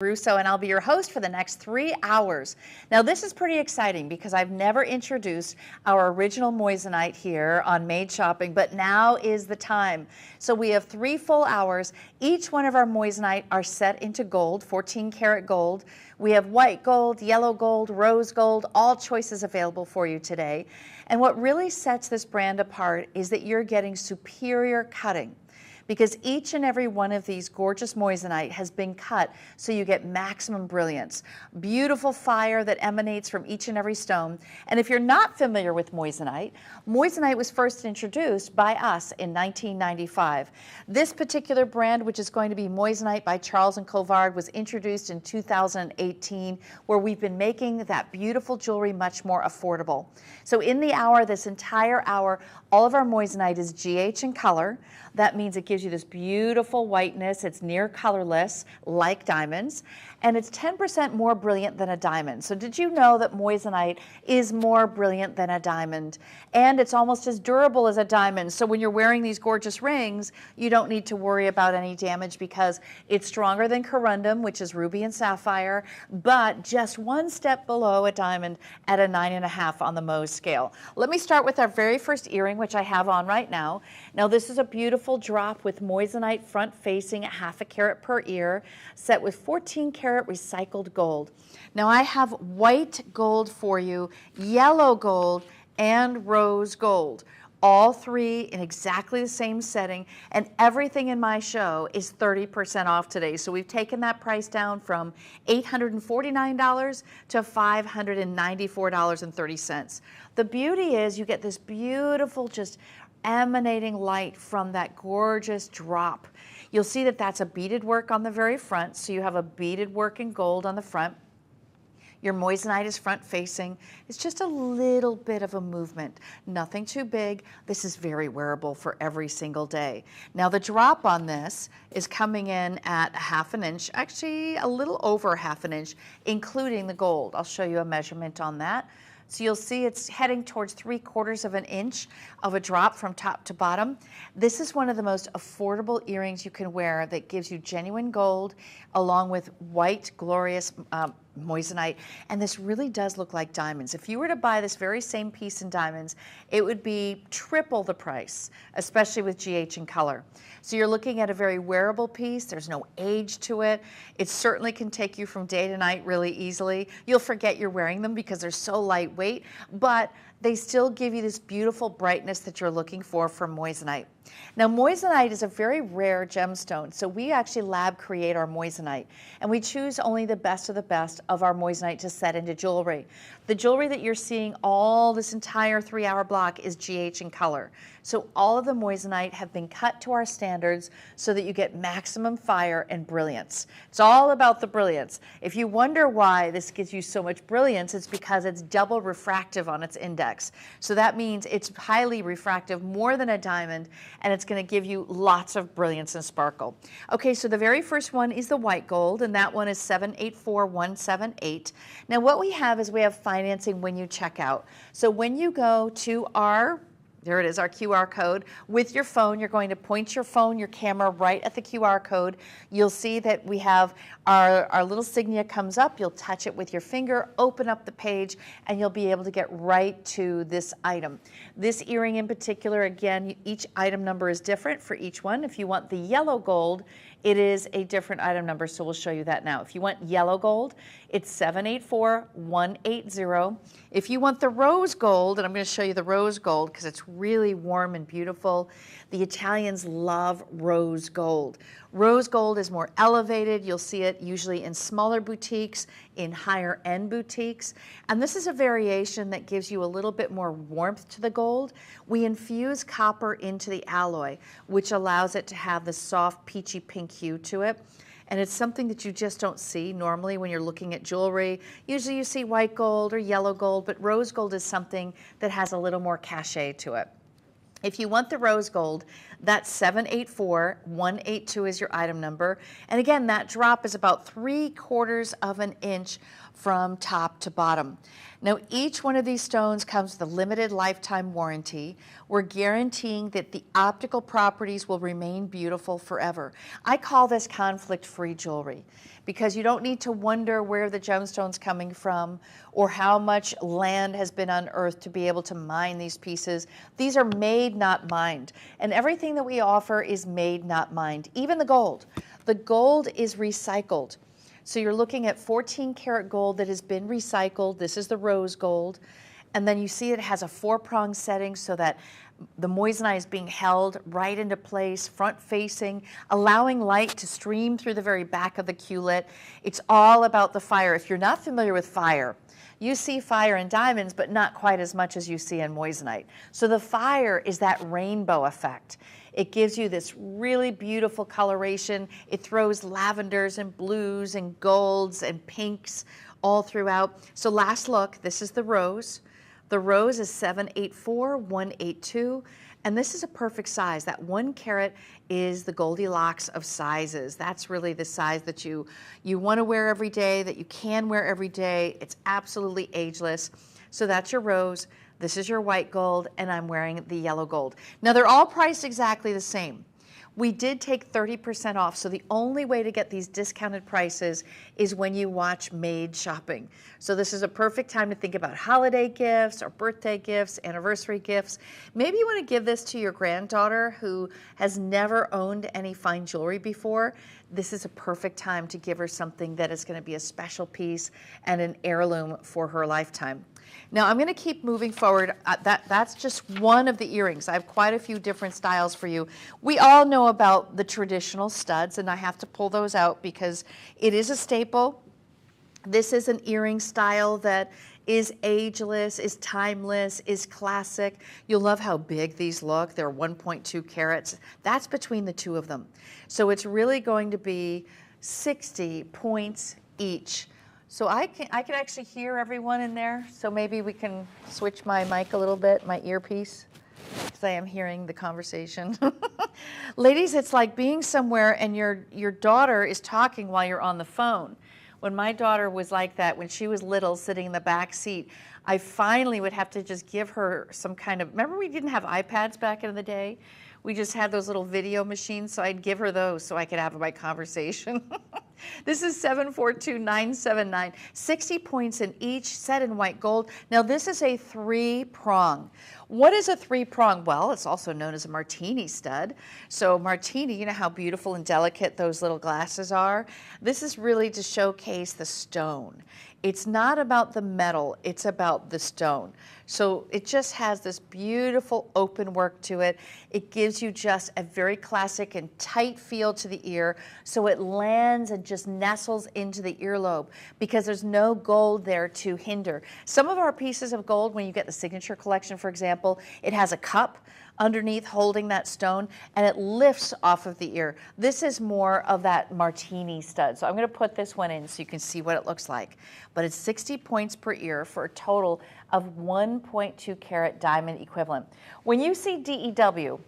Russo, and I'll be your host for the next 3 hours. Now this is pretty exciting because I've never introduced our original moissanite here on Made Shopping, but now is the time. So we have 3 full hours. Each one of our moissanite are set into gold, 14 karat gold. We have white gold, yellow gold, rose gold, all choices available for you today. And what really sets this brand apart is that you're getting superior cutting, because each and every one of these gorgeous moissanite has been cut so you get maximum brilliance. Beautiful fire that emanates from each and every stone. And if you're not familiar with moissanite, moissanite was first introduced by us in 1995. This particular brand, which is going to be moissanite by Charles Colvard, was introduced in 2018, where we've been making that beautiful jewelry much more affordable. So in the hour, this entire hour, all of our moissanite is GH in color. That means it gives you this beautiful whiteness. It's near colorless, like diamonds, and it's 10% more brilliant than a diamond. So did you know that moissanite is more brilliant than a diamond? And it's almost as durable as a diamond. So when you're wearing these gorgeous rings, you don't need to worry about any damage because it's stronger than corundum, which is ruby and sapphire, but just one step below a diamond at a 9.5 on the Mohs scale. Let me start with our very first earring, which I have on right now. Now this is a beautiful drop with moissanite front facing at 0.5 carat per ear, set with 14 karat recycled gold. Now I have white gold for you, yellow gold, and rose gold. All 3 in exactly the same setting, and everything in my show is 30% off today. So we've taken that price down from $849 to $594.30. The beauty is you get this beautiful, just emanating light from that gorgeous drop. You'll see that that's a beaded work on the very front, so you have a beaded work in gold on the front. Your moissanite is front facing. It's just a little bit of a movement, nothing too big. This is very wearable for every single day. Now the drop on this is coming in at 1/2 inch, actually a little over 1/2 inch, including the gold. I'll show you a measurement on that. So you'll see it's heading towards 3/4 inch of a drop from top to bottom. This is one of the most affordable earrings you can wear that gives you genuine gold along with white, glorious moissanite, and this really does look like diamonds. If you were to buy this very same piece in diamonds, it would be triple the price, especially with GH in color. So you're looking at a very wearable piece. There's no age to it. It certainly can take you from day to night really easily. You'll forget you're wearing them because they're so lightweight, but they still give you this beautiful brightness that you're looking for from moissanite. Now moissanite is a very rare gemstone, so we actually lab create our moissanite, and we choose only the best of the best of our moissanite to set into jewelry. The jewelry that you're seeing all this entire 3-hour block is GH in color. So all of the moissanite have been cut to our standards so that you get maximum fire and brilliance. It's all about the brilliance. If you wonder why this gives you so much brilliance, it's because it's double refractive on its index. So that means it's highly refractive, more than a diamond, and it's going to give you lots of brilliance and sparkle. Okay, so the very first one is the white gold, and that one is 784178. Now what we have is we have financing when you check out. So when you go to our, there it is, our QR code. With your phone, you're going to point your phone, your camera right at the QR code. You'll see that we have our little signia comes up. You'll touch it with your finger, open up the page, and you'll be able to get right to this item. This earring in particular, again, each item number is different for each one. If you want the yellow gold, it is a different item number, so we'll show you that now. If you want yellow gold, it's 784180. If you want the rose gold, and I'm going to show you the rose gold because it's really warm and beautiful, the Italians love rose gold. Rose gold is more elevated. You'll see it usually in smaller boutiques, in higher end boutiques. And this is a variation that gives you a little bit more warmth to the gold. We infuse copper into the alloy, which allows it to have the soft peachy pink hue to it. And it's something that you just don't see normally when you're looking at jewelry. Usually you see white gold or yellow gold, but rose gold is something that has a little more cachet to it. If you want the rose gold, That's 784182 is your item number. And again, that drop is about 3/4 of an inch from top to bottom. Now, each one of these stones comes with a limited lifetime warranty. We're guaranteeing that the optical properties will remain beautiful forever. I call this conflict-free jewelry because you don't need to wonder where the gemstone's coming from or how much land has been unearthed to be able to mine these pieces. These are made, not mined. And everything that we offer is made, not mined. Even the gold. The gold is recycled. So you're looking at 14 karat gold that has been recycled. This is the rose gold. And then you see it has a 4-prong setting so that the moissanite is being held right into place, front facing, allowing light to stream through the very back of the culet. It's all about the fire. If you're not familiar with fire, you see fire in diamonds, but not quite as much as you see in moissanite. So the fire is that rainbow effect. It gives you this really beautiful coloration. It throws lavenders and blues and golds and pinks all throughout. So last look, this is the rose. The rose is 784182, and this is a perfect size. That 1 carat is the Goldilocks of sizes. That's really the size that you want to wear every day, that you can wear every day. It's absolutely ageless. So that's your rose. This is your white gold, and I'm wearing the yellow gold. Now, they're all priced exactly the same. We did take 30% off, so the only way to get these discounted prices is when you watch Made Shopping. So this is a perfect time to think about holiday gifts or birthday gifts, anniversary gifts. Maybe you want to give this to your granddaughter who has never owned any fine jewelry before. This is a perfect time to give her something that is going to be a special piece and an heirloom for her lifetime. Now I'm going to keep moving forward. That's just one of the earrings. I have quite a few different styles for you. We all know about the traditional studs, and I have to pull those out because it is a staple. This is an earring style that is ageless, is timeless, is classic. You'll love how big these look. They're 1.2 carats. That's between the two of them. So it's really going to be 60 points each. So I can actually hear everyone in there. So maybe we can switch my mic a little bit, my earpiece, because I am hearing the conversation. Ladies, it's like being somewhere and your daughter is talking while you're on the phone. When my daughter was like that, when she was little, sitting in the back seat, I finally would have to just give her some kind of, remember we didn't have iPads back in the day? We just had those little video machines, so I'd give her those so I could have my conversation. This is 742979, 60 points in each, set in white gold. Now this is a 3-prong. What is a 3-prong? Well, it's also known as a martini stud. So martini, you know how beautiful and delicate those little glasses are? This is really to showcase the stone. It's not about the metal, it's about the stone. So it just has this beautiful open work to it. It gives you just a very classic and tight feel to the ear, so it lands and just nestles into the earlobe because there's no gold there to hinder. Some of our pieces of gold, when you get the signature collection, for example, it has a cup underneath holding that stone, and it lifts off of the ear. This is more of that martini stud. So I'm going to put this one in so you can see what it looks like. But it's 60 points per ear for a total of 1.2 carat diamond equivalent. When you see DEW,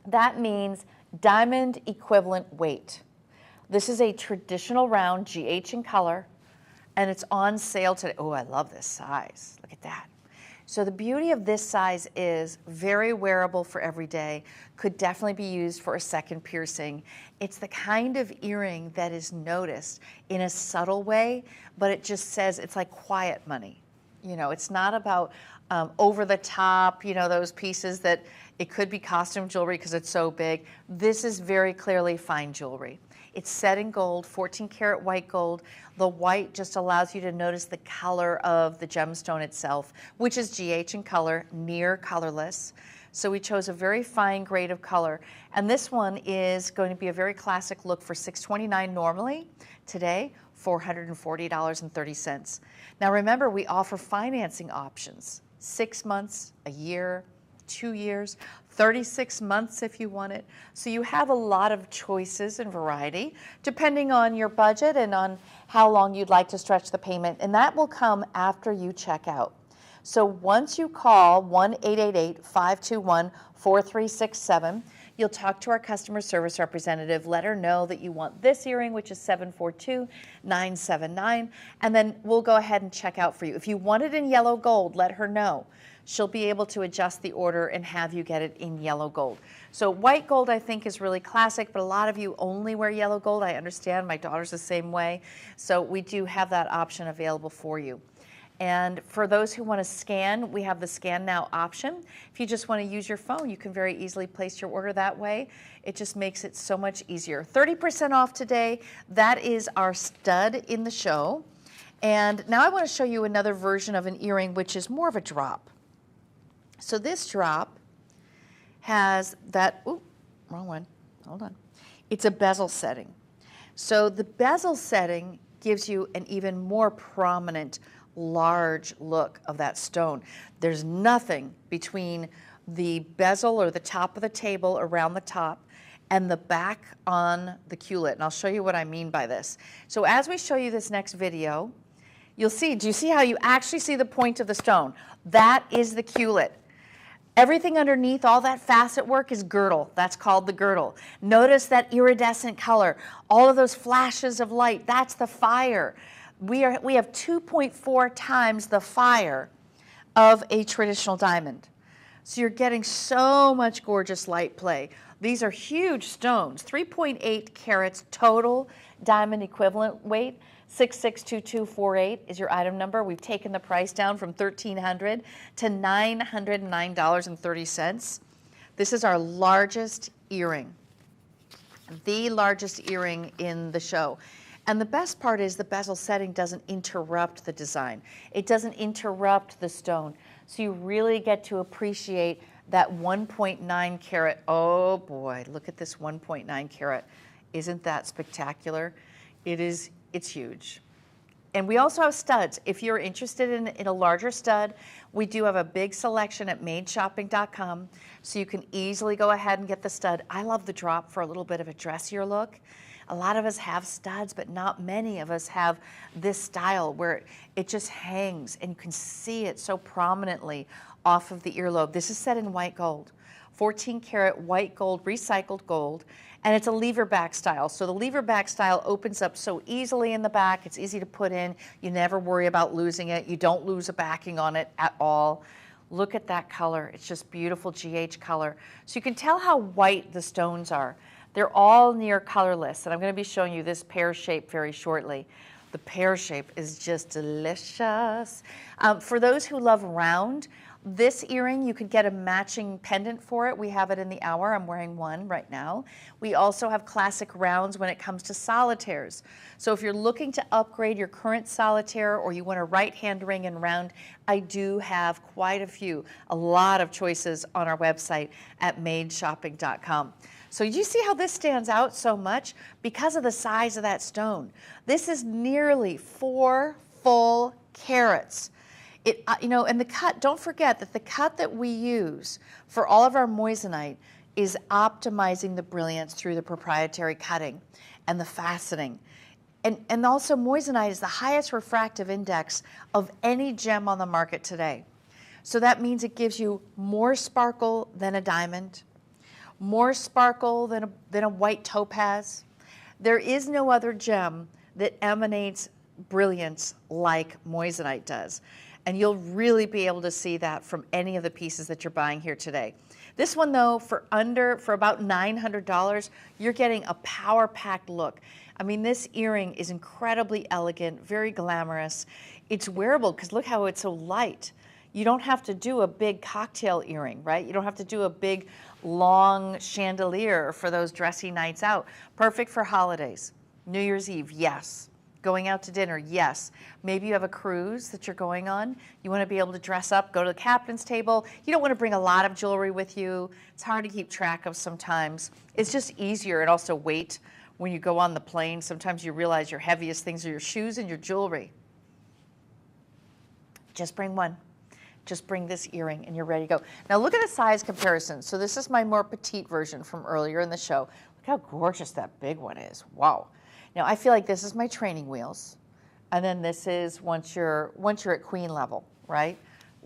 that means diamond equivalent weight. This is a traditional round, GH in color, and it's on sale today. Oh, I love this size. Look at that. So the beauty of this size is very wearable for every day, could definitely be used for a second piercing. It's the kind of earring that is noticed in a subtle way, but it just says it's like quiet money. You know, it's not about over the top, you know, those pieces that it could be costume jewelry because it's so big. This is very clearly fine jewelry. It's set in gold, 14 karat white gold. The white just allows you to notice the color of the gemstone itself, which is GH in color, near colorless. So we chose a very fine grade of color. And this one is going to be a very classic look for $629 normally. Today, $440.30. Now remember, we offer financing options, 6 months, a year, 2 years, 36 months if you want it. So you have a lot of choices and variety depending on your budget and on how long you'd like to stretch the payment. And that will come after you check out. So once you call 1-888-521-4367, You'll talk to our customer service representative, let her know that you want this earring, which is 742-979, and then we'll go ahead and check out for you. If you want it in yellow gold, let her know. She'll be able to adjust the order and have you get it in yellow gold. So white gold, I think, is really classic, but a lot of you only wear yellow gold. I understand. My daughter's the same way. So we do have that option available for you. And for those who want to scan, we have the Scan Now option. If you just want to use your phone, you can very easily place your order that way. It just makes it so much easier. 30% off today. That is our stud in the show. And now I want to show you another version of an earring, which is more of a drop. So this drop has that, ooh, wrong one, hold on. It's a bezel setting. So the bezel setting gives you an even more prominent, large look of that stone. There's nothing between the bezel or the top of the table around the top and the back on the culet. And I'll show you what I mean by this. So as we show you this next video, you'll see, do you see how you actually see the point of the stone? That is the culet. Everything underneath, all that facet work is girdle. That's called the girdle. Notice that iridescent color, all of those flashes of light, that's the fire. We have 2.4 times the fire of a traditional diamond. So you're getting so much gorgeous light play. These are huge stones, 3.8 carats total diamond equivalent weight. 662248 is your item number. We've taken the price down from $1,300 to $909.30. This is our largest earring, the largest earring in the show. And the best part is the bezel setting doesn't interrupt the design. It doesn't interrupt the stone. So you really get to appreciate that 1.9 carat. Oh boy, look at this 1.9 carat. Isn't that spectacular? It's huge. And we also have studs. If you're interested in a larger stud, we do have a big selection at madeshopping.com, so you can easily go ahead and get the stud. I love the drop for a little bit of a dressier look. A lot of us have studs, but not many of us have this style where it just hangs and you can see it so prominently off of the earlobe. This is set in white gold, 14 karat white gold, recycled gold. And it's a lever back style. So the lever back style opens up so easily in the back. It's easy to put in. You never worry about losing it. You don't lose a backing on it at all. Look at that color. It's just beautiful GH color. So you can tell how white the stones are. They're all near colorless. And I'm going to be showing you this pear shape very shortly. The pear shape is just delicious. For those who love round, this earring, you could get a matching pendant for it. We have it in the hour. I'm wearing one right now. We also have classic rounds when it comes to solitaires. So if you're looking to upgrade your current solitaire or you want a right-hand ring and round, I do have quite a lot of choices on our website at madeshopping.com. So you see how this stands out so much? Because of the size of that stone. This is nearly 4 full carats. And the cut, don't forget that the cut that we use for all of our moissanite is optimizing the brilliance through the proprietary cutting and the faceting. And also moissanite is the highest refractive index of any gem on the market today. So that means it gives you more sparkle than a diamond, more sparkle than a white topaz. There is no other gem that emanates brilliance like moissanite does. And you'll really be able to see that from any of the pieces that you're buying here today. This one though, for about $900, you're getting a power-packed look. I mean, this earring is incredibly elegant, very glamorous. It's wearable because look how it's so light. You don't have to do a big cocktail earring, right? You don't have to do a big, long chandelier for those dressy nights out. Perfect for holidays. New Year's Eve, yes. Going out to dinner, yes. Maybe you have a cruise that you're going on. You want to be able to dress up, go to the captain's table. You don't want to bring a lot of jewelry with you. It's hard to keep track of sometimes. It's just easier, and also weight. When you go on the plane, sometimes you realize your heaviest things are your shoes and your jewelry. Just bring one. Just bring this earring and you're ready to go. Now look at the size comparison. So this is my more petite version from earlier in the show. Look how gorgeous that big one is. Wow. Now I feel like this is my training wheels. And then this is once you're at queen level, right?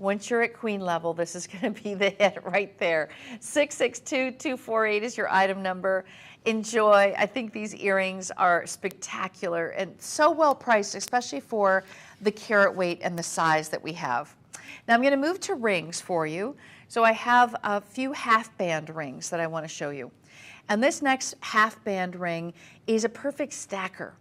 Once you're at queen level, this is going to be the hit right there. 662248 is your item number. Enjoy. I think these earrings are spectacular and so well priced, especially for the carat weight and the size that we have. Now I'm going to move to rings for you. So I have a few half band rings that I want to show you. And this next half band ring is a perfect stacker.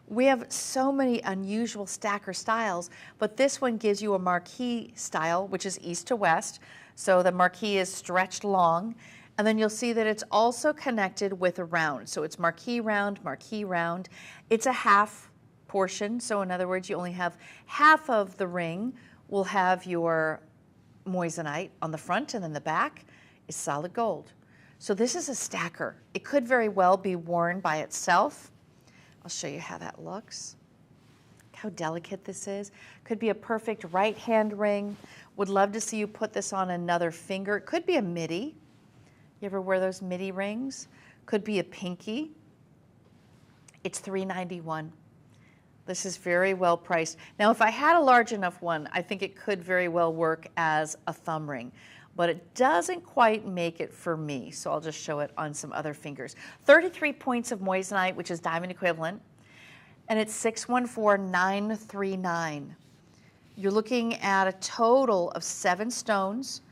We have so many unusual stacker styles, but this one gives you a marquee style, which is east to west. So the marquee is stretched long. And then you'll see that it's also connected with a round. So it's marquee round, marquee round. It's a half portion. So in other words, you only have half of the ring will have your moissanite on the front, and then the back is solid gold. So this is a stacker. It could very well be worn by itself. I'll show you how that looks. Look how delicate this is. Could be a perfect right hand ring. Would love to see you put this on another finger. It could be a midi. You ever wear those midi rings? Could be a pinky. It's $391. This is very well priced. Now, if I had a large enough one, I think it could very well work as a thumb ring, but it doesn't quite make it for me, so I'll just show it on some other fingers. 33 points of moissanite, which is diamond equivalent, and it's 614939. You're looking at a total of 7 stones,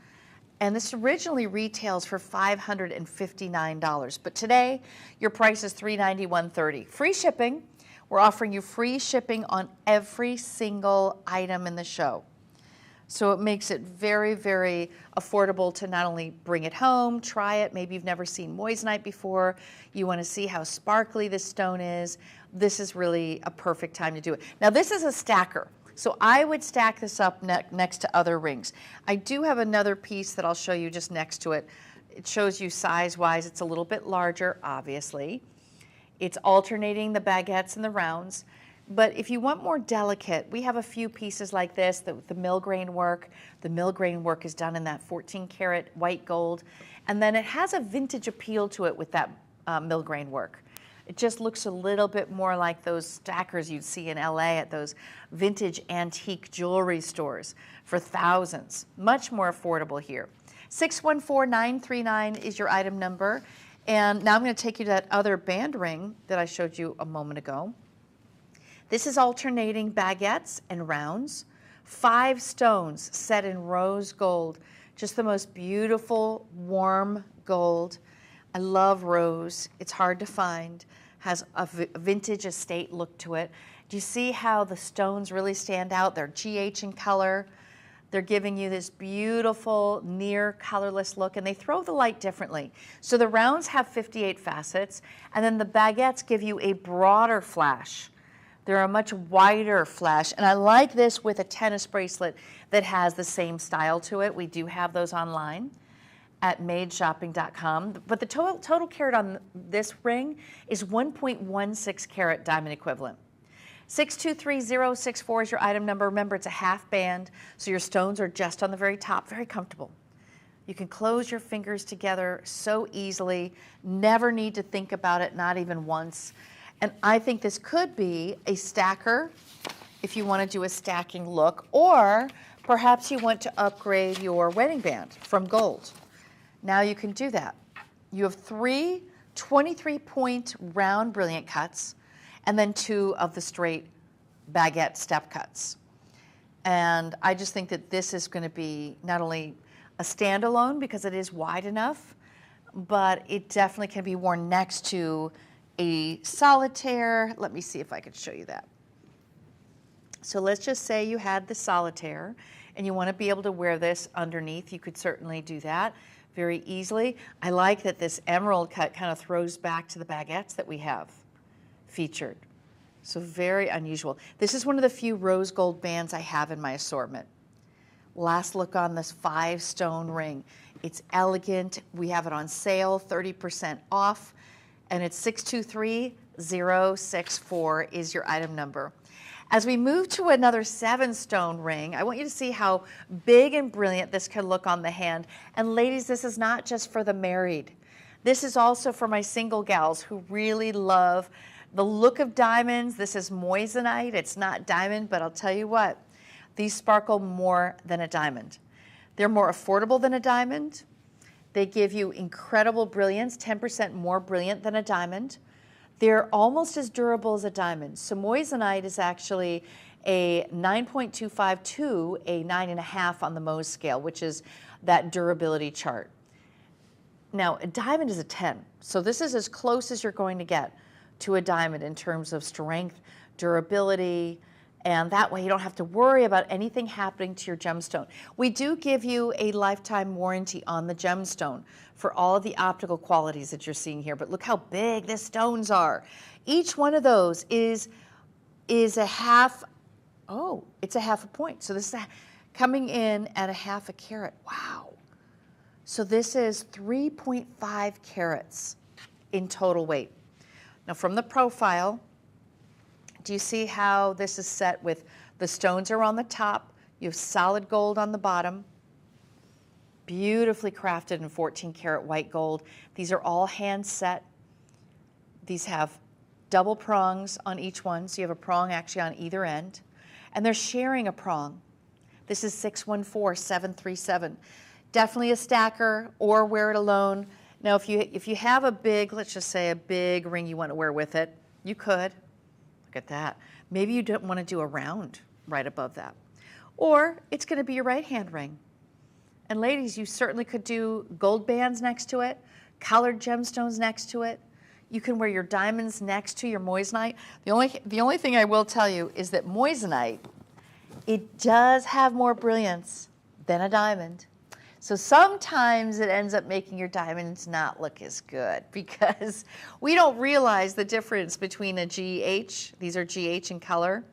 and this originally retails for $559, but today your price is $391.30. Free shipping. We're offering you free shipping on every single item in the show. So it makes it very, very affordable to not only bring it home, try it. Maybe you've never seen moissanite before. You want to see how sparkly this stone is. This is really a perfect time to do it. Now this is a stacker. So I would stack this up next to other rings. I do have another piece that I'll show you just next to it. It shows you size-wise. It's a little bit larger, obviously. It's alternating the baguettes and the rounds. But if you want more delicate, we have a few pieces like this, the mill grain work. The mill grain work is done in that 14 karat white gold. And then it has a vintage appeal to it with that mill grain work. It just looks a little bit more like those stackers you'd see in LA at those vintage antique jewelry stores for thousands. Much more affordable here. 614939 is your item number. And now I'm going to take you to that other band ring that I showed you a moment ago. This is alternating baguettes and rounds. 5 stones set in rose gold. Just the most beautiful, warm gold. I love rose. It's hard to find. Has a vintage estate look to it. Do you see how the stones really stand out? They're GH in color. They're giving you this beautiful, near colorless look, and they throw the light differently. So the rounds have 58 facets, and then the baguettes give you a broader flash. They're a much wider flash, and I like this with a tennis bracelet that has the same style to it. We do have those online at madeshopping.com, but the total carat on this ring is 1.16 carat diamond equivalent. 623064 is your item number. Remember, it's a half band, so your stones are just on the very top, very comfortable. You can close your fingers together so easily, never need to think about it, not even once. And I think this could be a stacker if you want to do a stacking look, or perhaps you want to upgrade your wedding band from gold. Now you can do that. You have 3 23-point round brilliant cuts, and then 2 of the straight baguette step cuts. And I just think that this is going to be not only a standalone because it is wide enough, but it definitely can be worn next to a solitaire. Let me see if I could show you that. So let's just say you had the solitaire and you want to be able to wear this underneath. You could certainly do that very easily. I like that this emerald cut kind of throws back to the baguettes that we have featured. So very unusual. This is one of the few rose gold bands I have in my assortment. Last look on this 5-stone ring. It's elegant. We have it on sale, 30% off, and it's 623064 is your item number. As we move to another 7-stone ring, I want you to see how big and brilliant this can look on the hand. And ladies, this is not just for the married. This is also for my single gals who really love the look of diamonds. This is moissanite. It's not diamond, but I'll tell you what, These sparkle more than a diamond. They're more affordable than a diamond. They give you incredible brilliance, 10% more brilliant than a diamond. They're almost as durable as a diamond. So moissanite is actually a 9.25 to a 9.5 on the Mohs scale, which is that durability chart. Now, a diamond is a 10. So this is as close as you're going to get to a diamond in terms of strength, durability, and that way you don't have to worry about anything happening to your gemstone. We do give you a lifetime warranty on the gemstone for all of the optical qualities that you're seeing here, but look how big the stones are. Each one of those is a half, oh, it's a half a point. So this is coming in at a half a carat. Wow. So this is 3.5 carats in total weight. Now from the profile, do you see how this is set with the stones are on the top, you have solid gold on the bottom, beautifully crafted in 14 karat white gold. These are all hand set. These have double prongs on each one, so you have a prong actually on either end, and they're sharing a prong. This is 614737. Definitely a stacker or wear it alone. Now if you have a big, let's just say a big ring you want to wear with it, you could. Look at that. Maybe you don't want to do a round right above that. Or it's going to be your right hand ring. And ladies, you certainly could do gold bands next to it, colored gemstones next to it. You can wear your diamonds next to your moissanite. The only thing I will tell you is that moissanite, it does have more brilliance than a diamond. So sometimes it ends up making your diamonds not look as good because we don't realize the difference between a GH, these are GH in color,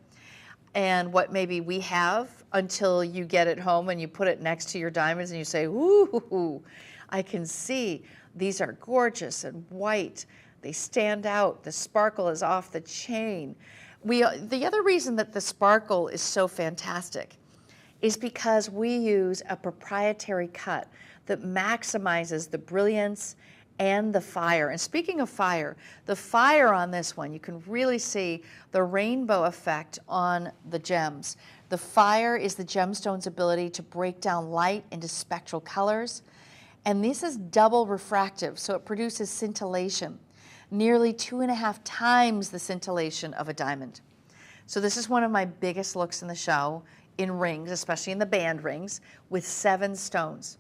and what maybe we have until you get it home and you put it next to your diamonds and you say, ooh, I can see these are gorgeous and white. They stand out. The sparkle is off the chain. The other reason that the sparkle is so fantastic is because we use a proprietary cut that maximizes the brilliance and the fire. And speaking of fire, the fire on this one, you can really see the rainbow effect on the gems. The fire is the gemstone's ability to break down light into spectral colors. And this is double refractive, so it produces scintillation, nearly 2.5 times the scintillation of a diamond. So this is one of my biggest looks in the show, in rings, especially in the band rings, with 7 stones.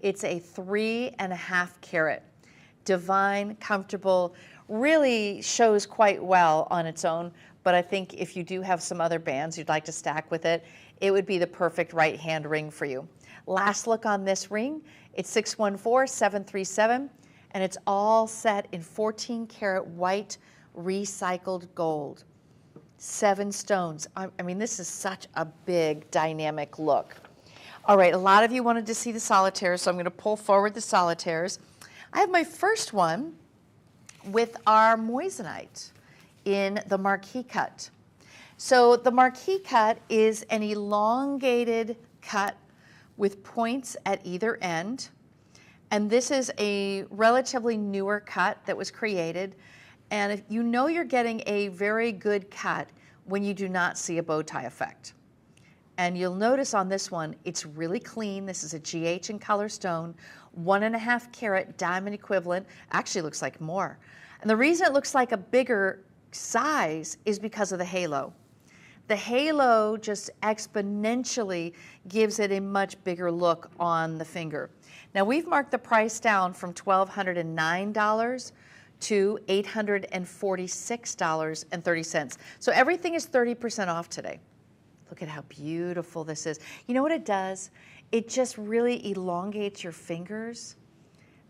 It's a 3.5 carat. Divine, comfortable, really shows quite well on its own, but I think if you do have some other bands you'd like to stack with it, it would be the perfect right hand ring for you. Last look on this ring, it's 614737, and it's all set in 14 karat white recycled gold. 7 stones. I mean, this is such a big, dynamic look. All right, a lot of you wanted to see the solitaires, so I'm going to pull forward the solitaires. I have my first one with our moissanite in the marquee cut. So the marquee cut is an elongated cut with points at either end. And this is a relatively newer cut that was created. And if you know you're getting a very good cut when you do not see a bow tie effect. And you'll notice on this one, it's really clean. This is a GH in color stone, 1.5 carat diamond equivalent. Actually looks like more. And the reason it looks like a bigger size is because of the halo. The halo just exponentially gives it a much bigger look on the finger. Now we've marked the price down from $1,209 to $846.30. So everything is 30% off today. Look at how beautiful this is. You know what it does? It just really elongates your fingers.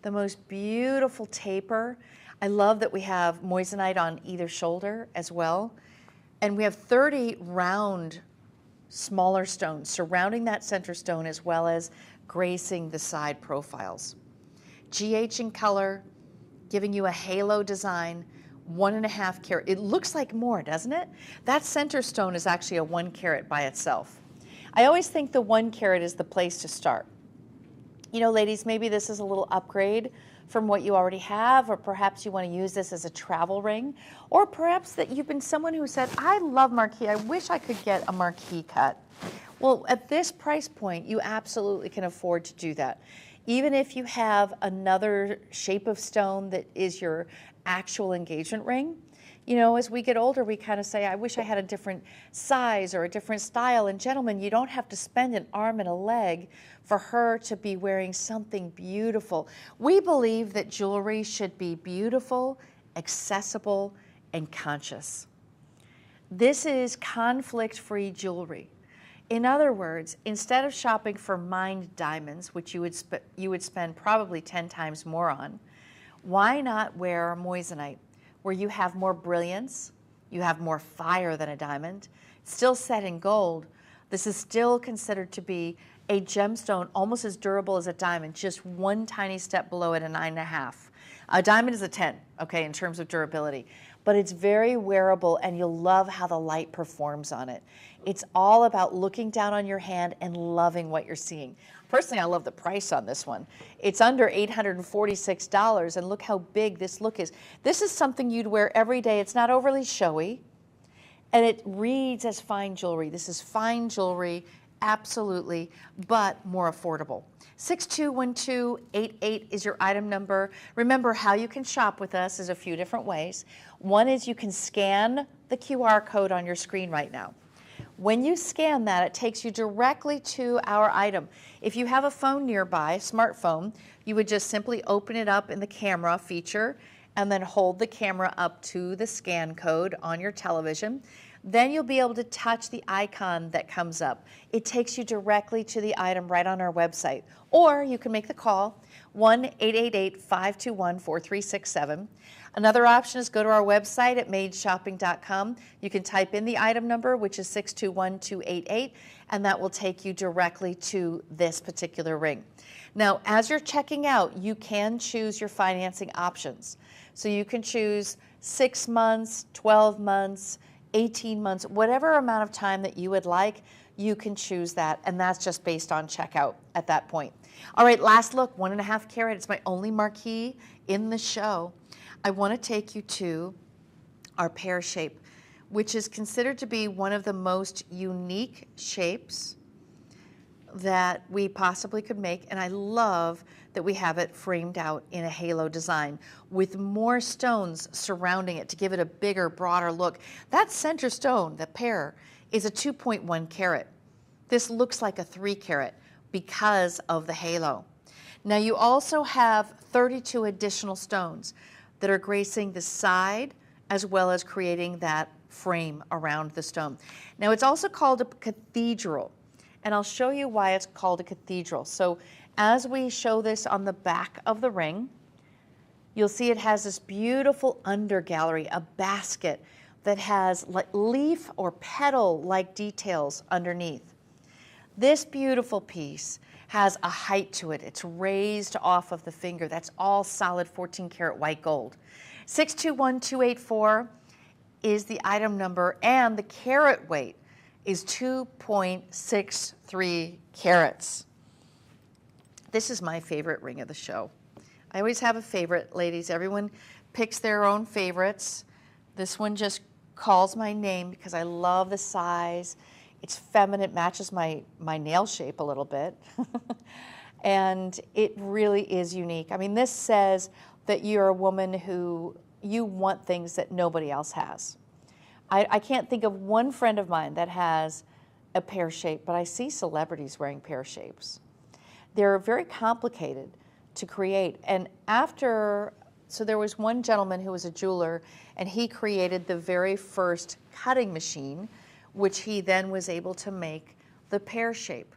The most beautiful taper. I love that we have moissanite on either shoulder as well. And we have 30 round, smaller stones surrounding that center stone as well as gracing the side profiles. GH in color, giving you a halo design, 1.5 carat. It looks like more, doesn't it? That center stone is actually a 1 carat by itself. I always think the 1 carat is the place to start. You know, ladies, maybe this is a little upgrade from what you already have, or perhaps you want to use this as a travel ring, or perhaps that you've been someone who said, I love marquee, I wish I could get a marquee cut. Well, at this price point, you absolutely can afford to do that. Even if you have another shape of stone that is your actual engagement ring, you know, as we get older, we kind of say, I wish I had a different size or a different style. And gentlemen, you don't have to spend an arm and a leg for her to be wearing something beautiful. We believe that jewelry should be beautiful, accessible, and conscious. This is conflict-free jewelry. In other words, instead of shopping for mined diamonds, which you would spend probably 10 times more on, why not wear moissanite, where you have more brilliance, you have more fire than a diamond, still set in gold. This is still considered to be a gemstone almost as durable as a diamond, just one tiny step below it, a 9.5. A diamond is a 10, okay, in terms of durability. But it's very wearable, and you'll love how the light performs on it. It's all about looking down on your hand and loving what you're seeing. Personally, I love the price on this one. It's under $846, and look how big this look is. This is something you'd wear every day. It's not overly showy, and it reads as fine jewelry. This is fine jewelry, absolutely, but more affordable. 621288 is your item number. Remember, how you can shop with us is a few different ways. One is you can scan the QR code on your screen right now. When you scan that, it takes you directly to our item. If you have a phone nearby, a smartphone, you would just simply open it up in the camera feature and then hold the camera up to the scan code on your television. Then you'll be able to touch the icon that comes up. It takes you directly to the item right on our website. Or you can make the call, 1-888-521-4367. Another option is go to our website at madeshopping.com. You can type in the item number, which is 621288, and that will take you directly to this particular ring. Now, as you're checking out, you can choose your financing options. So you can choose 6 months, 12 months, 18 months, whatever amount of time that you would like, you can choose that, and that's just based on checkout at that point. All right, last look, 1.5 carat. It's my only marquee in the show. I want to take you to our pear shape, which is considered to be one of the most unique shapes that we possibly could make, and I love that we have it framed out in a halo design with more stones surrounding it to give it a bigger, broader look. That center stone, the pear, is a 2.1 carat. This looks like a 3 carat because of the halo. Now you also have 32 additional stones that are gracing the side as well as creating that frame around the stone. Now it's also called a cathedral, and I'll show you why it's called a cathedral. So as we show this on the back of the ring, you'll see it has this beautiful undergallery, a basket that has like leaf or petal-like details underneath. This beautiful piece has a height to it. It's raised off of the finger. That's all solid 14 karat white gold. 621284 is the item number, and the carat weight is 2.63 carats. This is my favorite ring of the show. I always have a favorite, ladies. Everyone picks their own favorites. This one just calls my name because I love the size. It's feminine, matches my nail shape a little bit. And it really is unique. I mean, this says that you're a woman who you want things that nobody else has. I can't think of one friend of mine that has a pear shape, but I see celebrities wearing pear shapes. They're very complicated to create. And so there was one gentleman who was a jeweler, and he created the very first cutting machine, which he then was able to make the pear shape.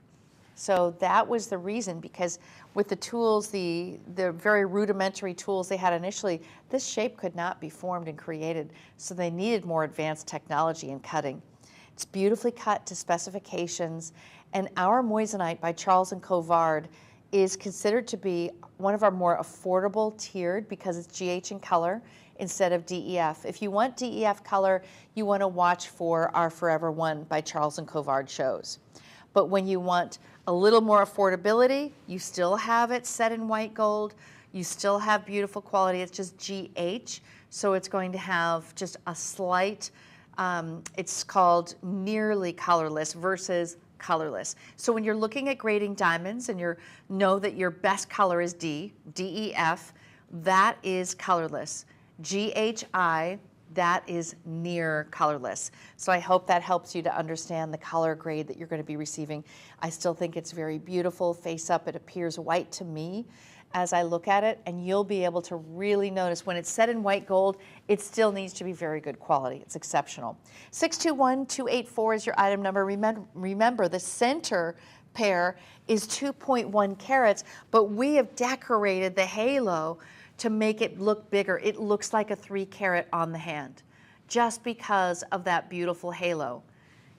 So that was the reason, because with the tools, the very rudimentary tools they had initially, this shape could not be formed and created. So they needed more advanced technology in cutting. It's beautifully cut to specifications. And our moissanite by Charles and Colvard is considered to be one of our more affordable tiered because it's GH in color instead of DEF. If you want DEF color, you want to watch for our Forever One by Charles and Colvard shows. But when you want a little more affordability, you still have it set in white gold. You still have beautiful quality. It's just GH, so it's going to have just a slight, it's called nearly colorless versus colorless. So when you're looking at grading diamonds and you know that your best color is D, DEF, that is colorless. GHI, that is near colorless. So I hope that helps you to understand the color grade that you're going to be receiving. I still think it's very beautiful. Face up, it appears white to me as I look at it, and you'll be able to really notice when it's set in white gold, it still needs to be very good quality. It's exceptional. 621284 is your item number. Remember, the center pair is 2.1 carats, but we have decorated the halo to make it look bigger. It looks like a 3 carat on the hand, just because of that beautiful halo.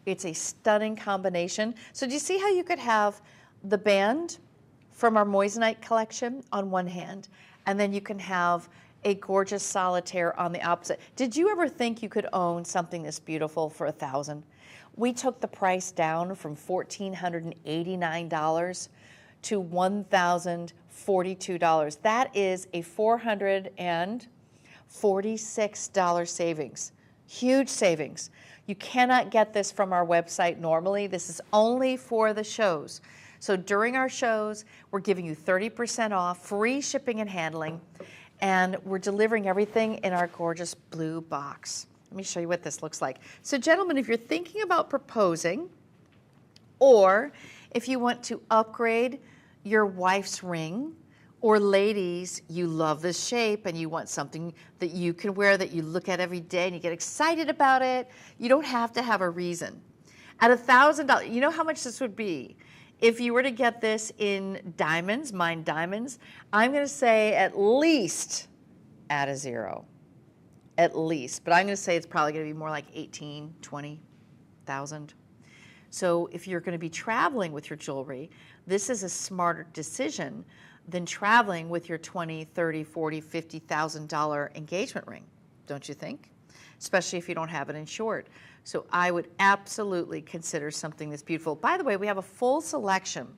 It's a stunning combination. So do you see how you could have the band from our moissanite collection on one hand, and then you can have a gorgeous solitaire on the opposite? Did you ever think you could own something this beautiful for $1,000? We took the price down from $1,489 to $1,042. That is a $446 savings. Huge savings. You cannot get this from our website normally. This is only for the shows. So during our shows, we're giving you 30% off, free shipping and handling, and we're delivering everything in our gorgeous blue box. Let me show you what this looks like. So gentlemen, if you're thinking about proposing, or if you want to upgrade your wife's ring, or ladies, you love this shape and you want something that you can wear that you look at every day and you get excited about it, you don't have to have a reason. At $1,000, you know how much this would be? If you were to get this in diamonds, mine diamonds, I'm going to say at least add a zero. At least. But I'm going to say it's probably going to be more like 18, 20,000. So if you're going to be traveling with your jewelry, this is a smarter decision than traveling with your $20, $30, $40, $50,000 engagement ring, don't you think? Especially if you don't have it insured. So I would absolutely consider something this beautiful. By the way, we have a full selection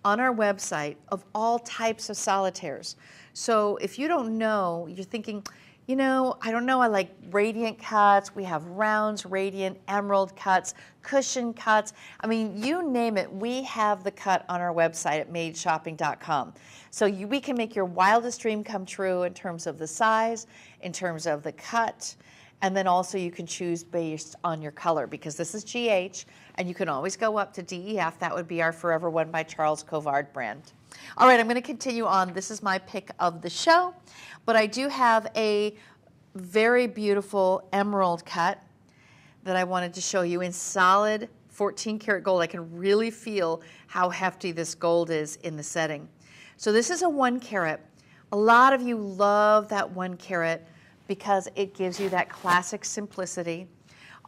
on our website of all types of solitaires. So if you don't know, you're thinking, you know, I don't know, I like radiant cuts. We have rounds, radiant, emerald cuts, cushion cuts. I mean, you name it, we have the cut on our website at madeshopping.com. So we can make your wildest dream come true in terms of the size, in terms of the cut, and then also you can choose based on your color, because this is GH, and you can always go up to DEF. That would be our Forever One by Charles Colvard brand. All right, I'm going to continue on. This is my pick of the show, but I do have a very beautiful emerald cut that I wanted to show you in solid 14 karat gold. I can really feel how hefty this gold is in the setting. So this is a 1 carat. A lot of you love that 1 carat because it gives you that classic simplicity.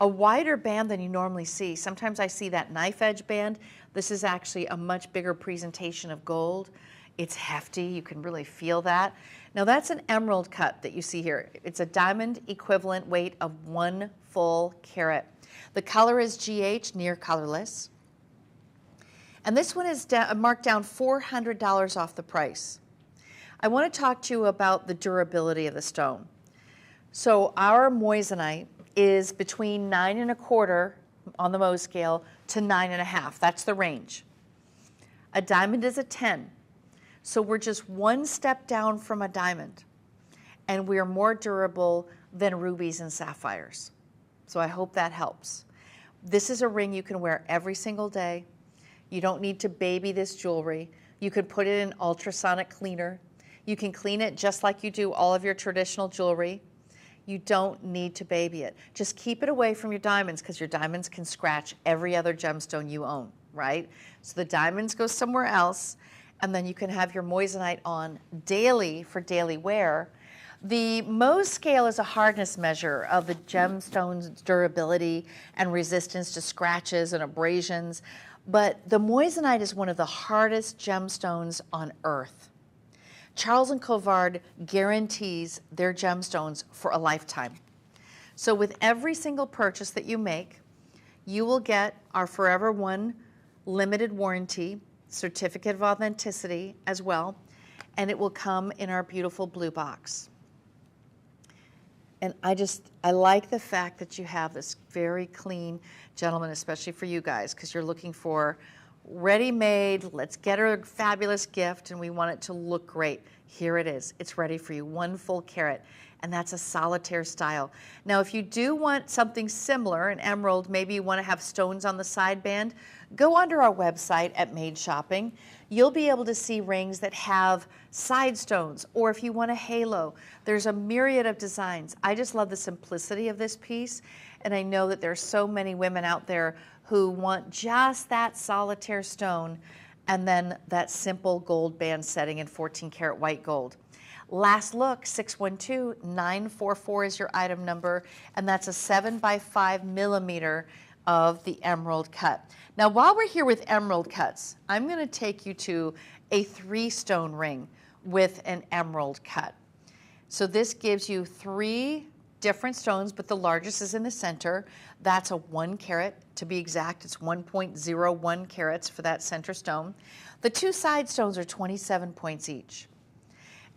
A wider band than you normally see. Sometimes I see that knife edge band. This is actually a much bigger presentation of gold. It's hefty, you can really feel that. Now that's an emerald cut that you see here. It's a diamond equivalent weight of 1 full carat. The color is GH, near colorless. And this one is marked down $400 off the price. I want to talk to you about the durability of the stone. So our moissanite is between 9 1/4 on the Mohs scale to 9 1/2. That's the range. A diamond is a 10. So we're just one step down from a diamond, and we are more durable than rubies and sapphires. So I hope that helps. This is a ring you can wear every single day. You don't need to baby this jewelry. You can put it in ultrasonic cleaner. You can clean it just like you do all of your traditional jewelry. You don't need to baby it. Just keep it away from your diamonds, because your diamonds can scratch every other gemstone you own, right? So the diamonds go somewhere else, and then you can have your moissanite on daily for daily wear. The Mohs scale is a hardness measure of the gemstone's durability and resistance to scratches and abrasions, but the moissanite is one of the hardest gemstones on earth. Charles & Colvard guarantees their gemstones for a lifetime. So with every single purchase that you make, you will get our Forever One limited warranty, certificate of authenticity as well, and it will come in our beautiful blue box. And I like the fact that you have this very clean gentleman, especially for you guys, because you're looking for ready-made, let's get her a fabulous gift, and we want it to look great. Here it is. It's ready for you. 1 full carat, and that's a solitaire style. Now, if you do want something similar, an emerald, maybe you want to have stones on the side band, go under our website at Made Shopping. You'll be able to see rings that have side stones, or if you want a halo, there's a myriad of designs. I just love the simplicity of this piece, and I know that there's so many women out there who want just that solitaire stone and then that simple gold band setting in 14 karat white gold. Last look, 612-944 is your item number, and that's a 7 by 5 millimeter of the emerald cut. Now, while we're here with emerald cuts, I'm going to take you to a 3-stone ring with an emerald cut. So this gives you 3 different stones, but the largest is in the center. That's a 1 carat. To be exact, it's 1.01 carats for that center stone. The 2 side stones are 27 points each.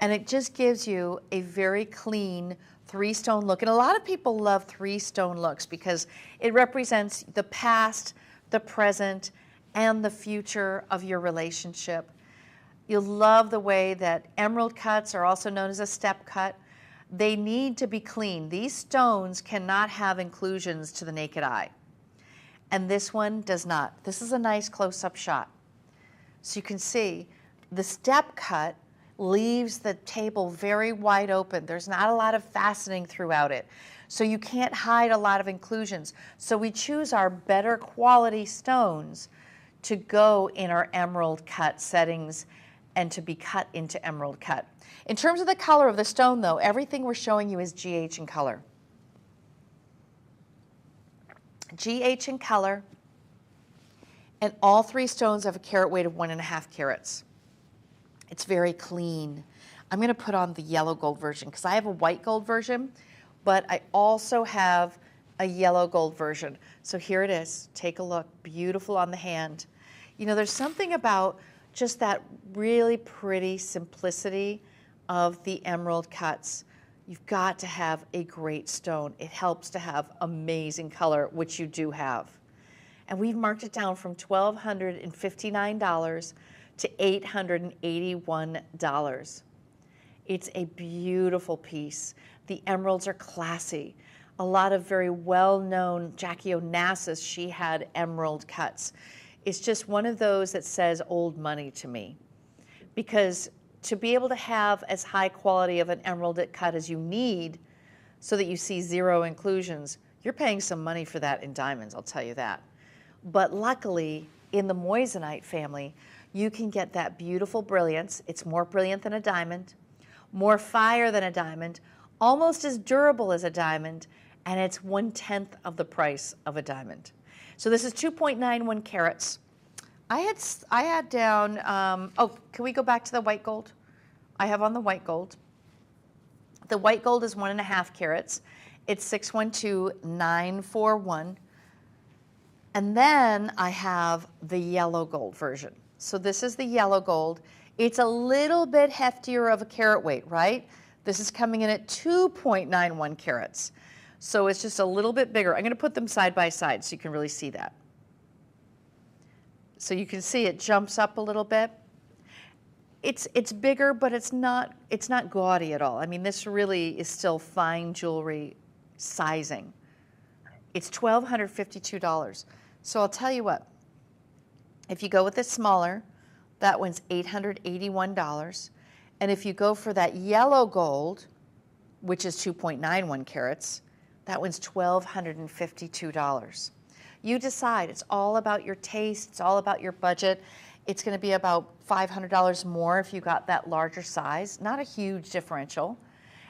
And it just gives you a very clean 3-stone look. And a lot of people love 3-stone looks because it represents the past, the present, and the future of your relationship. You'll love the way that emerald cuts are also known as a step cut. They need to be clean. These stones cannot have inclusions to the naked eye. And this one does not. This is a nice close-up shot. So you can see the step cut leaves the table very wide open. There's not a lot of fastening throughout it. So you can't hide a lot of inclusions. So we choose our better quality stones to go in our emerald cut settings and to be cut into emerald cut. In terms of the color of the stone, though, everything we're showing you is GH in color. GH in color, and all 3 stones have a carat weight of 1.5 carats. It's very clean. I'm going to put on the yellow gold version because I have a white gold version, but I also have a yellow gold version. So here it is. Take a look. Beautiful on the hand. You know, there's something about just that really pretty simplicity of the emerald cuts. You've got to have a great stone. It helps to have amazing color, which you do have. And we've marked it down from $1,259 to $881. It's a beautiful piece. The emeralds are classy. A lot of very well-known, Jackie Onassis, she had emerald cuts. It's just one of those that says old money to me, because to be able to have as high quality of an emerald cut as you need so that you see 0 inclusions, you're paying some money for that in diamonds, I'll tell you that. But luckily, in the moissanite family, you can get that beautiful brilliance. It's more brilliant than a diamond, more fire than a diamond, almost as durable as a diamond, and it's 1/10 of the price of a diamond. So this is 2.91 carats. I had down, oh, can we go back to the white gold? I have on the white gold. The white gold is 1.5 carats. It's 612-941. And then I have the yellow gold version. So this is the yellow gold. It's a little bit heftier of a carat weight, right? This is coming in at 2.91 carats. So it's just a little bit bigger. I'm going to put them side by side so you can really see that. So you can see it jumps up a little bit. It's bigger, but it's not gaudy at all. I mean, this really is still fine jewelry sizing. It's $1,252. So I'll tell you what, if you go with this smaller, that one's $881. And if you go for that yellow gold, which is 2.91 carats, that one's $1,252. You decide. It's all about your taste. It's all about your budget. It's going to be about $500 more if you got that larger size. Not a huge differential.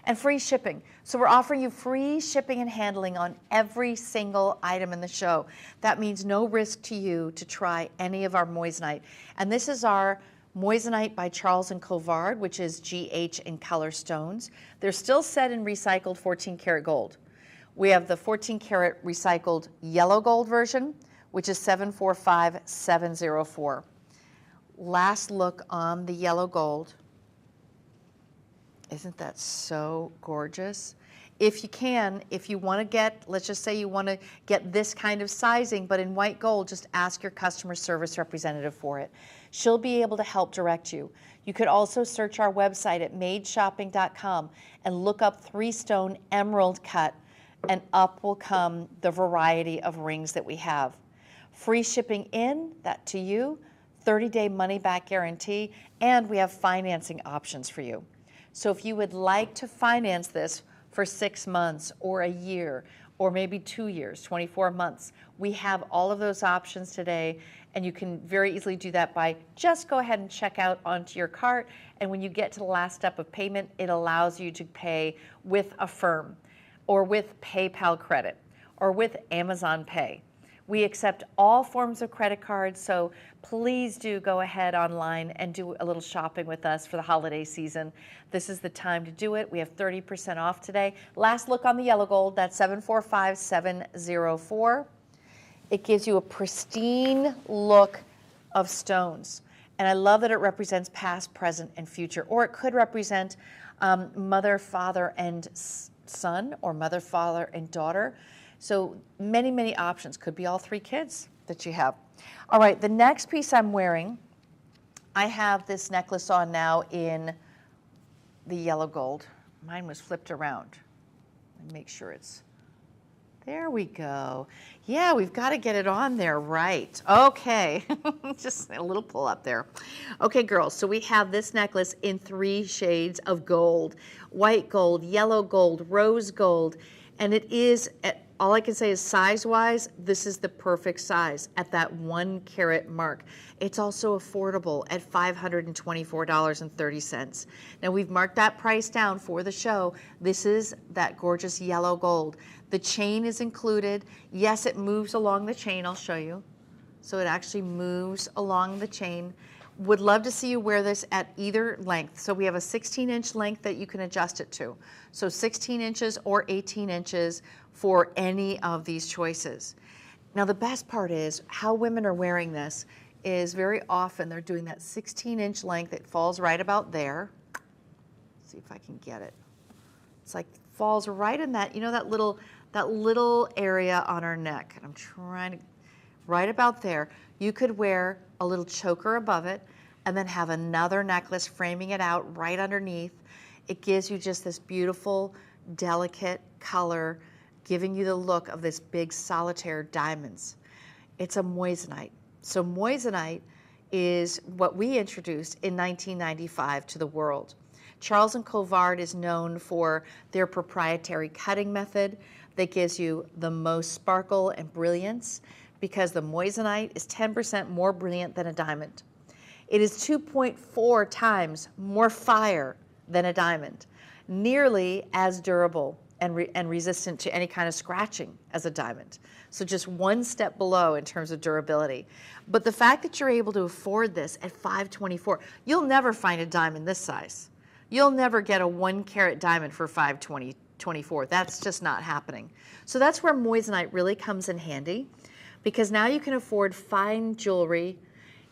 And free shipping. So we're offering you free shipping and handling on every single item in the show. That means no risk to you to try any of our moissanite. And this is our moissanite by Charles Colvard, which is GH in color stones. They're still set in recycled 14 karat gold. We have the 14 karat recycled yellow gold version, which is 745704. Last look on the yellow gold. Isn't that so gorgeous? if you can, if you want to get, let's just say you want to get this kind of sizing, but in white gold, just ask your customer service representative for it. She'll be able to help direct you. You could also search our website at madeshopping.com and look up 3-stone emerald cut, and up will come the variety of rings that we have. Free shipping in, that to you, 30-day money-back guarantee, and we have financing options for you. So if you would like to finance this for 6 months or a year or maybe 2 years, 24 months, we have all of those options today, and you can very easily do that by just go ahead and check out onto your cart, and when you get to the last step of payment, it allows you to pay with Affirm or with PayPal credit or with Amazon Pay. We accept all forms of credit cards, so please do go ahead online and do a little shopping with us for the holiday season. This is the time to do it. We have 30% off today. Last look on the yellow gold, that's 745704. It gives you a pristine look of stones. And I love that it represents past, present, and future. Or it could represent mother, father, and son, or mother, father, and daughter. So many, many options. Could be all 3 kids that you have. All right, the next piece I'm wearing, I have this necklace on now in the yellow gold. Mine was flipped around. Let me make sure it's, there we go. Yeah, we've got to get it on there right. Okay, just a little pull up there. Okay, girls, so we have this necklace in 3 shades of gold. White gold, yellow gold, rose gold, and it is, all I can say is size-wise, this is the perfect size at that 1 carat mark. It's also affordable at $524.30. Now we've marked that price down for the show. This is that gorgeous yellow gold. The chain is included. Yes, it moves along the chain, I'll show you. So it actually moves along the chain. Would love to see you wear this at either length. So we have a 16-inch length that you can adjust it to. So 16 inches or 18 inches for any of these choices. Now the best part is how women are wearing this is very often they're doing that 16-inch length. It falls right about there. Let's see if I can get it. It's like falls right in that, you know, that little area on our neck. And I'm trying to, right about there. You could wear a little choker above it and then have another necklace framing it out right underneath. It gives you just this beautiful, delicate color, giving you the look of this big solitaire diamonds. It's a moissanite. So moissanite is what we introduced in 1995 to the world. Charles and Colvard is known for their proprietary cutting method that gives you the most sparkle and brilliance, because the moissanite is 10% more brilliant than a diamond. It is 2.4 times more fire than a diamond, nearly as durable and resistant to any kind of scratching as a diamond. So just one step below in terms of durability. But the fact that you're able to afford this at $524, you'll never find a diamond this size. You'll never get a 1 carat diamond for $524. That's just not happening. So that's where moissanite really comes in handy, because now you can afford fine jewelry,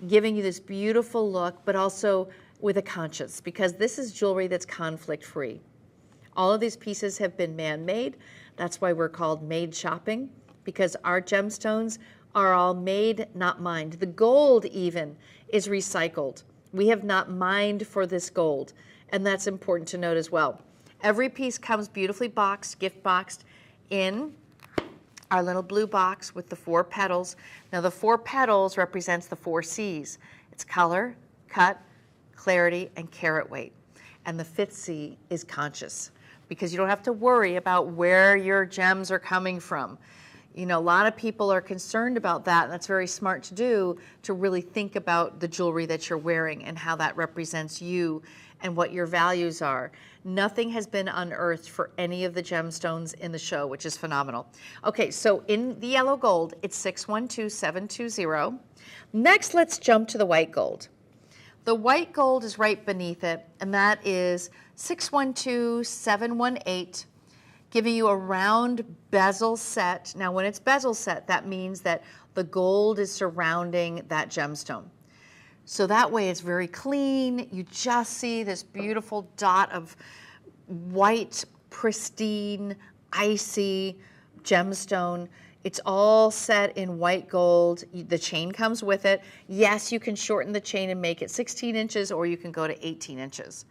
giving you this beautiful look, but also with a conscience, because this is jewelry that's conflict-free. All of these pieces have been man-made. That's why we're called made shopping, because our gemstones are all made, not mined. The gold even is recycled. We have not mined for this gold, and that's important to note as well. Every piece comes beautifully boxed, gift boxed in our little blue box with the 4 petals. Now the 4 petals represents the 4 C's. It's color, cut, clarity, and carat weight. And the 5th C is conscious, because you don't have to worry about where your gems are coming from. You know, a lot of people are concerned about that, and that's very smart to do, to really think about the jewelry that you're wearing and how that represents you and what your values are. Nothing has been unearthed for any of the gemstones in the show, which is phenomenal. Okay, so in the yellow gold, it's 612720. Next, let's jump to the white gold. The white gold is right beneath it, and that is 612718, giving you a round bezel set. Now, when it's bezel set, that means that the gold is surrounding that gemstone. So that way it's very clean. You just see this beautiful dot of white pristine, icy gemstone. It's all set in white gold. The chain comes with it. Yes, you can shorten the chain and make it 16 inches, or you can go to 18 inches.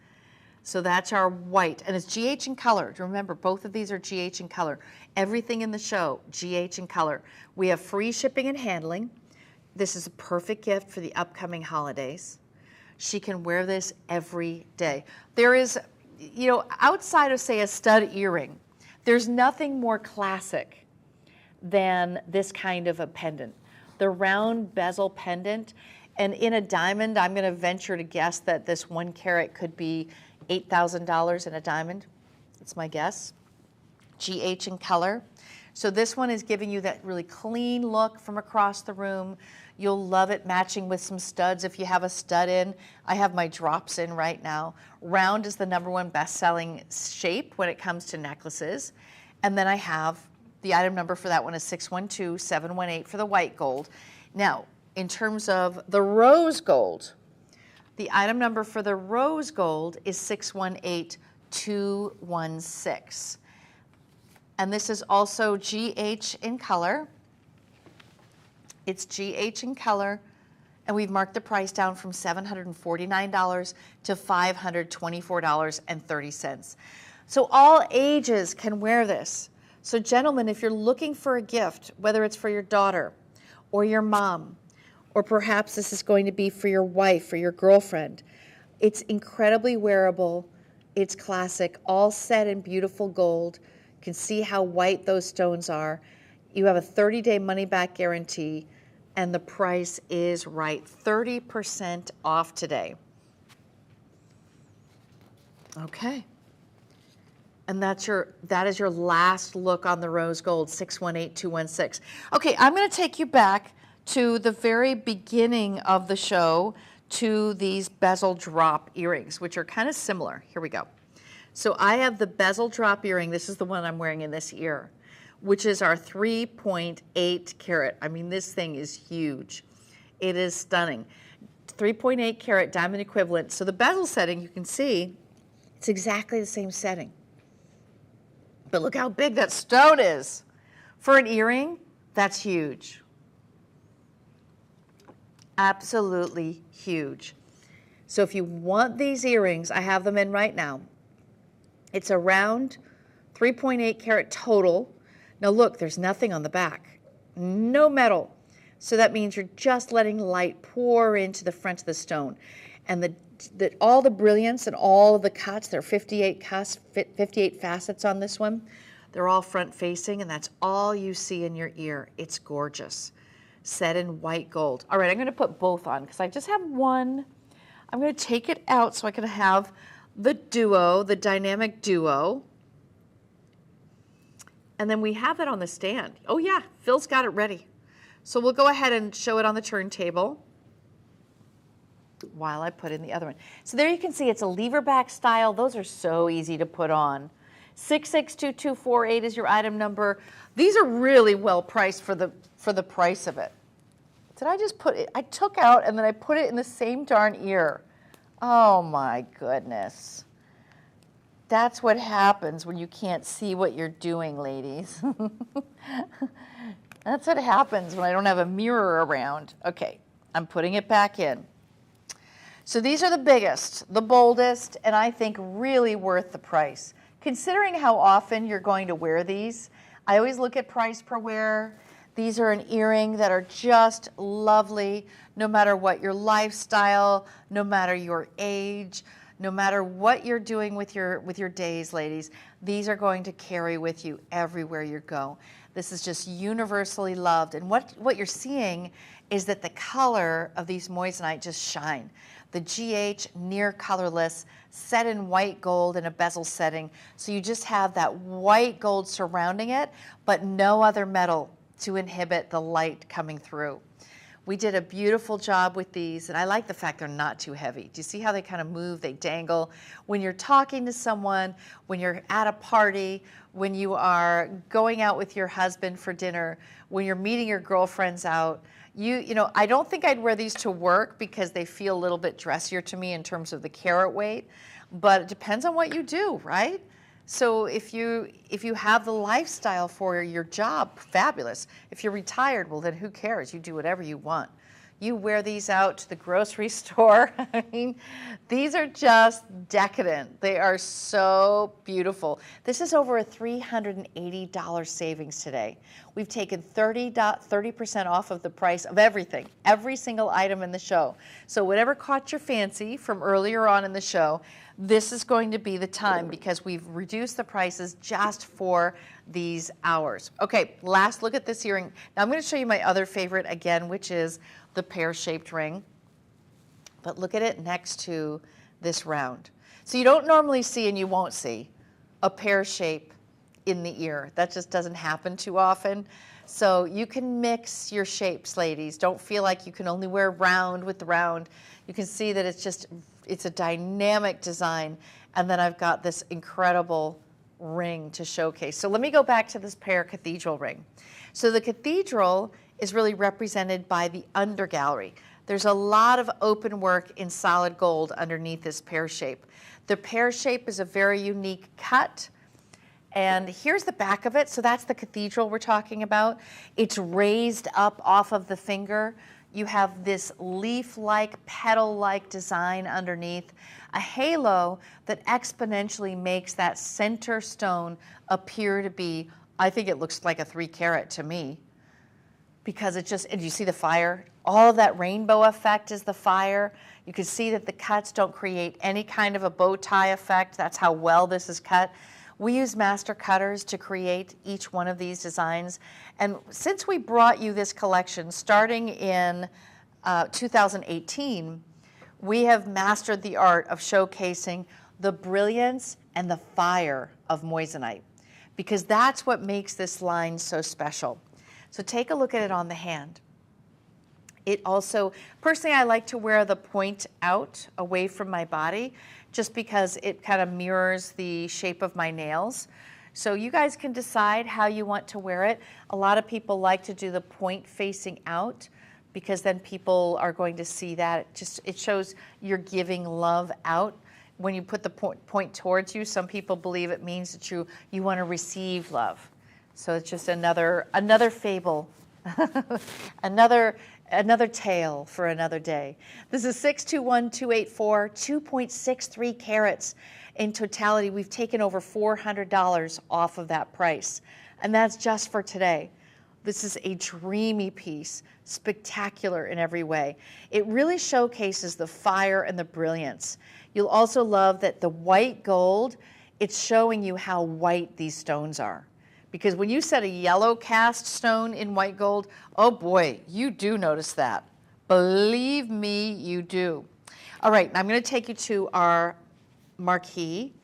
So that's our white, and it's GH in color. Remember, both of these are GH in color. Everything in the show, GH in color. We have free shipping and handling. This is a perfect gift for the upcoming holidays. She can wear this every day. There is, you know, outside of, say, a stud earring, there's nothing more classic than this kind of a pendant. The round bezel pendant, and in a diamond, I'm going to venture to guess that this 1 carat could be $8,000 in a diamond. That's my guess. GH in color. So this one is giving you that really clean look from across the room. You'll love it matching with some studs if you have a stud in. I have my drops in right now. Round is the #1 best-selling shape when it comes to necklaces. And then I have the item number for that one is 612718 for the white gold. Now, in terms of the rose gold, the item number for the rose gold is 618216. And this is also GH in color. It's GH in color, and we've marked the price down from $749 to $524.30. So all ages can wear this. So gentlemen, if you're looking for a gift, whether it's for your daughter or your mom, or perhaps this is going to be for your wife or your girlfriend, it's incredibly wearable. It's classic, all set in beautiful gold. You can see how white those stones are. You have a 30-day money-back guarantee, and the price is right. 30% off today. Okay. And that is your last look on the rose gold, 618216. Okay, I'm going to take you back to the very beginning of the show to these bezel drop earrings, which are kind of similar. Here we go. So I have the bezel drop earring. This is the one I'm wearing in this ear, which is our 3.8 carat. I mean, this thing is huge. It is stunning. 3.8 carat diamond equivalent. So the bezel setting, you can see, it's exactly the same setting. But look how big that stone is. For an earring, that's huge. Absolutely huge. So if you want these earrings, I have them in right now. It's around 3.8 carat total. Now look, there's nothing on the back. No metal. So that means you're just letting light pour into the front of the stone. And all the brilliance and all of the cuts, there are 58 cuts, 58 facets on this one. They're all front facing, and that's all you see in your ear. It's gorgeous. Set in white gold. All right, I'm going to put both on because I just have one. I'm going to take it out so I can have the duo, the dynamic duo. And then we have that on the stand. Oh yeah, Phil's got it ready. So we'll go ahead and show it on the turntable while I put in the other one. So there you can see it's a lever back style. Those are so easy to put on. 662248 is your item number. These are really well priced for the price of it. Did I just put it? I took out and then I put it in the same darn ear. Oh my goodness. That's what happens when you can't see what you're doing, ladies. That's what happens when I don't have a mirror around. Okay, I'm putting it back in. So these are the biggest, the boldest, and I think really worth the price. Considering how often you're going to wear these, I always look at price per wear. These are an earring that are just lovely, no matter what your lifestyle, no matter your age, no matter what you're doing with your days, ladies. These are going to carry with you everywhere you go. This is just universally loved. And what you're seeing is that the color of these moissanite just shine. The GH near colorless, set in white gold in a bezel setting. So you just have that white gold surrounding it, but no other metal to inhibit the light coming through. We did a beautiful job with these, and I like the fact they're not too heavy. Do you see how they kind of move, they dangle? When you're talking to someone, when you're at a party, when you are going out with your husband for dinner, when you're meeting your girlfriends out, you know, I don't think I'd wear these to work because they feel a little bit dressier to me in terms of the carat weight, but it depends on what you do, right? So if you have the lifestyle for your job, fabulous. If you're retired, well then who cares? You do whatever you want. You wear these out to the grocery store. I mean, these are just decadent. They are so beautiful. This is over a $380 savings today. We've taken 30% off of the price of everything, every single item in the show. So whatever caught your fancy from earlier on in the show, this is going to be the time because we've reduced the prices just for these hours. Okay, last look at this earring. Now I'm going to show you my other favorite again, which is the pear-shaped ring. But look at it next to this round. So you don't normally see, and you won't see, a pear shape in the ear. That just doesn't happen too often. So you can mix your shapes, ladies. Don't feel like you can only wear round with the round. You can see that it's a dynamic design. And then I've got this incredible ring to showcase. So let me go back to this pear cathedral ring. So the cathedral is really represented by the undergallery. There's a lot of open work in solid gold underneath this pear shape. The pear shape is a very unique cut. And here's the back of it. So that's the cathedral we're talking about. It's raised up off of the finger. You have this leaf-like, petal-like design underneath, a halo that exponentially makes that center stone appear to be, I think it looks like a 3-carat to me, because it just, and you see the fire? All of that rainbow effect is the fire. You can see that the cuts don't create any kind of a bow tie effect. That's how well this is cut. We use master cutters to create each one of these designs. And since we brought you this collection starting in 2018, we have mastered the art of showcasing the brilliance and the fire of moissanite, because that's what makes this line so special. So take a look at it on the hand. It also, personally, I like to wear the point out away from my body just because it kind of mirrors the shape of my nails. So you guys can decide how you want to wear it. A lot of people like to do the point facing out because then people are going to see that. It shows you're giving love out. When you put the point towards you, some people believe it means that you want to receive love. So it's just another fable, another tale for another day. This is 621284, 2.63 carats. In totality, we've taken over $400 off of that price. And that's just for today. This is a dreamy piece, spectacular in every way. It really showcases the fire and the brilliance. You'll also love that the white gold, it's showing you how white these stones are. Because when you set a yellow cast stone in white gold, oh boy, you do notice that. Believe me, you do. All right, I'm going to take you to our marquee.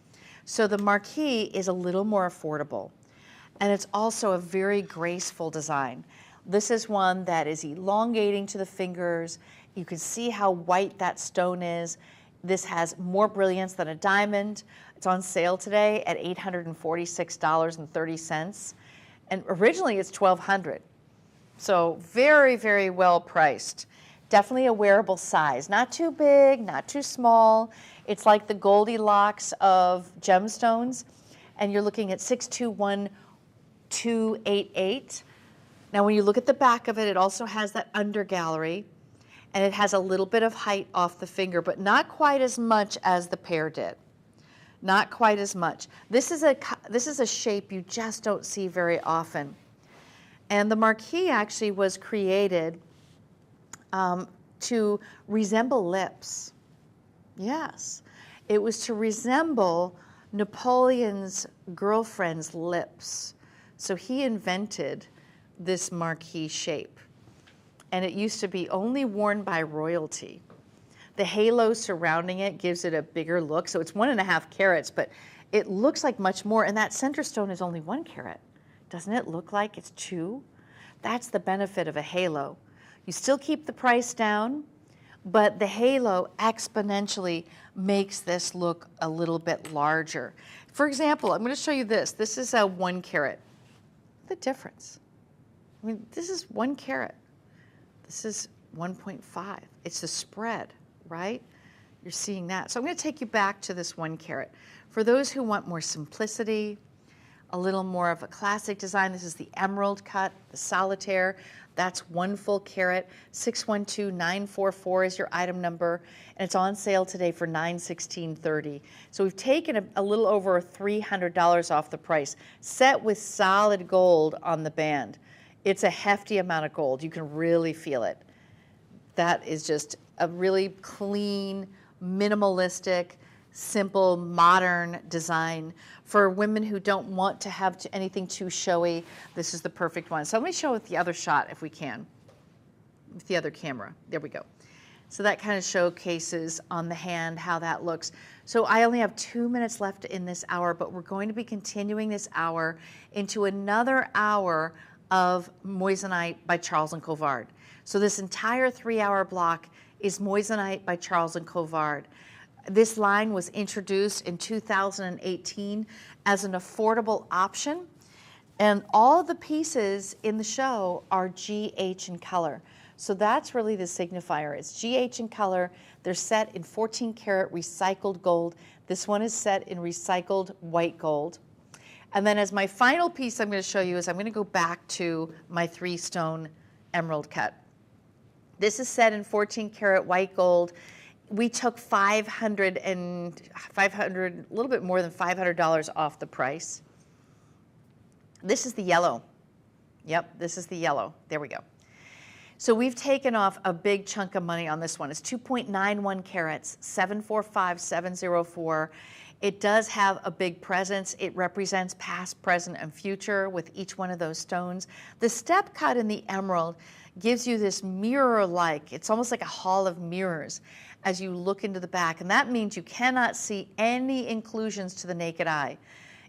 So the marquee is a little more affordable, and it's also a very graceful design. This is one that is elongating to the fingers. You can see how white that stone is. This has more brilliance than a diamond. It's on sale today at $846.30. And originally it's $1,200. So very, very well priced. Definitely a wearable size. Not too big, not too small. It's like the Goldilocks of gemstones. And you're looking at 621288. Now when you look at the back of it, it also has that undergallery. And it has a little bit of height off the finger, but not quite as much as the pear did. Not quite as much. This is a shape you just don't see very often. And the marquee actually was created to resemble lips. Yes, it was to resemble Napoleon's girlfriend's lips. So he invented this marquee shape. And it used to be only worn by royalty. The halo surrounding it gives it a bigger look. So it's 1.5 carats, but it looks like much more. And that center stone is only 1 carat. Doesn't it look like it's 2? That's the benefit of a halo. You still keep the price down, but the halo exponentially makes this look a little bit larger. For example, I'm going to show you this. This is a 1 carat. The difference. I mean, this is 1 carat. This is 1.5. It's the spread, right? you're seeing that. So I'm going to take you back to this 1 carat. For those who want more simplicity, a little more of a classic design, this is the emerald cut, the solitaire. That's 1 full carat. 612944 is your item number, and it's on sale today for $916.30. So we've taken a little over $300 off the price, set with solid gold on the band. It's a hefty amount of gold. You can really feel it. That is just a really clean, minimalistic, simple, modern design. For women who don't want to have anything too showy, this is the perfect one. So let me show with the other shot if we can, with the other camera. There we go. So that kind of showcases on the hand how that looks. So I only have 2 minutes left in this hour, but we're going to be continuing this hour into another hour of moissanite by Charles Colvard. So this entire 3-hour block is moissanite by Charles Colvard. This line was introduced in 2018 as an affordable option, and all of the pieces in the show are GH in color. So that's really the signifier. It's GH in color. They're set in 14 karat recycled gold. This one is set in recycled white gold. And then as my final piece I'm going to show you is I'm going to go back to my 3-stone emerald cut. This is set in 14 karat white gold. We took a little bit more than $500 off the price. This is the yellow. Yep, this is the yellow. There we go. So we've taken off a big chunk of money on this one. It's 2.91 carats, 745704. It does have a big presence. It represents past, present, and future with each one of those stones. The step cut in the emerald gives you this mirror-like, it's almost like a hall of mirrors as you look into the back, and that means you cannot see any inclusions to the naked eye.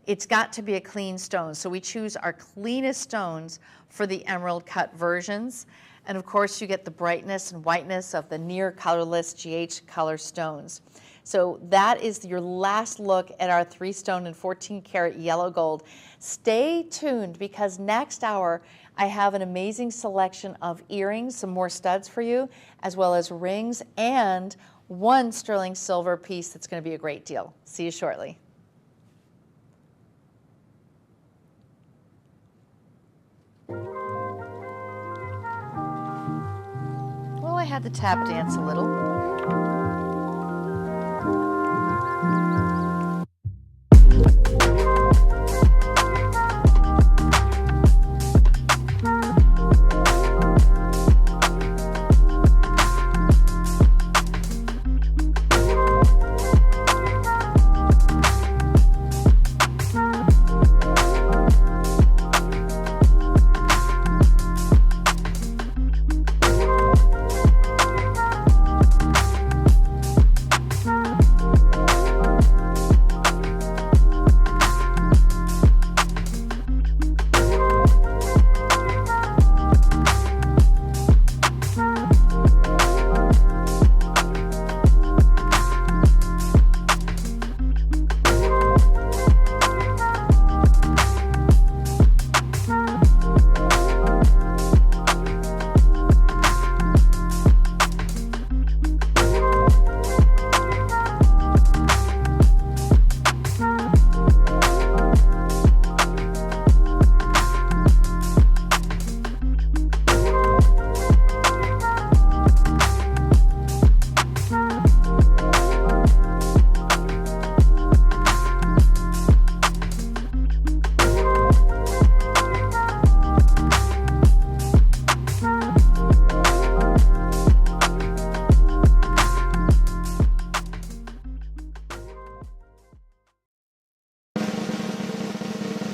It's got to be a clean stone, so we choose our cleanest stones for the emerald cut versions, and of course you get the brightness and whiteness of the near colorless GH color stones. So that is your last look at our 3-stone and 14 karat yellow gold. Stay tuned because next hour I have an amazing selection of earrings, some more studs for you, as well as rings and 1 sterling silver piece that's going to be a great deal. See you shortly. Well, I had to tap dance a little.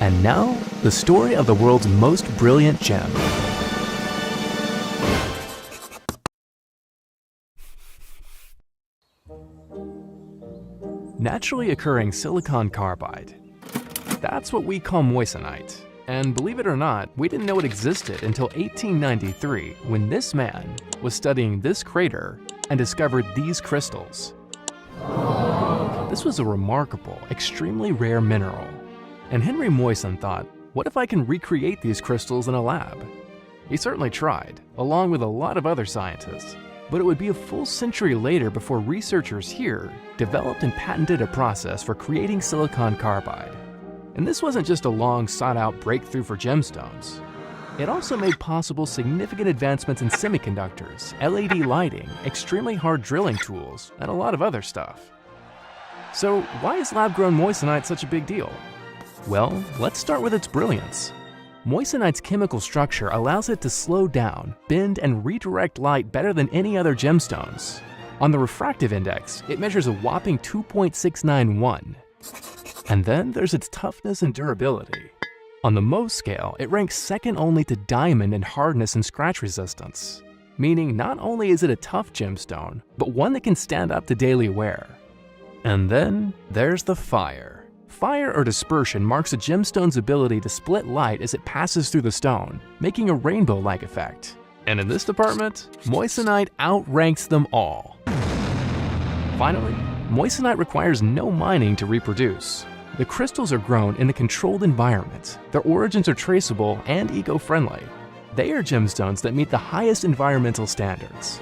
And now, the story of the world's most brilliant gem. Naturally occurring silicon carbide. That's what we call moissanite. And believe it or not, we didn't know it existed until 1893 when this man was studying this crater and discovered these crystals. This was a remarkable, extremely rare mineral. And Henry Moissan thought, what if I can recreate these crystals in a lab? He certainly tried, along with a lot of other scientists. But it would be a full century later before researchers here developed and patented a process for creating silicon carbide. And this wasn't just a long sought-out breakthrough for gemstones. It also made possible significant advancements in semiconductors, LED lighting, extremely hard drilling tools, and a lot of other stuff. So why is lab-grown moissanite such a big deal? Well, let's start with its brilliance. Moissanite's chemical structure allows it to slow down, bend, and redirect light better than any other gemstones. On the refractive index, it measures a whopping 2.691. And then there's its toughness and durability. On the Mohs scale, it ranks second only to diamond in hardness and scratch resistance, meaning not only is it a tough gemstone, but one that can stand up to daily wear. And then there's the fire. Fire or dispersion marks a gemstone's ability to split light as it passes through the stone, making a rainbow-like effect. And in this department, moissanite outranks them all. Finally, moissanite requires no mining to reproduce. The crystals are grown in a controlled environment, their origins are traceable and eco-friendly. They are gemstones that meet the highest environmental standards.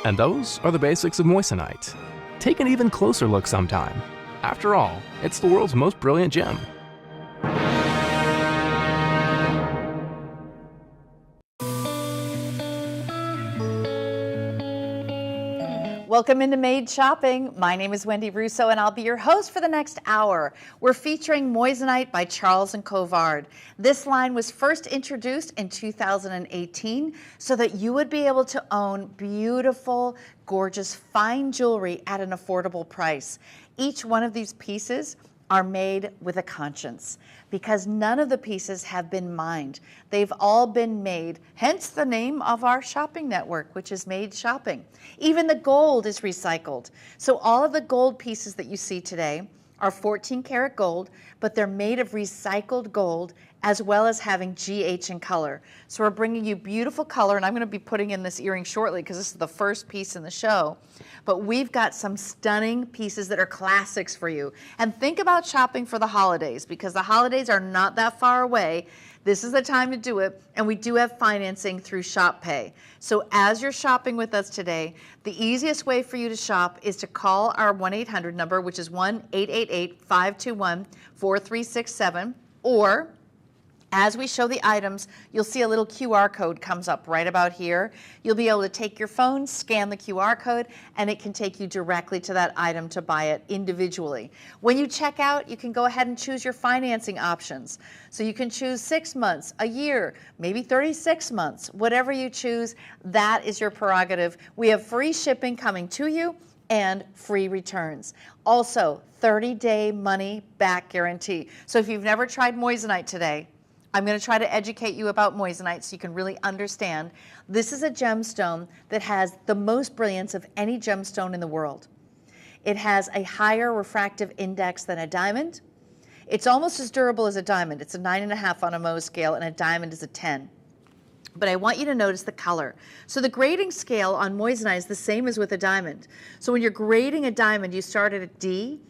And those are the basics of moissanite. Take an even closer look sometime. After all, it's the world's most brilliant gem. Welcome into Made Shopping. My name is Wendy Russo and I'll be your host for the next hour. We're featuring moissanite by Charles and Colvard. This line was first introduced in 2018 so that you would be able to own beautiful, gorgeous, fine jewelry at an affordable price. Each one of these pieces are made with a conscience because none of the pieces have been mined. They've all been made, hence the name of our shopping network, which is Made Shopping. Even the gold is recycled. So all of the gold pieces that you see today are 14 karat gold, but they're made of recycled gold as well as having GH in color. So we're bringing you beautiful color, and I'm going to be putting in this earring shortly because this is the first piece in the show. But we've got some stunning pieces that are classics for you. And think about shopping for the holidays because the holidays are not that far away. This is the time to do it, and we do have financing through Shop Pay. So as you're shopping with us today, the easiest way for you to shop is to call our 1-800 number, which is 1-888-521-4367, or as we show the items, you'll see a little QR code comes up right about here. You'll be able to take your phone, scan the QR code, and it can take you directly to that item to buy it individually. When you check out, you can go ahead and choose your financing options. So you can choose 6 months, a year, maybe 36 months, whatever you choose, that is your prerogative. We have free shipping coming to you and free returns. Also, 30-day money back guarantee. So if you've never tried moissanite today, I'm going to try to educate you about moissanite so you can really understand. This is a gemstone that has the most brilliance of any gemstone in the world. It has a higher refractive index than a diamond. It's almost as durable as a diamond. It's a 9.5 on a Mohs scale, and a diamond is a 10. But I want you to notice the color. So the grading scale on moissanite is the same as with a diamond. So when you're grading a diamond, you start at a D,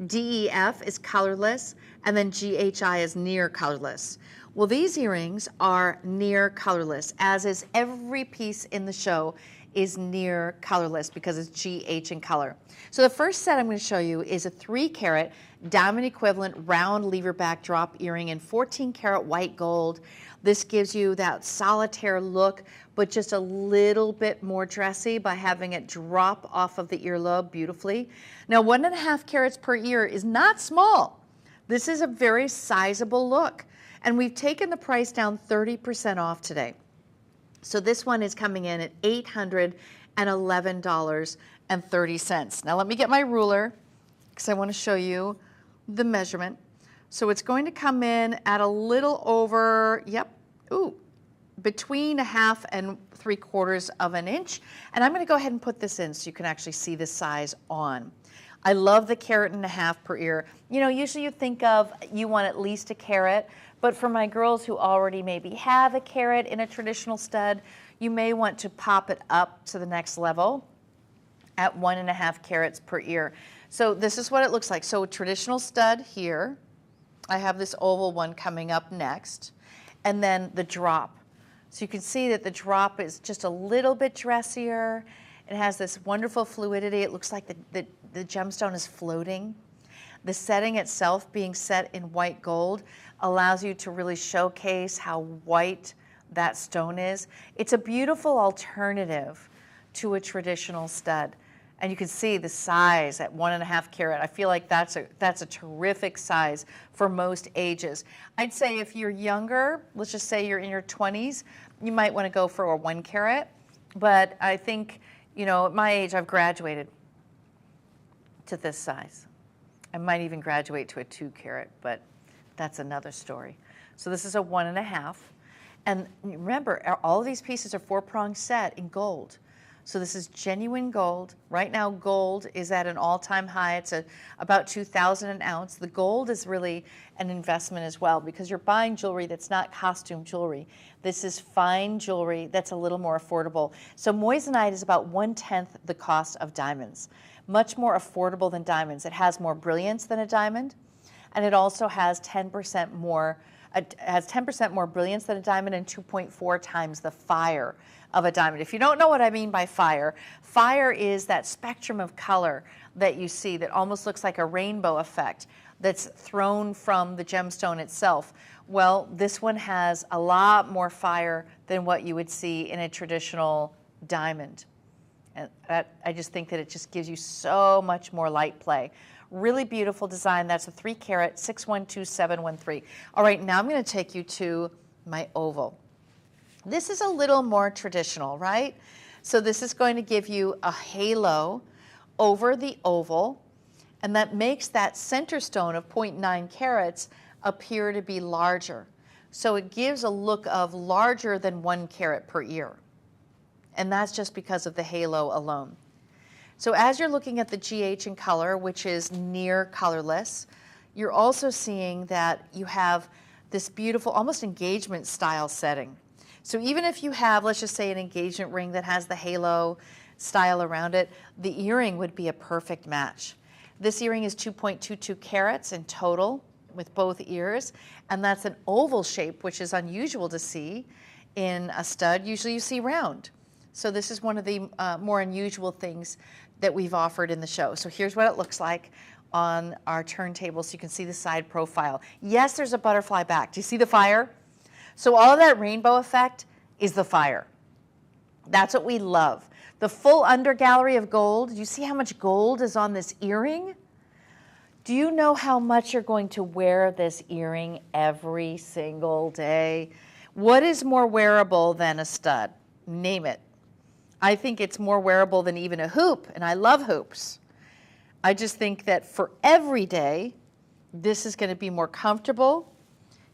DEF is colorless, and then GHI is near colorless. Well, these earrings are near colorless, as is every piece in the show is near colorless because it's GH in color. So the first set I'm going to show you is a 3 karat diamond equivalent round lever back drop earring in 14 karat white gold. This gives you that solitaire look, but just a little bit more dressy by having it drop off of the earlobe beautifully. Now, 1.5 carats per ear is not small. This is a very sizable look. And we've taken the price down 30% off today. So this one is coming in at $811.30. Now let me get my ruler because I want to show you the measurement. So it's going to come in at a little over, between 1/2 and 3/4 of an inch. And I'm going to go ahead and put this in so you can actually see the size on. I love the 1.5 carat per ear. You know, usually you think of you want at least a carat, but for my girls who already maybe have a carat in a traditional stud, you may want to pop it up to the next level at 1.5 carats per ear. So this is what it looks like. So a traditional stud here. I have this oval one coming up next, and then the drop. So you can see that the drop is just a little bit dressier. It has this wonderful fluidity. It looks like the gemstone is floating. The setting itself, being set in white gold, allows you to really showcase how white that stone is. It's a beautiful alternative to a traditional stud. And you can see the size at 1.5 carat. I feel like that's a terrific size for most ages. I'd say if you're younger, let's just say you're in your 20s, you might want to go for a 1 carat. But I think, you know, at my age, I've graduated to this size. I might even graduate to a 2 carat, but that's another story. So this is a 1.5. And remember, all of these pieces are 4-prong set in gold. So this is genuine gold. Right now, gold is at an all-time high. It's about $2,000 an ounce. The gold is really an investment as well because you're buying jewelry that's not costume jewelry. This is fine jewelry that's a little more affordable. So moissanite is about 1/10 the cost of diamonds. Much more affordable than diamonds. It has more brilliance than a diamond, and it also has 10% more. It has 10% more brilliance than a diamond and 2.4 times the fire of a diamond. If you don't know what I mean by fire, fire is that spectrum of color that you see that almost looks like a rainbow effect that's thrown from the gemstone itself. Well, this one has a lot more fire than what you would see in a traditional diamond. And I just think that it just gives you so much more light play. Really beautiful design. That's a 3 carat 612713. All right, now I'm going to take you to my oval. This is a little more traditional, right? So this is going to give you a halo over the oval, and that makes that center stone of 0.9 carats appear to be larger. So it gives a look of larger than 1 carat per ear. And that's just because of the halo alone. So as you're looking at the GH in color, which is near colorless, you're also seeing that you have this beautiful, almost engagement style setting. So even if you have, let's just say, an engagement ring that has the halo style around it, the earring would be a perfect match. This earring is 2.22 carats in total with both ears, and that's an oval shape, which is unusual to see in a stud. Usually you see round. So this is one of the more unusual things that we've offered in the show. So here's what it looks like on our turntable so you can see the side profile. Yes, there's a butterfly back. Do you see the fire? So all of that rainbow effect is the fire. That's what we love. The full under gallery of gold. Do you see how much gold is on this earring? Do you know how much you're going to wear this earring every single day? What is more wearable than a stud? Name it. I think it's more wearable than even a hoop, and I love hoops. I just think that for every day, this is going to be more comfortable.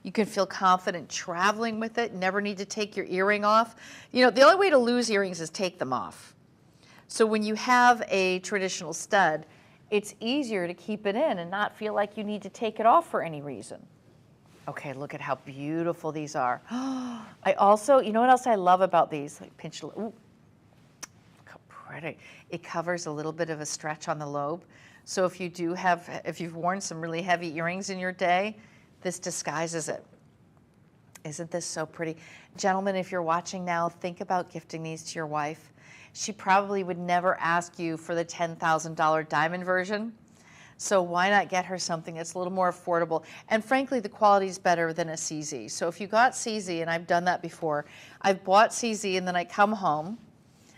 You can feel confident traveling with it, never need to take your earring off. You know, the only way to lose earrings is take them off. So when you have a traditional stud, it's easier to keep it in and not feel like you need to take it off for any reason. Okay, look at how beautiful these are. I also, you know what else I love about these? Like pinch, ooh, look how pretty. It covers a little bit of a stretch on the lobe. So if you've worn some really heavy earrings in your day, this disguises it. Isn't this so pretty? Gentlemen, if you're watching now, think about gifting these to your wife. She probably would never ask you for the $10,000 diamond version. So why not get her something that's a little more affordable? And frankly, the quality is better than a CZ. So if you got CZ, and I've done that before, I've bought CZ and then I come home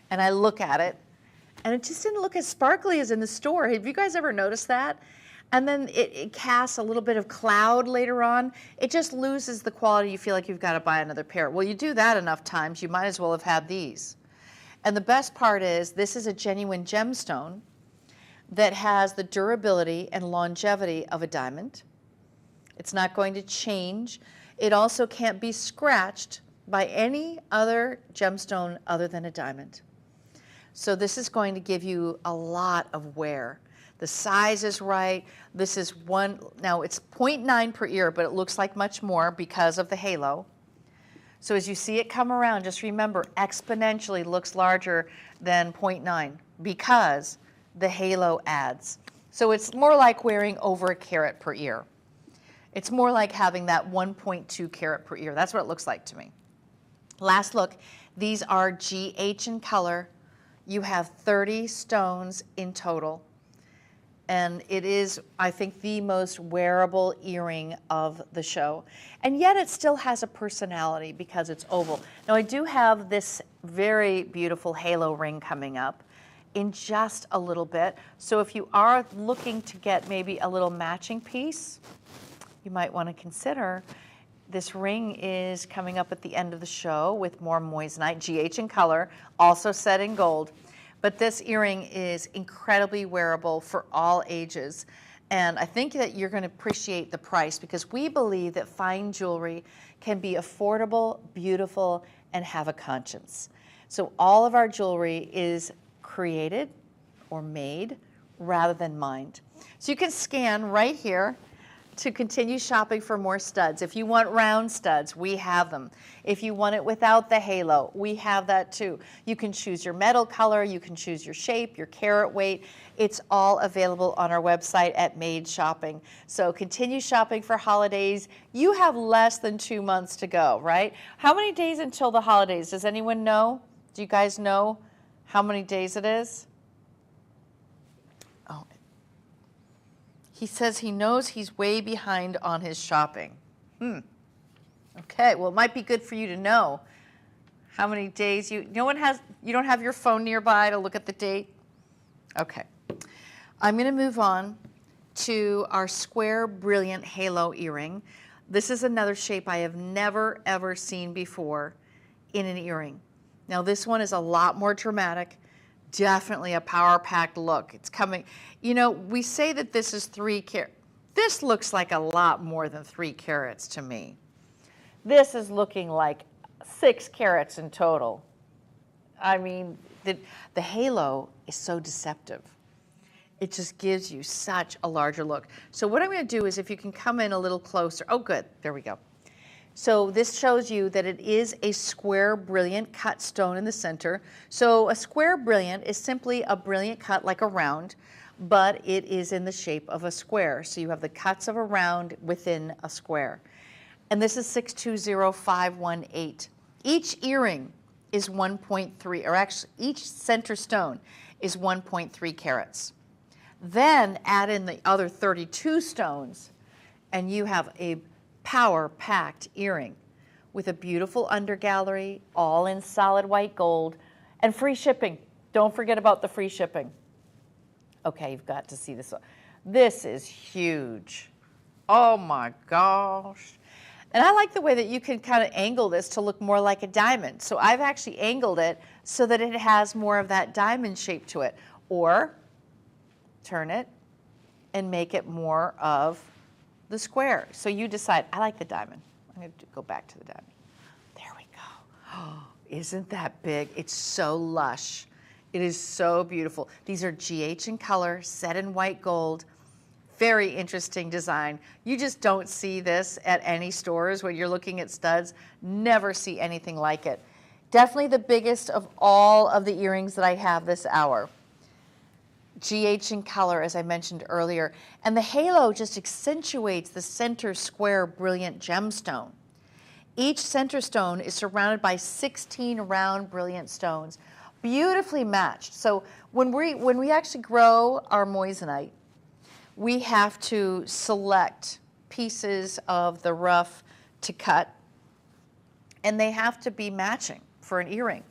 and I look at it and it just didn't look as sparkly as in the store. Have you guys ever noticed that? And then it casts a little bit of cloud later on. It just loses the quality. You feel like you've got to buy another pair. Well, you do that enough times, you might as well have had these. And the best part is this is a genuine gemstone that has the durability and longevity of a diamond. It's not going to change. It also can't be scratched by any other gemstone other than a diamond. So this is going to give you a lot of wear. The size is right. This is now it's 0.9 per ear, but it looks like much more because of the halo. So as you see it come around, just remember exponentially looks larger than 0.9 because the halo adds. So it's more like wearing over a carat per ear. It's more like having that 1.2 carat per ear. That's what it looks like to me. Last look, these are GH in color. You have 30 stones in total. And it is, I think, the most wearable earring of the show. And yet it still has a personality because it's oval. Now I do have this very beautiful halo ring coming up in just a little bit. So if you are looking to get maybe a little matching piece, you might want to consider this ring is coming up at the end of the show with more moissanite, GH in color, also set in gold. But this earring is incredibly wearable for all ages. And I think that you're going to appreciate the price because we believe that fine jewelry can be affordable, beautiful, and have a conscience. So all of our jewelry is created or made rather than mined. So you can scan right here to continue shopping for more studs. If you want round studs, we have them. If you want it without the halo, we have that too. You can choose your metal color, you can choose your shape, your carat weight. It's all available on our website at Made Shopping. So continue shopping for holidays. You have less than 2 months to go, right? How many days until the holidays? Does anyone know? Do you guys know how many days it is? Oh, he says he knows he's way behind on his shopping. Okay, well, it might be good for you to know how many days you don't have your phone nearby to look at the date? Okay. I'm going to move on to our square brilliant halo earring. This is another shape I have never ever seen before in an earring. Now this one is a lot more dramatic. Definitely a power-packed look. It's coming. You know, we say that this is 3 carats. This looks like a lot more than 3 carats to me. This is looking like 6 carats in total. I mean, the halo is so deceptive. It just gives you such a larger look. So what I'm going to do is if you can come in a little closer. Oh, good. There we go. So this shows you that it is a square brilliant cut stone in the center. So a square brilliant is simply a brilliant cut like a round, but it is in the shape of a square. So you have the cuts of a round within a square. And this is 620518. Each earring is 1.3, or actually each center stone is 1.3 carats. Then add in the other 32 stones and you have a power-packed earring with a beautiful undergallery, all in solid white gold, and free shipping. Don't forget about the free shipping. Okay, you've got to see this one. This is huge. Oh my gosh. And I like the way that you can kind of angle this to look more like a diamond. So I've actually angled it so that it has more of that diamond shape to it. Or turn it and make it more of the square. So you decide, I like the diamond. I'm going to go back to the diamond. There we go. Oh, isn't that big? It's so lush. It is so beautiful. These are GH in color, set in white gold. Very interesting design. You just don't see this at any stores when you're looking at studs. Never see anything like it. Definitely the biggest of all of the earrings that I have this hour. GH in color, as I mentioned earlier, and the halo just accentuates the center square brilliant gemstone. Each center stone is surrounded by 16 round brilliant stones, beautifully matched. So when we actually grow our moissanite, we have to select pieces of the rough to cut, and they have to be matching for an earring.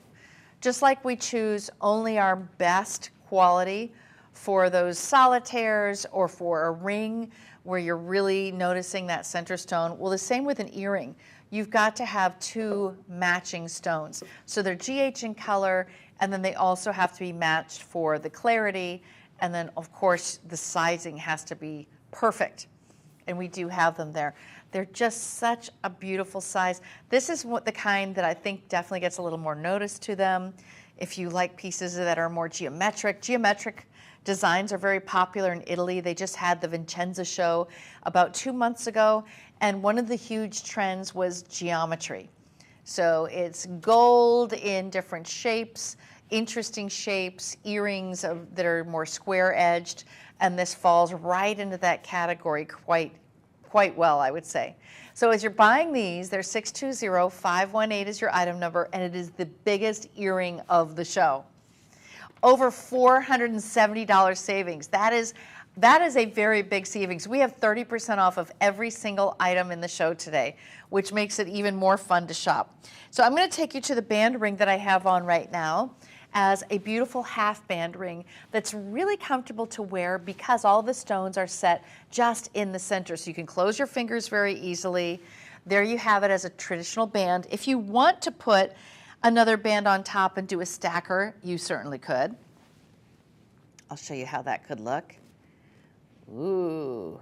Just like we choose only our best quality for those solitaires or for a ring where you're really noticing that center stone. Well, the same with an earring. You've got to have 2 matching stones. So they're GH in color, and then they also have to be matched for the clarity, and then of course the sizing has to be perfect. And we do have them there. They're just such a beautiful size. This is the kind that I think definitely gets a little more notice to them. If you like pieces that are more geometric designs are very popular in Italy. They just had the Vincenza show about 2 months ago, and one of the huge trends was geometry. So it's gold in different shapes, interesting shapes, earrings that are more square-edged, and this falls right into that category quite quite well, I would say. So as you're buying these, they're 620518 is your item number, and it is the biggest earring of the show. Over $470 savings. That is a very big savings. We have 30% off of every single item in the show today, which makes it even more fun to shop. So I'm going to take you to the band ring that I have on right now as a beautiful half band ring that's really comfortable to wear because all the stones are set just in the center. So you can close your fingers very easily. There you have it as a traditional band. If you want to put another band on top and do a stacker, you certainly could. I'll show you how that could look. Ooh,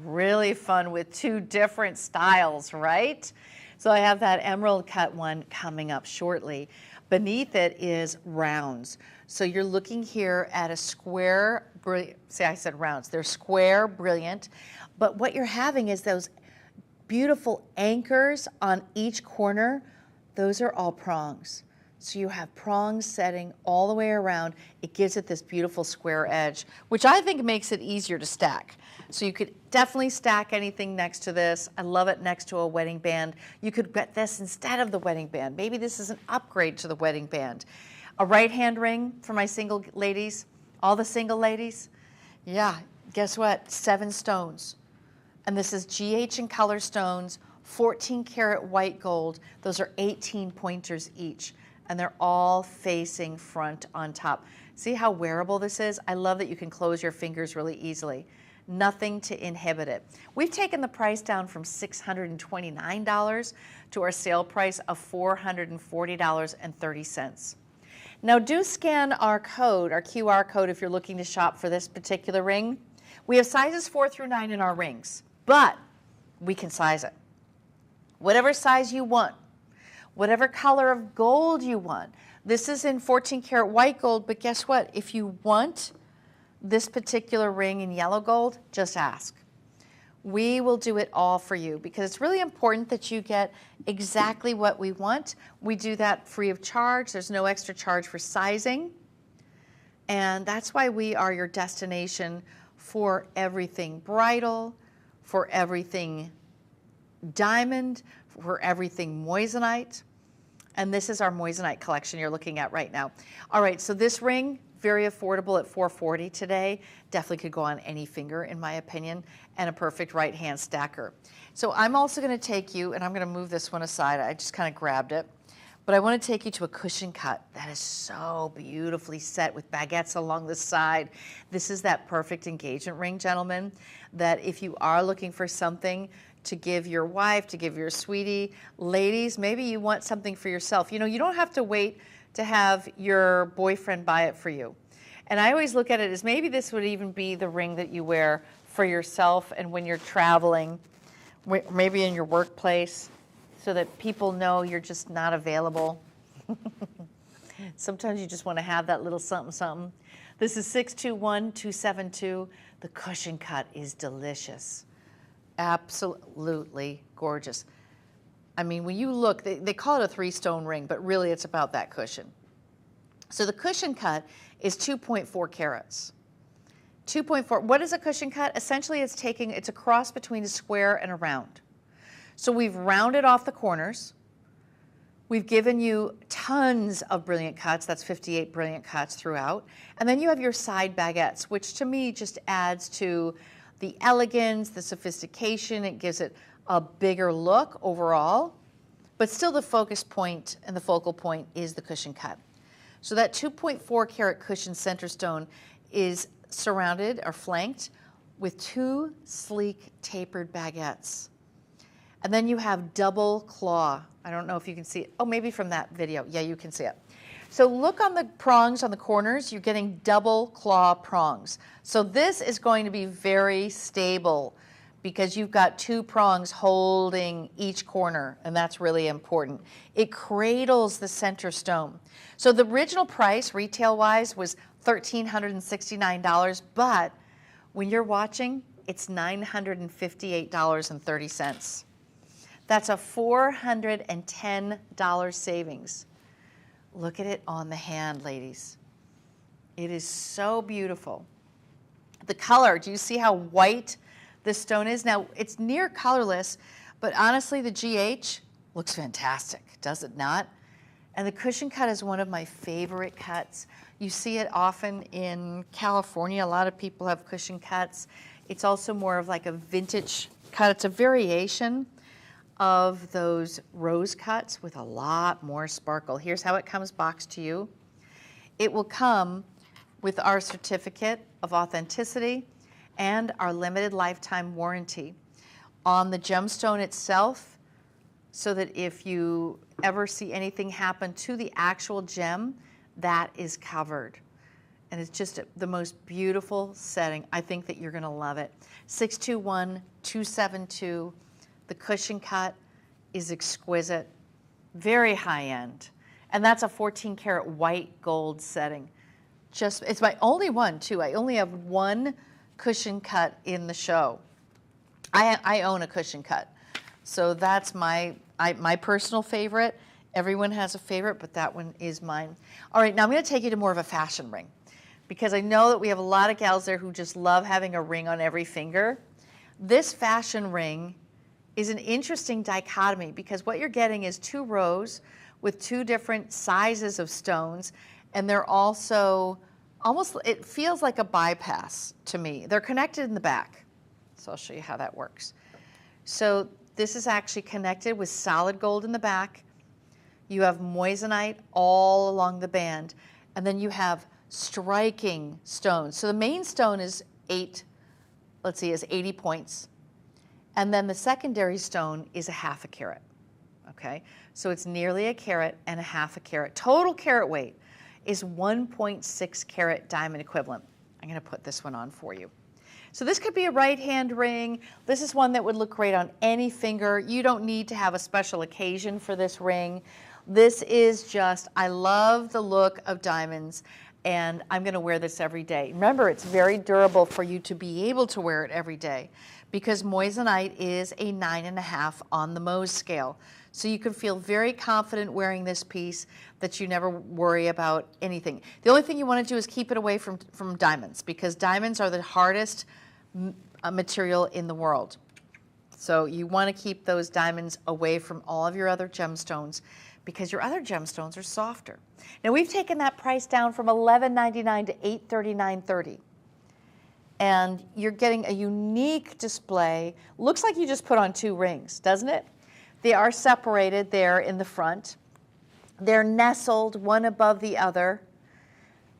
really fun with two different styles, right? So I have that emerald cut one coming up shortly. Beneath it is rounds. So you're looking here at a square, see, I said rounds. They're square, brilliant. But what you're having is those beautiful anchors on each corner. Those are all prongs. So you have prongs setting all the way around. It gives it this beautiful square edge, which I think makes it easier to stack. So you could definitely stack anything next to this. I love it next to a wedding band. You could get this instead of the wedding band. Maybe this is an upgrade to the wedding band. A right hand ring for my single ladies, all the single ladies. Yeah, guess what? 7 stones. And this is GH and color stones, 14 karat white gold. Those are 18 pointers each. And they're all facing front on top. See how wearable this is? I love that you can close your fingers really easily. Nothing to inhibit it. We've taken the price down from $629 to our sale price of $440.30. Now do scan our code, our QR code, if you're looking to shop for this particular ring. We have sizes 4 through 9 in our rings, but we can size it. Whatever size you want. Whatever color of gold you want. This is in 14 karat white gold, but guess what? If you want this particular ring in yellow gold, just ask. We will do it all for you because it's really important that you get exactly what we want. We do that free of charge. There's no extra charge for sizing. And that's why we are your destination for everything bridal, for everything diamond, for everything moissanite. And this is our moissanite collection you're looking at right now. All right, so this ring, very affordable at $440 today. Definitely could go on any finger, in my opinion, and a perfect right-hand stacker. So I'm also going to take you, and I'm going to move this one aside. I just kind of grabbed it. But I want to take you to a cushion cut that is so beautifully set with baguettes along the side. This is that perfect engagement ring, gentlemen, that if you are looking for something to give your wife, to give your sweetie, ladies, maybe you want something for yourself. You know, you don't have to wait to have your boyfriend buy it for you. And I always look at it as maybe this would even be the ring that you wear for yourself and when you're traveling, maybe in your workplace, so that people know you're just not available. Sometimes you just want to have that little something, something. This is 621272. The cushion cut is delicious. Absolutely gorgeous. I mean, when you look, they call it a 3-stone ring, but really it's about that cushion. So the cushion cut is 2.4 carats. 2.4, what is a cushion cut? Essentially it's a cross between a square and a round. So we've rounded off the corners. We've given you tons of brilliant cuts. That's 58 brilliant cuts throughout. And then you have your side baguettes, which to me just adds to the elegance, the sophistication. It gives it a bigger look overall. But still the focus point and the focal point is the cushion cut. So that 2.4 carat cushion center stone is surrounded or flanked with 2 sleek tapered baguettes. And then you have double claw. I don't know if you can see it. Oh, maybe from that video. Yeah, you can see it. So look on the prongs on the corners. You're getting double claw prongs. So this is going to be very stable because you've got 2 prongs holding each corner, and that's really important. It cradles the center stone. So the original price, retail-wise, was $1,369, but when you're watching, it's $958.30. That's a $410 savings. Look at it on the hand, ladies. It is so beautiful. The color, do you see how white this stone is. Now, it's near colorless, but honestly, the GH looks fantastic, does it not? And the cushion cut is one of my favorite cuts. You see it often in California. A lot of people have cushion cuts. It's also more of like a vintage cut. It's a variation of those rose cuts with a lot more sparkle. Here's how it comes boxed to you. It will come with our certificate of authenticity and our limited lifetime warranty on the gemstone itself, so that if you ever see anything happen to the actual gem, that is covered. And it's just the most beautiful setting. I think that you're gonna love it. 621-272. The cushion cut is exquisite, very high end. And that's a 14 karat white gold setting. It's my only one too. I only have one cushion cut in the show. I own a cushion cut. So that's my personal favorite. Everyone has a favorite, but that one is mine. All right, now I'm gonna take you to more of a fashion ring, because I know that we have a lot of gals there who just love having a ring on every finger. This fashion ring is an interesting dichotomy, because what you're getting is 2 rows with 2 different sizes of stones, and they're also it feels like a bypass to me. They're connected in the back. So I'll show you how that works. So this is actually connected with solid gold in the back. You have moissanite all along the band, and then you have striking stones. So the main stone is 80 points. And then the secondary stone is a half a carat, okay? So it's nearly a carat and a half a carat. Total carat weight is 1.6 carat diamond equivalent. I'm gonna put this one on for you. So this could be a right hand ring. This is one that would look great on any finger. You don't need to have a special occasion for this ring. This is just, I love the look of diamonds, and I'm gonna wear this every day. Remember, it's very durable for you to be able to wear it every day, because moissanite is a 9.5 on the Mohs scale. So you can feel very confident wearing this piece, that you never worry about anything. The only thing you want to do is keep it away from diamonds, because diamonds are the hardest material in the world. So you want to keep those diamonds away from all of your other gemstones, because your other gemstones are softer. Now we've taken that price down from $11.99 to $839.30. And you're getting a unique display. Looks like you just put on 2 rings, doesn't it? They are separated there in the front. They're nestled one above the other.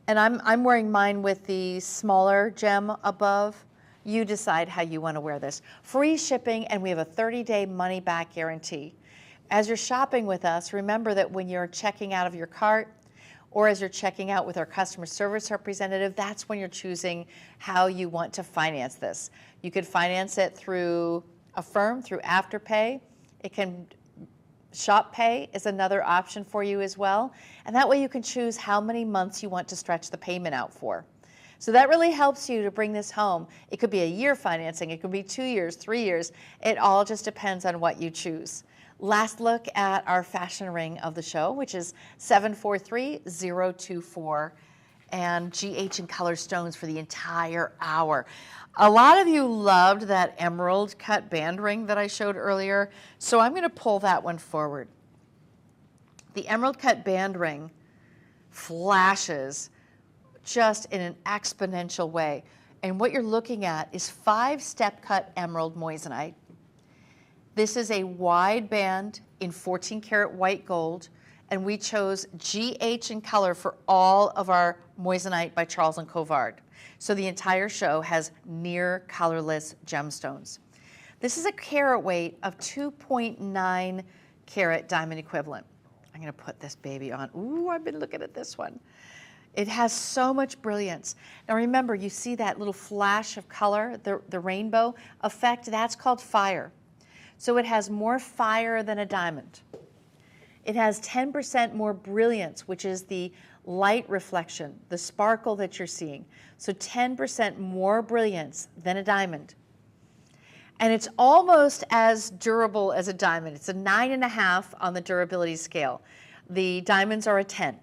And I'm wearing mine with the smaller gem above. You decide how you want to wear this. Free shipping, and we have a 30-day money-back guarantee. As you're shopping with us, remember that when you're checking out of your cart, or as you're checking out with our customer service representative, that's when you're choosing how you want to finance this. You could finance it through Affirm, through Afterpay. It can, Shop Pay is another option for you as well. And that way you can choose how many months you want to stretch the payment out for. So that really helps you to bring this home. It could be a year financing, it could be 2 years, 3 years. It all just depends on what you choose. Last look at our fashion ring of the show, which is 743024, and GH and color stones for the entire hour. A lot of you loved that emerald cut band ring that I showed earlier, so I'm going to pull that one forward. The emerald cut band ring flashes just in an exponential way, and what you're looking at is 5-step cut emerald moissanite. This is a wide band in 14 karat white gold, and we chose GH in color for all of our moissanite by Charles Colvard. So the entire show has near colorless gemstones. This is a carat weight of 2.9 carat diamond equivalent. I'm gonna put this baby on. Ooh, I've been looking at this one. It has so much brilliance. Now remember, you see that little flash of color, the rainbow effect, that's called fire. So it has more fire than a diamond. It has 10% more brilliance, which is the light reflection, the sparkle that you're seeing. So 10% more brilliance than a diamond. And it's almost as durable as a diamond. It's a 9.5 on the durability scale. The diamonds are a 10.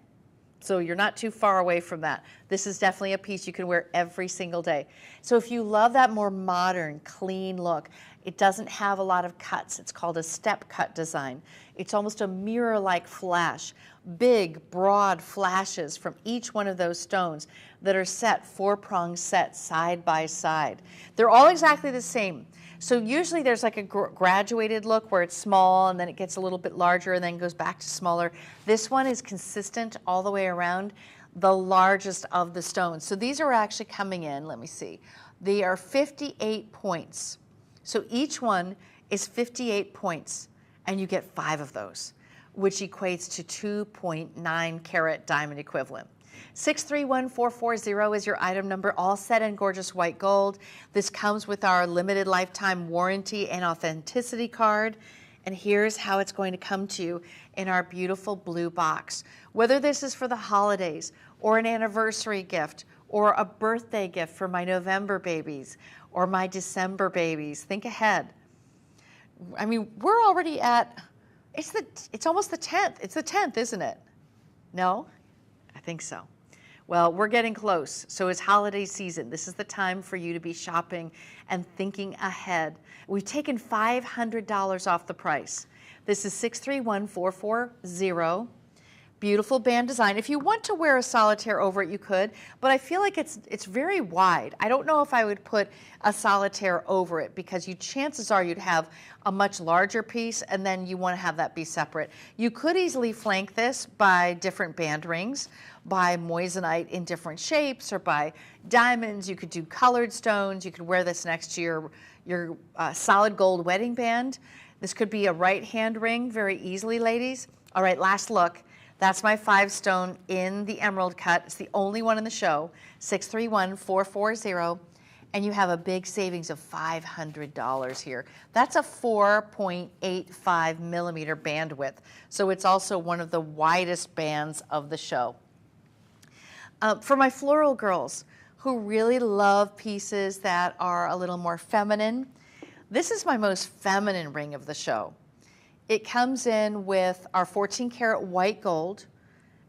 So you're not too far away from that. This is definitely a piece you can wear every single day. So if you love that more modern, clean look, it doesn't have a lot of cuts. It's called a step cut design. It's almost a mirror-like flash, big, broad flashes from each one of those stones that are set, four-prong set, side by side. They're all exactly the same. So usually there's like a graduated look where it's small and then it gets a little bit larger and then goes back to smaller. This one is consistent all the way around, the largest of the stones. So these are actually coming in, let me see, they are 58 points. So each one is 58 points and you get 5 of those, which equates to 2.9 carat diamond equivalent. 631440 is your item number, all set in gorgeous white gold. This comes with our limited lifetime warranty and authenticity card. And here's how it's going to come to you in our beautiful blue box. Whether this is for the holidays or an anniversary gift or a birthday gift for my November babies or my December babies, think ahead. I mean, we're already at, it's almost the 10th. It's the 10th, isn't it? No? I think so. Well, we're getting close. So it's holiday season. This is the time for you to be shopping and thinking ahead. We've taken $500 off the price. This is 631440. Beautiful band design. If you want to wear a solitaire over it, you could, but I feel like it's very wide. I don't know if I would put a solitaire over it because chances are you'd have a much larger piece and then you want to have that be separate. You could easily flank this by different band rings, by moissanite in different shapes, or by diamonds. You could do colored stones. You could wear this next to your solid gold wedding band. This could be a right hand ring very easily, ladies. All right, last look. That's my 5-stone in the emerald cut. It's the only one in the show, 631440, and you have a big savings of $500 here. That's a 4.85 millimeter bandwidth, so it's also one of the widest bands of the show. For my floral girls who really love pieces that are a little more feminine, this is my most feminine ring of the show. It comes in with our 14 karat white gold,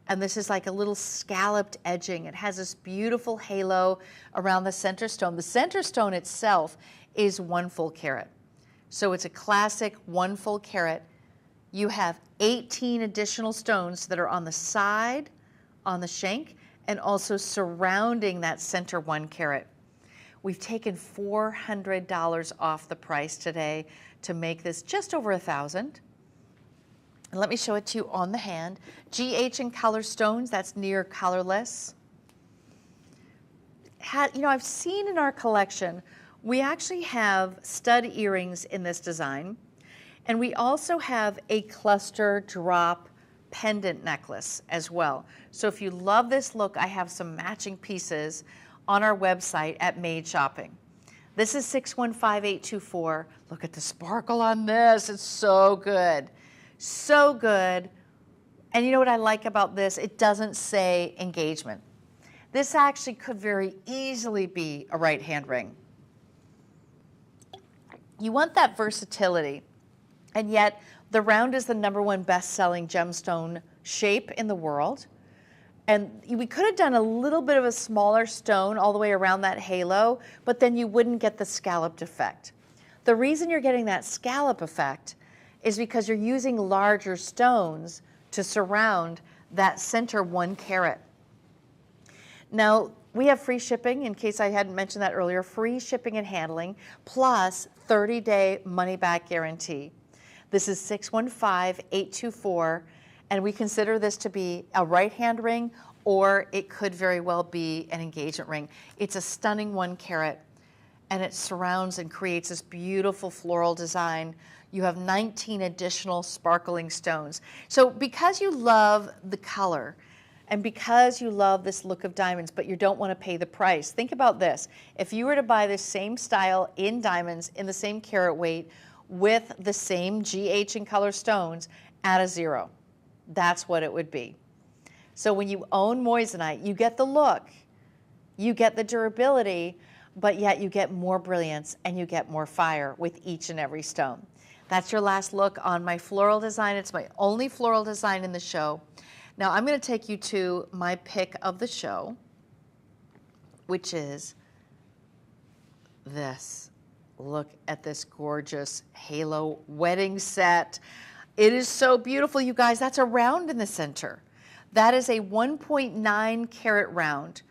and this is like a little scalloped edging. It has this beautiful halo around the center stone. The center stone itself is 1 full carat. So it's a classic 1 full carat. You have 18 additional stones that are on the side, on the shank, and also surrounding that center 1 carat. We've taken $400 off the price today to make this just over $1,000. And let me show it to you on the hand. GH in color stones, that's near colorless. You know, I've seen in our collection, we actually have stud earrings in this design. And we also have a cluster drop pendant necklace as well. So if you love this look, I have some matching pieces on our website at Made Shopping. This is 615824. Look at the sparkle on this. It's so good. So good. And you know what I like about this? It doesn't say engagement. This actually could very easily be a right hand ring. You want that versatility, and yet the round is the #1 best-selling gemstone shape in the world. And we could have done a little bit of a smaller stone all the way around that halo, but then you wouldn't get the scalloped effect. The reason you're getting that scallop effect is because you're using larger stones to surround that center 1 carat. Now, we have free shipping, in case I hadn't mentioned that earlier, free shipping and handling, plus 30-day money-back guarantee. This is 615824, and we consider this to be a right-hand ring, or it could very well be an engagement ring. It's a stunning 1 carat, and it surrounds and creates this beautiful floral design. You have 19 additional sparkling stones. So because you love the color, and because you love this look of diamonds, but you don't want to pay the price, think about this. If you were to buy this same style in diamonds, in the same carat weight, with the same GH and color stones at a 0, that's what it would be. So when you own moissanite, you get the look, you get the durability, but yet you get more brilliance and you get more fire with each and every stone. That's your last look on my floral design. It's my only floral design in the show. Now I'm going to take you to my pick of the show, which is this. Look at this gorgeous halo wedding set. It is so beautiful, you guys. That's a round in the center. That is a 1.9 carat round.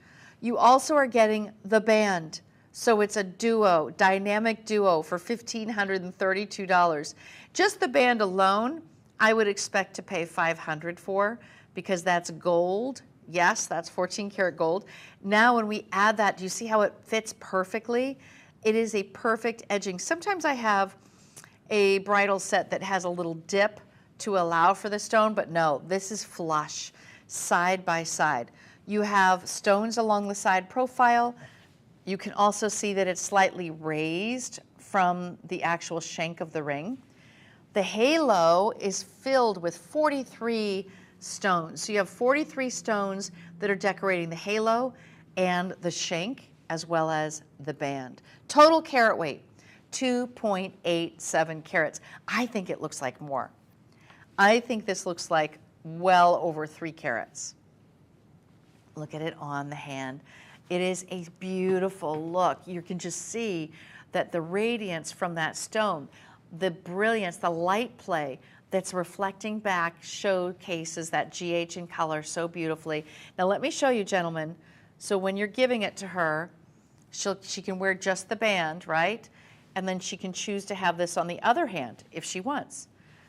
You also are getting the band. So it's a duo, dynamic duo for $1,532. Just the band alone, I would expect to pay $500 for, because that's gold. Yes, that's 14 karat gold. Now when we add that, do you see how it fits perfectly? It is a perfect edging. Sometimes I have a bridal set that has a little dip to allow for the stone, but no, this is flush, side by side. You have stones along the side profile. You can also see that it's slightly raised from the actual shank of the ring. The halo is filled with 43 stones. So you have 43 stones that are decorating the halo and the shank, as well as the band. Total carat weight, 2.87 carats. I think it looks like more. I think this looks like well over 3 carats. Look at it on the hand. It is a beautiful look. You can just see that the radiance from that stone, the brilliance, the light play that's reflecting back showcases that GH in color so beautifully. Now let me show you, gentlemen. So when you're giving it to her, she can wear just the band, right? And then she can choose to have this on the other hand if she wants.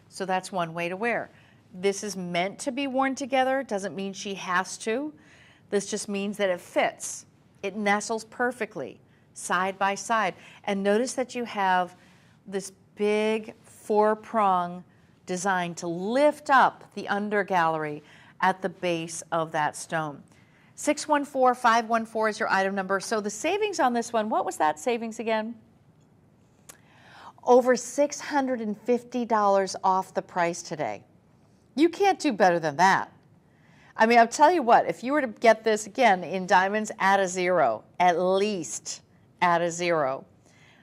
So that's one way to wear. This is meant to be worn together. Doesn't mean she has to. This just means that it fits. It nestles perfectly, side by side. And notice that you have this big 4-prong design to lift up the undergallery at the base of that stone. 614-514 is your item number. So the savings on this one, what was that savings again? Over $650 off the price today. You can't do better than that. I mean, I'll tell you what, if you were to get this again in diamonds at a zero, at least at a zero,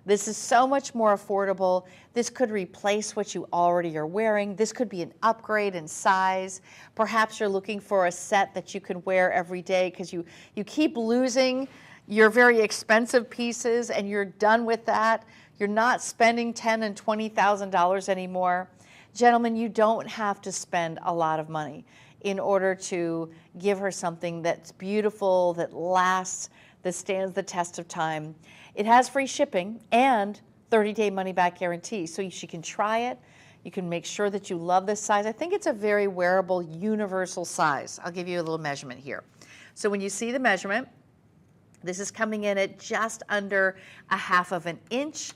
this is so much more affordable. This could replace what you already are wearing. This could be an upgrade in size. Perhaps you're looking for a set that you can wear every day because you keep losing your very expensive pieces and you're done with that. You're not spending $10,000 and $20,000 anymore. Gentlemen, you don't have to spend a lot of money in order to give her something that's beautiful, that lasts, that stands the test of time. It has free shipping and 30-day money-back guarantee, so she can try it. You can make sure that you love this size. I think it's a very wearable, universal size. I'll give you a little measurement here. So when you see the measurement, this is coming in at just under 1/2 inch,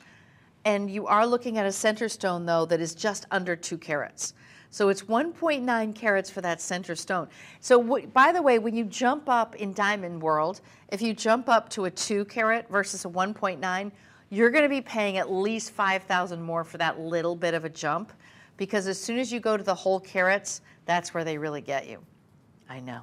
and you are looking at a center stone, though, that is just under 2 carats. So it's 1.9 carats for that center stone. So by the way, when you jump up in diamond world, if you jump up to a 2 carat versus a 1.9, you're going to be paying at least $5,000 more for that little bit of a jump, because as soon as you go to the whole carats, that's where they really get you. I know.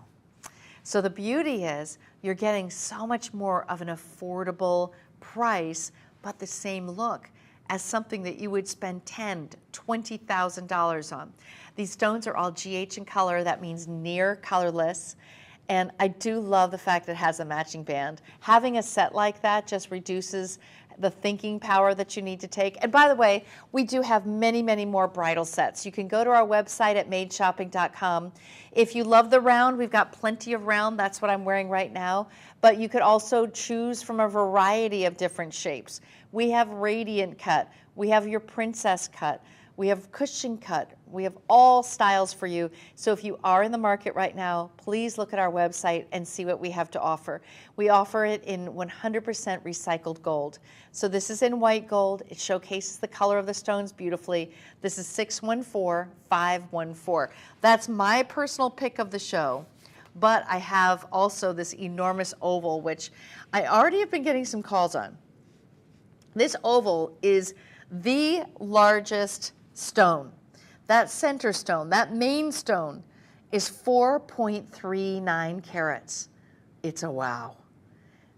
So the beauty is you're getting so much more of an affordable price, but the same look as something that you would spend $10,000 to $20,000 on. These stones are all GH in color. That means near colorless. And I do love the fact that it has a matching band. Having a set like that just reduces the thinking power that you need to take. And by the way, we do have many, many more bridal sets. You can go to our website at madeshopping.com. If you love the round, we've got plenty of round. That's what I'm wearing right now. But you could also choose from a variety of different shapes. We have radiant cut. We have your princess cut. We have cushion cut. We have all styles for you. So if you are in the market right now, please look at our website and see what we have to offer. We offer it in 100% recycled gold. So this is in white gold. It showcases the color of the stones beautifully. This is 614-514. That's my personal pick of the show. But I have also this enormous oval, which I already have been getting some calls on. This oval is the largest stone. That center stone, that main stone, is 4.39 carats. It's a wow.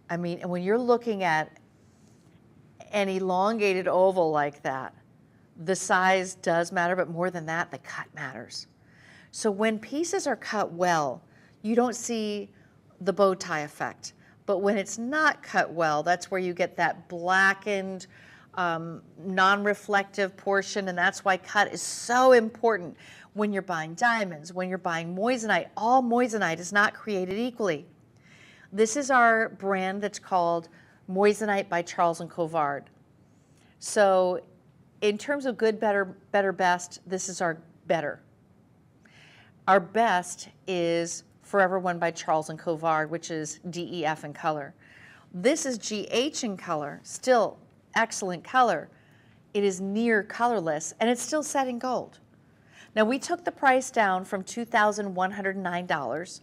I mean, and when you're looking at an elongated oval like that, the size does matter, but more than that, the cut matters. So when pieces are cut well, you don't see the bow tie effect. But when it's not cut well, that's where you get that blackened, non-reflective portion, and that's why cut is so important when you're buying diamonds, when you're buying moissanite. All moissanite is not created equally. This is our brand that's called Moissanite by Charles Colvard. So in terms of good, better, better, best, this is our better. Our best is Forever One by Charles Colvard, which is DEF in color. This is GH in color, still excellent color. It is near colorless, and it's still set in gold. Now, we took the price down from $2,109.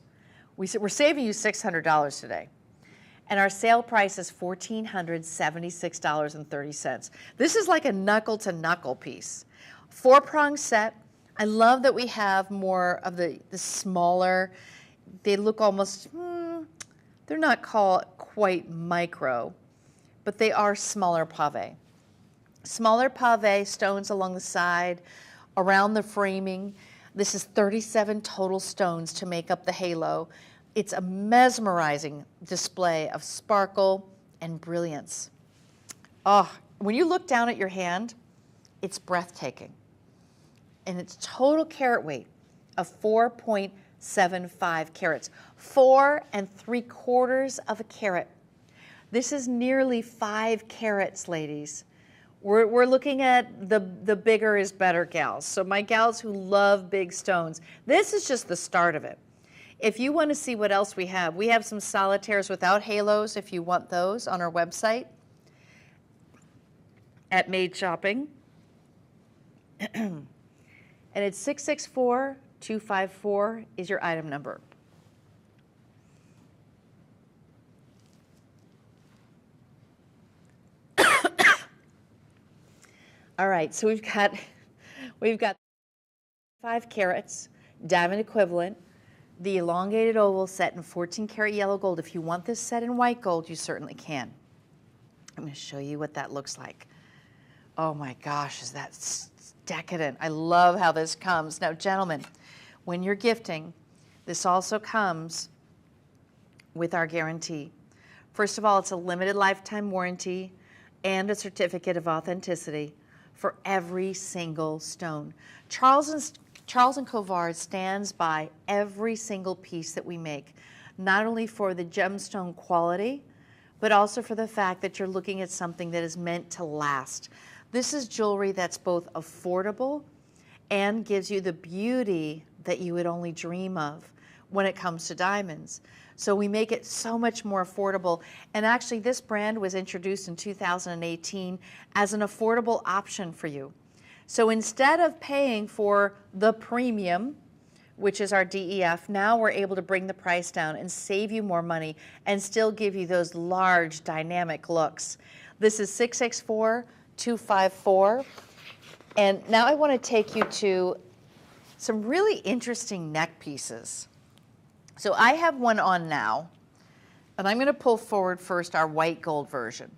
We're saving you $600 today. And our sale price is $1,476.30. This is like a knuckle-to-knuckle piece. 4-prong set. I love that we have more of the smaller. They look almost, they're not called quite micro, but they are smaller pave. Smaller pave stones along the side, around the framing. This is 37 total stones to make up the halo. It's a mesmerizing display of sparkle and brilliance. Oh, when you look down at your hand, it's breathtaking. And its total carat weight of 4.75 carats, 4 3/4 of a carat. This is nearly 5 carats, ladies. We're looking at the bigger is better gals. So my gals who love big stones, this is just the start of it. If you want to see what else we have some solitaires without halos if you want those on our website at Made Shopping. And it's 664254 is your item number. All right, so we've got 5 carats, diamond equivalent, the elongated oval set in 14 karat yellow gold. If you want this set in white gold, you certainly can. I'm going to show you what that looks like. Oh my gosh, is that decadent. I love how this comes. Now, gentlemen, when you're gifting, this also comes with our guarantee. First of all, it's a limited lifetime warranty and a certificate of authenticity for every single stone. Charles Colvard stands by every single piece that we make, not only for the gemstone quality, but also for the fact that you're looking at something that is meant to last. This is jewelry that's both affordable and gives you the beauty that you would only dream of when it comes to diamonds. So we make it so much more affordable. And actually, this brand was introduced in 2018 as an affordable option for you. So instead of paying for the premium, which is our DEF, now we're able to bring the price down and save you more money and still give you those large dynamic looks. This is 664254. And now I want to take you to some really interesting neck pieces. So I have one on now, and I'm going to pull forward first our white gold version.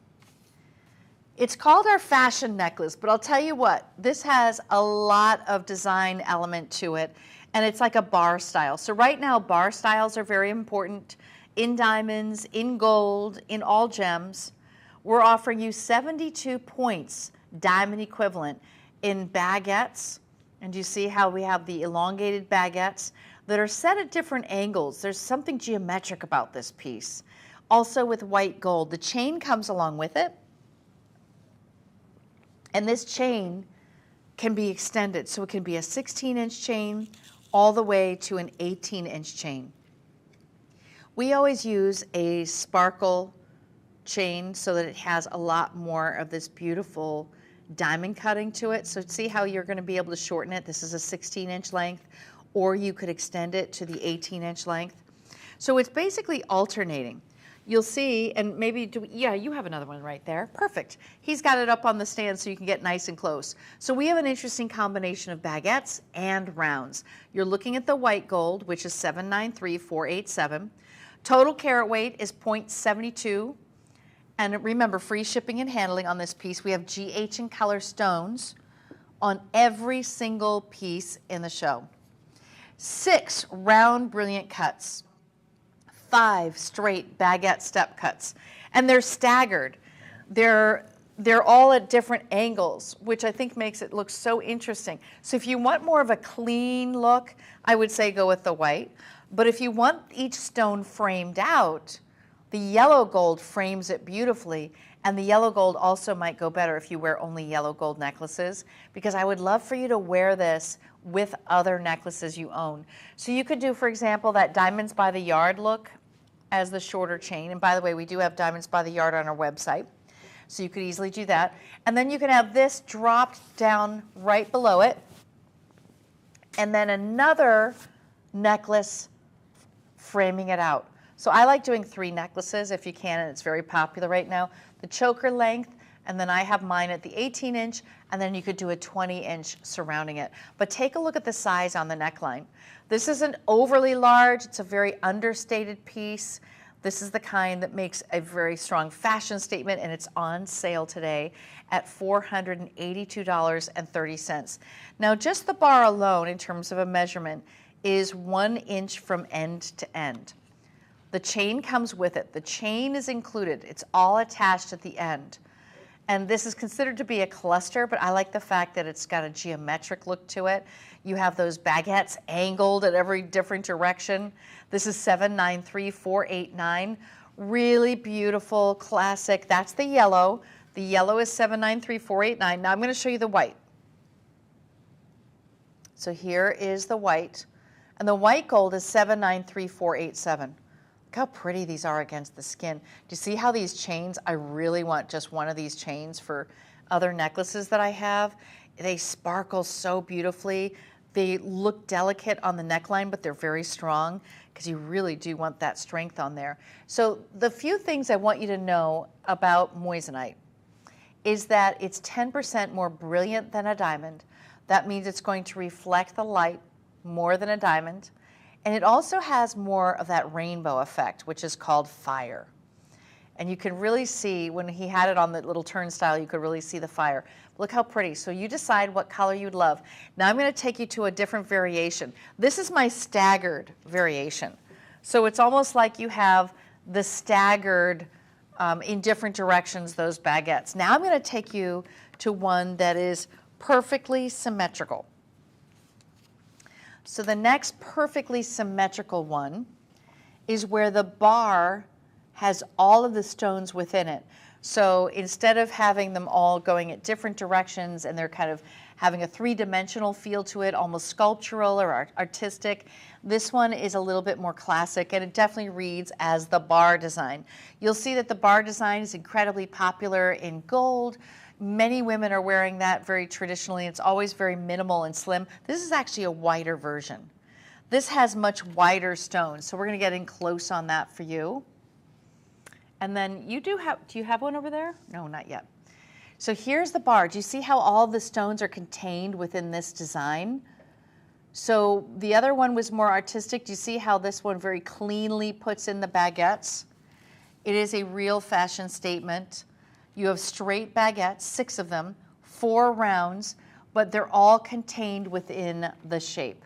It's called our fashion necklace, but I'll tell you what, this has a lot of design element to it, and it's like a bar style. So right now, bar styles are very important in diamonds, in gold, in all gems. We're offering you 72 points, diamond equivalent, in baguettes. And you see how we have the elongated baguettes that are set at different angles. There's something geometric about this piece. Also with white gold. The chain comes along with it. And this chain can be extended. So it can be a 16-inch chain all the way to an 18-inch chain. We always use a sparkle chain so that it has a lot more of this beautiful diamond cutting to it. So see how you're going to be able to shorten it. This is a 16-inch length, or you could extend it to the 18-inch length. So it's basically alternating. You'll see, and maybe, yeah, you have another one right there. Perfect. He's got it up on the stand so you can get nice and close. So we have an interesting combination of baguettes and rounds. You're looking at the white gold, which is 793487. Total carat weight is 0.72. And remember, free shipping and handling on this piece. We have GH and color stones on every single piece in the show. 6 round brilliant cuts, 5 straight baguette step cuts, and they're staggered. They're all at different angles, which I think makes it look so interesting. So if you want more of a clean look, I would say go with the white. But if you want each stone framed out, the yellow gold frames it beautifully, and the yellow gold also might go better if you wear only yellow gold necklaces, because I would love for you to wear this with other necklaces you own. So you could do, for example, that diamonds by the yard look as the shorter chain. And by the way, we do have diamonds by the yard on our website, so you could easily do that. And then you can have this dropped down right below it, and then another necklace framing it out. So I like doing 3 necklaces if you can, and it's very popular right now. The choker length, and then I have mine at the 18-inch, and then you could do a 20-inch surrounding it. But take a look at the size on the neckline. This isn't overly large. It's a very understated piece. This is the kind that makes a very strong fashion statement, and it's on sale today at $482.30. Now, just the bar alone, in terms of a measurement, is 1 inch from end to end. The chain comes with it. The chain is included. It's all attached at the end. And this is considered to be a cluster, but I like the fact that it's got a geometric look to it. You have those baguettes angled at every different direction. This is 793489. Really beautiful, classic. That's the yellow. The yellow is 793489. Now I'm going to show you the white. So here is the white. And the white gold is 793487. Look how pretty these are against the skin. Do you see how these chains, I really want just one of these chains for other necklaces that I have. They sparkle so beautifully. They look delicate on the neckline, but they're very strong because you really do want that strength on there. So the few things I want you to know about moissanite is that it's 10% more brilliant than a diamond. That means it's going to reflect the light more than a diamond. And it also has more of that rainbow effect, which is called fire. And you can really see, when he had it on the little turnstile, you could really see the fire. Look how pretty. So you decide what color you'd love. Now I'm going to take you to a different variation. This is my staggered variation. So it's almost like you have the staggered in different directions, those baguettes. Now I'm going to take you to one that is perfectly symmetrical. So the next perfectly symmetrical one is where the bar has all of the stones within it. So instead of having them all going at different directions and they're kind of having a 3-dimensional feel to it, almost sculptural or artistic, this one is a little bit more classic, and it definitely reads as the bar design. You'll see that the bar design is incredibly popular in gold. Many women are wearing that very traditionally. It's always very minimal and slim. This is actually a wider version. This has much wider stones, so we're going to get in close on that for you. And then you do you have one over there? No, not yet. So here's the bar. Do you see how all the stones are contained within this design? So the other one was more artistic. Do you see how this one very cleanly puts in the baguettes? It is a real fashion statement. You have straight baguettes, 6 of them, 4 rounds, but they're all contained within the shape.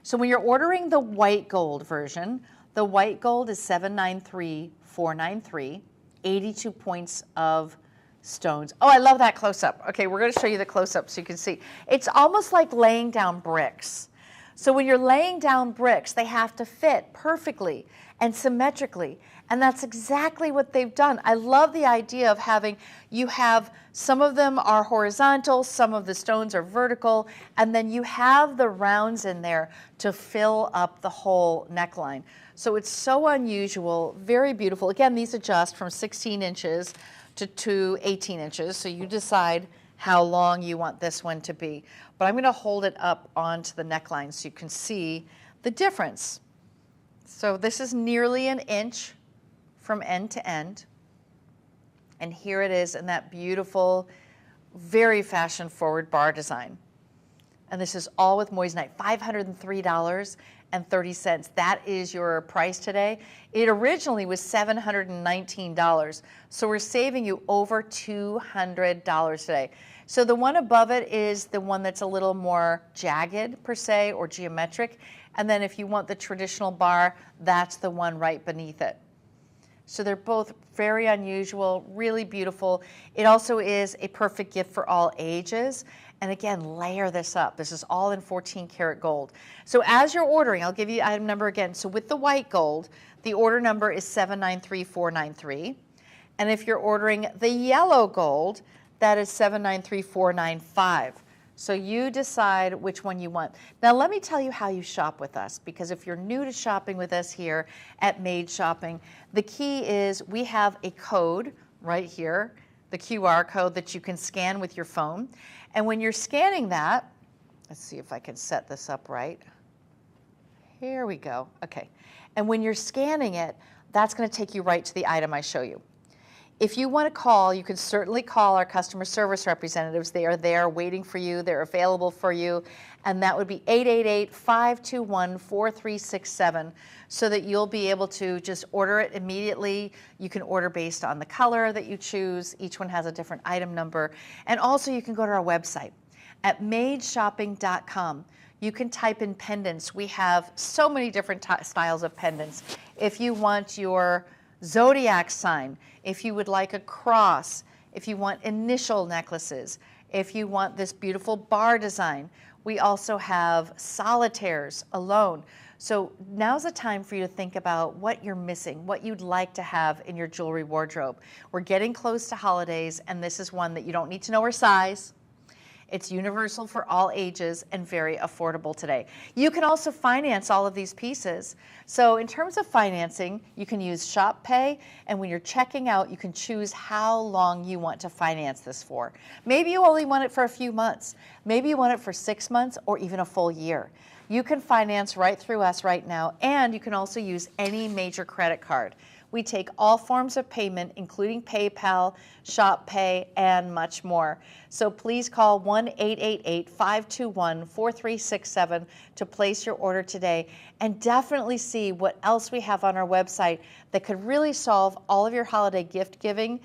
So when you're ordering the white gold version, the white gold is 793493, 82 points of stones. Oh, I love that close-up. Okay, we're going to show you the close-up so you can see. It's almost like laying down bricks. So when you're laying down bricks, they have to fit perfectly and symmetrically. And that's exactly what they've done. I love the idea of having, you have, some of them are horizontal, some of the stones are vertical, and then you have the rounds in there to fill up the whole neckline. So it's so unusual, very beautiful. Again, these adjust from 16 inches to 18 inches, so you decide how long you want this one to be. But I'm going to hold it up onto the neckline so you can see the difference. So this is nearly an inch from end to end. And here it is in that beautiful, very fashion-forward bar design. And this is all with moissanite, $503.30. That is your price today. It originally was $719, so we're saving you over $200 today. So the one above it is the one that's a little more jagged, per se, or geometric, And then if you want the traditional bar, that's the one right beneath it. So they're both very unusual, really beautiful. It also is a perfect gift for all ages. And again, layer this up. This is all in 14 karat gold. So as you're ordering, I'll give you item number again. So with the white gold, the order number is 793493. And if you're ordering the yellow gold, that is 793495. So you decide which one you want. Now let me tell you how you shop with us, because if you're new to shopping with us here at Made Shopping, the key is we have a code right here, the QR code that you can scan with your phone. And when you're scanning that, let's see if I can set this up right. Here we go. Okay. And when you're scanning it, that's going to take you right to the item I show you. If you want to call, you can certainly call our customer service representatives. They are there waiting for you. They're available for you. And that would be 888-521-4367, so that you'll be able to just order it immediately. You can order based on the color that you choose. Each one has a different item number. And also you can go to our website at madeshopping.com. You can type in pendants. We have so many different styles of pendants. If you want your zodiac sign, if you would like a cross, if you want initial necklaces, if you want this beautiful bar design, we also have solitaires alone. So now's the time for you to think about what you're missing, what you'd like to have in your jewelry wardrobe. We're getting close to holidays, and this is one that you don't need to know her size. It's universal for all ages and very affordable today. You can also finance all of these pieces. So in terms of financing, you can use Shop Pay, and when you're checking out, you can choose how long you want to finance this for. Maybe you only want it for a few months. Maybe you want it for 6 months or even a full year. You can finance right through us right now, and you can also use any major credit card. We take all forms of payment, including PayPal, Shop Pay, and much more. So please call 1-888-521-4367 to place your order today, and definitely see what else we have on our website that could really solve all of your holiday gift giving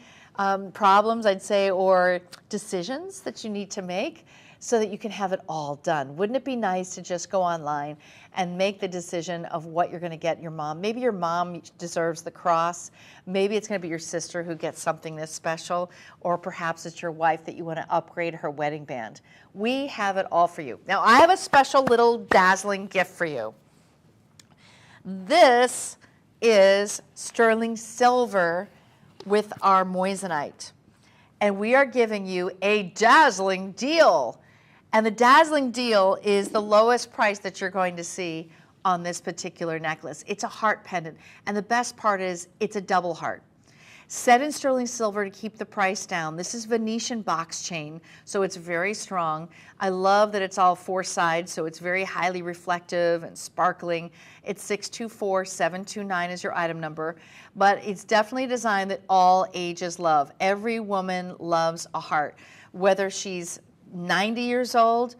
problems, I'd say, or decisions that you need to make, so that you can have it all done. Wouldn't it be nice to just go online and make the decision of what you're going to get your mom? Maybe your mom deserves the cross. Maybe it's going to be your sister who gets something this special, or perhaps it's your wife that you want to upgrade her wedding band. We have it all for you. Now, I have a special little dazzling gift for you. This is sterling silver with our moissanite, and we are giving you a dazzling deal. And the dazzling deal is the lowest price that you're going to see on this particular necklace. It's a heart pendant, and the best part is it's a double heart. Set in sterling silver to keep the price down. This is Venetian box chain, so it's very strong. I love that it's all 4 sides, so it's very highly reflective and sparkling. It's 624729 is your item number, but it's definitely a design that all ages love. Every woman loves a heart, whether she's 90 years old,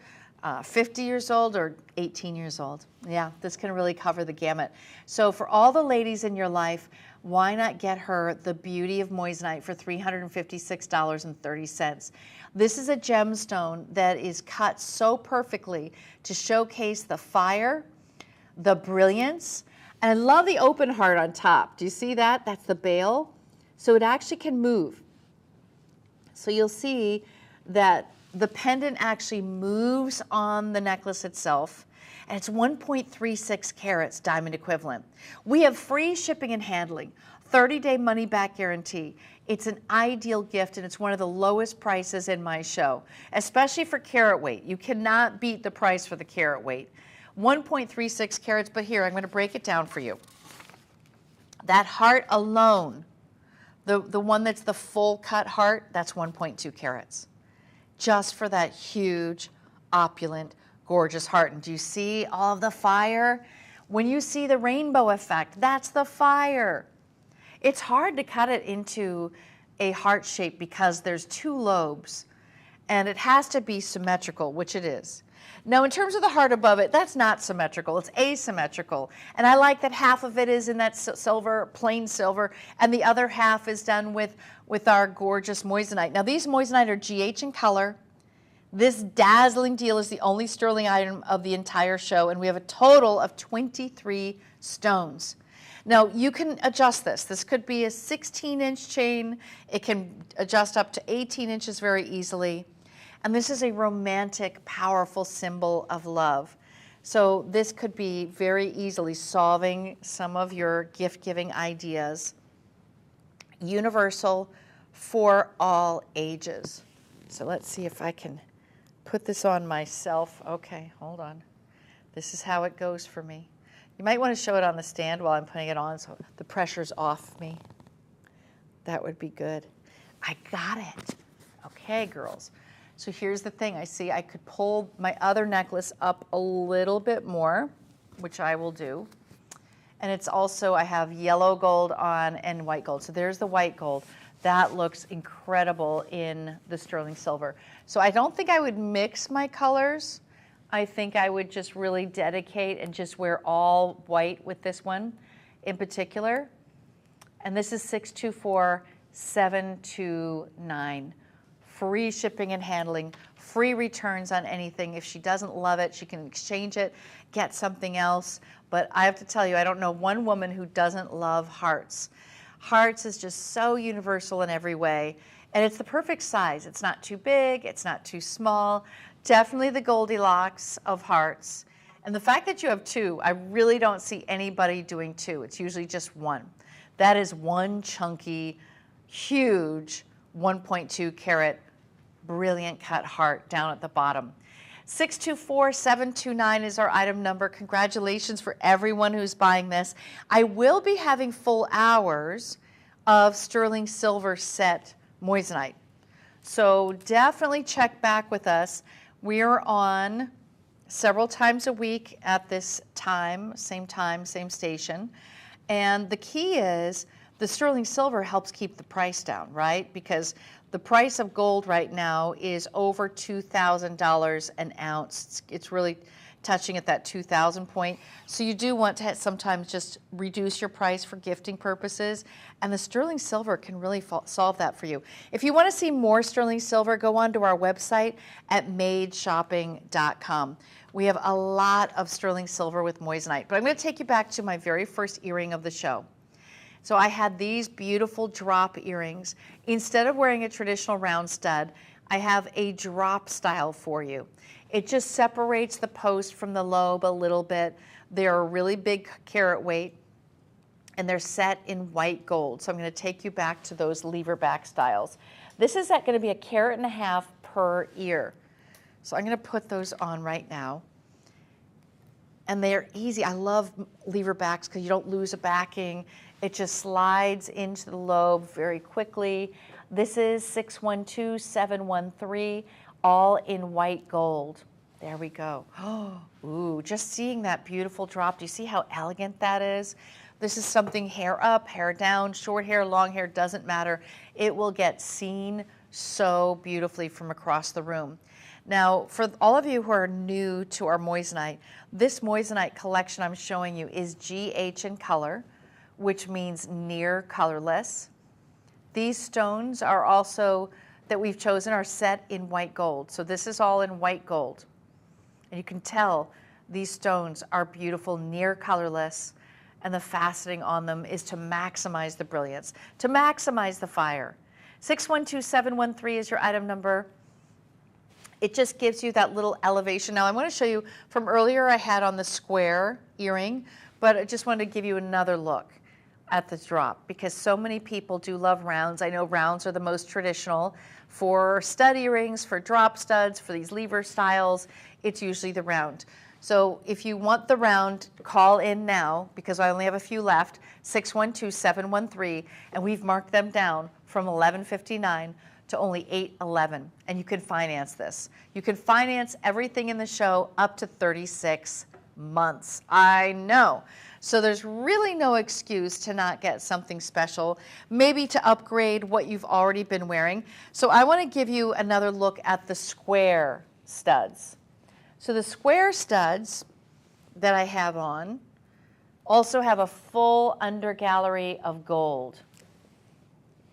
50 years old, or 18 years old. Yeah, this can really cover the gamut. So for all the ladies in your life, why not get her the beauty of moissanite for $356.30. This is a gemstone that is cut so perfectly to showcase the fire, the brilliance, and I love the open heart on top. Do you see that? That's the bail. So it actually can move. So you'll see that the pendant actually moves on the necklace itself, and it's 1.36 carats diamond equivalent. We have free shipping and handling, 30-day money-back guarantee. It's an ideal gift, and it's one of the lowest prices in my show, especially for carat weight. You cannot beat the price for the carat weight. 1.36 carats, but here, I'm going to break it down for you. That heart alone, the one that's the full cut heart, that's 1.2 carats. Just for that huge, opulent, gorgeous heart. And do you see all of the fire? When you see the rainbow effect, that's the fire. It's hard to cut it into a heart shape because there's 2 lobes, and it has to be symmetrical, which it is. Now, in terms of the heart above it, that's not symmetrical. It's asymmetrical. And I like that half of it is in that silver, plain silver, and the other half is done with our gorgeous moissanite. Now, these moissanite are GH in color. This dazzling deal is the only sterling item of the entire show, and we have a total of 23 stones. Now, you can adjust this. This could be a 16-inch chain. It can adjust up to 18 inches very easily. And this is a romantic, powerful symbol of love. So this could be very easily solving some of your gift-giving ideas. Universal for all ages. So let's see if I can put this on myself. Okay, hold on. This is how it goes for me. You might want to show it on the stand while I'm putting it on so the pressure's off me. That would be good. I got it. Okay, girls. So here's the thing. I see I could pull my other necklace up a little bit more, which I will do. And it's also, I have yellow gold on and white gold. So there's the white gold. That looks incredible in the sterling silver. So I don't think I would mix my colors. I think I would just really dedicate and just wear all white with this one in particular. And this is 624729. Free shipping and handling, free returns on anything. If she doesn't love it, she can exchange it, get something else. But I have to tell you, I don't know one woman who doesn't love hearts. Hearts is just so universal in every way. And it's the perfect size. It's not too big, it's not too small. Definitely the Goldilocks of hearts. And the fact that you have two, I really don't see anybody doing two. It's usually just one. That is one chunky, huge 1.2 carat, brilliant cut heart down at the bottom. 624729 is our item number. Congratulations for everyone who's buying this. I will be having full hours of sterling silver set moissanite. So definitely check back with us. We are on several times a week at this time, same station. And the key is the sterling silver helps keep the price down, right? Because the price of gold right now is over $2,000 an ounce. It's really touching at that 2,000 point. So you do want to sometimes just reduce your price for gifting purposes, and the sterling silver can really solve that for you. If you want to see more sterling silver, go on to our website at madeshopping.com. We have a lot of sterling silver with moissanite, but I'm going to take you back to my very first earring of the show. So I had these beautiful drop earrings. Instead of wearing a traditional round stud, I have a drop style for you. It just separates the post from the lobe a little bit. They're a really big carat weight, and they're set in white gold. So I'm going to take you back to those lever back styles. This is going to be 1.5 carats per ear. So I'm going to put those on right now. And they're easy. I love lever backs because you don't lose a backing. It just slides into the lobe very quickly. This is 612713, all in white gold. There we go. Ooh, just seeing that beautiful drop. Do you see how elegant that is? This is something hair up, hair down, short hair, long hair, doesn't matter. It will get seen so beautifully from across the room. Now, for all of you who are new to our moissanite, this moissanite collection I'm showing you is GH in color, which means near colorless. These stones are also, that we've chosen, are set in white gold. So this is all in white gold. And you can tell these stones are beautiful, near colorless, and the faceting on them is to maximize the brilliance, to maximize the fire. 612713 is your item number. It just gives you that little elevation. Now I want to show you from earlier I had on the square earring, but I just wanted to give you another look at the drop because so many people do love rounds. I know rounds are the most traditional for stud earrings, for drop studs, for these lever styles. It's usually the round. So if you want the round, call in now because I only have a few left, 612713, and we've marked them down from $11.59 to only $8.11, and you can finance this. You can finance everything in the show up to 36 months. I know. So there's really no excuse to not get something special, maybe to upgrade what you've already been wearing. So I want to give you another look at the square studs. So the square studs that I have on also have a full undergallery of gold.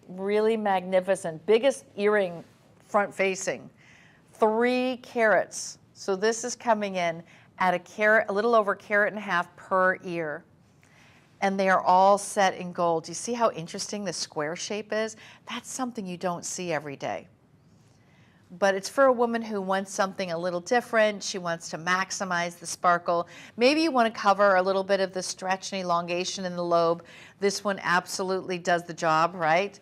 Really magnificent, biggest earring front facing, 3 carats. So this is coming in at a little over 1.5 carats per ear. And they are all set in gold. Do you see how interesting the square shape is? That's something you don't see every day. But it's for a woman who wants something a little different. She wants to maximize the sparkle. Maybe you want to cover a little bit of the stretch and elongation in the lobe. This one absolutely does the job, right?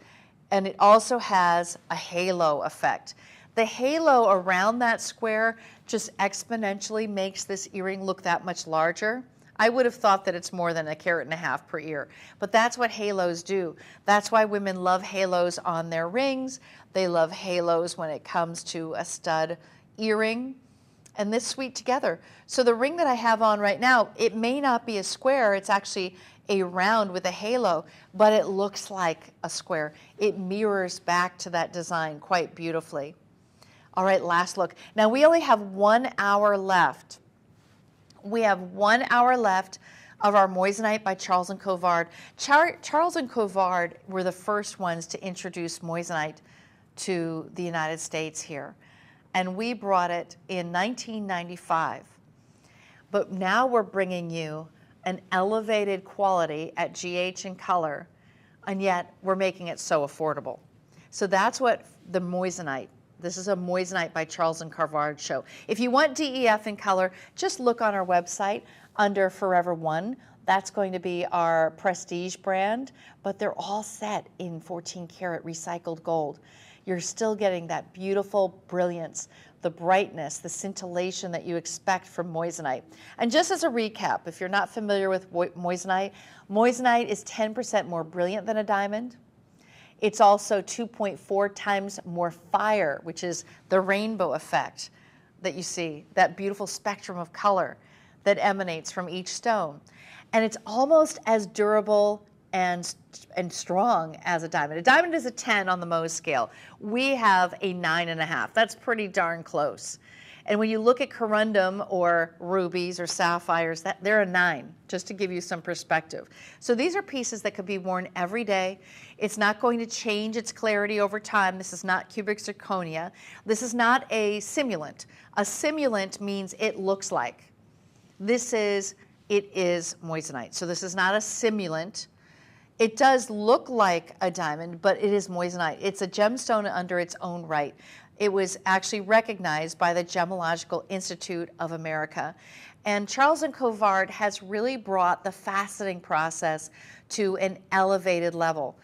And it also has a halo effect. The halo around that square just exponentially makes this earring look that much larger. I would have thought that it's more than 1.5 carats per ear, but that's what halos do. That's why women love halos on their rings. They love halos when it comes to a stud earring, and this suite together. So the ring that I have on right now, it may not be a square, it's actually a round with a halo, but it looks like a square. It mirrors back to that design quite beautifully. All right, last look. Now we only have 1 hour left. We have 1 hour left of our moissanite by Charles and Colvard. Charles and Colvard were the first ones to introduce moissanite to the United States here. And we brought it in 1995. But now we're bringing you an elevated quality at GH and color, and yet we're making it so affordable. So that's what the moissanite. This is a moissanite by Charles and Colvard show. If you want DEF in color, just look on our website under Forever One. That's going to be our prestige brand, but they're all set in 14 karat recycled gold. You're still getting that beautiful brilliance, the brightness, the scintillation that you expect from moissanite. And just as a recap, if you're not familiar with moissanite, moissanite is 10% more brilliant than a diamond. It's also 2.4 times more fire, which is the rainbow effect that you see, that beautiful spectrum of color that emanates from each stone. And it's almost as durable and strong as a diamond. A diamond is a 10 on the Mohs scale. We have a 9.5. That's pretty darn close. And when you look at corundum or rubies or sapphires, they're a 9, just to give you some perspective. So these are pieces that could be worn every day. It's not going to change its clarity over time. This is not cubic zirconia. This is not a simulant. A simulant means it looks like. It is moissanite. So this is not a simulant. It does look like a diamond, but it is moissanite. It's a gemstone under its own right. It was actually recognized by the Gemological Institute of America. And Charles and Colvard has really brought the faceting process to an elevated level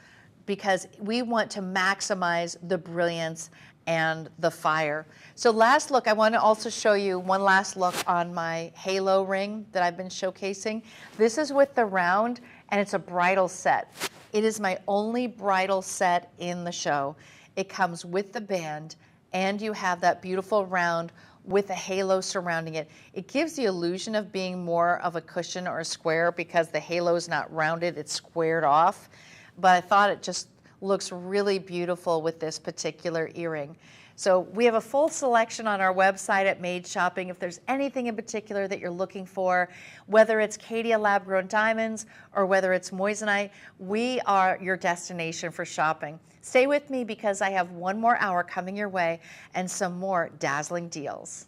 because we want to maximize the brilliance and the fire. So last look, I want to also show you one last look on my halo ring that I've been showcasing. This is with the round, and it's a bridal set. It is my only bridal set in the show. It comes with the band, and you have that beautiful round with a halo surrounding it. It gives the illusion of being more of a cushion or a square because the halo is not rounded, it's squared off. But I thought it just looks really beautiful with this particular earring. So we have a full selection on our website at Made Shopping. If there's anything in particular that you're looking for, whether it's Caydia lab-grown diamonds or whether it's moissanite, we are your destination for shopping. Stay with me because I have 1 more hour coming your way and some more dazzling deals.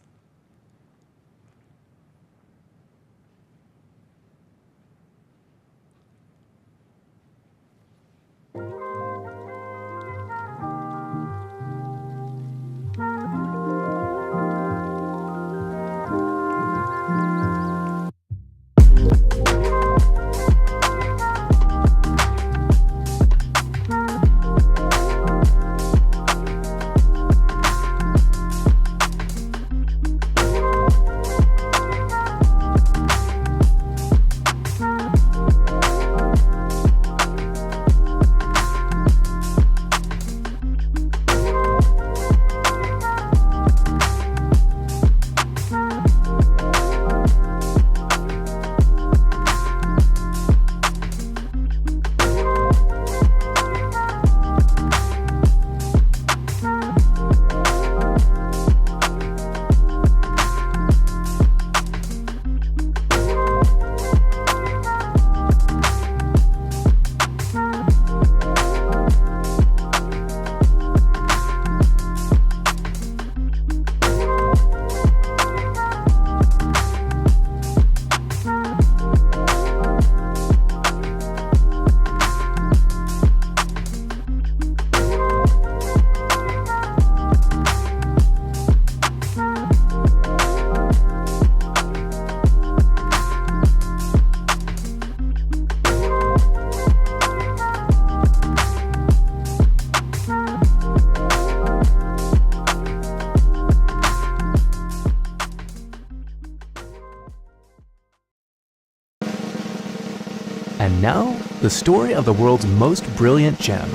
the story of the world's most brilliant gem.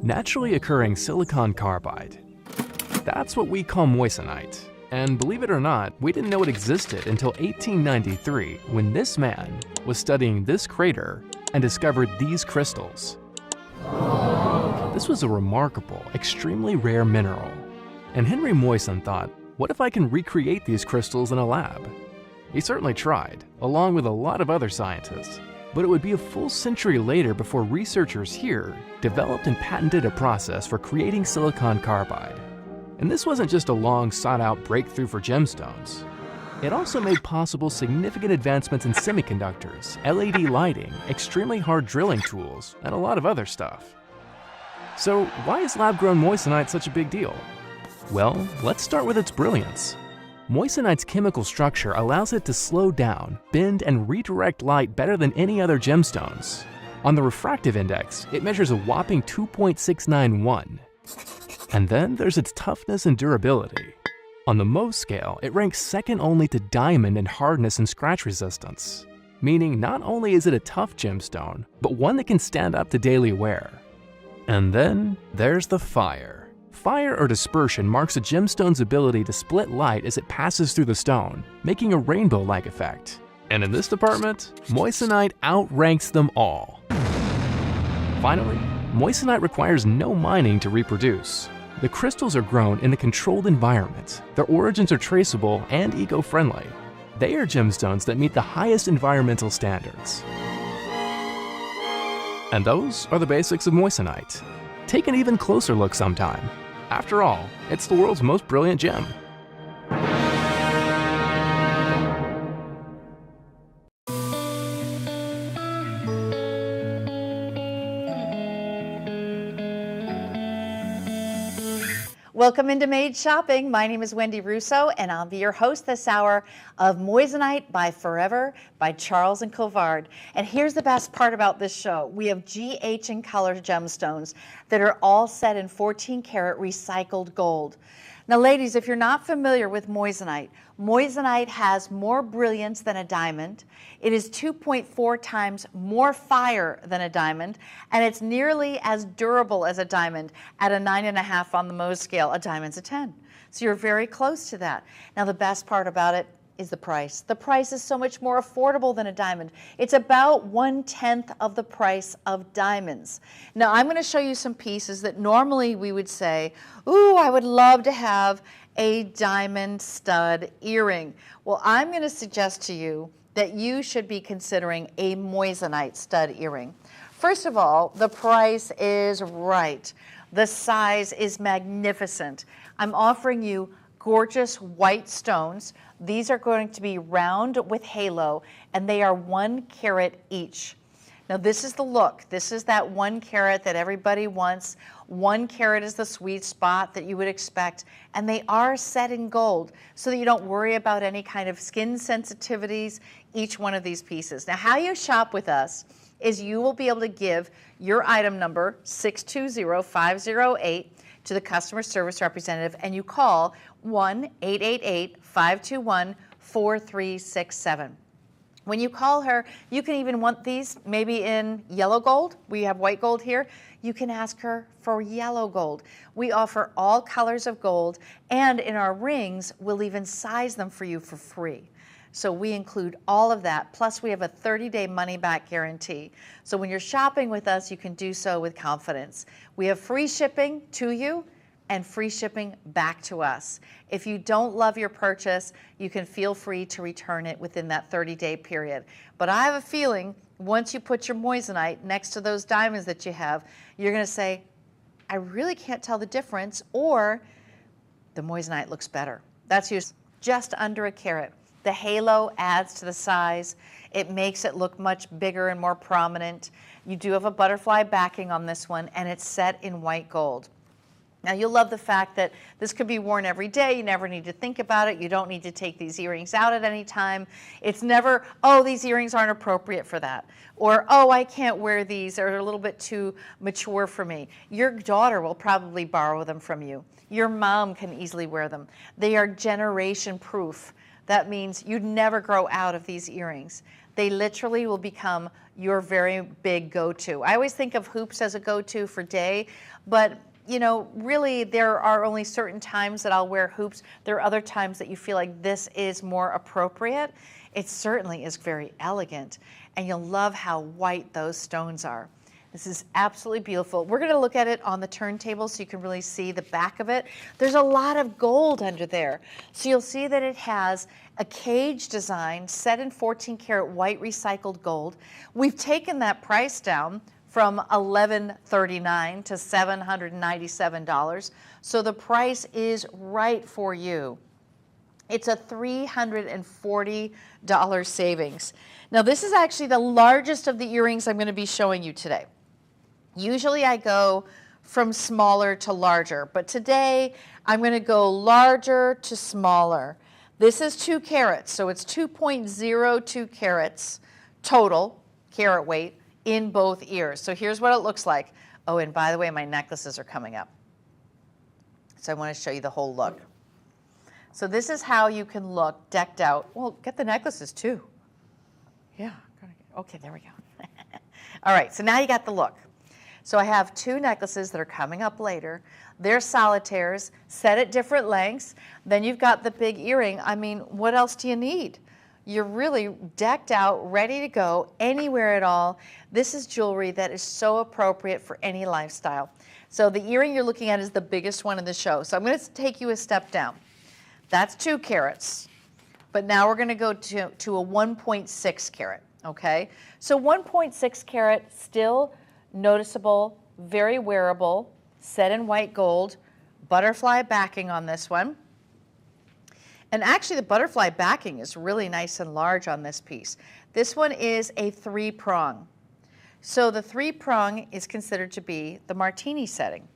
Naturally occurring silicon carbide. That's what we call moissanite. And believe it or not, we didn't know it existed until 1893 when this man was studying this crater and discovered these crystals. This was a remarkable, extremely rare mineral. And Henry Moissan thought, what if I can recreate these crystals in a lab? He certainly tried, along with a lot of other scientists. But it would be a full century later before researchers here developed and patented a process for creating silicon carbide. And this wasn't just a long sought-out breakthrough for gemstones. It also made possible significant advancements in semiconductors, LED lighting, extremely hard drilling tools, and a lot of other stuff. So why is lab-grown moissanite such a big deal? Well, let's start with its brilliance. Moissanite's chemical structure allows it to slow down, bend, and redirect light better than any other gemstones. On the refractive index, it measures a whopping 2.691. And then there's its toughness and durability. On the Mohs scale, it ranks second only to diamond in hardness and scratch resistance, meaning not only is it a tough gemstone, but one that can stand up to daily wear. And then there's the fire. Fire or dispersion marks a gemstone's ability to split light as it passes through the stone, making a rainbow-like effect. And in this department, moissanite outranks them all. Finally, moissanite requires no mining to reproduce. The crystals are grown in a controlled environment. Their origins are traceable and eco-friendly. They are gemstones that meet the highest environmental standards. And those are the basics of moissanite. Take an even closer look sometime. After all, it's the world's most brilliant gem. Welcome into Made Shopping. My name is Wendy Russo, and I'll be your host this hour of Moissanite by Forever by Charles and Colvard. And here's the best part about this show. We have GH and color gemstones that are all set in 14 karat recycled gold. Now, ladies, if you're not familiar with moissanite, moissanite has more brilliance than a diamond. It is 2.4 times more fire than a diamond, and it's nearly as durable as a diamond at a 9.5 on the Mohs scale. A diamond's a 10. So you're very close to that. Now, the best part about it is the price. The price is so much more affordable than a diamond. It's about 1/10 of the price of diamonds. Now, I'm going to show you some pieces that normally we would say, ooh, I would love to have a diamond stud earring. Well, I'm going to suggest to you that you should be considering a moissanite stud earring. First of all, the price is right. The size is magnificent. I'm offering you gorgeous white stones. These are going to be round with halo, and they are 1 carat each. Now, this is the look. This is that 1 carat that everybody wants. 1 carat is the sweet spot that you would expect, and they are set in gold so that you don't worry about any kind of skin sensitivities, each one of these pieces. Now, how you shop with us is you will be able to give your item number, 620508, to the customer service representative, and you call 1-888-521-4367. When you call her, you can even want these maybe in yellow gold. We have white gold here. You can ask her for yellow gold. We offer all colors of gold, and in our rings, we'll even size them for you for free. So we include all of that, plus we have a 30-day money-back guarantee. So when you're shopping with us, you can do so with confidence. We have free shipping to you and free shipping back to us. If you don't love your purchase, you can feel free to return it within that 30-day period. But I have a feeling once you put your moissanite next to those diamonds that you have, you're going to say, I really can't tell the difference, or the moissanite looks better. That's just under 1 carat. The halo adds to the size. It makes it look much bigger and more prominent. You do have a butterfly backing on this one, and it's set in white gold. Now you'll love the fact that this could be worn every day. You never need to think about it. You don't need to take these earrings out at any time. It's never, oh, these earrings aren't appropriate for that. Or, oh, I can't wear these. They're a little bit too mature for me. Your daughter will probably borrow them from you. Your mom can easily wear them. They are generation proof. That means you'd never grow out of these earrings. They literally will become your very big go-to. I always think of hoops as a go-to for day, but you know, really there are only certain times that I'll wear hoops. There are other times that you feel like this is more appropriate. It certainly is very elegant, and you'll love how white those stones are. This is absolutely beautiful. We're going to look at it on the turntable so you can really see the back of it. There's a lot of gold under there. So you'll see that it has a cage design set in 14 karat white recycled gold. We've taken that price down from $1,139 to $797. So the price is right for you. It's a $340 savings. Now this is actually the largest of the earrings I'm going to be showing you today. Usually I go from smaller to larger, but today I'm going to go larger to smaller. This is 2 carats, so it's 2.02 carats total carat weight in both ears. So here's what it looks like. Oh, and by the way, my necklaces are coming up. So I want to show you the whole look. So this is how you can look decked out. Well, get the necklaces too. Yeah, okay, there we go. All right, so now you got the look. So I have 2 necklaces that are coming up later. They're solitaires, set at different lengths. Then you've got the big earring. I mean, what else do you need? You're really decked out, ready to go anywhere at all. This is jewelry that is so appropriate for any lifestyle. So the earring you're looking at is the biggest one in the show. So I'm going to take you a step down. That's 2 carats. But now we're going to go to a 1.6 carat, okay? So 1.6 carat, still noticeable, very wearable, set in white gold, butterfly backing on this one. And actually the butterfly backing is really nice and large on this piece. This one is a 3-prong. So the 3-prong is considered to be the martini setting.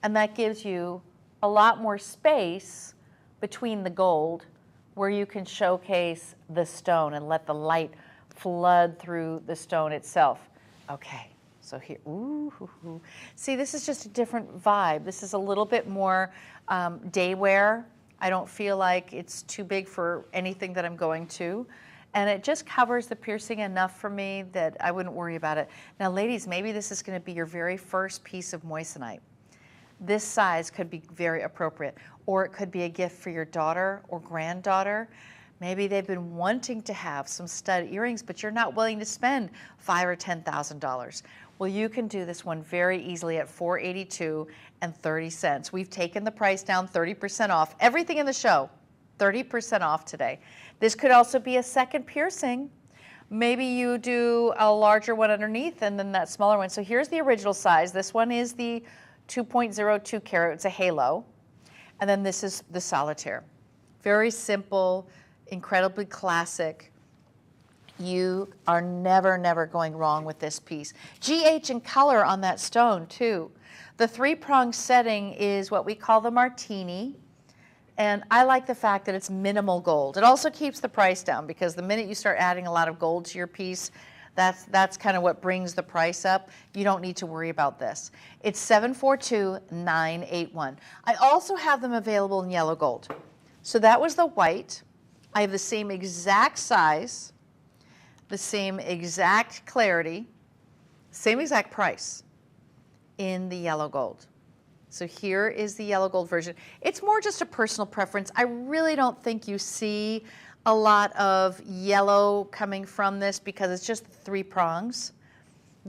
And that gives you a lot more space between the gold where you can showcase the stone and let the light flood through the stone itself. Okay, so here, ooh, see, this is just a different vibe. This is a little bit more day wear. I don't feel like it's too big for anything that I'm going to. And it just covers the piercing enough for me that I wouldn't worry about it. Now, ladies, maybe this is going to be your very first piece of moissanite. This size could be very appropriate, or it could be a gift for your daughter or granddaughter. Maybe they've been wanting to have some stud earrings, but you're not willing to spend $5,000 or $10,000. Well, you can do this one very easily at $482.30. We've taken the price down 30% off. Everything in the show, 30% off today. This could also be a second piercing. Maybe you do a larger one underneath and then that smaller one. So here's the original size. This one is the 2.02 carat. It's a halo. And then this is the solitaire. Very simple, incredibly classic. You are never, never going wrong with this piece. GH in color on that stone too. The 3-prong setting is what we call the martini. And I like the fact that it's minimal gold. It also keeps the price down because the minute you start adding a lot of gold to your piece, that's kind of what brings the price up. You don't need to worry about this. It's $742,981. I also have them available in yellow gold. So that was the white. I have the same exact size, the same exact clarity, same exact price in the yellow gold. So here is the yellow gold version. It's more just a personal preference. I really don't think you see a lot of yellow coming from this because it's just 3 prongs.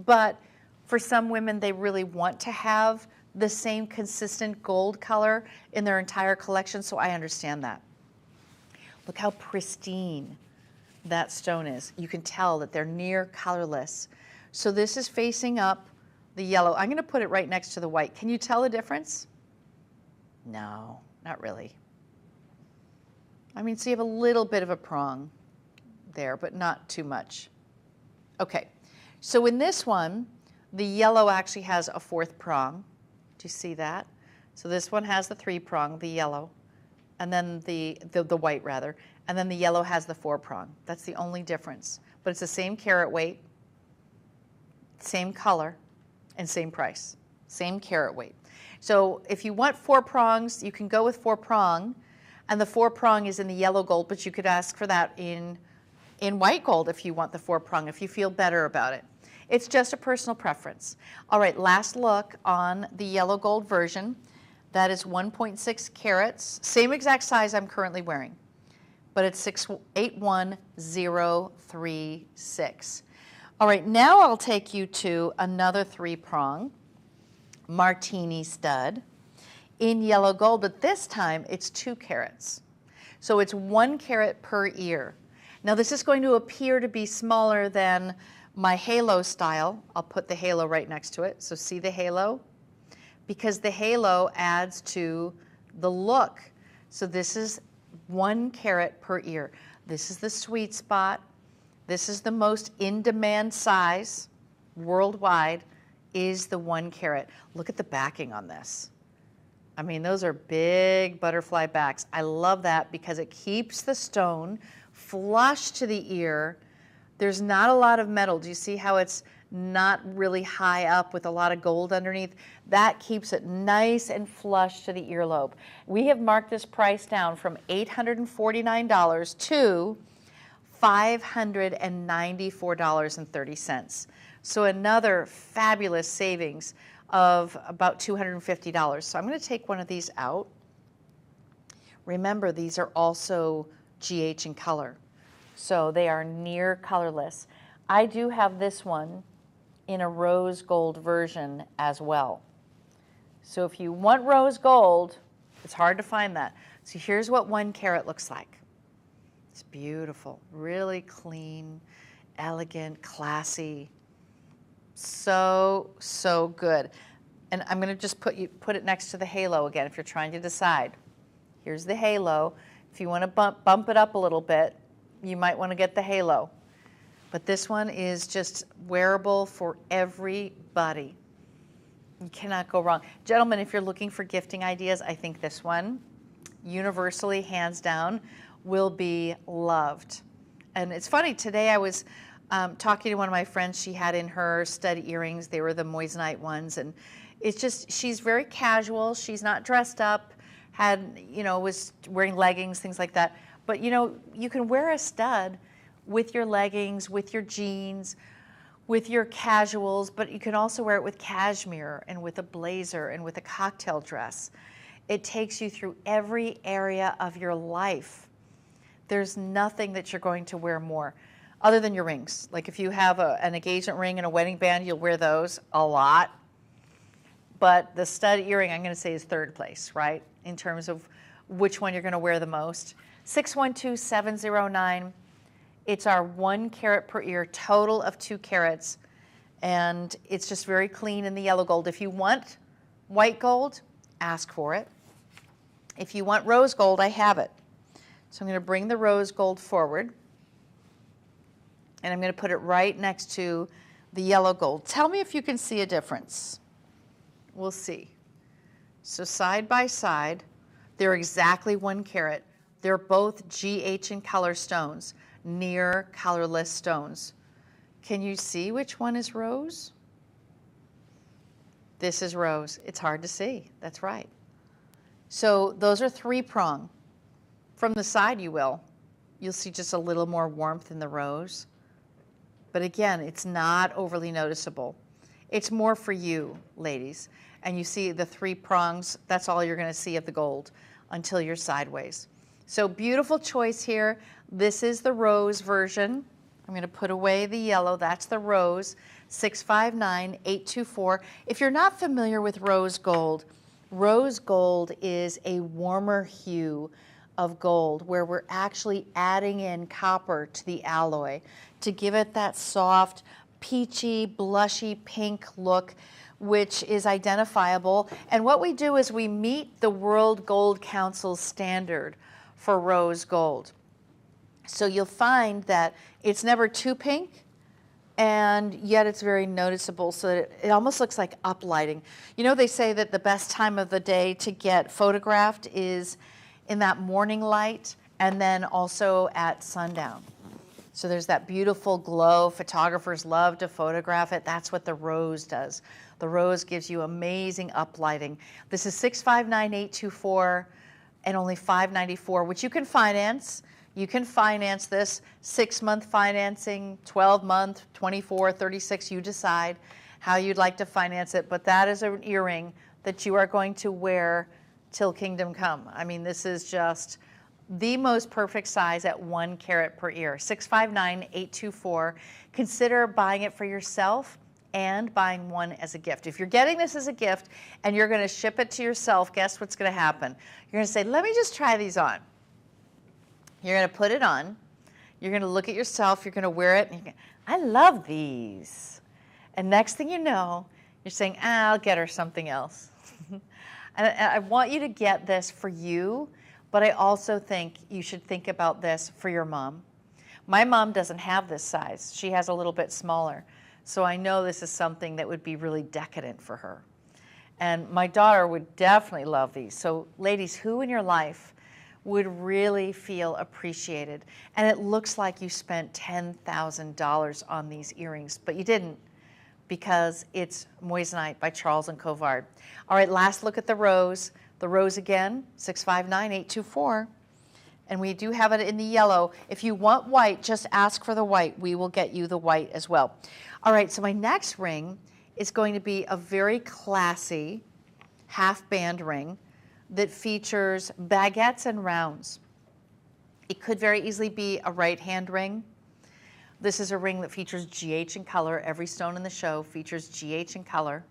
But for some women, they really want to have the same consistent gold color in their entire collection, so I understand that. Look how pristine that stone is. You can tell that they're near colorless. So this is facing up the yellow. I'm going to put it right next to the white. Can you tell the difference? No, not really. I mean, so you have a little bit of a prong there, but not too much. Okay, so in this one, the yellow actually has a 4th prong. Do you see that? So this one has the 3-prong, the yellow, and then the white rather, and then the yellow has the 4-prong. That's the only difference. But it's the same carat weight, same color, and same price. Same carat weight. So if you want 4 prongs, you can go with 4-prong, and the 4-prong is in the yellow gold, but you could ask for that in white gold if you want the 4-prong, if you feel better about it. It's just a personal preference. All right, last look on the yellow gold version. That is 1.6 carats, same exact size I'm currently wearing, but it's 81036. All right, now I'll take you to another 3-prong martini stud in yellow gold, but this time it's 2 carats. So it's 1 carat per ear. Now this is going to appear to be smaller than my halo style. I'll put the halo right next to it. So see the halo? Because the halo adds to the look. So this is 1 carat per ear. This is the sweet spot. This is the most in-demand size worldwide, is the 1 carat. Look at the backing on this. I mean, those are big butterfly backs. I love that because it keeps the stone flush to the ear. There's not a lot of metal. Do you see how it's not really high up with a lot of gold underneath? That keeps it nice and flush to the earlobe. We have marked this price down from $849 to $594.30. So another fabulous savings of about $250. So I'm going to take one of these out. Remember, these are also GH in color. So they are near colorless. I do have this one in a rose gold version as well. So if you want rose gold, it's hard to find that. So here's what 1 carat looks like. It's beautiful, really clean, elegant, classy. So, so good. And I'm going to just put it next to the halo again if you're trying to decide. Here's the halo. If you want to bump it up a little bit, you might want to get the halo. But this one is just wearable for everybody. You cannot go wrong. Gentlemen, if you're looking for gifting ideas, I think this one, universally, hands down, will be loved. And it's funny, today I was talking to one of my friends. She had in her stud earrings. They were the moissanite ones. And it's just, she's very casual. She's not dressed up, was wearing leggings, things like that. But you can wear a stud with your leggings, with your jeans, with your casuals, but you can also wear it with cashmere and with a blazer and with a cocktail dress. It takes you through every area of your life. There's nothing that you're going to wear more other than your rings. Like if you have an engagement ring and a wedding band, you'll wear those a lot. But the stud earring, I'm going to say, is 3rd place, right? In terms of which one you're going to wear the most. 612-709. It's our 1 carat per ear, total of 2 carats. And it's just very clean in the yellow gold. If you want white gold, ask for it. If you want rose gold, I have it. So I'm going to bring the rose gold forward. And I'm going to put it right next to the yellow gold. Tell me if you can see a difference. We'll see. So side by side, they're exactly 1 carat. They're both GH in color stones, near colorless stones. Can you see which one is rose? This is rose. It's hard to see. That's right. So those are 3-prong. From the side you'll see just a little more warmth in the rose. But again, it's not overly noticeable. It's more for you, ladies. And you see the 3 prongs, that's all you're going to see of the gold until you're sideways. So beautiful choice here. This is the rose version. I'm going to put away the yellow. That's the rose, 659-824. If you're not familiar with rose gold is a warmer hue of gold where we're actually adding in copper to the alloy to give it that soft, peachy, blushy pink look, which is identifiable. And what we do is we meet the World Gold Council's standard for rose gold. So you'll find that it's never too pink and yet it's very noticeable, so that it almost looks like uplighting. You know, they say that the best time of the day to get photographed is in that morning light and then also at sundown. So there's that beautiful glow. Photographers love to photograph it. That's what the rose does. The rose gives you amazing uplighting. This is $659,824 and only $594, which you can finance. You can finance this 6-month financing, 12-month, 24, 36, you decide how you'd like to finance it. But that is an earring that you are going to wear till kingdom come. I mean, this is just the most perfect size at 1 carat per ear. $659,824. Consider buying it for yourself and buying one as a gift. If you're getting this as a gift and you're going to ship it to yourself, guess what's going to happen? You're going to say, let me just try these on. You're going to put it on. You're going to look at yourself. You're going to wear it. And you're going, I love these. And next thing you know, you're saying, I'll get her something else. And I want you to get this for you, but I also think you should think about this for your mom. My mom doesn't have this size. She has a little bit smaller. So I know this is something that would be really decadent for her. And my daughter would definitely love these. So ladies, who in your life would really feel appreciated? And it looks like you spent $10,000 on these earrings, but you didn't, because it's moissanite by Charles Colvard. All right, last look at the rose. The rose again, $659,824. And we do have it in the yellow. If you want white, just ask for the white. We will get you the white as well. All right, so my next ring is going to be a very classy half band ring that features baguettes and rounds. It could very easily be a right hand ring. This is a ring that features GH in color. Every stone in the show features GH in color.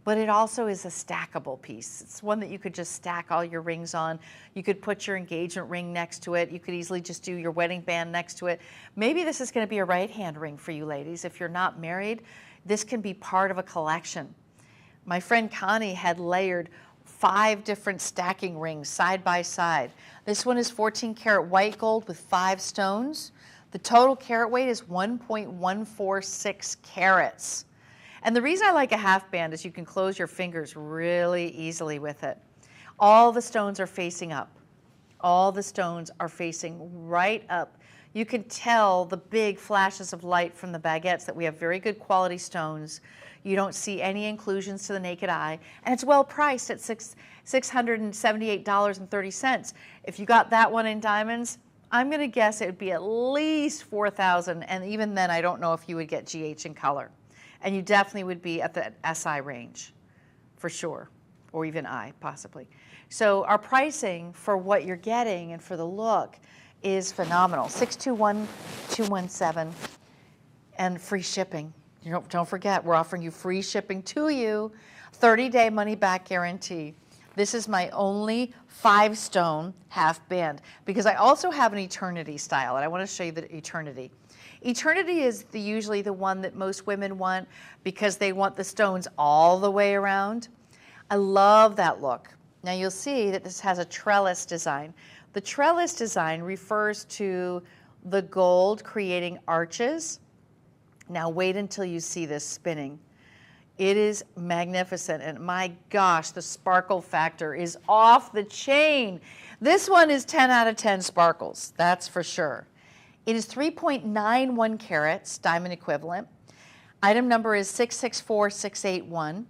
But it also is a stackable piece. It's one that you could just stack all your rings on. You could put your engagement ring next to it. You could easily just do your wedding band next to it. Maybe this is going to be a right-hand ring for you ladies. If you're not married, this can be part of a collection. My friend Connie had layered 5 different stacking rings side by side. This one is 14 karat white gold with 5 stones. The total carat weight is 1.146 carats. And the reason I like a half band is you can close your fingers really easily with it. All the stones are facing up. All the stones are facing right up. You can tell the big flashes of light from the baguettes that we have very good quality stones. You don't see any inclusions to the naked eye. And it's well priced at $678.30. If you got that one in diamonds, I'm going to guess it would be at least $4,000. And even then, I don't know if you would get GH in color. And you definitely would be at the SI range, for sure, or even I, possibly. So our pricing for what you're getting and for the look is phenomenal. $621,217 and free shipping. Don't forget, we're offering you free shipping to you, 30-day money-back guarantee. This is my only 5-stone half band, because I also have an eternity style, and I want to show you the eternity. Eternity is usually the one that most women want because they want the stones all the way around. I love that look. Now you'll see that this has a trellis design. The trellis design refers to the gold creating arches. Now wait until you see this spinning. It is magnificent, and my gosh, the sparkle factor is off the chain. This one is 10 out of 10 sparkles, that's for sure. It is 3.91 carats, diamond equivalent. Item number is 664681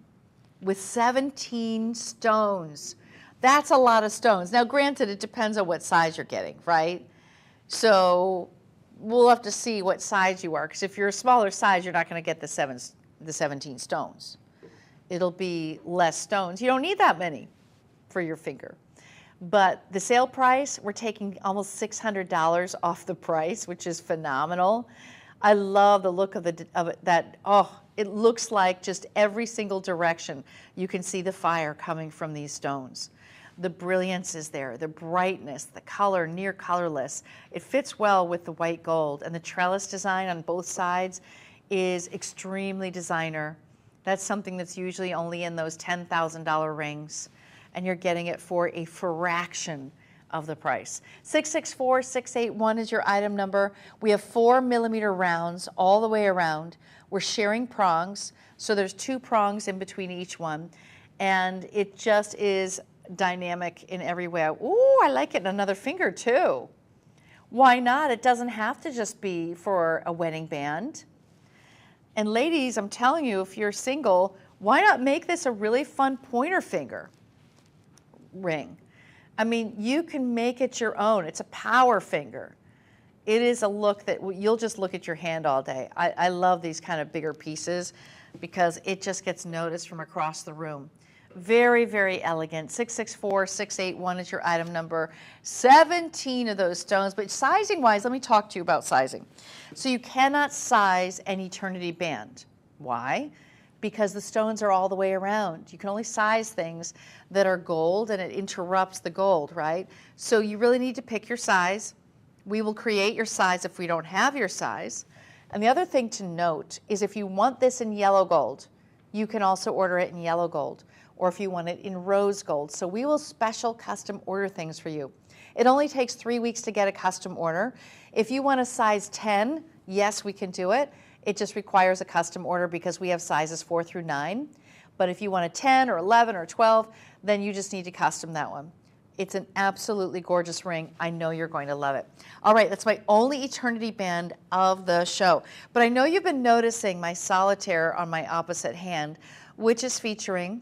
with 17 stones. That's a lot of stones. Now, granted, it depends on what size you're getting, right? So we'll have to see what size you are, because if you're a smaller size, you're not going to get the 17 stones. It'll be less stones. You don't need that many for your finger. But the sale price, we're taking almost $600 off the price, which is phenomenal. I love the look of it, it looks like just every single direction you can see the fire coming from these stones. The brilliance is there, the brightness, the color, near colorless. It fits well with the white gold, and the trellis design on both sides is extremely designer. That's something that's usually only in those $10,000 rings, and you're getting it for a fraction of the price. 664681 is your item number. We have 4mm rounds all the way around. We're sharing prongs, so there's 2 prongs in between each one, and it just is dynamic in every way. Ooh, I like it in another finger too. Why not? It doesn't have to just be for a wedding band. And ladies, I'm telling you, if you're single, why not make this a really fun pointer finger ring? I mean, you can make it your own. It's a power finger. It is a look that you'll just look at your hand all day. I love these kind of bigger pieces because it just gets noticed from across the room. Very, very elegant. 664681 is your item number. 17 of those stones, but sizing-wise, let me talk to you about sizing. So you cannot size an eternity band. Why? Because the stones are all the way around. You can only size things that are gold, and it interrupts the gold, right? So you really need to pick your size. We will create your size if we don't have your size. And the other thing to note is if you want this in yellow gold, you can also order it in yellow gold, or if you want it in rose gold. So we will special custom order things for you. It only takes 3 weeks to get a custom order. If you want a size 10, yes, we can do it. It just requires a custom order because we have sizes 4 through 9. But if you want a 10 or 11 or 12, then you just need to custom that one. It's an absolutely gorgeous ring. I know you're going to love it. All right, that's my only eternity band of the show. But I know you've been noticing my solitaire on my opposite hand, which is featuring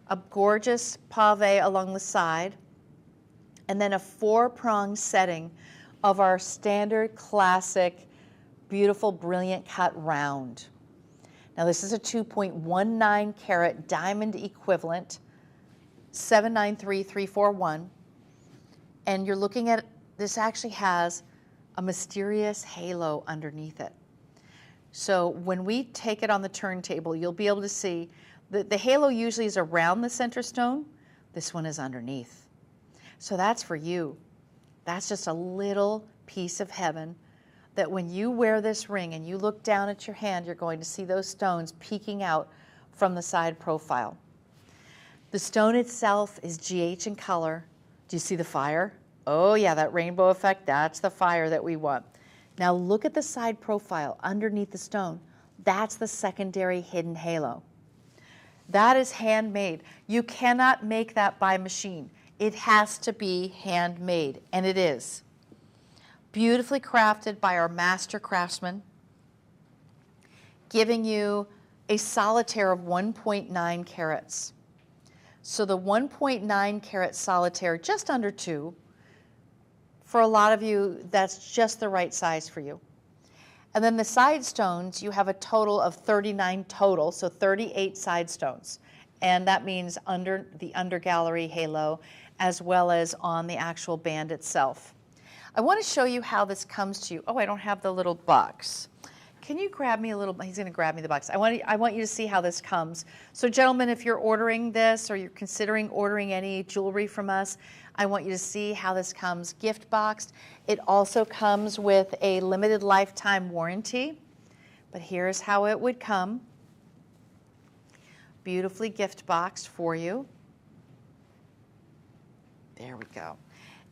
a gorgeous pave along the side, and then a 4-prong setting of our standard classic, beautiful, brilliant cut round. Now this is a 2.19 carat diamond equivalent, 793341, and you're looking at, this actually has a mysterious halo underneath it. So when we take it on the turntable, you'll be able to see that the halo usually is around the center stone. This one is underneath. So that's for you. That's just a little piece of heaven that when you wear this ring and you look down at your hand, you're going to see those stones peeking out from the side profile. The stone itself is GH in color. Do you see the fire? Oh yeah, that rainbow effect, that's the fire that we want. Now look at the side profile underneath the stone. That's the secondary hidden halo. That is handmade. You cannot make that by machine. It has to be handmade, and it is. Beautifully crafted by our master craftsmen, giving you a solitaire of 1.9 carats. So the 1.9 carat solitaire, just under 2, for a lot of you, that's just the right size for you. And then the side stones, you have a total of 39 total, so 38 side stones. And that means under the undergallery halo, as well as on the actual band itself. I want to show you how this comes to you. Oh, I don't have the little box. Can you grab me a little, he's going to grab me the box. I want you to see how this comes. So gentlemen, if you're ordering this or you're considering ordering any jewelry from us, I want you to see how this comes gift boxed. It also comes with a limited lifetime warranty, but here's how it would come. Beautifully gift boxed for you. There we go.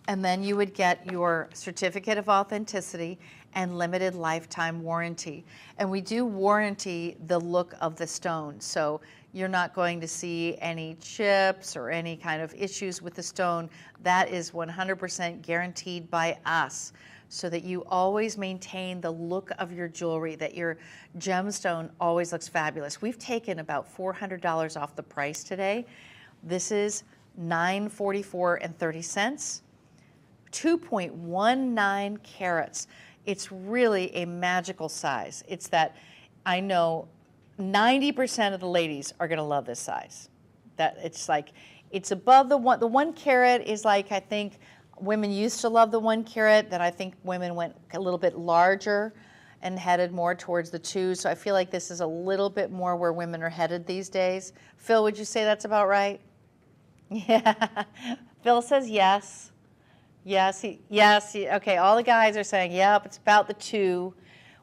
And then you would get your certificate of authenticity and limited lifetime warranty. And we do warranty the look of the stone. So you're not going to see any chips or any kind of issues with the stone. That is 100% guaranteed by us, so that you always maintain the look of your jewelry, that your gemstone always looks fabulous. We've taken about $400 off the price today. This is $944.30. 2.19 carats. It's really a magical size. It's that, I know 90% of the ladies are going to love this size. That it's like, it's above the 1 carat is like, I think women used to love the 1 carat, then I think women went a little bit larger and headed more towards the 2. So I feel like this is a little bit more where women are headed these days. Phil, would you say that's about right? Yeah. Phil says yes. Yes, okay, all the guys are saying, yep, it's about the 2.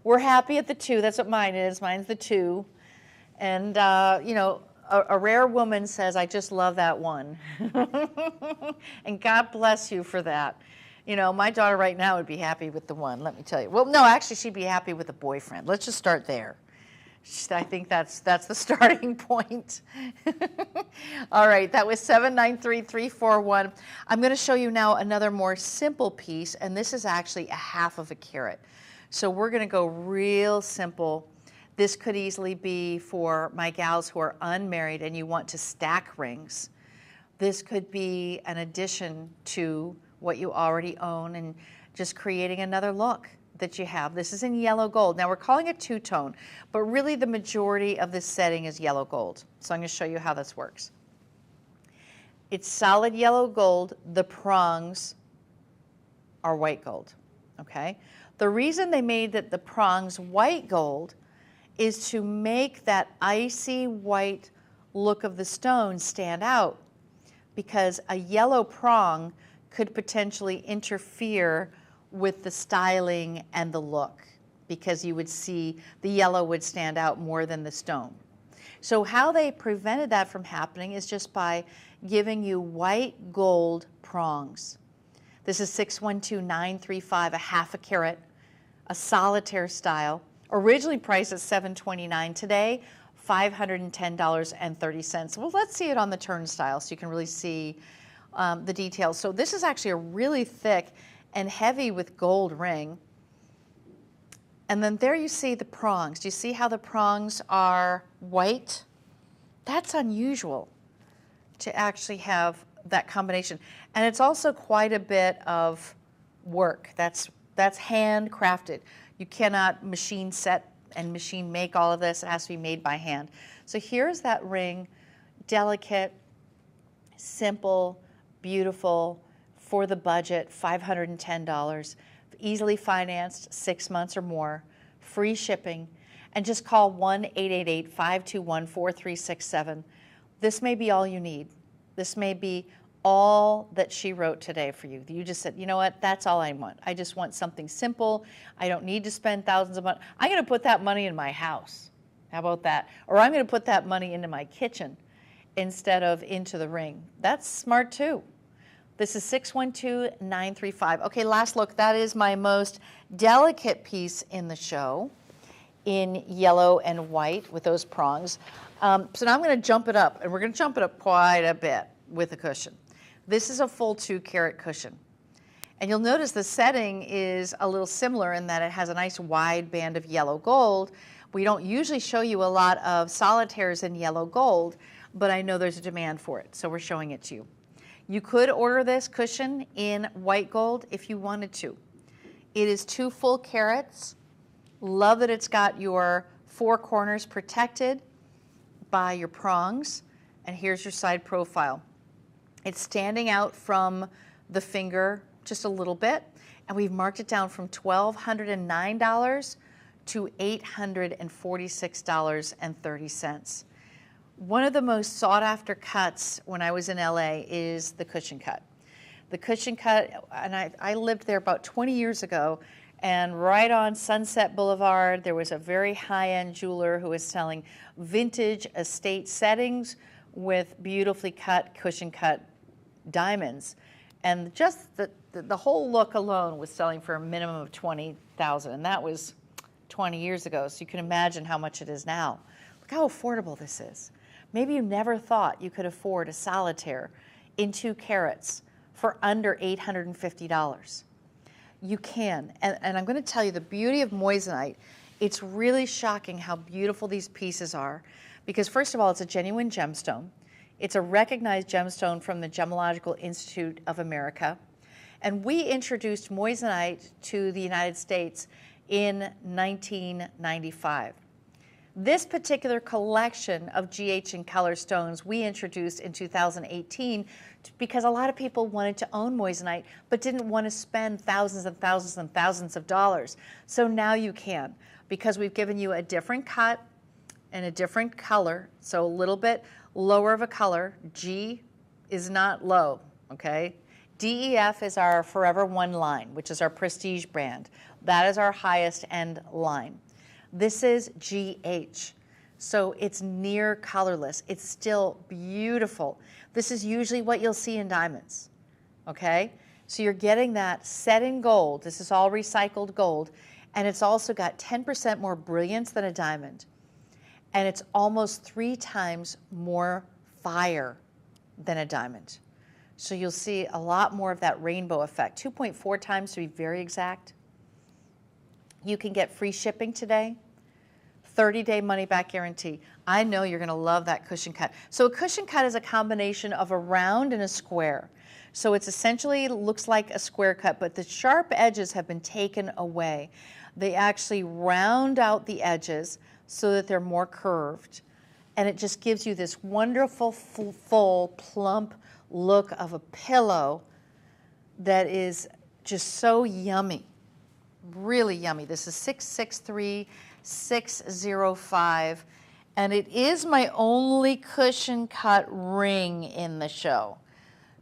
We're happy at the 2, that's what mine is, mine's the 2. And, you know, a rare woman says, I just love that one. And God bless you for that. You know, my daughter right now would be happy with the one, let me tell you. Well, no, actually, she'd be happy with a boyfriend. Let's just start there. I think that's the starting point. All right, that was 793341. I'm going to show you now another more simple piece, and this is actually a half of a carat. So we're going to go real simple. This could easily be for my gals who are unmarried and you want to stack rings. This could be an addition to what you already own and just creating another look that you have. This is in yellow gold. Now we're calling it two-tone, but really the majority of this setting is yellow gold. So I'm going to show you how this works. It's solid yellow gold. The prongs are white gold, okay? The reason they made the prongs white gold is to make that icy white look of the stone stand out, because a yellow prong could potentially interfere with the styling and the look, because you would see the yellow would stand out more than the stone. So how they prevented that from happening is just by giving you white gold prongs. This is 612935, a half a carat, a solitaire style, originally priced at $729. Today, $510.30. Well, let's see it on the turnstile so you can really see the details. So this is actually a really thick and heavy with gold ring. And then there you see the prongs. Do you see how the prongs are white? That's unusual to actually have that combination. And it's also quite a bit of work. That's handcrafted. You cannot machine set and machine make all of this. It has to be made by hand. So here's that ring, delicate, simple, beautiful, for the budget, $510, easily financed, 6 months or more, free shipping, and just call 1-888-521-4367. This may be all you need. This may be all that she wrote today for you. You just said, you know what, that's all I want. I just want something simple. I don't need to spend thousands of money. I'm going to put that money in my house. How about that? Or I'm going to put that money into my kitchen instead of into the ring. That's smart too. This is 612935. Okay, last look. That is my most delicate piece in the show, in yellow and white with those prongs. So now I'm going to jump it up, and we're going to jump it up quite a bit with a cushion. This is a full 2-carat cushion. And you'll notice the setting is a little similar in that it has a nice wide band of yellow gold. We don't usually show you a lot of solitaires in yellow gold, but I know there's a demand for it, so we're showing it to you. You could order this cushion in white gold if you wanted to. It is 2 full carats. Love that it's got your 4 corners protected by your prongs. And here's your side profile. It's standing out from the finger just a little bit, and we've marked it down from $1,209 to $846.30. One of the most sought after cuts when I was in LA is the cushion cut. The cushion cut, and I lived there about 20 years ago, and right on Sunset Boulevard, there was a very high-end jeweler who was selling vintage estate settings with beautifully cut, cushion cut diamonds. And just the whole look alone was selling for a minimum of $20,000, and that was 20 years ago, so you can imagine how much it is now. Look how affordable this is. Maybe you never thought you could afford a solitaire in 2 carats for under $850. You can, and I'm going to tell you the beauty of moissanite. It's really shocking how beautiful these pieces are, because first of all, it's a genuine gemstone. It's a recognized gemstone from the Gemological Institute of America, and we introduced moissanite to the United States in 1995. This particular collection of GH and color stones we introduced in 2018 because a lot of people wanted to own moissanite but didn't want to spend thousands and thousands and thousands of dollars. So now you can, because we've given you a different cut and a different color, so a little bit lower of a color. G is not low, okay? DEF is our Forever One line, which is our prestige brand. That is our highest end line. This is GH. So it's near colorless. It's still beautiful. This is usually what you'll see in diamonds, okay? So you're getting that set in gold. This is all recycled gold. And it's also got 10% more brilliance than a diamond. And it's almost 3 times more fire than a diamond. So you'll see a lot more of that rainbow effect, 2.4 times to be very exact. You can get free shipping today, 30-day money-back guarantee. I know you're gonna love that cushion cut. So a cushion cut is a combination of a round and a square. So it's essentially looks like a square cut, but the sharp edges have been taken away. They actually round out the edges so that they're more curved. And it just gives you this wonderful, full, plump look of a pillow that is just so yummy, really yummy. This is 663605, and it is my only cushion cut ring in the show.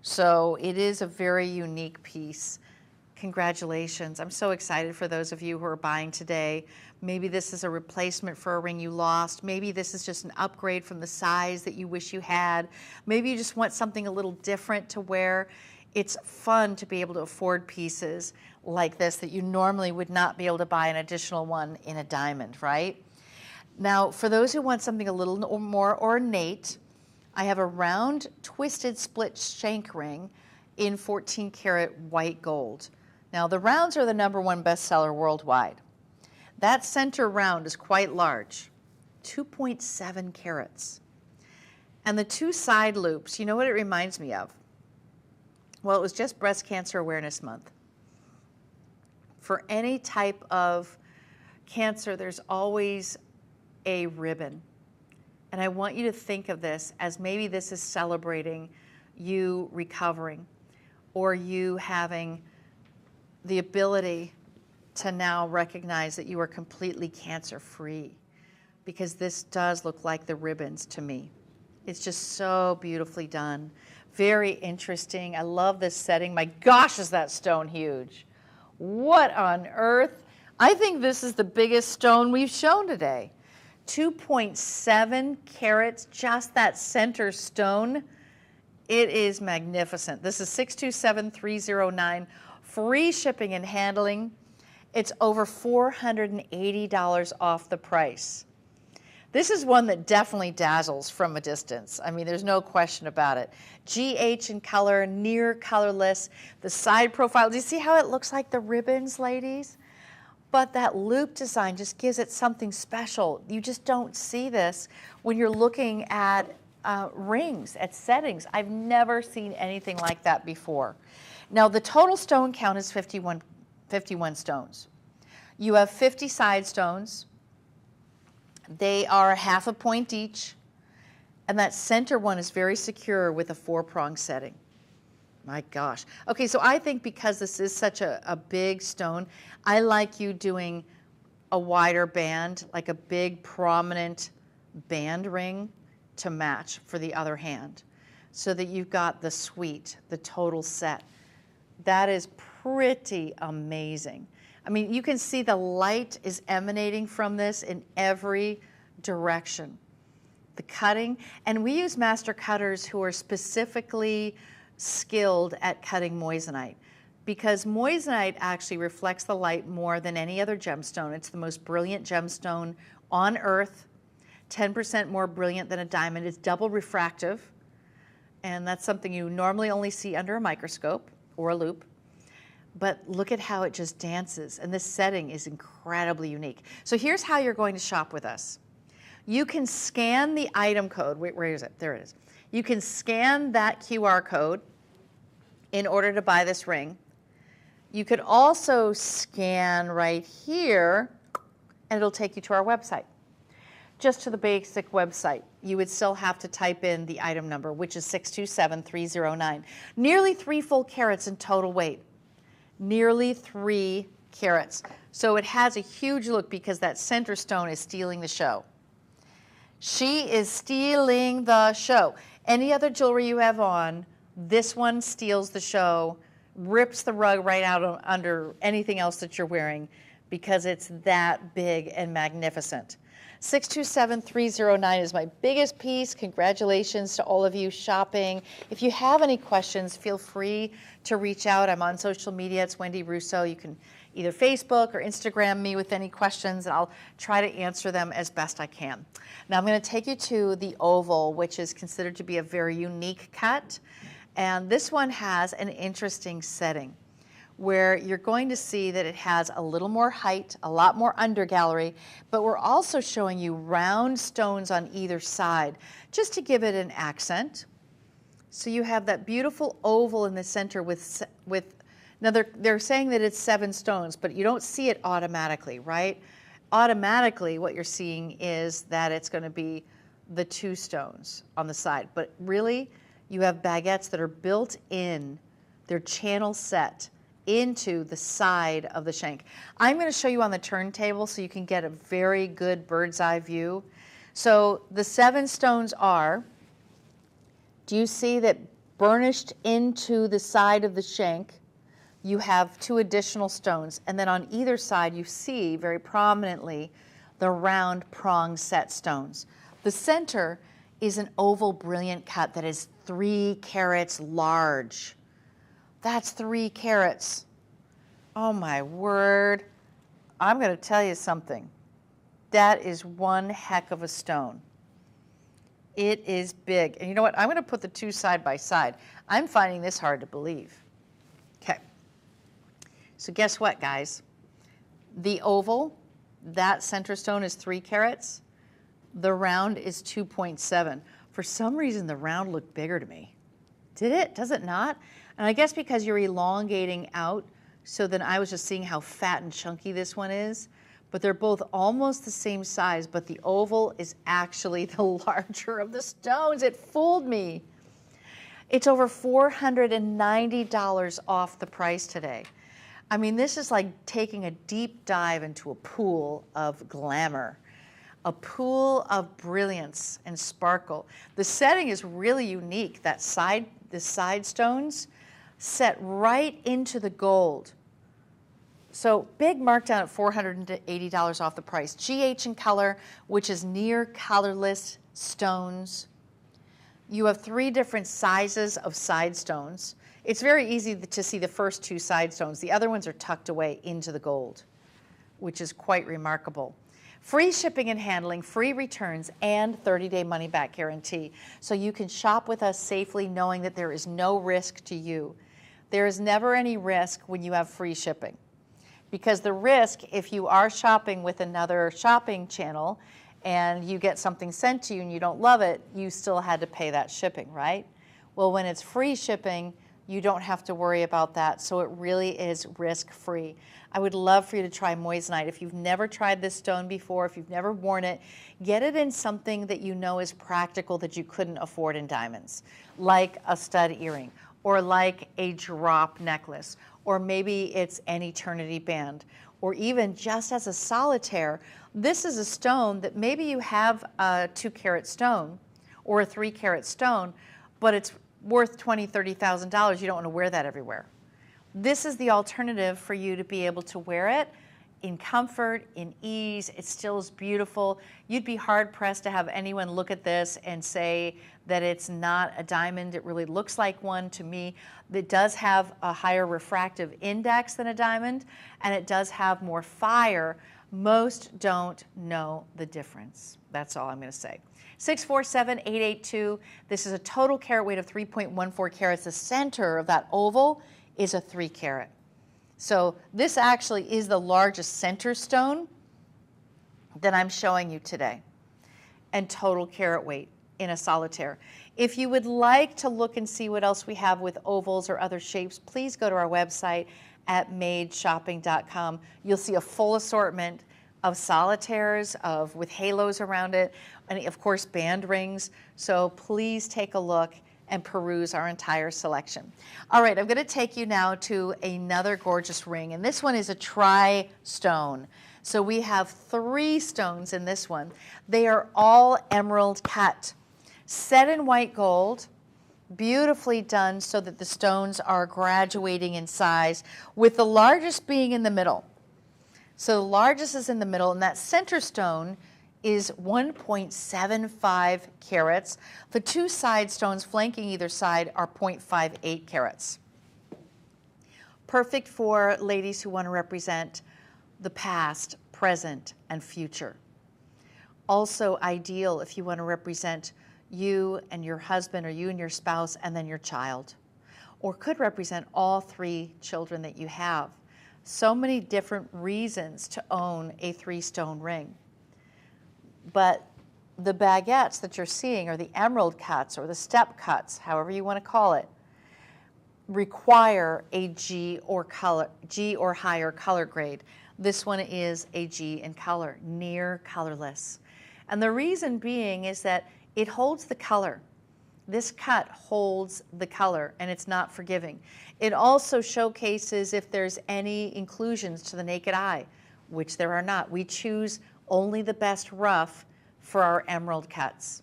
So it is a very unique piece. Congratulations. I'm so excited for those of you who are buying today. Maybe this is a replacement for a ring you lost. Maybe this is just an upgrade from the size that you wish you had. Maybe you just want something a little different to wear. It's fun to be able to afford pieces like this that you normally would not be able to buy an additional one in a diamond, right? Now, for those who want something a little more ornate, I have a round twisted split shank ring in 14 karat white gold. Now, the rounds are the #1 bestseller worldwide. That center round is quite large, 2.7 carats. And the 2 side loops, you know what it reminds me of? Well, it was just Breast Cancer Awareness Month. For any type of cancer, there's always a ribbon. And I want you to think of this as maybe this is celebrating you recovering or you having the ability to now recognize that you are completely cancer-free, because this does look like the ribbons to me. It's just so beautifully done. Very interesting. I love this setting. My gosh, is that stone huge. What on earth? I think this is the biggest stone we've shown today. 2.7 carats, just that center stone. It is magnificent. This is 627309. Free shipping and handling. It's over $480 off the price. This is one that definitely dazzles from a distance. I mean, there's no question about it. GH in color, near colorless. The side profile, do you see how it looks like the ribbons, ladies? But that loop design just gives it something special. You just don't see this when you're looking at rings, at settings. I've never seen anything like that before. Now, the total stone count is 51 stones. You have 50 side stones. They are half a point each, and that center one is very secure with a 4-prong setting. My gosh. Okay, so I think because this is such a big stone, I like you doing a wider band, like a big prominent band ring to match for the other hand, so that you've got the suite, the total set. That is pretty amazing. I mean, you can see the light is emanating from this in every direction. The cutting, and we use master cutters who are specifically skilled at cutting moissanite, because moissanite actually reflects the light more than any other gemstone. It's the most brilliant gemstone on earth, 10% more brilliant than a diamond. It's double refractive, and that's something you normally only see under a microscope or a loupe. But look at how it just dances, and this setting is incredibly unique. So here's how you're going to shop with us. You can scan the item code. Wait, where is it? There it is. You can scan that QR code in order to buy this ring. You could also scan right here, and it'll take you to our website. Just to the basic website. You would still have to type in the item number, which is 627309. Nearly 3 full carats in total weight. Nearly 3 carats. So it has a huge look because that center stone is stealing the show. She is stealing the show. Any other jewelry you have on, this one steals the show, rips the rug right out under anything else that you're wearing, because it's that big and magnificent. 627-309 is my biggest piece. Congratulations to all of you shopping. If you have any questions, feel free to reach out. I'm on social media. It's Wendy Russo. You can either Facebook or Instagram me with any questions, and I'll try to answer them as best I can. Now I'm going to take you to the oval, which is considered to be a very unique cut. And this one has an interesting setting where you're going to see that it has a little more height, a lot more undergallery, but we're also showing you round stones on either side just to give it an accent. So you have that beautiful oval in the center with now they're saying that it's 7 stones, but you don't see it automatically, right? Automatically what you're seeing is that it's going to be the 2 stones on the side, but really you have baguettes that are built in, they're channel set into the side of the shank. I'm going to show you on the turntable so you can get a very good bird's eye view. So the 7 stones are, do you see that burnished into the side of the shank, you have 2 additional stones, and then on either side you see very prominently the round prong set stones. The center is an oval brilliant cut that is 3 carats large. That's 3 carats. Oh my word. I'm going to tell you something. That is one heck of a stone. It is big. And you know what? I'm going to put the 2 side by side. I'm finding this hard to believe. Okay. So guess what, guys? The oval, that center stone is 3 carats. The round is 2.7. For some reason, the round looked bigger to me. Did it? Does it not? And I guess because you're elongating out, so then I was just seeing how fat and chunky this one is. But they're both almost the same size, but the oval is actually the larger of the stones. It fooled me. It's over $490 off the price today. I mean, this is like taking a deep dive into a pool of glamour, a pool of brilliance and sparkle. The setting is really unique. The side stones set right into the gold. So big markdown at $480 off the price. GH in color, which is near colorless stones. You have 3 different sizes of side stones. It's very easy to see the first 2 side stones. The other ones are tucked away into the gold, which is quite remarkable. Free shipping and handling, free returns, and 30-day money-back guarantee. So you can shop with us safely knowing that there is no risk to you. There is never any risk when you have free shipping. Because the risk, if you are shopping with another shopping channel and you get something sent to you and you don't love it, you still had to pay that shipping, right? Well, when it's free shipping, you don't have to worry about that, so it really is risk-free. I would love for you to try moissanite. If you've never tried this stone before, if you've never worn it, get it in something that you know is practical that you couldn't afford in diamonds, like a stud earring, or like a drop necklace, or maybe it's an eternity band, or even just as a solitaire. This is a stone that maybe you have a 2-carat stone or a 3-carat stone, but it's worth $20,000, $30,000. You don't want to wear that everywhere. This is the alternative for you to be able to wear it in comfort, in ease. It still is beautiful. You'd be hard-pressed to have anyone look at this and say that it's not a diamond. It really looks like one to me. It does have a higher refractive index than a diamond, and it does have more fire. Most don't know the difference. That's all I'm going to say. 647-882. This is a total carat weight of 3.14 carats. The center of that oval is a 3 carat. So this actually is the largest center stone that I'm showing you today, and total carat weight in a solitaire. If you would like to look and see what else we have with ovals or other shapes, please go to our website at madeshopping.com. You'll see a full assortment of solitaires with halos around it, and of course band rings. So please take a look and peruse our entire selection. All right, I'm going to take you now to another gorgeous ring, and this one is a tri-stone. So we have 3 stones in this one. They are all emerald cut, set in white gold, beautifully done so that the stones are graduating in size, with the largest being in the middle. So the largest is in the middle, and that center stone is 1.75 carats. The two side stones flanking either side are 0.58 carats. Perfect for ladies who want to represent the past, present, and future. Also ideal if you want to represent you and your husband, or you and your spouse, and then your child. Or could represent all three children that you have. So many different reasons to own a 3-stone ring. But the baguettes that you're seeing, or the emerald cuts, or the step cuts, however you want to call it, require a G or higher color grade. This one is a G in color, near colorless. And the reason being is that it holds the color. This cut holds the color, and it's not forgiving. It also showcases if there's any inclusions to the naked eye, which there are not. We choose only the best rough for our emerald cuts.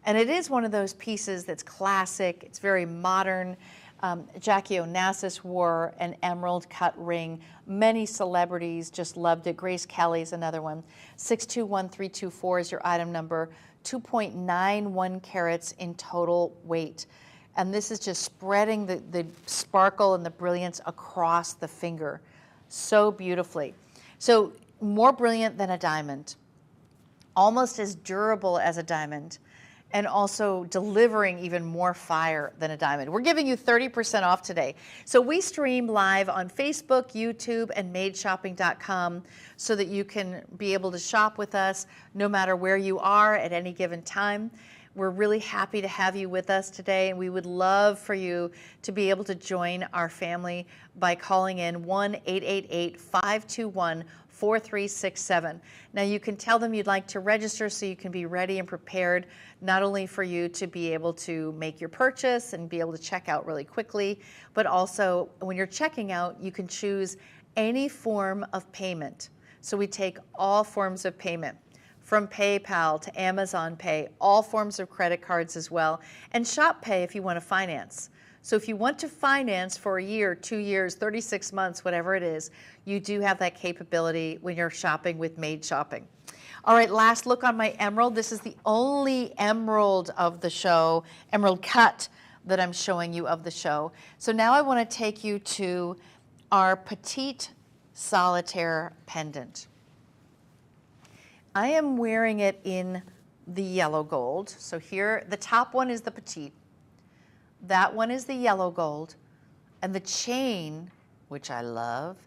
And it is one of those pieces that's classic. It's very modern. Jackie Onassis wore an emerald cut ring. Many celebrities just loved it. Grace Kelly's another one. 621324 is your item number. 2.91 carats in total weight. And this is just spreading the sparkle and the brilliance across the finger so beautifully. So more brilliant than a diamond, almost as durable as a diamond, and also delivering even more fire than a diamond. We're giving you 30% off today. So we stream live on Facebook, YouTube, and madeshopping.com so that you can be able to shop with us no matter where you are at any given time. We're really happy to have you with us today, and we would love for you to be able to join our family by calling in 1-888-521-4367. Now you can tell them you'd like to register so you can be ready and prepared, not only for you to be able to make your purchase and be able to check out really quickly, but also when you're checking out, you can choose any form of payment. So we take all forms of payment, from PayPal to Amazon Pay, all forms of credit cards as well, and Shop Pay if you want to finance. So if you want to finance for a year, 2 years, 36 months, whatever it is, you do have that capability when you're shopping with Made Shopping. All right, last look on my emerald. This is the only emerald of the show, emerald cut that I'm showing you of the show. So now I want to take you to our petite solitaire pendant. I am wearing it in the yellow gold. So here, the top one is the petite. That one is the yellow gold. And the chain, which I love,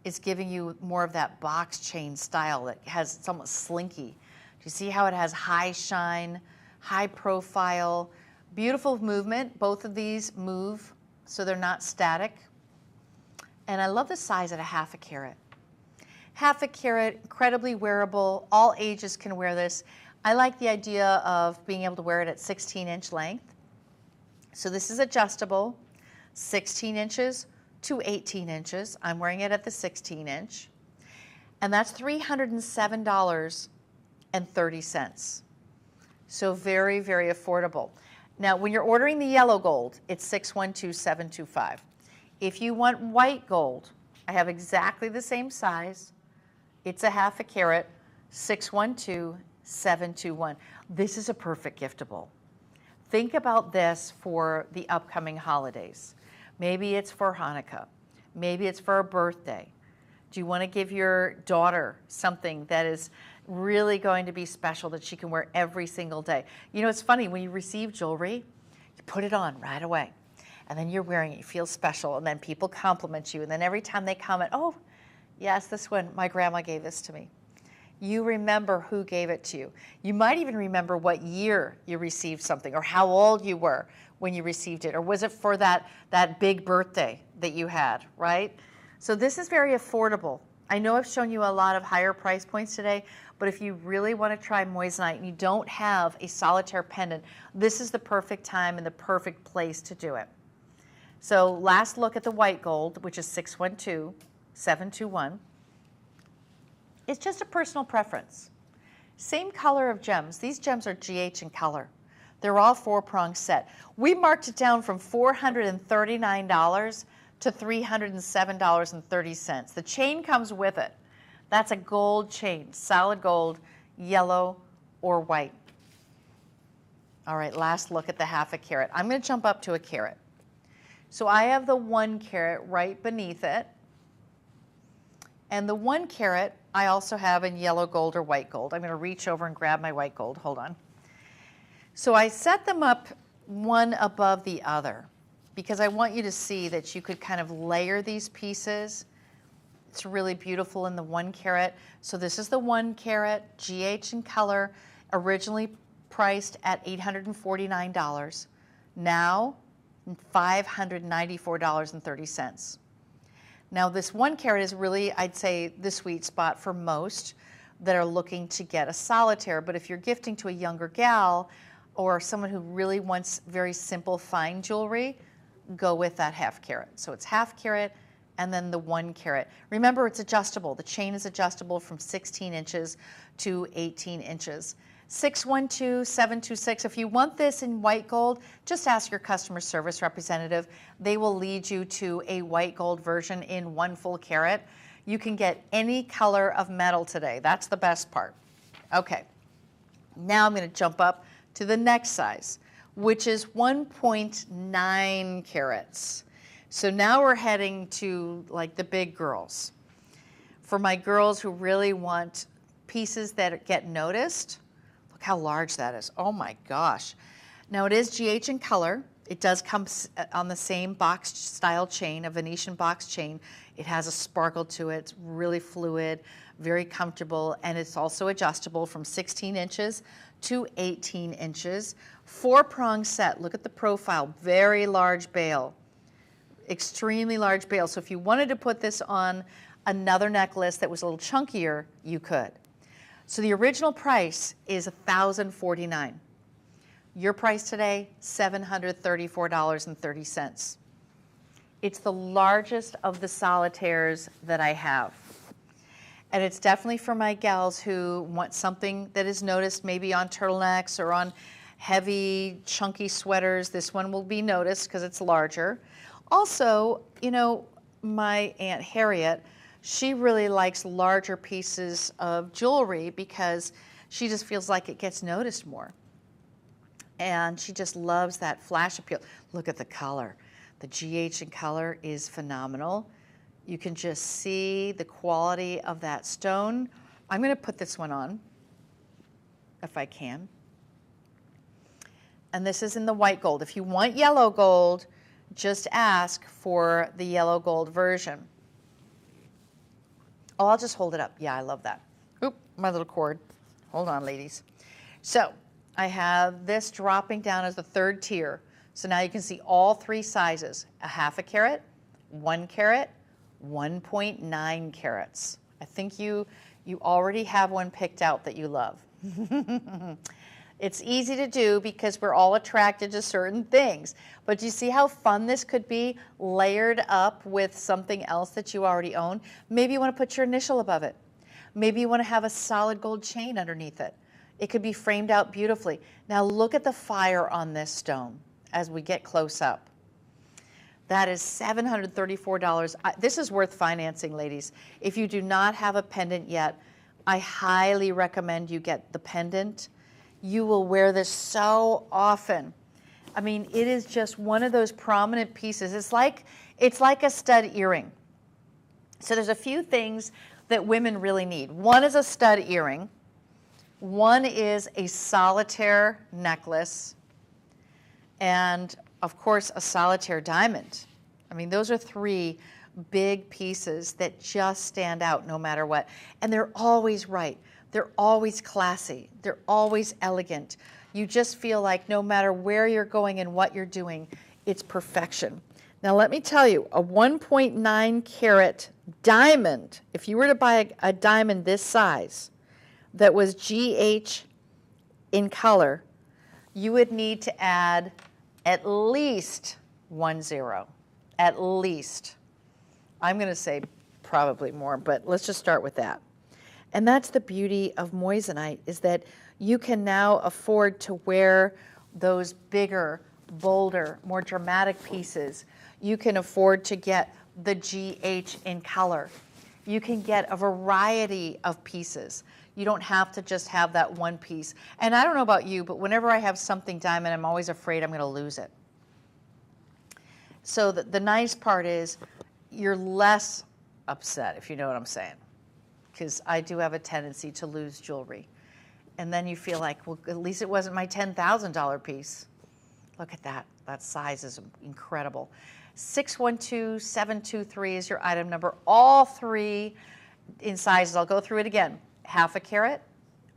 is giving you more of that box chain style that has, it's almost slinky. Do you see how it has high shine, high profile, beautiful movement? Both of these move so they're not static. And I love the size at a 1/2 carat. 1/2 carat, incredibly wearable. All ages can wear this. I like the idea of being able to wear it at 16-inch length. So this is adjustable, 16 inches to 18 inches. I'm wearing it at the 16-inch. And that's $307.30. So very, very affordable. Now, when you're ordering the yellow gold, it's $612,725. If you want white gold, I have exactly the same size. It's a 1/2 carat, $612,721. This is a perfect giftable. Think about this for the upcoming holidays. Maybe it's for Hanukkah. Maybe it's for a birthday. Do you want to give your daughter something that is really going to be special that she can wear every single day? You know, it's funny, when you receive jewelry, you put it on right away. And then you're wearing it, you feel special, and then people compliment you. And then every time they comment, oh, yes, this one, my grandma gave this to me. You remember who gave it to you. You might even remember what year you received something, or how old you were when you received it, or was it for that big birthday that you had, right? So this is very affordable. I know I've shown you a lot of higher price points today, but if you really want to try moissanite and you don't have a solitaire pendant, this is the perfect time and the perfect place to do it. So last look at the white gold, which is $612,721. It's just a personal preference. Same color of gems. These gems are GH in color. They're all 4-prong set. We marked it down from $439 to $307.30. The chain comes with it. That's a gold chain, solid gold. yellow, or white. All right, last look at the half a carat. I'm going to jump up to a carat. So I have the 1 carat right beneath it. And the 1 carat I also have in yellow gold or white gold. I'm going to reach over and grab my white gold. Hold on. So I set them up one above the other because I want you to see that you could kind of layer these pieces. It's really beautiful in the 1 carat. So this is the 1 carat, GH in color, originally priced at $849. Now, $594.30. Now this 1 carat is really, I'd say, the sweet spot for most that are looking to get a solitaire. But if you're gifting to a younger gal or someone who really wants very simple fine jewelry, go with that half carat. So it's half carat and then the 1 carat. Remember, it's adjustable. The chain is adjustable from 16 inches to 18 inches. 612-726. If you want this in white gold, just ask your customer service representative. They will lead you to a white gold version in 1 full carat. You can get any color of metal today. That's the best part. Okay, now I'm going to jump up to the next size, which is 1.9 carats. So now we're heading to like the big girls. For my girls who really want pieces that get noticed, look how large that is. Oh my gosh. Now it is GH in color. It does come on the same box style chain, a Venetian box chain. It has a sparkle to it. It's really fluid, very comfortable, and it's also adjustable from 16 inches to 18 inches. 4-prong set. Look at the profile. Very large bail. Extremely large bail. So if you wanted to put this on another necklace that was a little chunkier, you could. So the original price is $1,049. Your price today, $734.30. It's the largest of the solitaires that I have. And it's definitely for my gals who want something that is noticed maybe on turtlenecks or on heavy, chunky sweaters. This one will be noticed because it's larger. Also, you know, my Aunt Harriet, she really likes larger pieces of jewelry because she just feels like it gets noticed more. And she just loves that flash appeal. Look at the color. The GH in color is phenomenal. You can just see the quality of that stone. I'm going to put this one on, if I can. And this is in the white gold. If you want yellow gold, just ask for the yellow gold version. Oh, I'll just hold it up. Yeah, I love that. Oop, my little cord. Hold on, ladies. So I have this dropping down as the 3rd tier. So now you can see all 3 sizes, a half a carat, 1 carat, 1.9 carats. I think you already have one picked out that you love. It's easy to do because we're all attracted to certain things. But do you see how fun this could be layered up with something else that you already own? Maybe you want to put your initial above it. Maybe you want to have a solid gold chain underneath it. It could be framed out beautifully. Now look at the fire on this stone as we get close up. That is $734. This is worth financing, ladies. If you do not have a pendant yet, I highly recommend you get the pendant. You will wear this so often. I mean, it is just one of those prominent pieces. It's like a stud earring. So there's a few things that women really need. One is a stud earring. One is a solitaire necklace. And of course, a solitaire diamond. I mean, those are 3 big pieces that just stand out no matter what. And they're always right. They're always classy. They're always elegant. You just feel like no matter where you're going and what you're doing, it's perfection. Now let me tell you, a 1.9 carat diamond, if you were to buy a diamond this size that was GH in color, you would need to add at least 1 0. At least. I'm going to say probably more, but let's just start with that. And that's the beauty of moissanite, is that you can now afford to wear those bigger, bolder, more dramatic pieces. You can afford to get the GH in color. You can get a variety of pieces. You don't have to just have that one piece. And I don't know about you, but whenever I have something diamond, I'm always afraid I'm going to lose it. So the nice part is you're less upset, if you know what I'm saying, because I do have a tendency to lose jewelry. And then you feel like, well, at least it wasn't my $10,000 piece. Look at that. That size is incredible. 612723 is your item number. All three in sizes. I'll go through it again. 1/2 carat,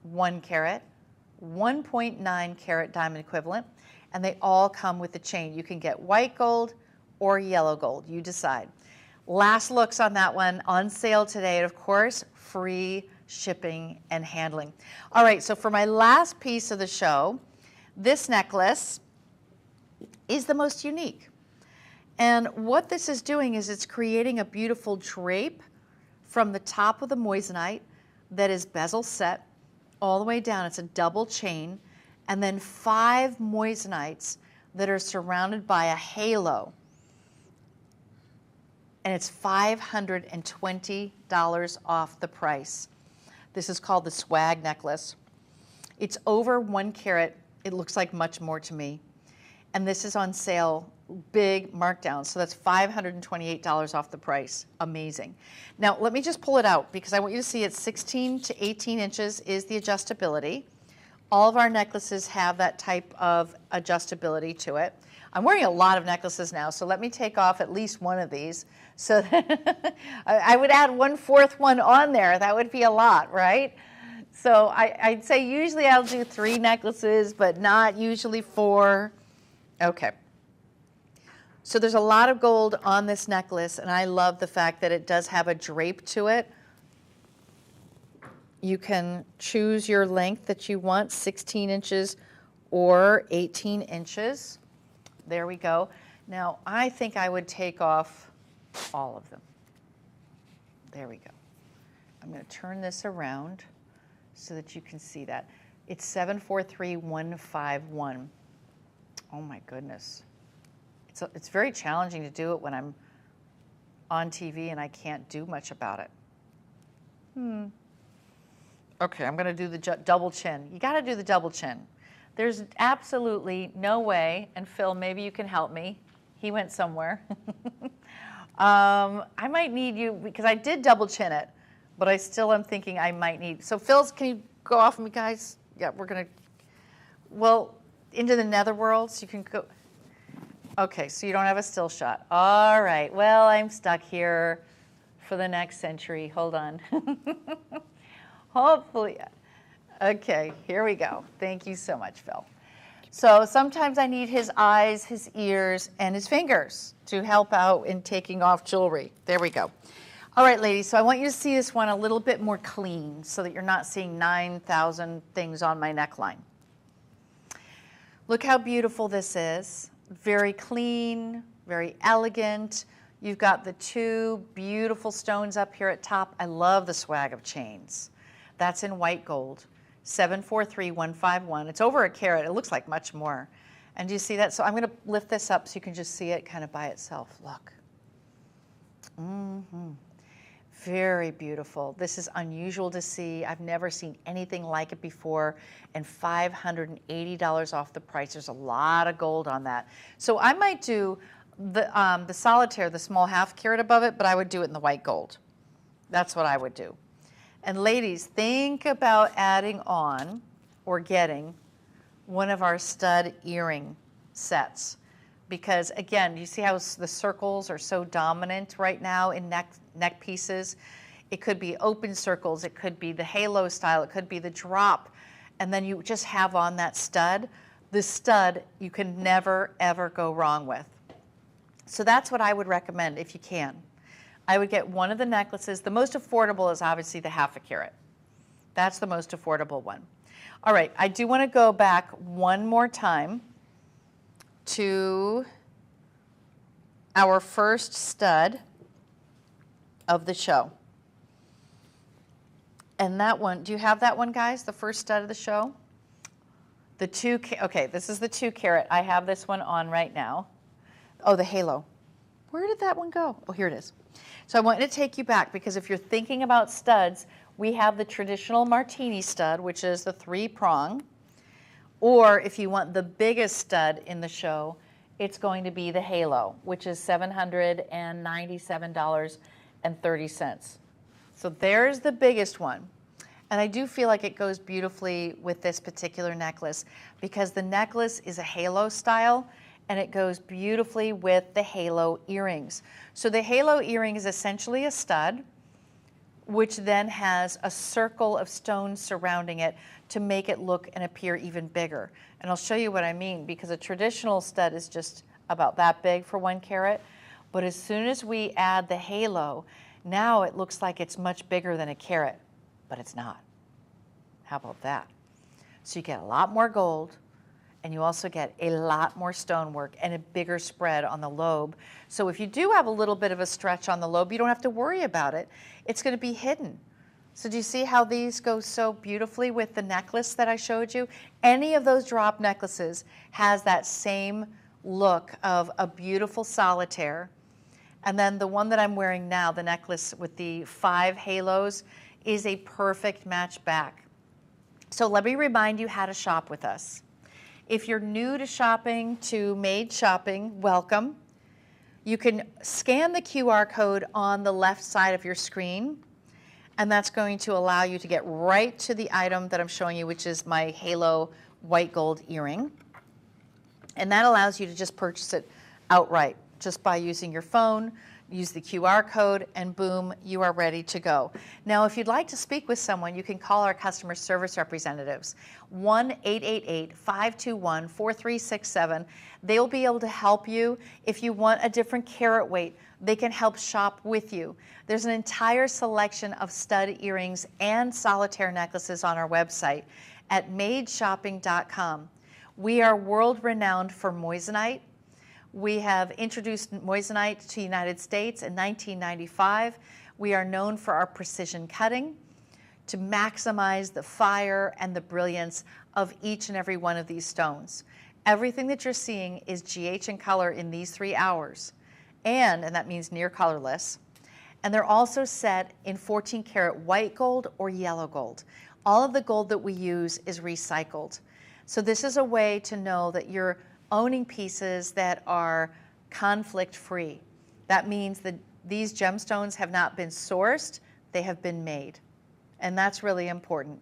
1 carat, 1.9 carat diamond equivalent, and they all come with the chain. You can get white gold or yellow gold. You decide. Last looks on that one, on sale today, and of course, free shipping and handling. All right, so for my last piece of the show, this necklace is the most unique. And what this is doing is it's creating a beautiful drape from the top of the moissanite that is bezel set all the way down. It's a double chain, and then 5 moissanites that are surrounded by a halo. And it's $520 off the price. This is called the swag necklace. It's over 1 carat. It looks like much more to me. And this is on sale, big markdown. So that's $528 off the price. Amazing. Now, let me just pull it out because I want you to see it's 16 to 18 inches is the adjustability. All of our necklaces have that type of adjustability to it. I'm wearing a lot of necklaces now, so let me take off at least one of these. So I would add 1/4 one on there. That would be a lot, right? So I'd say usually I'll do 3 necklaces, but not usually 4. Okay. So there's a lot of gold on this necklace, and I love the fact that it does have a drape to it. You can choose your length that you want, 16 inches or 18 inches. There we go. Now, I think I would take off all of them. There we go. I'm going to turn this around so that you can see that. It's 743151. Oh my goodness. It's very challenging to do it when I'm on TV and I can't do much about it. Okay, I'm going to do the double chin. You got to do the double chin. There's absolutely no way, and Phil, maybe you can help me. He went somewhere. I might need you, because I did double chin it, but I still am thinking I might need. So Phil, can you go off of me, guys? Yeah, we're going to, well, into the netherworld, so you can go. Okay, so you don't have a still shot. All right, well, I'm stuck here for the next century. Hold on. Hopefully. Okay, here we go. Thank you so much, Phil. So sometimes I need his eyes, his ears, and his fingers to help out in taking off jewelry. There we go. All right, ladies, so I want you to see this one a little bit more clean so that you're not seeing 9,000 things on my neckline. Look how beautiful this is. Very clean, very elegant. You've got the 2 beautiful stones up here at top. I love the swag of chains. That's in white gold. 743151. It's over 1 carat. It looks like much more. And do you see that? So I'm going to lift this up so you can just see it kind of by itself. Look. Very beautiful. This is unusual to see. I've never seen anything like it before, and $580 off the price. There's a lot of gold on that. So I might do the solitaire, the small 1/2 carat above it, but I would do it in the white gold. That's what I would do. And ladies, think about adding on or getting one of our stud earring sets. Because again, you see how the circles are so dominant right now in neck pieces? It could be open circles, it could be the halo style, it could be the drop, and then you just have on that stud. The stud you can never ever go wrong with. So that's what I would recommend if you can. I would get one of the necklaces. The most affordable is obviously the 1/2 carat. That's the most affordable one. All right, I do want to go back one more time to our first stud of the show. And that one, do you have that one, guys? The first stud of the show? The 2, okay, this is the 2 carat. I have this one on right now. Oh, the halo. Where did that one go? Oh, here it is. So I wanted to take you back because if you're thinking about studs, we have the traditional martini stud, which is the 3-prong. Or if you want the biggest stud in the show, it's going to be the halo, which is $797.30. So there's the biggest one. And I do feel like it goes beautifully with this particular necklace because the necklace is a halo style and it goes beautifully with the halo earrings. So the halo earring is essentially a stud, which then has a circle of stones surrounding it to make it look and appear even bigger. And I'll show you what I mean because a traditional stud is just about that big for 1 carat. But as soon as we add the halo, now it looks like it's much bigger than a carat, but it's not. How about that? So you get a lot more gold, and you also get a lot more stonework and a bigger spread on the lobe. So if you do have a little bit of a stretch on the lobe, you don't have to worry about it. It's going to be hidden. So do you see how these go so beautifully with the necklace that I showed you? Any of those drop necklaces has that same look of a beautiful solitaire. And then the one that I'm wearing now, the necklace with the 5 halos, is a perfect match back. So let me remind you how to shop with us. If you're new to shopping, to Made Shopping, welcome. You can scan the QR code on the left side of your screen, and that's going to allow you to get right to the item that I'm showing you, which is my halo white gold earring. And that allows you to just purchase it outright, just by using your phone. Use the QR code, and boom, you are ready to go. Now, if you'd like to speak with someone, you can call our customer service representatives, 1-888-521-4367. They'll be able to help you. If you want a different carat weight, they can help shop with you. There's an entire selection of stud earrings and solitaire necklaces on our website at madeshopping.com. We are world renowned for moissanite. We have introduced moissanite to the United States in 1995. We are known for our precision cutting to maximize the fire and the brilliance of each and every one of these stones. Everything that you're seeing is GH in color in these 3 hours, and that means near colorless. And they're also set in 14 karat white gold or yellow gold. All of the gold that we use is recycled. So this is a way to know that you're owning pieces that are conflict-free. That means that these gemstones have not been sourced, they have been made. And that's really important.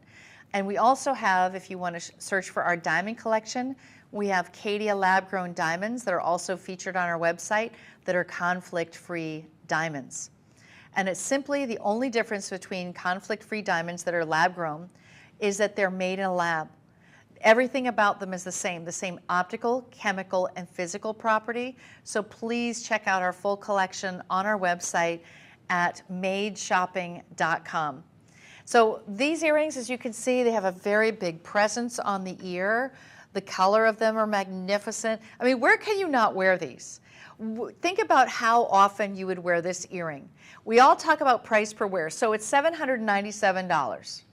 And we also have, if you want to search for our diamond collection, we have Caydia lab-grown diamonds that are also featured on our website that are conflict-free diamonds. And it's simply the only difference between conflict-free diamonds that are lab-grown is that they're made in a lab. Everything about them is the same optical, chemical, and physical property. So please check out our full collection on our website at madeshopping.com. So these earrings, as you can see, they have a very big presence on the ear. The color of them are magnificent. I mean, where can you not wear these? Think about how often you would wear this earring. We all talk about price per wear, so it's $797.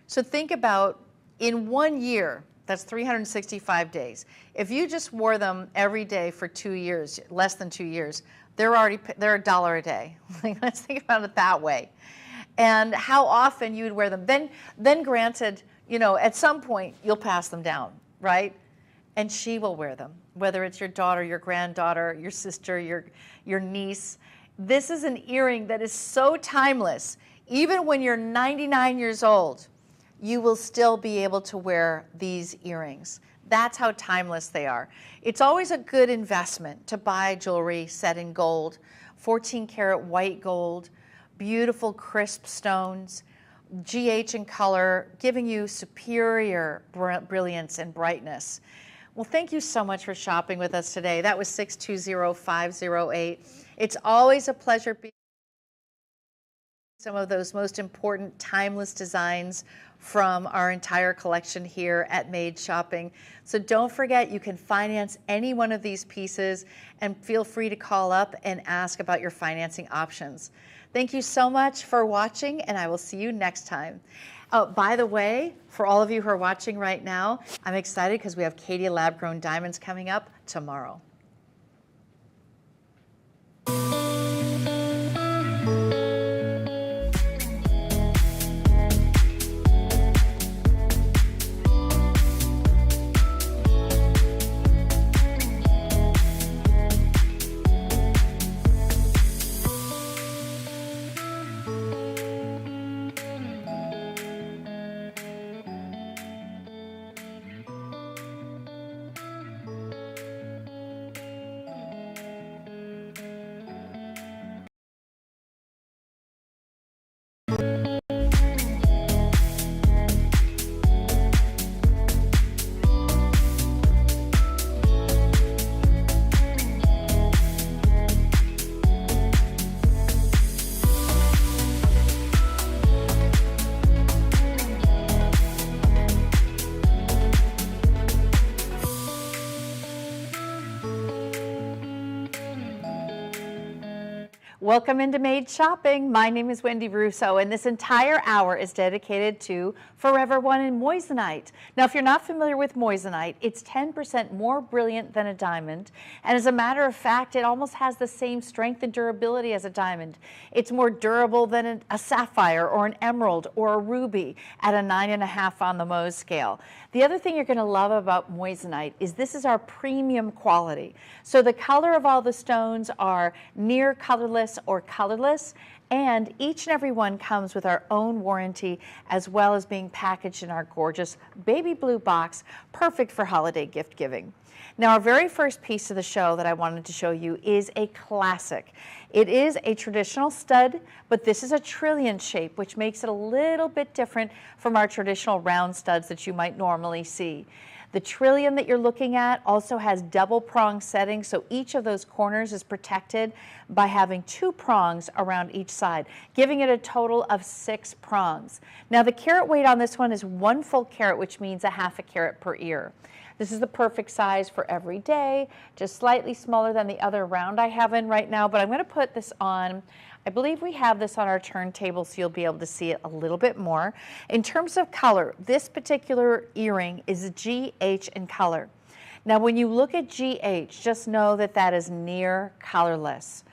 So think about in 1 year, that's 365 days. If you just wore them every day for 2 years, less than 2 years, they're $1 a day. Let's think about it that way. And how often you would wear them. Then granted, you know, at some point you'll pass them down, right? And she will wear them, whether it's your daughter, your granddaughter, your sister, your niece. This is an earring that is so timeless. Even when you're 99 years old, you will still be able to wear these earrings. That's how timeless they are. It's always a good investment to buy jewelry set in gold, 14 karat white gold, beautiful crisp stones, GH in color, giving you superior brilliance and brightness. Well, thank you so much for shopping with us today. That was 620-508. It's always a pleasure being some of those most important timeless designs from our entire collection here at Made Shopping. So don't forget, you can finance any one of these pieces, and feel free to call up and ask about your financing options. Thank you so much for watching, and I will see you next time. Oh, by the way, for all of you who are watching right now, I'm excited because we have Caydia lab-grown diamonds coming up tomorrow. Welcome into Made Shopping. My name is Wendy Russo, and this entire hour is dedicated to Forever One and moissanite. Now, if you're not familiar with moissanite, it's 10% more brilliant than a diamond, and as a matter of fact, it almost has the same strength and durability as a diamond. It's more durable than a sapphire or an emerald or a ruby at a 9.5 on the Mohs scale. The other thing you're going to love about moissanite is this is our premium quality. So the color of all the stones are near colorless or colorless, and each and every one comes with our own warranty, as well as being packaged in our gorgeous baby blue box, perfect for holiday gift giving. Now, our very first piece of the show that I wanted to show you is a classic. It is a traditional stud, but this is a trillion shape, which makes it a little bit different from our traditional round studs that you might normally see. The trillion that you're looking at also has double prong setting, so each of those corners is protected by having 2 prongs around each side, giving it a total of 6 prongs. Now, the carat weight on this one is 1 full carat, which means a 1/2 carat per ear. This is the perfect size for every day, just slightly smaller than the other round I have in right now, but I'm going to put this on. I believe we have this on our turntable, so you'll be able to see it a little bit more. In terms of color, this particular earring is GH in color. Now, when you look at GH, just know that that is near colorless.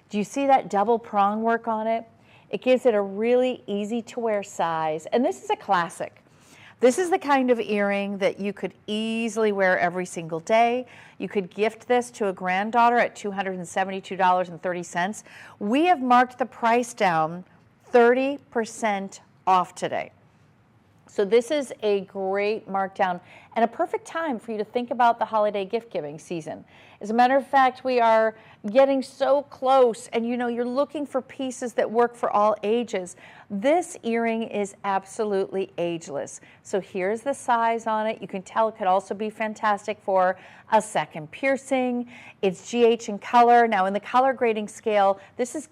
Do you see that double prong work on it? It gives it a really easy to wear size, and this is a classic. This is the kind of earring that you could easily wear every single day. You could gift this to a granddaughter at $272.30. We have marked the price down 30% off today. So this is a great markdown and a perfect time for you to think about the holiday gift giving season. As a matter of fact, we are getting so close, and you know, you're looking for pieces that work for all ages. This earring is absolutely ageless. So here's the size on it. You can tell it could also be fantastic for a second piercing. It's GH in color. Now, in the color grading scale, this is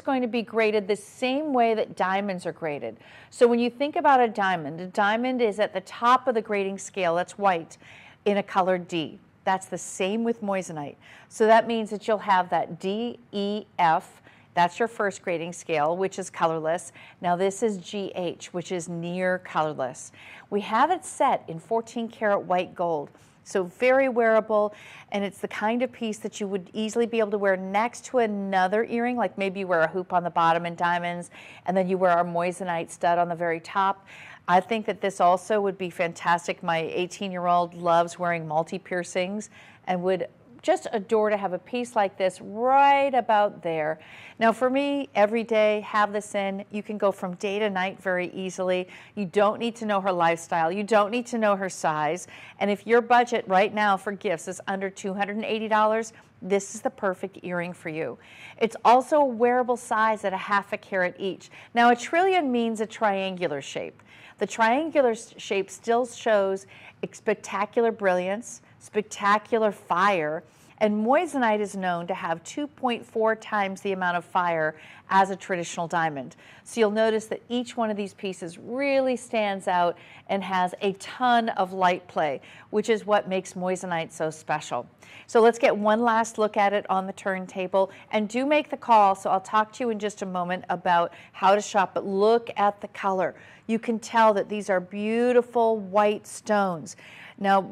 going to be graded the same way that diamonds are graded. So when you think about a diamond is at the top of the grading scale, that's white, in a color D. That's the same with moissanite. So that means that you'll have that D, E, F. That's your first grading scale, which is colorless. Now this is GH, which is near colorless. We have it set in 14 karat white gold. So very wearable, and it's the kind of piece that you would easily be able to wear next to another earring, like maybe you wear a hoop on the bottom in diamonds, and then you wear our moissanite stud on the very top. I think that this also would be fantastic. My 18-year-old loves wearing multi-piercings and would just adore to have a piece like this right about there. Now for me, every day, have this in. You can go from day to night very easily. You don't need to know her lifestyle. You don't need to know her size. And if your budget right now for gifts is under $280, this is the perfect earring for you. It's also a wearable size at a 1/2 carat each. Now a trillion means a triangular shape. The triangular shape still shows spectacular brilliance, spectacular fire, and moissanite is known to have 2.4 times the amount of fire as a traditional diamond. So you'll notice that each one of these pieces really stands out and has a ton of light play, which is what makes moissanite so special. So let's get one last look at it on the turntable, and do make the call. So I'll talk to you in just a moment about how to shop, but look at the color. You can tell that these are beautiful white stones. Now,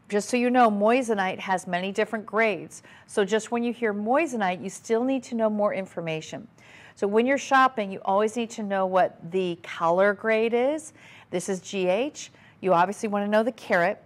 just so you know, moissanite has many different grades. So just when you hear moissanite, you still need to know more information. So when you're shopping, you always need to know what the color grade is. This is GH. You obviously want to know the carat.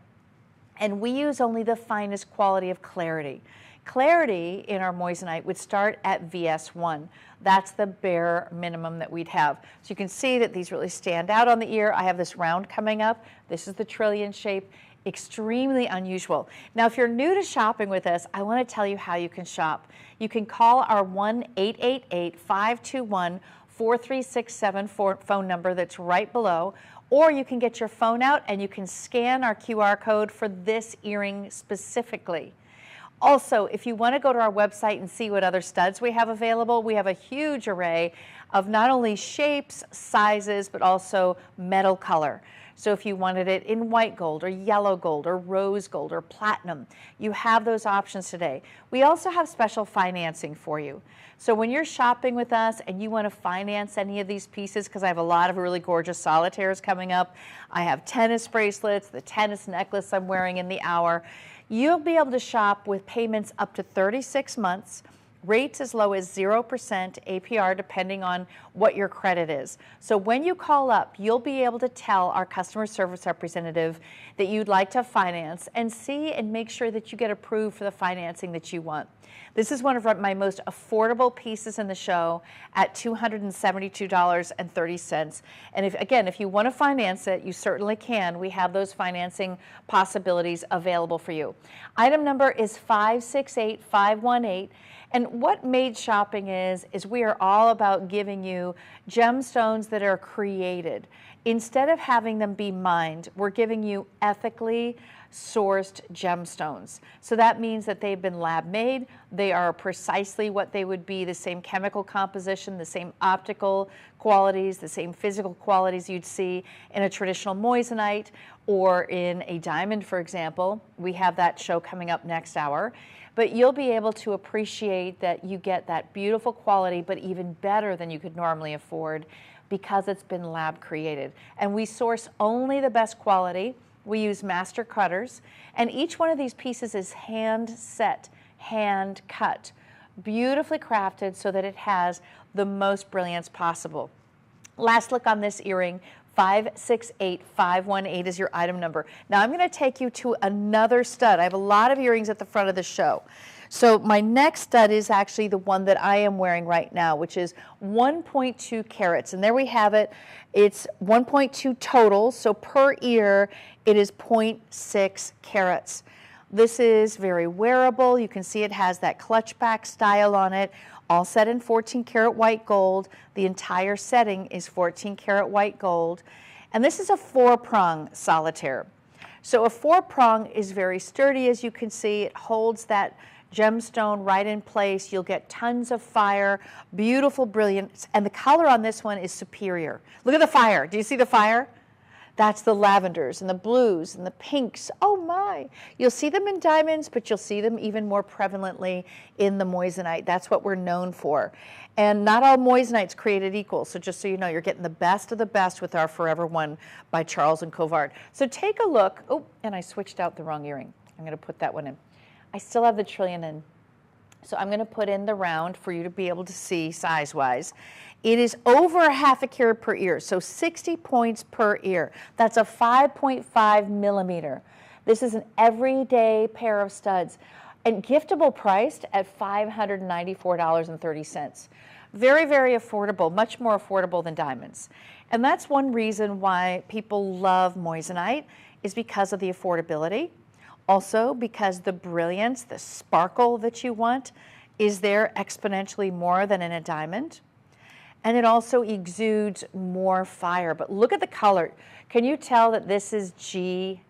And we use only the finest quality of clarity. Clarity in our moissanite would start at VS1. That's the bare minimum that we'd have. So you can see that these really stand out on the ear. I have this round coming up. This is the trillion shape. Extremely unusual. Now, if you're new to shopping with us, I want to tell you how you can shop. You can call our 1-888-521-4367 phone number that's right below, or you can get your phone out and you can scan our QR code for this earring specifically. Also, if you want to go to our website and see what other studs we have available, we have a huge array of not only shapes, sizes, but also metal color. So if you wanted it in white gold or yellow gold or rose gold or platinum, you have those options today. We also have special financing for you. So when you're shopping with us and you want to finance any of these pieces, because I have a lot of really gorgeous solitaires coming up, I have tennis bracelets, the tennis necklace I'm wearing in the hour, you'll be able to shop with payments up to 36 months, rates as low as 0% APR depending on what your credit is. So when you call up, you'll be able to tell our customer service representative that you'd like to finance and see and make sure that you get approved for the financing that you want. This is one of my most affordable pieces in the show at $272.30. And if you want to finance it, you certainly can. We have those financing possibilities available for you. Item number is 568518. And what Made Shopping is we are all about giving you gemstones that are created. Instead of having them be mined, we're giving you ethically sourced gemstones. So that means that they've been lab made. They are precisely what they would be, the same chemical composition, the same optical qualities, the same physical qualities you'd see in a traditional moissanite or in a diamond, for example. We have that show coming up next hour. But you'll be able to appreciate that you get that beautiful quality, but even better than you could normally afford because it's been lab created. And we source only the best quality. We use master cutters, and each one of these pieces is hand set, hand cut, beautifully crafted so that it has the most brilliance possible. Last look on this earring, 568518 is your item number. Now I'm going to take you to another stud. I have a lot of earrings at the front of the show. So my next stud is actually the one that I am wearing right now, which is 1.2 carats. And there we have it. It's 1.2 total, so per ear it is 0.6 carats. This is very wearable. You can see it has that clutch back style on it, all set in 14 karat white gold. The entire setting is 14 karat white gold. And this is a 4-prong solitaire. So a 4-prong is very sturdy, as you can see. It holds that gemstone right in place. You'll get tons of fire, beautiful brilliance, and the color on this one is superior. Look at the fire. Do you see the fire? That's the lavenders and the blues and the pinks. Oh my. You'll see them in diamonds, but you'll see them even more prevalently in the moissanite. That's what we're known for. And not all moissanite's created equal, so just so you know, you're getting the best of the best with our Forever One by Charles and Colvard. So take a look. Oh, and I switched out the wrong earring. I'm going to put that one in. I still have the trillion in. So I'm going to put in the round for you to be able to see size-wise. It is over a half a carat per ear, so 60 points per ear. That's a 5.5 millimeter. This is an everyday pair of studs and giftable priced at $594.30. Very, very affordable, much more affordable than diamonds. And that's one reason why people love moissanite, is because of the affordability. Also because the brilliance, the sparkle that you want is there exponentially more than in a diamond. And it also exudes more fire. But look at the color. Can you tell that this is DEF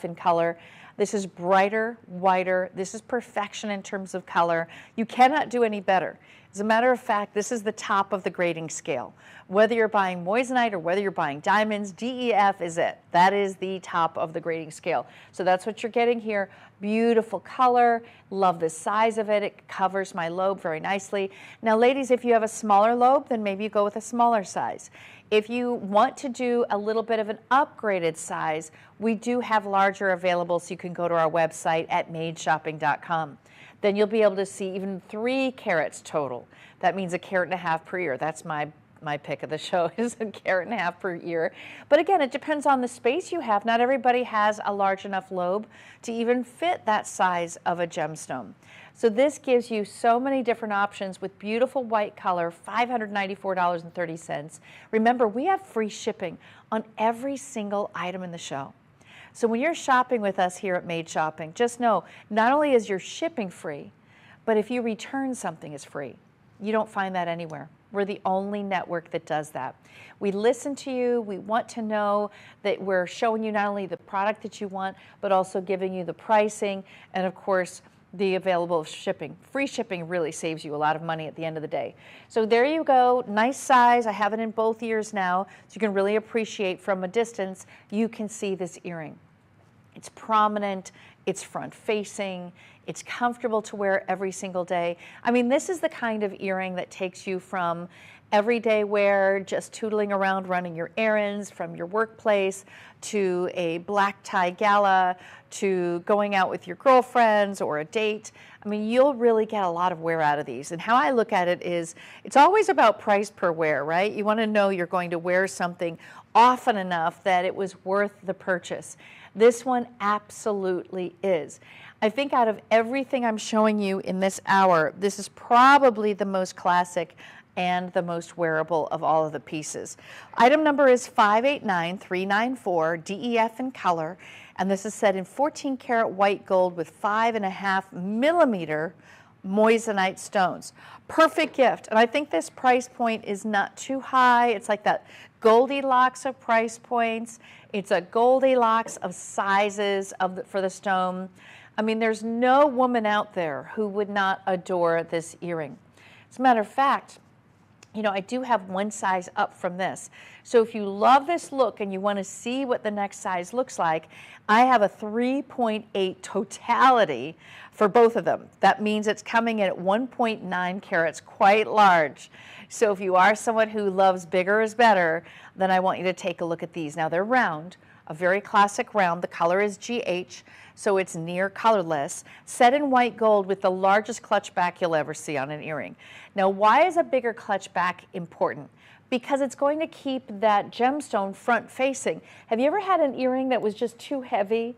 in color? This is brighter, whiter. This is perfection in terms of color. You cannot do any better. As a matter of fact, this is the top of the grading scale. Whether you're buying moissanite or whether you're buying diamonds, DEF is it. That is the top of the grading scale. So that's what you're getting here. Beautiful color. Love the size of it. It covers my lobe very nicely. Now, ladies, if you have a smaller lobe, then maybe you go with a smaller size. If you want to do a little bit of an upgraded size, we do have larger available, so you can go to our website at madeshopping.com. Then you'll be able to see even 3 carats total. That means a carat and a half per ear. That's my pick of the show, is a carat and a half per ear. But again, it depends on the space you have. Not everybody has a large enough lobe to even fit that size of a gemstone. So this gives you so many different options with beautiful white color, $594.30. Remember, we have free shipping on every single item in the show. So when you're shopping with us here at Made Shopping, just know not only is your shipping free, but if you return something, it's free. You don't find that anywhere. We're the only network that does that. We listen to you. We want to know that we're showing you not only the product that you want, but also giving you the pricing and, of course, the available shipping. Free shipping really saves you a lot of money at the end of the day. So there you go, nice size. I have it in both ears now, so you can really appreciate from a distance, you can see this earring. It's prominent, it's front facing, it's comfortable to wear every single day. I mean, this is the kind of earring that takes you from everyday wear, just tootling around running your errands, from your workplace to a black tie gala, to going out with your girlfriends or a date. I mean, you'll really get a lot of wear out of these. And how I look at it is, it's always about price per wear, right? You want to know you're going to wear something often enough that it was worth the purchase. This one absolutely is. I think out of everything I'm showing you in this hour, this is probably the most classic and the most wearable of all of the pieces. Item number is 589394, DEF in color, and this is set in 14 karat white gold with 5.5 millimeter moissanite stones. Perfect gift, and I think this price point is not too high. It's like that Goldilocks of price points. It's a Goldilocks of sizes for the stone. I mean, there's no woman out there who would not adore this earring. As a matter of fact, you know, I do have one size up from this. So if you love this look and you want to see what the next size looks like, I have a 3.8 totality for both of them. That means it's coming in at 1.9 carats, quite large. So if you are someone who loves bigger is better, then I want you to take a look at these. Now they're round, a very classic round. The color is GH, so it's near colorless, set in white gold with the largest clutch back you'll ever see on an earring. Now, why is a bigger clutch back important? Because it's going to keep that gemstone front facing. Have you ever had an earring that was just too heavy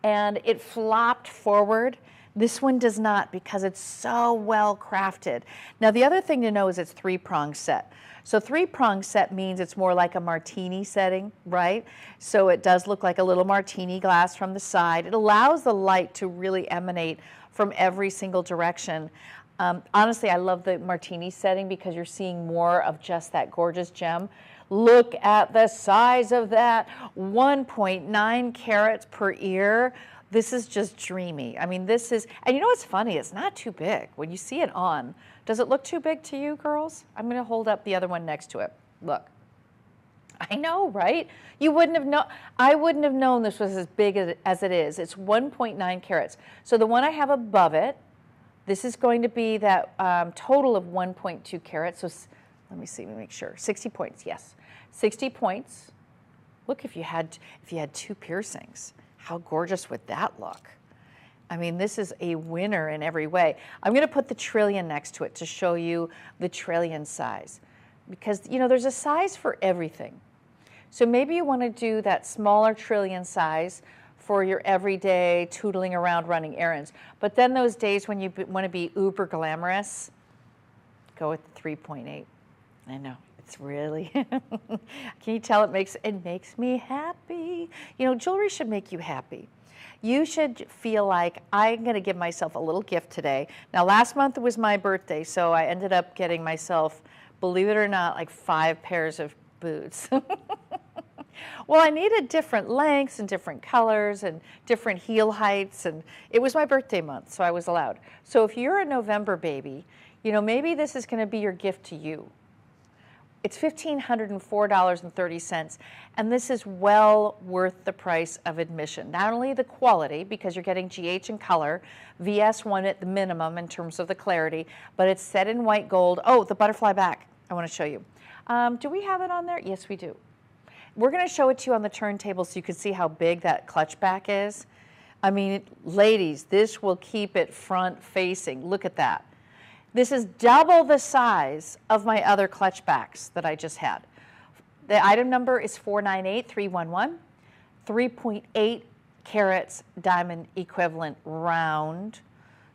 and it flopped forward? This one does not, because it's so well crafted. Now, the other thing to know is it's 3-prong set. So 3-prong set means it's more like a martini setting, right? So it does look like a little martini glass from the side. It allows the light to really emanate from every single direction. Honestly, I love the martini setting because you're seeing more of just that gorgeous gem. Look at the size of that, 1.9 carats per ear. This is just dreamy. I mean, this is, and you know what's funny? It's not too big. When you see it on, does it look too big to you, girls? I'm gonna hold up the other one next to it. Look. I know, right? You wouldn't have known, I wouldn't have known this was as big as it is. It's 1.9 carats. So the one I have above it, this is going to be that total of 1.2 carats. So let me see, let me make sure. 60 points, yes. 60 points. Look, if you had 2 piercings, how gorgeous would that look? I mean, this is a winner in every way. I'm going to put the trillion next to it to show you the trillion size. Because, you know, there's a size for everything. So maybe you want to do that smaller trillion size for your everyday tootling around running errands. But then those days when you want to be uber glamorous, go with the 3.8. I know, it's really, can you tell it makes me happy? You know, jewelry should make you happy. You should feel like, I'm going to give myself a little gift today. Now, last month was my birthday, so I ended up getting myself, believe it or not, like 5 pairs of boots. Well, I needed different lengths and different colors and different heel heights, and it was my birthday month, so I was allowed. So if you're a November baby, you know, maybe this is going to be your gift to you. It's $1,504.30, and this is well worth the price of admission. Not only the quality, because you're getting GH in color, VS1 at the minimum in terms of the clarity, but it's set in white gold. Oh, the butterfly back, I want to show you. Do we have it on there? Yes, we do. We're going to show it to you on the turntable so you can see how big that clutch back is. I mean, ladies, this will keep it front facing. Look at that. This is double the size of my other clutch backs that I just had. The item number is 498311, 3.8 carats diamond equivalent round,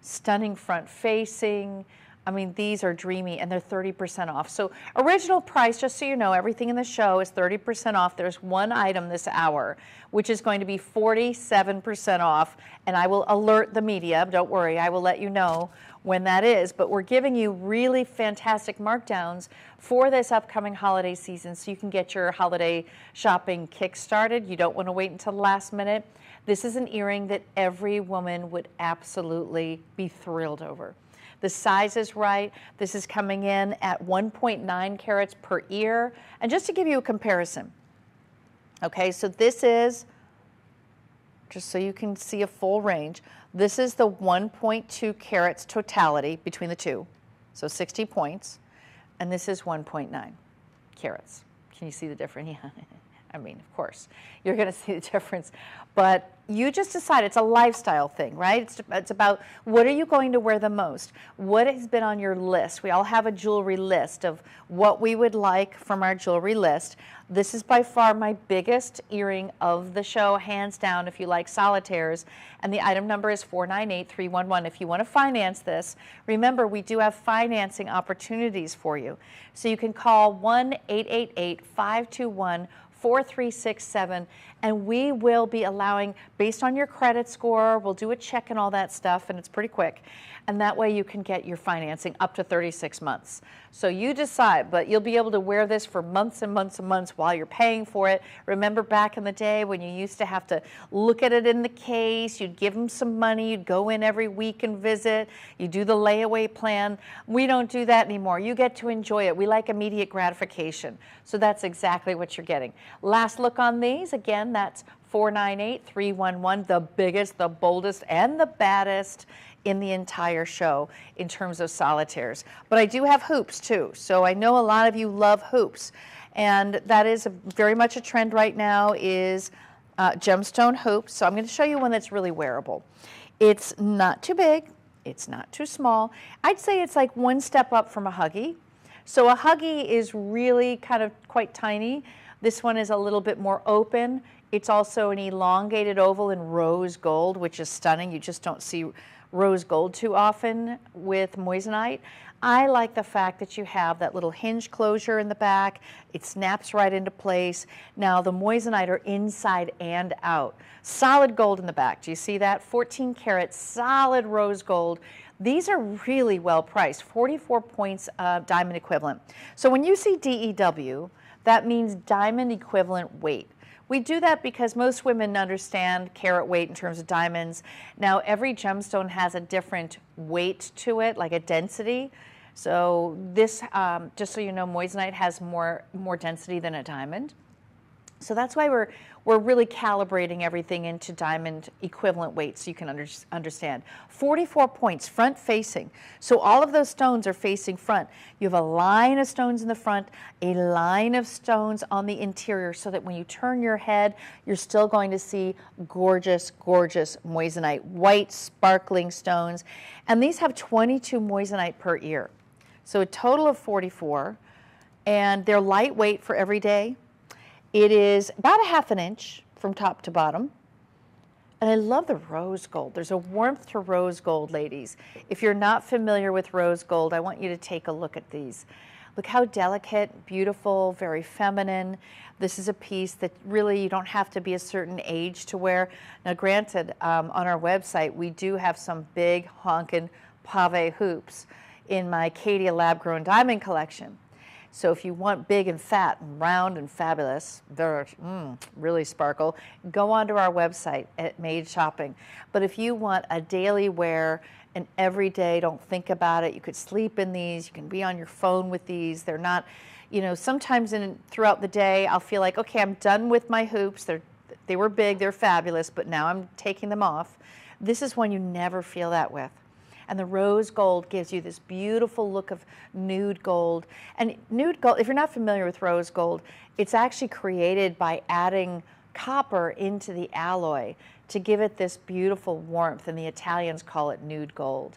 stunning front facing. I mean, these are dreamy, and they're 30% off. So original price, just so you know, everything in the show is 30% off. There's one item this hour, which is going to be 47% off, and I will alert the media. Don't worry, I will let you know when that is. But we're giving you really fantastic markdowns for this upcoming holiday season, so you can get your holiday shopping kick-started. You don't want to wait until the last minute. This is an earring that every woman would absolutely be thrilled over. The size is right. This is coming in at 1.9 carats per ear. And just to give you a comparison, okay, so this is, just so you can see a full range, this is the 1.2 carats totality between the two, so 60 points, and this is 1.9 carats. Can you see the difference? Yeah. I mean, of course, you're going to see the difference, but you just decide. It's a lifestyle thing, right? It's about what are you going to wear the most? What has been on your list? We all have a jewelry list of what we would like from our jewelry list. This is by far my biggest earring of the show, hands down, if you like solitaires, and the item number is 498311. If you want to finance this, remember we do have financing opportunities for you. So you can call 1-888-521-4367, and we will be allowing, based on your credit score, we'll do a check and all that stuff, and it's pretty quick, and that way you can get your financing up to 36 months. So you decide, but you'll be able to wear this for months and months and months while you're paying for it. Remember back in the day when you used to have to look at it in the case, you'd give them some money, you'd go in every week and visit, you do the layaway plan. We don't do that anymore. You get to enjoy it. We like immediate gratification. So that's exactly what you're getting. Last look on these, again, that's 498311, the biggest, the boldest, and the baddest in the entire show in terms of solitaires. But I do have hoops too, so I know a lot of you love hoops, and that is very much a trend right now, is gemstone hoops. So I'm going to show you one that's really wearable. It's not too big, it's not too small. I'd say it's like one step up from a huggy. So a huggy is really kind of quite tiny. This one is a little bit more open. It's also an elongated oval in rose gold, which is stunning. You just don't see rose gold too often with moissanite. I like the fact that you have that little hinge closure in the back. It snaps right into place. Now the moissanite are inside and out. Solid gold in the back. Do you see that? 14 karat solid rose gold. These are really well priced, 44 points diamond equivalent. So when you see DEW, that means diamond equivalent weight. We do that because most women understand carat weight in terms of diamonds. Now, every gemstone has a different weight to it, like a density. So this, just so you know, moissanite has more density than a diamond. So that's why we're really calibrating everything into diamond equivalent weight so you can understand. 44 points, front facing. So all of those stones are facing front. You have a line of stones in the front, a line of stones on the interior, so that when you turn your head, you're still going to see gorgeous, gorgeous moissanite, white sparkling stones. And these have 22 moissanite per ear. So a total of 44, and they're lightweight for every day. It is about 1/2 inch from top to bottom. And I love the rose gold. There's a warmth to rose gold, ladies. If you're not familiar with rose gold, I want you to take a look at these. Look how delicate, beautiful, very feminine. This is a piece that really you don't have to be a certain age to wear. Now granted, on our website, we do have some big honkin' pave hoops in my Caydia lab-grown diamond collection. So if you want big and fat and round and fabulous, they're really sparkle, go onto our website at Made Shopping. But if you want a daily wear, an everyday, don't think about it, you could sleep in these, you can be on your phone with these. They're not, you know, sometimes throughout the day I'll feel like, okay, I'm done with my hoops. They were big, they're fabulous, but now I'm taking them off. This is one you never feel that with. And the rose gold gives you this beautiful look of nude gold. And nude gold, if you're not familiar with rose gold, it's actually created by adding copper into the alloy to give it this beautiful warmth, and the Italians call it nude gold.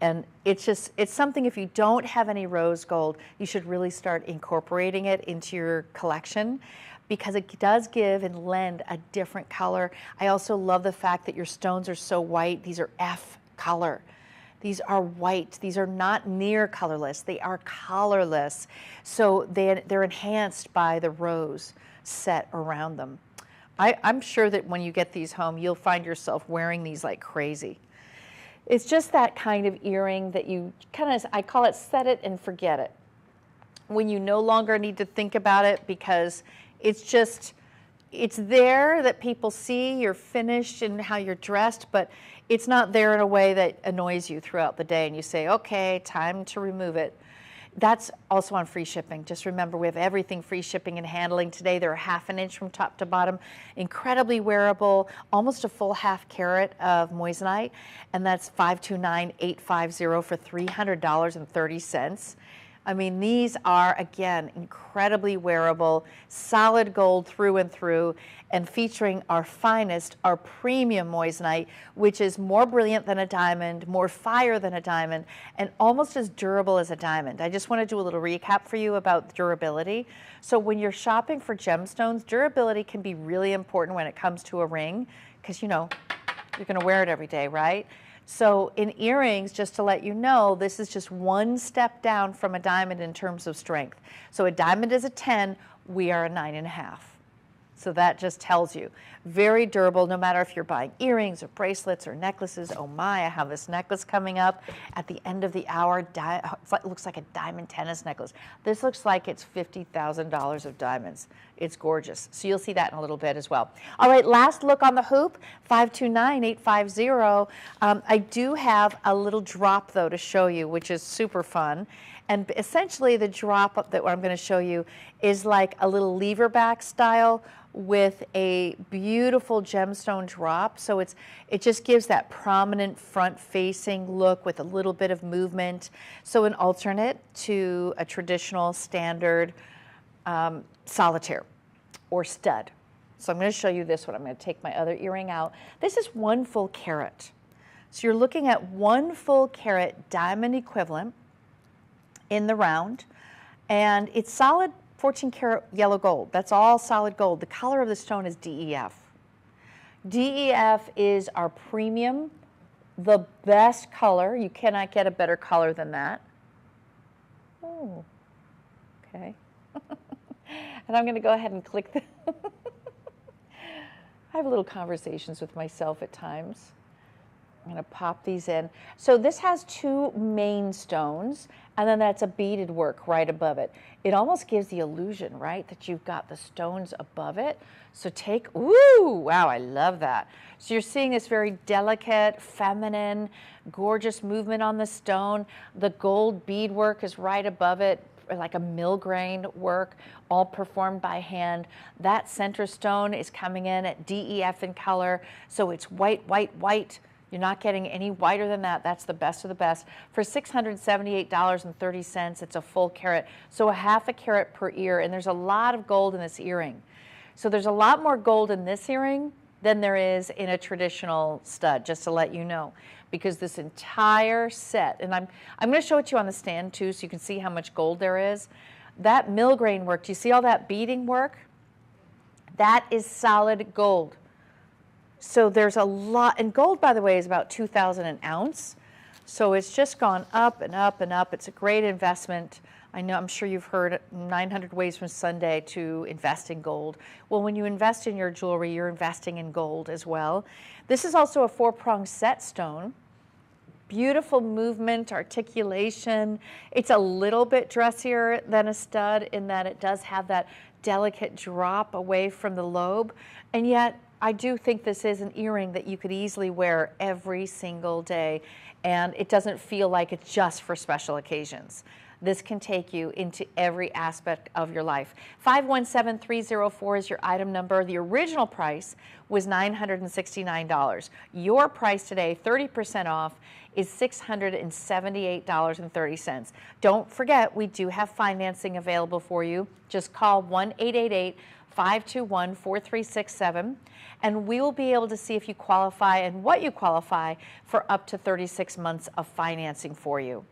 And it's something, if you don't have any rose gold, you should really start incorporating it into your collection, because it does give and lend a different color. I also love the fact that your stones are so white. These are F color. These are white. These are not near colorless. They are colorless. So they're enhanced by the rose set around them. I'm sure that when you get these home, you'll find yourself wearing these like crazy. It's just that kind of earring that you kind of, I call it set it and forget it. When you no longer need to think about it because it's there that people see you're finished and how you're dressed, but it's not there in a way that annoys you throughout the day and you say, okay, time to remove it. That's also on free shipping. Just remember, we have everything free shipping and handling today. They're 1/2 inch from top to bottom, incredibly wearable, almost a full 1/2 carat of moissanite, and that's $529,850 for $300.30. I mean, these are, again, incredibly wearable, solid gold through and through, and featuring our finest, our premium moissanite, which is more brilliant than a diamond, more fire than a diamond, and almost as durable as a diamond. I just want to do a little recap for you about durability. So when you're shopping for gemstones, durability can be really important when it comes to a ring, because, you know, you're going to wear it every day, right? So in earrings, just to let you know, this is just one step down from a diamond in terms of strength. So a diamond is a 10, we are a 9.5. So that just tells you. Very durable, no matter if you're buying earrings or bracelets or necklaces. Oh my, I have this necklace coming up at the end of the hour. It looks like a diamond tennis necklace. This looks like it's $50,000 of diamonds. It's gorgeous. So you'll see that in a little bit as well. All right, last look on the hoop, 529,850. I do have a little drop though to show you, which is super fun. And essentially the drop that I'm going to show you is like a little lever back style with a beautiful gemstone drop. So it just gives that prominent front facing look with a little bit of movement. So an alternate to a traditional standard solitaire or stud. So I'm going to show you this one. I'm going to take my other earring out. This is 1 full carat. So you're looking at 1 full carat diamond equivalent in the round, and it's solid 14 karat yellow gold. That's all solid gold. The color of the stone is DEF. DEF is our premium, the best color. You cannot get a better color than that. Oh, okay. And I'm going to go ahead and click the I have little conversations with myself at times. I'm going to pop these in. So this has 2 main stones, and then that's a beaded work right above it. It almost gives the illusion, right, that you've got the stones above it. So ooh, wow, I love that. So you're seeing this very delicate, feminine, gorgeous movement on the stone. The gold bead work is right above it, like a mill-grain work, all performed by hand. That center stone is coming in at DEF in color, so it's white, white, white. You're not getting any whiter than that. That's the best of the best. For $678.30, it's a full carat. So a 1/2 carat per ear, and there's a lot of gold in this earring. So there's a lot more gold in this earring than there is in a traditional stud, just to let you know. Because this entire set, and I'm going to show it to you on the stand too so you can see how much gold there is. That mill-grain work, do you see all that beading work? That is solid gold. So there's a lot, and gold, by the way, is about $2,000 an ounce. So it's just gone up and up and up. It's a great investment. I know, I'm sure you've heard 900 ways from Sunday to invest in gold. Well, when you invest in your jewelry, you're investing in gold as well. This is also a 4-pronged set stone. Beautiful movement, articulation. It's a little bit dressier than a stud in that it does have that delicate drop away from the lobe, and yet I do think this is an earring that you could easily wear every single day, and it doesn't feel like it's just for special occasions. This can take you into every aspect of your life. 517304 is your item number. The original price was $969. Your price today, 30% off, is $678.30. Don't forget, we do have financing available for you. Just call 1-888-521-4367, and we will be able to see if you qualify and what you qualify for up to 36 months of financing for you.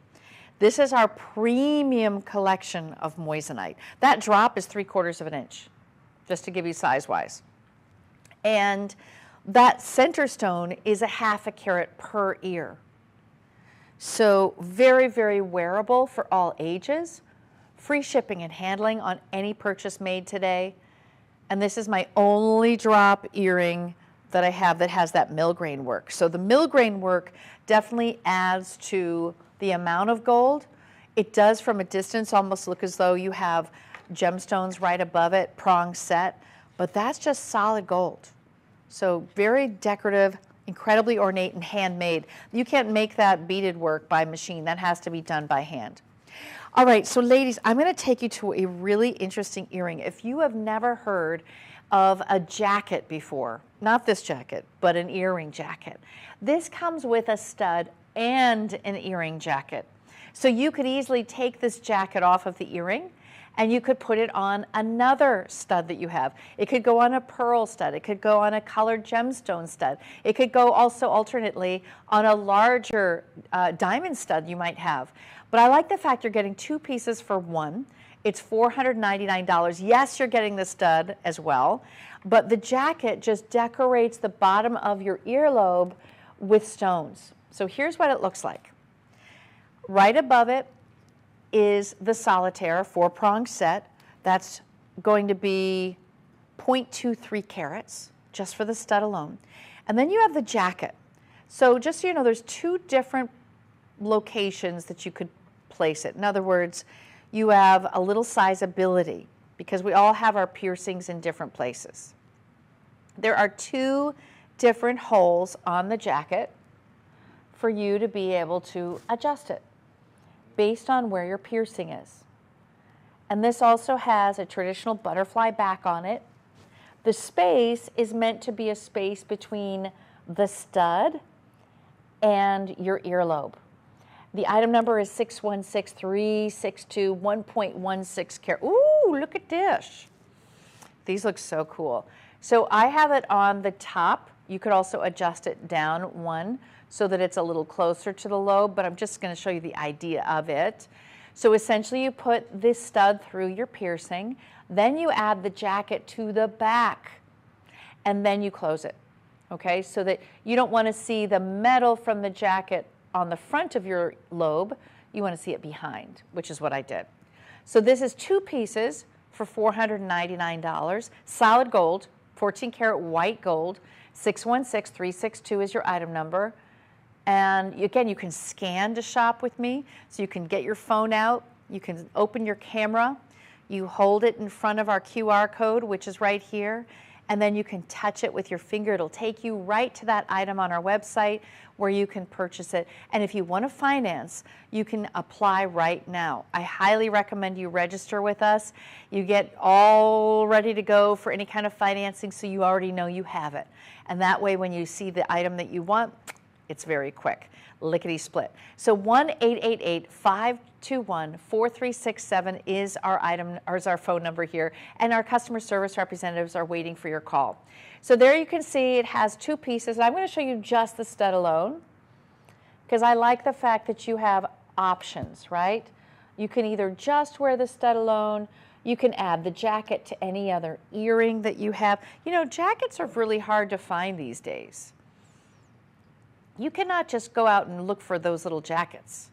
This is our premium collection of moissanite. That drop is 3/4 of an inch, just to give you size-wise. And that center stone is a 1/2 carat per ear. So very, very wearable for all ages. Free shipping and handling on any purchase made today. And this is my only drop earring that I have that has that milligrain work. So the milligrain work definitely adds to the amount of gold. It does from a distance almost look as though you have gemstones right above it, prong set, but that's just solid gold. So very decorative, incredibly ornate and handmade. You can't make that beaded work by machine. That has to be done by hand. All right, so ladies, I'm going to take you to a really interesting earring. If you have never heard of a jacket before, not this jacket, but an earring jacket, this comes with a stud and an earring jacket. So you could easily take this jacket off of the earring and you could put it on another stud that you have. It could go on a pearl stud. It could go on a colored gemstone stud. It could go also alternately on a larger diamond stud you might have. But I like the fact you're getting two pieces for one. It's $499. Yes, you're getting the stud as well, but the jacket just decorates the bottom of your earlobe with stones. So here's what it looks like. Right above it is the solitaire 4-prong set. That's going to be 0.23 carats just for the stud alone. And then you have the jacket. So just so you know, there's two different locations that you could place it. In other words, you have a little sizability because we all have our piercings in different places. There are two different holes on the jacket for you to be able to adjust it based on where your piercing is. And this also has a traditional butterfly back on it. The space is meant to be a space between the stud and your earlobe. The item number is 616362, 1.16 carat. Ooh, look at this. These look so cool. So I have it on the top. You could also adjust it down one so that it's a little closer to the lobe, but I'm just going to show you the idea of it. So essentially you put this stud through your piercing, then you add the jacket to the back, and then you close it, okay? So that you don't want to see the metal from the jacket on the front of your lobe, you want to see it behind, which is what I did. So this is two pieces for $499, solid gold, 14 karat white gold, 616362 is your item number. And again, you can scan to shop with me, so you can get your phone out, you can open your camera, you hold it in front of our QR code, which is right here, and then you can touch it with your finger. It'll take you right to that item on our website where you can purchase it. And if you want to finance, you can apply right now. I highly recommend you register with us. You get all ready to go for any kind of financing so you already know you have it. And that way when you see the item that you want, it's very quick, lickety-split. So 1-888-521-4367 is our item, or is our phone number here, and our customer service representatives are waiting for your call. So there you can see it has two pieces. I'm going to show you just the stud alone because I like the fact that you have options, right? You can either just wear the stud alone, you can add the jacket to any other earring that you have. You know, jackets are really hard to find these days. You cannot just go out and look for those little jackets.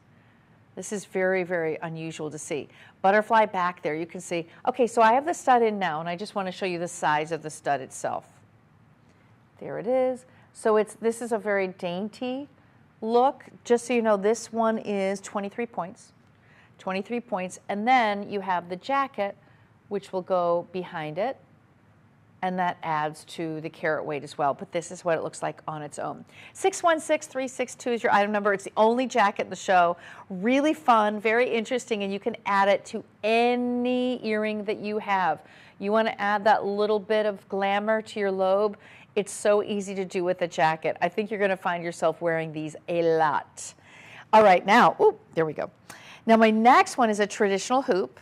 This is very, very unusual to see. Butterfly back there, you can see. Okay, so I have the stud in now, and I just want to show you the size of the stud itself. There it is. So this is a very dainty look. Just so you know, this one is 23 points. 23 points. And then you have the jacket, which will go behind it. And that adds to the carat weight as well. But this is what it looks like on its own. 616362 is your item number. It's the only jacket in the show. Really fun, very interesting, and you can add it to any earring that you have. You want to add that little bit of glamour to your lobe. It's so easy to do with a jacket. I think you're going to find yourself wearing these a lot. All right, now, ooh, there we go. Now my next one is a traditional hoop.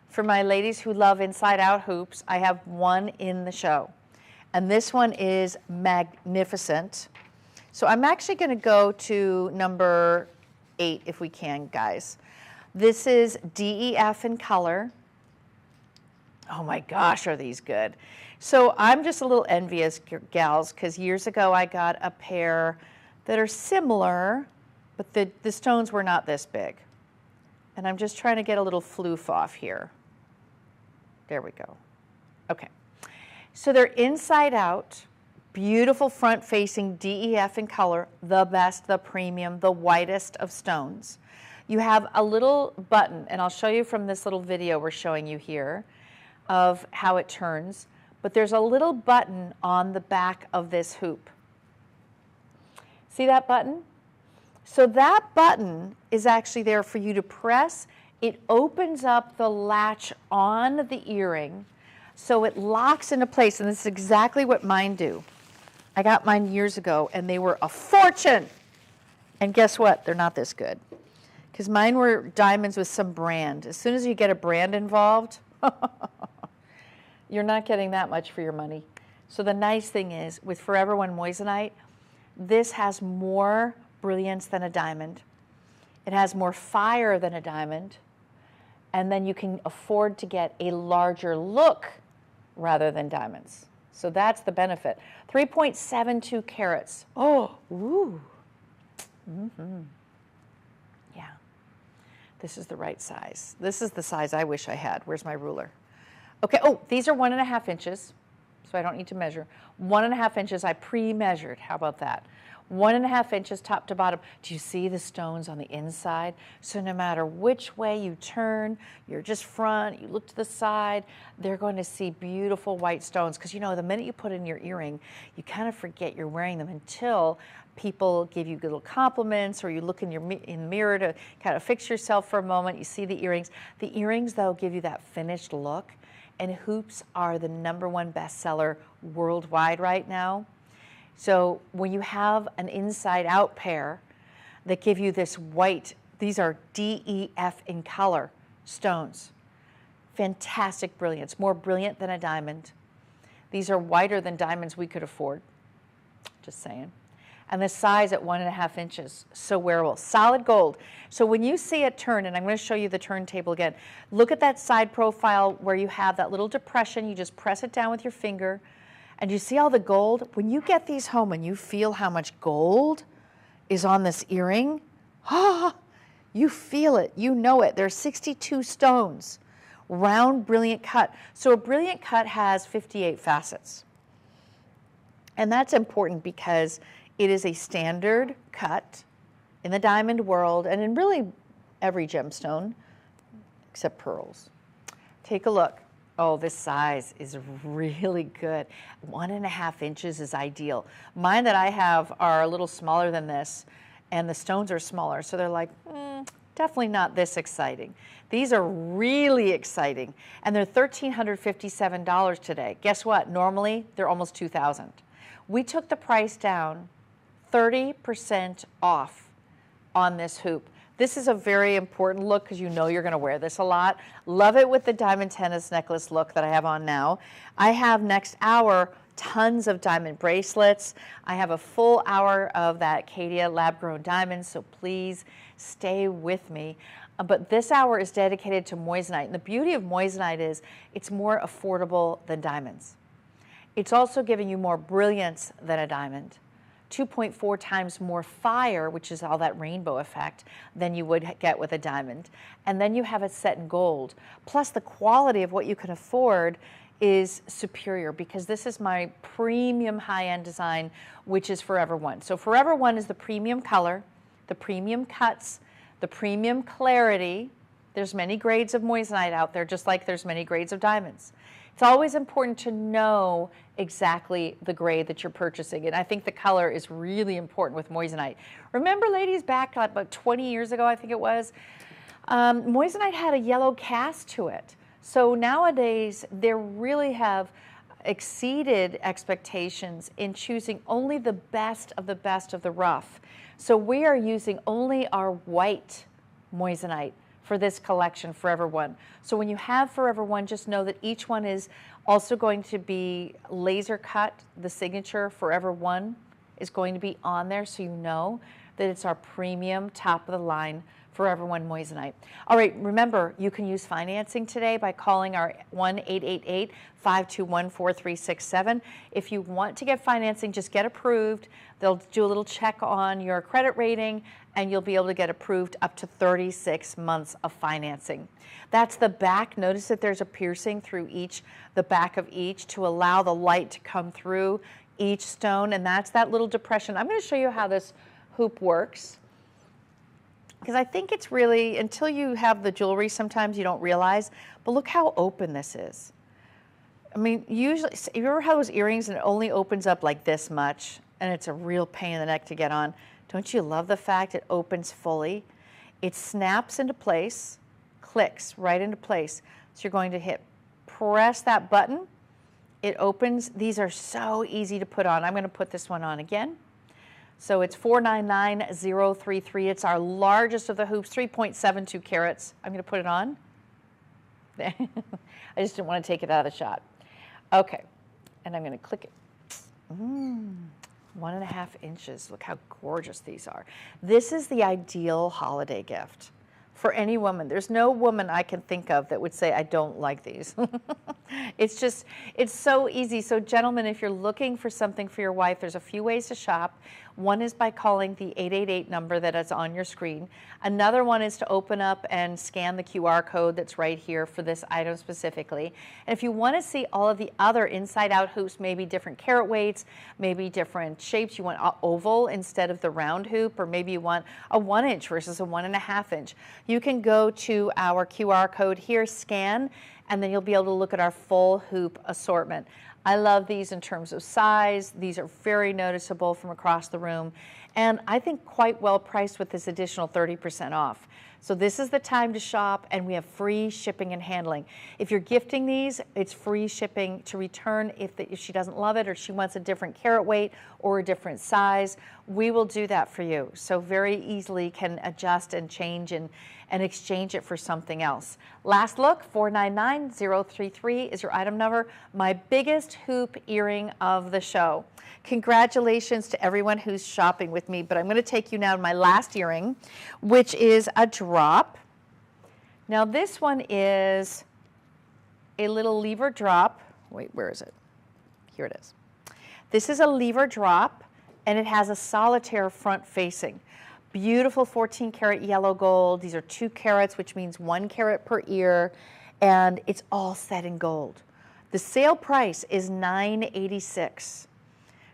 For my ladies who love inside-out hoops, I have one in the show. And this one is magnificent. So I'm actually going to go to number 8 if we can, guys. This is DEF in color. Oh my gosh, are these good. So I'm just a little envious, gals, because years ago I got a pair that are similar, but the stones were not this big. And I'm just trying to get a little floof off here. There we go. Okay. So they're inside out, beautiful front facing DEF in color, the best, the premium, the whitest of stones. You have a little button, and I'll show you from this little video we're showing you here of how it turns, but there's a little button on the back of this hoop. See that button? So that button is actually there for you to press. It opens up the latch on the earring so it locks into place, and this is exactly what mine do. I got mine years ago and they were a fortune. And guess what? They're not this good. Because mine were diamonds with some brand. As soon as you get a brand involved, you're not getting that much for your money. So the nice thing is with Forever One moissanite, this has more brilliance than a diamond. It has more fire than a diamond. And then you can afford to get a larger look rather than diamonds. So that's the benefit. 3.72 carats. Oh, ooh. Mm-hmm. Yeah. This is the right size. This is the size I wish I had. Where's my ruler? Okay, oh, these are 1.5 inches, so I don't need to measure. 1.5 inches, I pre-measured. How about that? 1.5 inches top to bottom. Do you see the stones on the inside? So no matter which way you turn, you're just front, you look to the side, they're going to see beautiful white stones. Because you know, the minute you put in your earring, you kind of forget you're wearing them until people give you little compliments, or you look in the mirror to kind of fix yourself for a moment. You see the earrings. The earrings, though, give you that finished look. And hoops are the #1 bestseller worldwide right now. So when you have an inside-out pair that give you this white, these are DEF in color stones. Fantastic brilliance, more brilliant than a diamond. These are whiter than diamonds we could afford, just saying. And the size at 1.5 inches, so wearable, solid gold. So when you see it turn, and I'm going to show you the turntable again, look at that side profile where you have that little depression. You just press it down with your finger. And you see all the gold? When you get these home and you feel how much gold is on this earring, you feel it, you know it. There's 62 stones, round, brilliant cut. So a brilliant cut has 58 facets. And that's important because it is a standard cut in the diamond world and in really every gemstone except pearls. Take a look. Oh, this size is really good. 1.5 inches is ideal. Mine that I have are a little smaller than this, and the stones are smaller, so they're like, definitely not this exciting. These are really exciting, and they're $1,357 today. Guess what? Normally, they're almost $2,000. We took the price down 30% off on this hoop. This is a very important look because you know you're going to wear this a lot. Love it with the diamond tennis necklace look that I have on now. I have next hour tons of diamond bracelets. I have a full hour of that Caydia lab-grown diamonds, so please stay with me. But this hour is dedicated to moissanite. And the beauty of moissanite is it's more affordable than diamonds. It's also giving you more brilliance than a diamond. 2.4 times more fire, which is all that rainbow effect, than you would get with a diamond. And then you have it set in gold. Plus the quality of what you can afford is superior because this is my premium high-end design, which is Forever One. So Forever One is the premium color, the premium cuts, the premium clarity. There's many grades of moissanite out there, just like there's many grades of diamonds. It's always important to know exactly the grade that you're purchasing, and I think the color is really important with moissanite. Remember, ladies, back about 20 years ago, I think it was, moissanite had a yellow cast to it. So nowadays, they really have exceeded expectations in choosing only the best of the rough. So we are using only our white moissanite for this collection, Forever One. So when you have Forever One, just know that each one is also going to be laser cut, the signature Forever One is going to be on there, so you know that it's our premium top of the line Forever One moissanite. All right, remember, you can use financing today by calling our 1-888-521-4367. If you want to get financing, just get approved. They'll do a little check on your credit rating, and you'll be able to get approved up to 36 months of financing. That's the back. Notice that there's a piercing through the back of each to allow the light to come through each stone, and that's that little depression. I'm going to show you how this hoop works, because I think it's really, until you have the jewelry, sometimes you don't realize, but look how open this is. I mean, usually, if you ever have those earrings and it only opens up like this much, and it's a real pain in the neck to get on, don't you love the fact it opens fully? It snaps into place, clicks right into place. So you're going to press that button, it opens. These are so easy to put on. I'm going to put this one on again. So it's 499033. It's our largest of the hoops, 3.72 carats. I'm going to put it on. I just didn't want to take it out of the shot. Okay, and I'm going to click it. 1.5 inches. Look how gorgeous these are. This is the ideal holiday gift for any woman. There's no woman I can think of that would say, I don't like these. It's so easy. So gentlemen, if you're looking for something for your wife, there's a few ways to shop. One is by calling the 888 number that is on your screen. Another one is to open up and scan the QR code that's right here for this item specifically. And if you want to see all of the other inside-out hoops, maybe different carat weights, maybe different shapes, you want an oval instead of the round hoop, or maybe you want a 1 inch versus a 1.5 inch, you can go to our QR code here, scan, and then you'll be able to look at our full hoop assortment. I love these in terms of size. These are very noticeable from across the room, and I think quite well priced with this additional 30% off. So this is the time to shop, and we have free shipping and handling. If you're gifting these, it's free shipping to return if she doesn't love it or she wants a different carat weight or a different size. We will do that for you. So very easily can adjust and change and exchange it for something else. Last look, 499033 is your item number. My biggest hoop earring of the show. Congratulations to everyone who's shopping with me, but I'm going to take you now to my last earring, which is a drop. Now this one is a little lever drop. Wait, where is it? Here it is. This is a lever drop, and it has a solitaire front facing. Beautiful 14 karat yellow gold. These are 2 carats, which means 1 carat per ear, and it's all set in gold. The sale price is $986.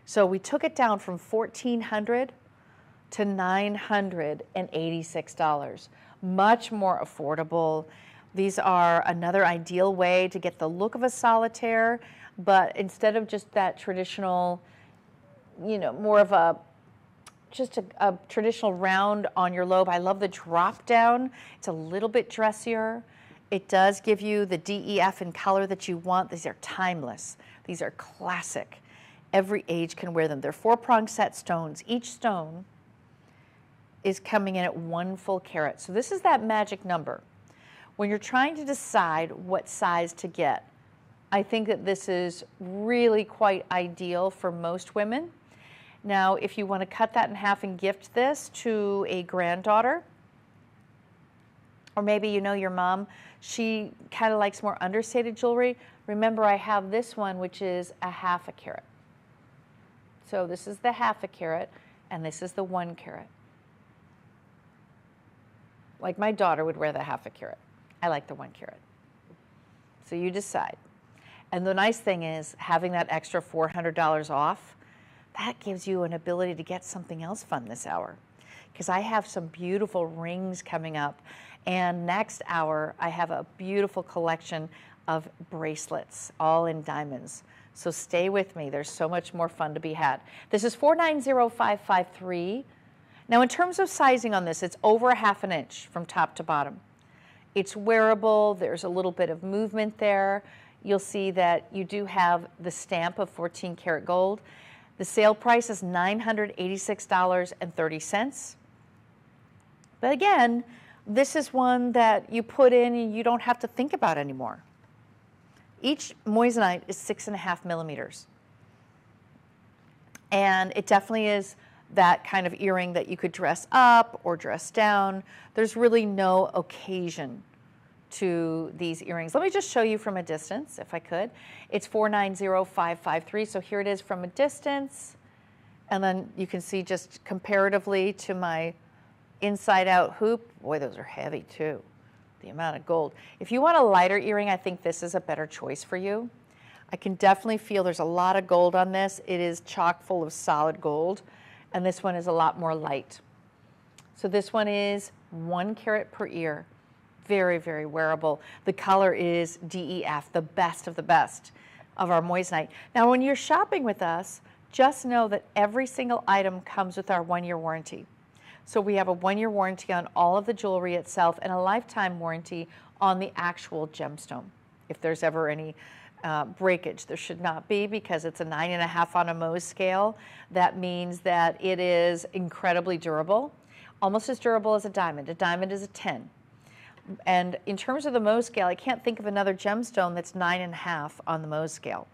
So we took it down from $1,400 to $986. Much more affordable. These are another ideal way to get the look of a solitaire, but instead of just that traditional, you know, more of a traditional round on your lobe. I love the drop down. It's a little bit dressier. It does give you the DEF in color that you want. These are timeless. These are classic. Every age can wear them. They're 4-prong set stones. Each stone is coming in at 1 full carat. So this is that magic number. When you're trying to decide what size to get, I think that this is really quite ideal for most women. Now, if you want to cut that in half and gift this to a granddaughter, or maybe you know your mom, she kind of likes more understated jewelry. Remember, I have this one, which is a 1/2 carat. So this is the 1/2 carat, and this is the 1 carat. Like my daughter would wear the 1/2 carat. I like the 1 carat. So you decide. And the nice thing is, having that extra $400 off, that gives you an ability to get something else fun this hour. Because I have some beautiful rings coming up, and next hour I have a beautiful collection of bracelets, all in diamonds. So stay with me, there's so much more fun to be had. This is 490553. Now in terms of sizing on this, it's over 1/2 inch from top to bottom. It's wearable, there's a little bit of movement there. You'll see that you do have the stamp of 14 karat gold. The sale price is $986.30. But again, this is one that you put in and you don't have to think about anymore. Each moissanite is 6.5 millimeters. And it definitely is that kind of earring that you could dress up or dress down. There's really no occasion to these earrings. Let me just show you from a distance, if I could. It's 490553, so here it is from a distance. And then you can see just comparatively to my inside out hoop. Boy, those are heavy too, the amount of gold. If you want a lighter earring, I think this is a better choice for you. I can definitely feel there's a lot of gold on this. It is chock full of solid gold. And this one is a lot more light. So this one is 1 carat per ear. Very, very wearable. The color is DEF, the best of our moissanite. Now, when you're shopping with us, just know that every single item comes with our 1-year warranty. So we have a 1-year warranty on all of the jewelry itself and a lifetime warranty on the actual gemstone. If there's ever any breakage, there should not be, because it's a 9.5 on a Mohs scale. That means that it is incredibly durable, almost as durable as a diamond. A diamond is a 10. And in terms of the Mohs scale, I can't think of another gemstone that's 9.5 on the Mohs scale.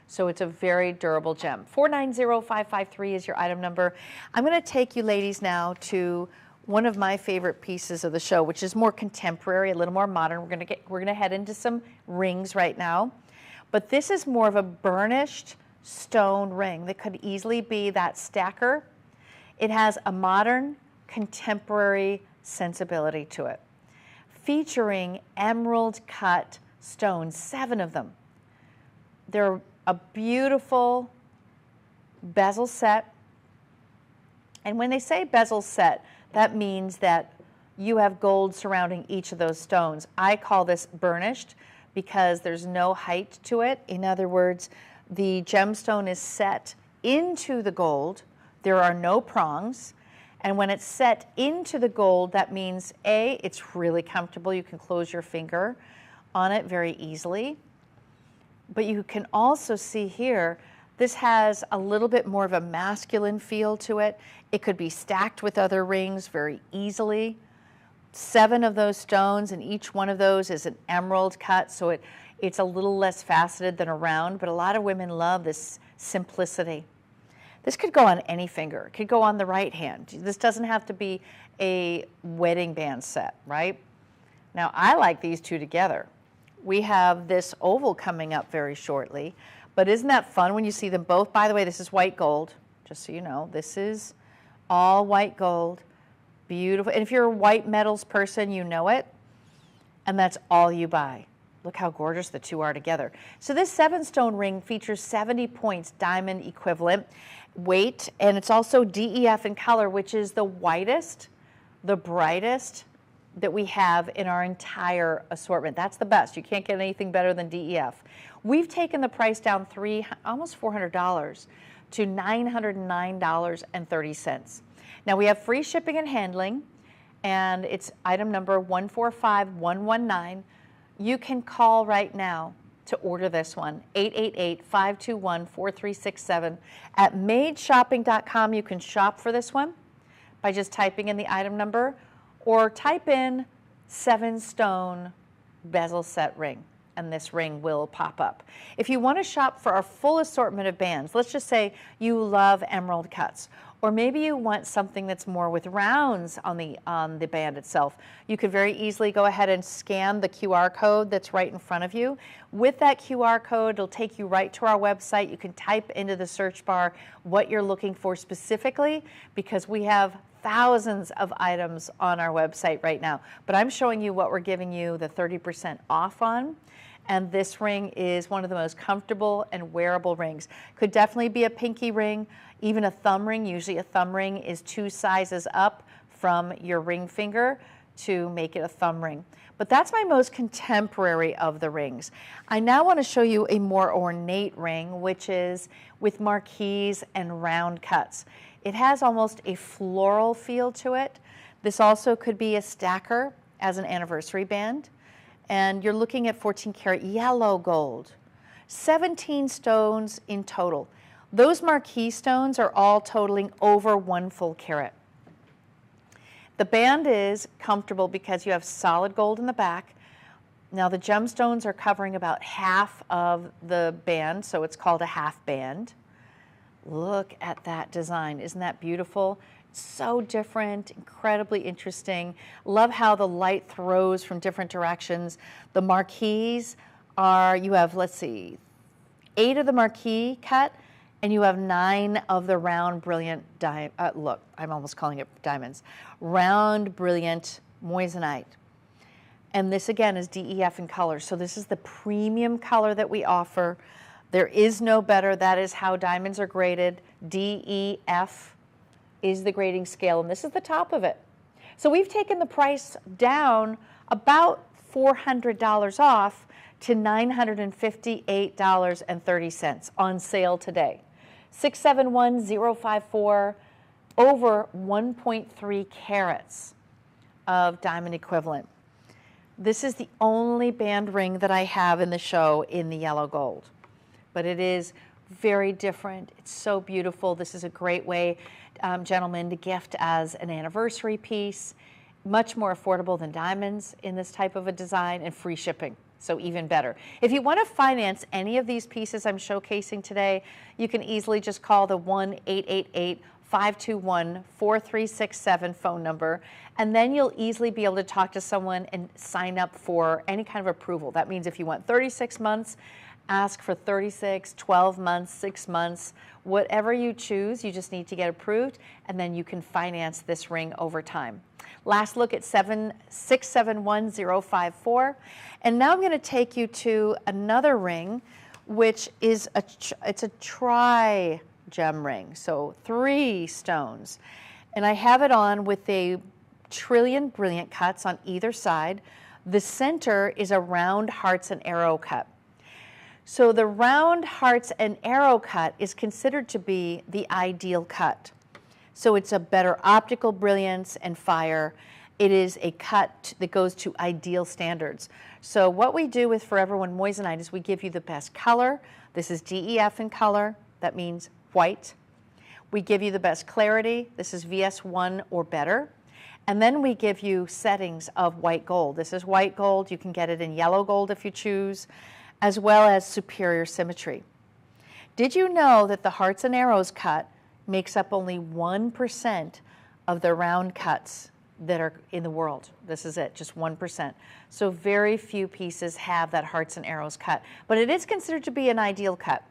So it's a very durable gem. 490553 is your item number. I'm going to take you ladies now to one of my favorite pieces of the show, which is more contemporary, a little more modern. We're going to head into some rings right now. But this is more of a burnished stone ring that could easily be that stacker. It has a modern, contemporary sensibility to it, featuring emerald cut stones, 7 of them. They're a beautiful bezel set. And when they say bezel set, that means that you have gold surrounding each of those stones. I call this burnished because there's no height to it. In other words, the gemstone is set into the gold. There are no prongs. And when it's set into the gold, that means A, it's really comfortable. You can close your finger on it very easily. But you can also see here, this has a little bit more of a masculine feel to it. It could be stacked with other rings very easily. 7 of those stones, and each one of those is an emerald cut, so it's a little less faceted than a round, but a lot of women love this simplicity. This could go on any finger. It could go on the right hand. This doesn't have to be a wedding band set, right? Now, I like these two together. We have this oval coming up very shortly, but isn't that fun when you see them both? By the way, this is white gold, just so you know. This is all white gold. Beautiful. And if you're a white metals person, you know it. And that's all you buy. Look how gorgeous the two are together. So this 7-stone ring features 70 points diamond equivalent weight, and it's also DEF in color, which is the whitest, the brightest that we have in our entire assortment. That's the best. You can't get anything better than DEF. We've taken the price down almost $400 to $909.30. Now we have free shipping and handling, and it's item number 145119. You can call right now to order this one, 888-521-4367. At madeshopping.com, you can shop for this one by just typing in the item number, or type in 7-stone bezel set ring, and this ring will pop up. If you want to shop for our full assortment of bands, let's just say you love emerald cuts, or maybe you want something that's more with rounds on the band itself, you could very easily go ahead and scan the QR code that's right in front of you. With that QR code, it'll take you right to our website. You can type into the search bar what you're looking for specifically, because we have thousands of items on our website right now. But I'm showing you what we're giving you the 30% off on. And this ring is one of the most comfortable and wearable rings. Could definitely be a pinky ring, even a thumb ring. Usually a thumb ring is 2 sizes up from your ring finger to make it a thumb ring. But that's my most contemporary of the rings. I now want to show you a more ornate ring, which is with marquise and round cuts. It has almost a floral feel to it. This also could be a stacker as an anniversary band. And you're looking at 14 karat yellow gold. 17 stones in total. Those marquee stones are all totaling over 1 full carat. The band is comfortable because you have solid gold in the back. Now the gemstones are covering about half of the band, so it's called a half band. Look at that design. Isn't that beautiful? So different, incredibly interesting. Love how the light throws from different directions. The marquees are, you have, let's see, 8 of the marquee cut, and you have 9 of the round, brilliant, look, I'm almost calling it diamonds, round, brilliant moissanite. And this again is DEF in color. So this is the premium color that we offer. There is no better. That is how diamonds are graded. DEF is the grading scale, and this is the top of it. So we've taken the price down about $400 off to $958.30 on sale today. 671054, over 1.3 carats of diamond equivalent. This is the only band ring that I have in the show in the yellow gold, but it is very different. It's so beautiful. This is a great way, gentlemen, to gift as an anniversary piece. Much more affordable than diamonds in this type of a design, and free shipping, so even better. If you want to finance any of these pieces I'm showcasing today, you can easily just call the 1-888-521-4367 phone number, and then you'll easily be able to talk to someone and sign up for any kind of approval. That means if you want 36 months, ask for 36, 12 months, 6 months, whatever you choose, you just need to get approved, and then you can finance this ring over time. Last look at 671054, and now I'm going to take you to another ring, which is it's a tri-gem ring, so 3 stones, and I have it on with a trillion brilliant cuts on either side. The center is a round hearts and arrow cut. So the round hearts and arrow cut is considered to be the ideal cut. So it's a better optical brilliance and fire. It is a cut that goes to ideal standards. So what we do with Forever One moissanite is we give you the best color. This is DEF in color. That means white. We give you the best clarity. This is VS1 or better. And then we give you settings of white gold. This is white gold. You can get it in yellow gold if you choose, as well as superior symmetry. Did you know that the hearts and arrows cut makes up only 1% of the round cuts that are in the world? This is it, just 1%. So very few pieces have that hearts and arrows cut, but it is considered to be an ideal cut.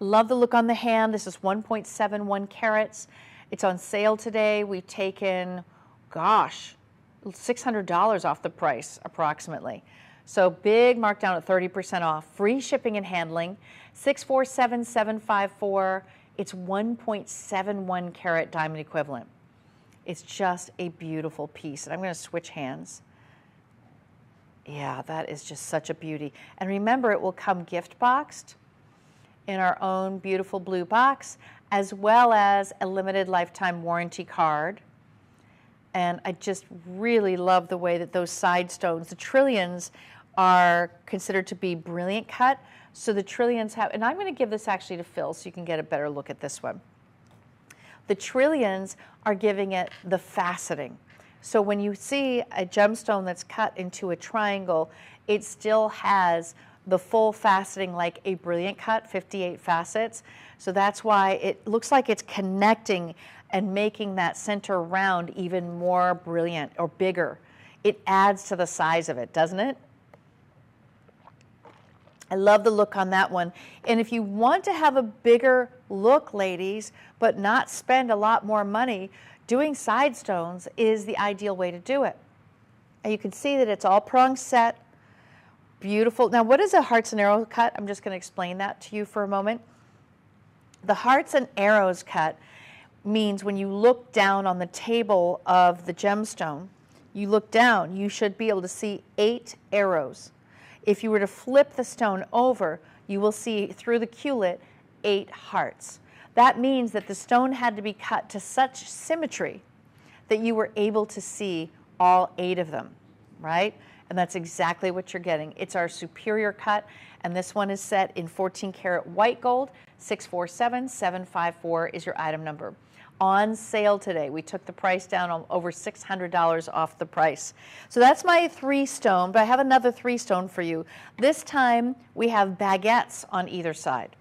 Love the look on the hand. This is 1.71 carats. It's on sale today. We've taken, gosh, $600 off the price approximately. So big markdown at 30% off, free shipping and handling, 647754. It's 1.71 carat diamond equivalent. It's just a beautiful piece. And I'm going to switch hands. Yeah, that is just such a beauty. And remember, it will come gift boxed in our own beautiful blue box, as well as a limited lifetime warranty card. And I just really love the way that those side stones, the trillions, are considered to be brilliant cut. So the trillions have, and I'm going to give this actually to Phil so you can get a better look at this one. The trillions are giving it the faceting. So when you see a gemstone that's cut into a triangle, it still has the full faceting like a brilliant cut, 58 facets. So that's why it looks like it's connecting and making that center round even more brilliant or bigger. It adds to the size of it, doesn't it? I love the look on that one. And if you want to have a bigger look, ladies, but not spend a lot more money, doing side stones is the ideal way to do it. And you can see that it's all prong set, beautiful. Now, what is a hearts and arrows cut? I'm just going to explain that to you for a moment. The hearts and arrows cut means when you look down on the table of the gemstone, you look down, you should be able to see 8 arrows. If you were to flip the stone over, you will see through the culet 8 hearts. That means that the stone had to be cut to such symmetry that you were able to see all 8 of them, right? And that's exactly what you're getting. It's our superior cut, and this one is set in 14 karat white gold. 647754 is your item number. On sale today. We took the price down on over $600 off the price. So that's my 3 stone, but I have another 3 stone for you. This time we have baguettes on either side.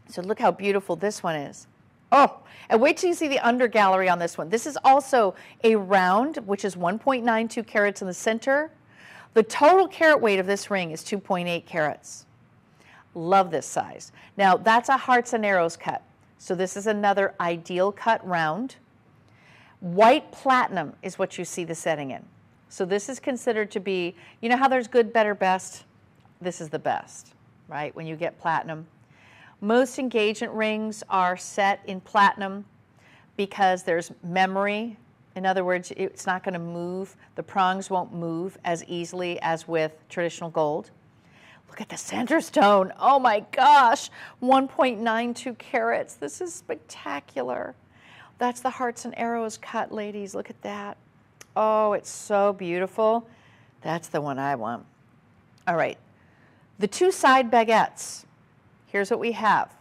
So look how beautiful this one is. Oh, and wait till you see the under gallery on this one. This is also a round, which is 1.92 carats in the center. The total carat weight of this ring is 2.8 carats. Love this size. Now, that's a hearts and arrows cut. So this is another ideal cut round. White platinum is what you see the setting in. So this is considered to be, you know how there's good, better, best? This is the best, right? When you get platinum. Most engagement rings are set in platinum because there's memory. In other words, it's not going to move. The prongs won't move as easily as with traditional gold. Look at the center stone. Oh my gosh, 1.92 carats. This is spectacular. That's the hearts and arrows cut, ladies. Look at that. Oh, it's so beautiful. That's the one I want. All right, the two side baguettes. Here's what we have.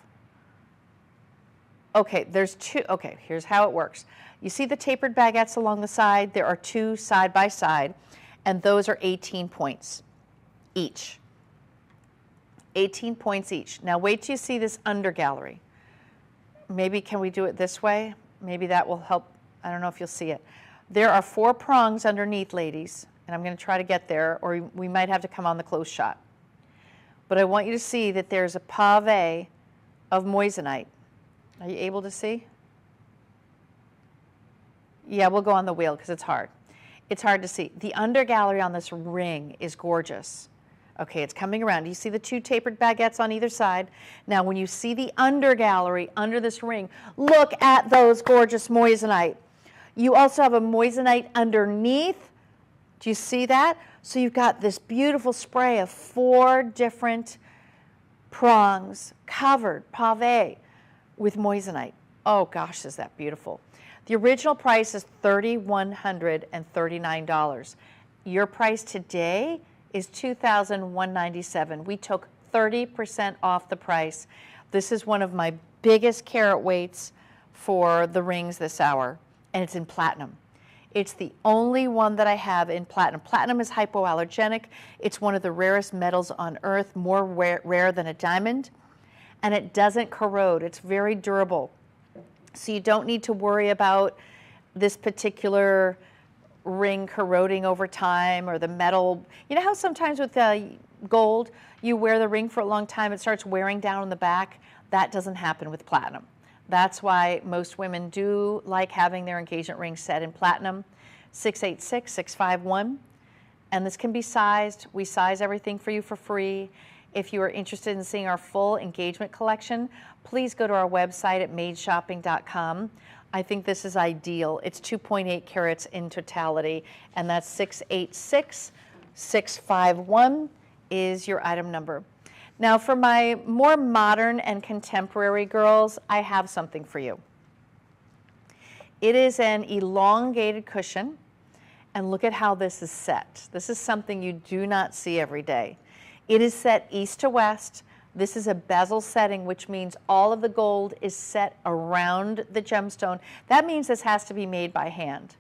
Okay, there's two. Okay, here's how it works. You see the tapered baguettes along the side? There are two side by side, and those are 18 points each. 18 points each. Now wait till you see this under gallery. Maybe can we do it this way? Maybe that will help. I don't know if you'll see it. There are 4 prongs underneath, ladies, and I'm going to try to get there, or we might have to come on the close shot. But I want you to see that there's a pavé of moissanite. Are you able to see? Yeah, we'll go on the wheel because it's hard. It's hard to see. The under gallery on this ring is gorgeous. Okay, it's coming around. You see the two tapered baguettes on either side. Now, when you see the under gallery under this ring, look at those gorgeous moissanite. You also have a moissanite underneath. Do you see that? So you've got this beautiful spray of 4 different prongs covered, pavé, with moissanite. Oh gosh, is that beautiful. The original price is $3,139. Your price today is $2,197. We took 30% off the price. This is one of my biggest carat weights for the rings this hour, and it's in platinum. It's the only one that I have in platinum. Platinum is hypoallergenic. It's one of the rarest metals on earth, more rare than a diamond, and it doesn't corrode. It's very durable. So you don't need to worry about this particular ring corroding over time or the metal. You know how sometimes with gold, you wear the ring for a long time, it starts wearing down on the back? That doesn't happen with platinum. That's why most women do like having their engagement ring set in platinum. 686-651. And this can be sized. We size everything for you for free. If you are interested in seeing our full engagement collection, please go to our website at madeshopping.com. I think this is ideal. It's 2.8 carats in totality, and that's 686-651 is your item number. Now for my more modern and contemporary girls, I have something for you. It is an elongated cushion, and look at how this is set. This is something you do not see every day. It is set east to west. This is a bezel setting, which means all of the gold is set around the gemstone. That means this has to be made by hand.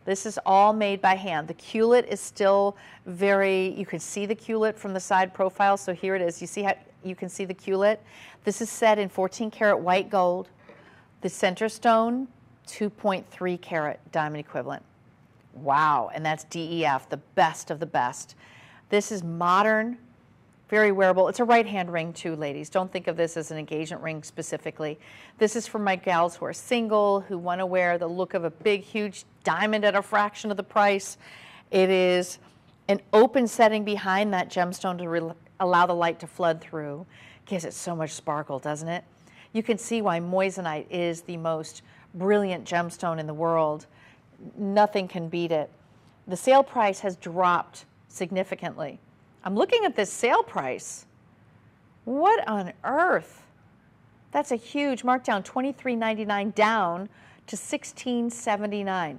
This is all made by hand. The culet is still very, you can see the culet from the side profile. So here it is. You see how you can see the culet? This is set in 14 karat white gold. The center stone, 2.3 carat diamond equivalent. Wow, and that's DEF, the best of the best. This is modern, very wearable. It's a right-hand ring too, ladies. Don't think of this as an engagement ring specifically. This is for my gals who are single, who want to wear the look of a big, huge diamond at a fraction of the price. It is an open setting behind that gemstone to allow the light to flood through. Gives it so much sparkle, doesn't it? You can see why moissanite is the most brilliant gemstone in the world. Nothing can beat it. The sale price has dropped significantly. I'm looking at this sale price. What on earth? That's a huge markdown, $23.99 down to $16.79.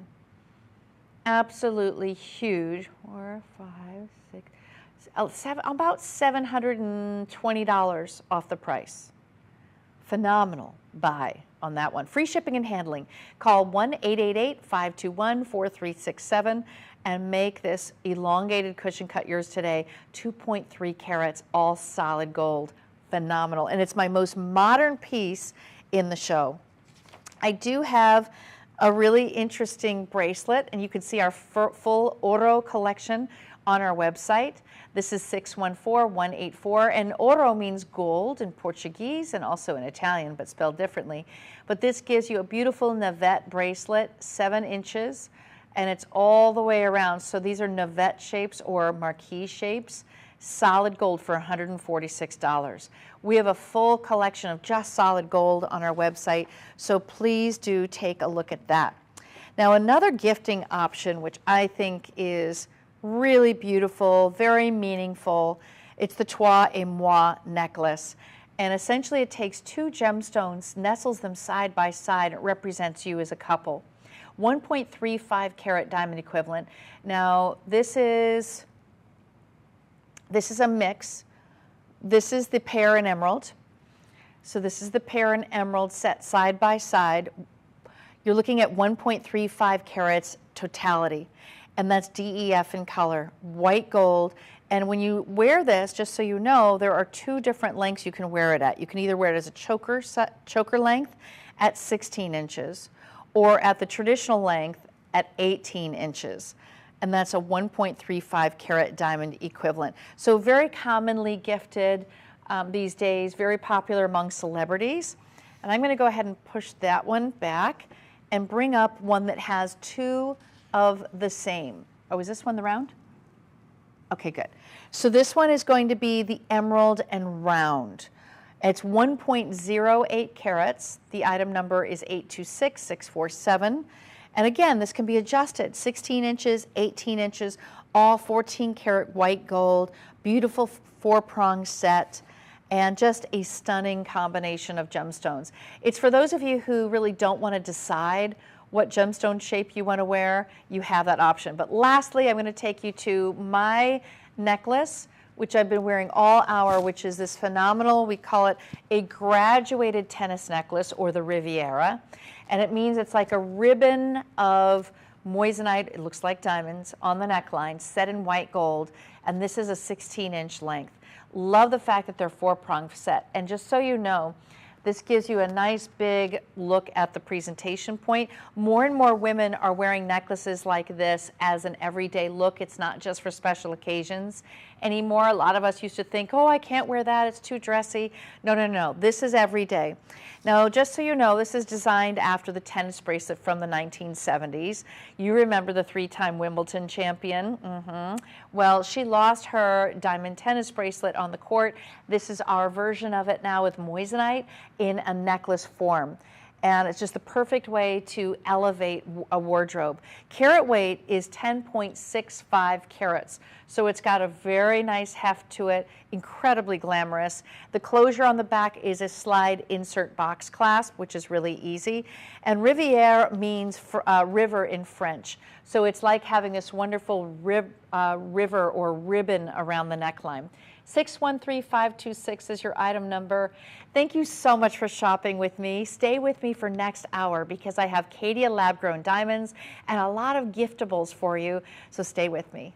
Absolutely huge. 4, 5, 6, about $720 off the price. Phenomenal buy on that one. Free shipping and handling. Call 1-888-521-4367 and make this elongated cushion cut yours today. 2.3 carats, all solid gold. phenomenal. And it's my most modern piece in the show. I do have a really interesting bracelet, and you can see our full oro collection on our website. This is 614184, and oro means gold in Portuguese and also in Italian, but spelled differently. But this gives you a beautiful navette bracelet, 7 inches, and it's all the way around. So these are navette shapes or marquise shapes, solid gold for $146. We have a full collection of just solid gold on our website, so please do take a look at that. Now, another gifting option, which I think is really beautiful, very meaningful, it's the Toi et Moi necklace. And essentially it takes 2 gemstones, nestles them side by side, and it represents you as a couple. 1.35 carat diamond equivalent. Now, this is a mix. This is the pear and emerald. So this is the pear and emerald set side by side. You're looking at 1.35 carats totality, and that's DEF in color, white gold. And when you wear this, just so you know, there are 2 different lengths you can wear it at. You can either wear it as a choker length at 16 inches, or at the traditional length at 18 inches. And that's a 1.35 carat diamond equivalent. So very commonly gifted these days, very popular among celebrities. And I'm going to go ahead and push that one back and bring up one that has 2 of the same. Oh, is this one the round? Okay, good. So this one is going to be the emerald and round. It's 1.08 carats. The item number is 826647. And again, this can be adjusted, 16 inches, 18 inches, all 14 karat white gold, beautiful 4-prong set, and just a stunning combination of gemstones. It's for those of you who really don't want to decide what gemstone shape you want to wear, you have that option. But lastly, I'm going to take you to my necklace, which I've been wearing all hour, which is this phenomenal, we call it a graduated tennis necklace, or the Riviera. And it means it's like a ribbon of moissanite, it looks like diamonds, on the neckline, set in white gold, and this is a 16-inch length. Love the fact that they're 4-prong set. And just so you know, this gives you a nice big look at the presentation point. More and more women are wearing necklaces like this as an everyday look. It's not just for special occasions anymore. A lot of us used to think, oh, I can't wear that, it's too dressy. No, no, no, this is everyday. Now, just so you know, this is designed after the tennis bracelet from the 1970s. You remember the 3-time Wimbledon champion. Well, she lost her diamond tennis bracelet on the court. This is our version of it now with moissanite in a necklace form. And it's just the perfect way to elevate a wardrobe. Carat weight is 10.65 carats. So it's got a very nice heft to it, incredibly glamorous. The closure on the back is a slide insert box clasp, which is really easy. And Rivière means river in French. So it's like having this wonderful river or ribbon around the neckline. 613526 is your item number. Thank you so much for shopping with me. Stay with me for next hour because I have Caydia lab-grown diamonds and a lot of giftables for you, so stay with me.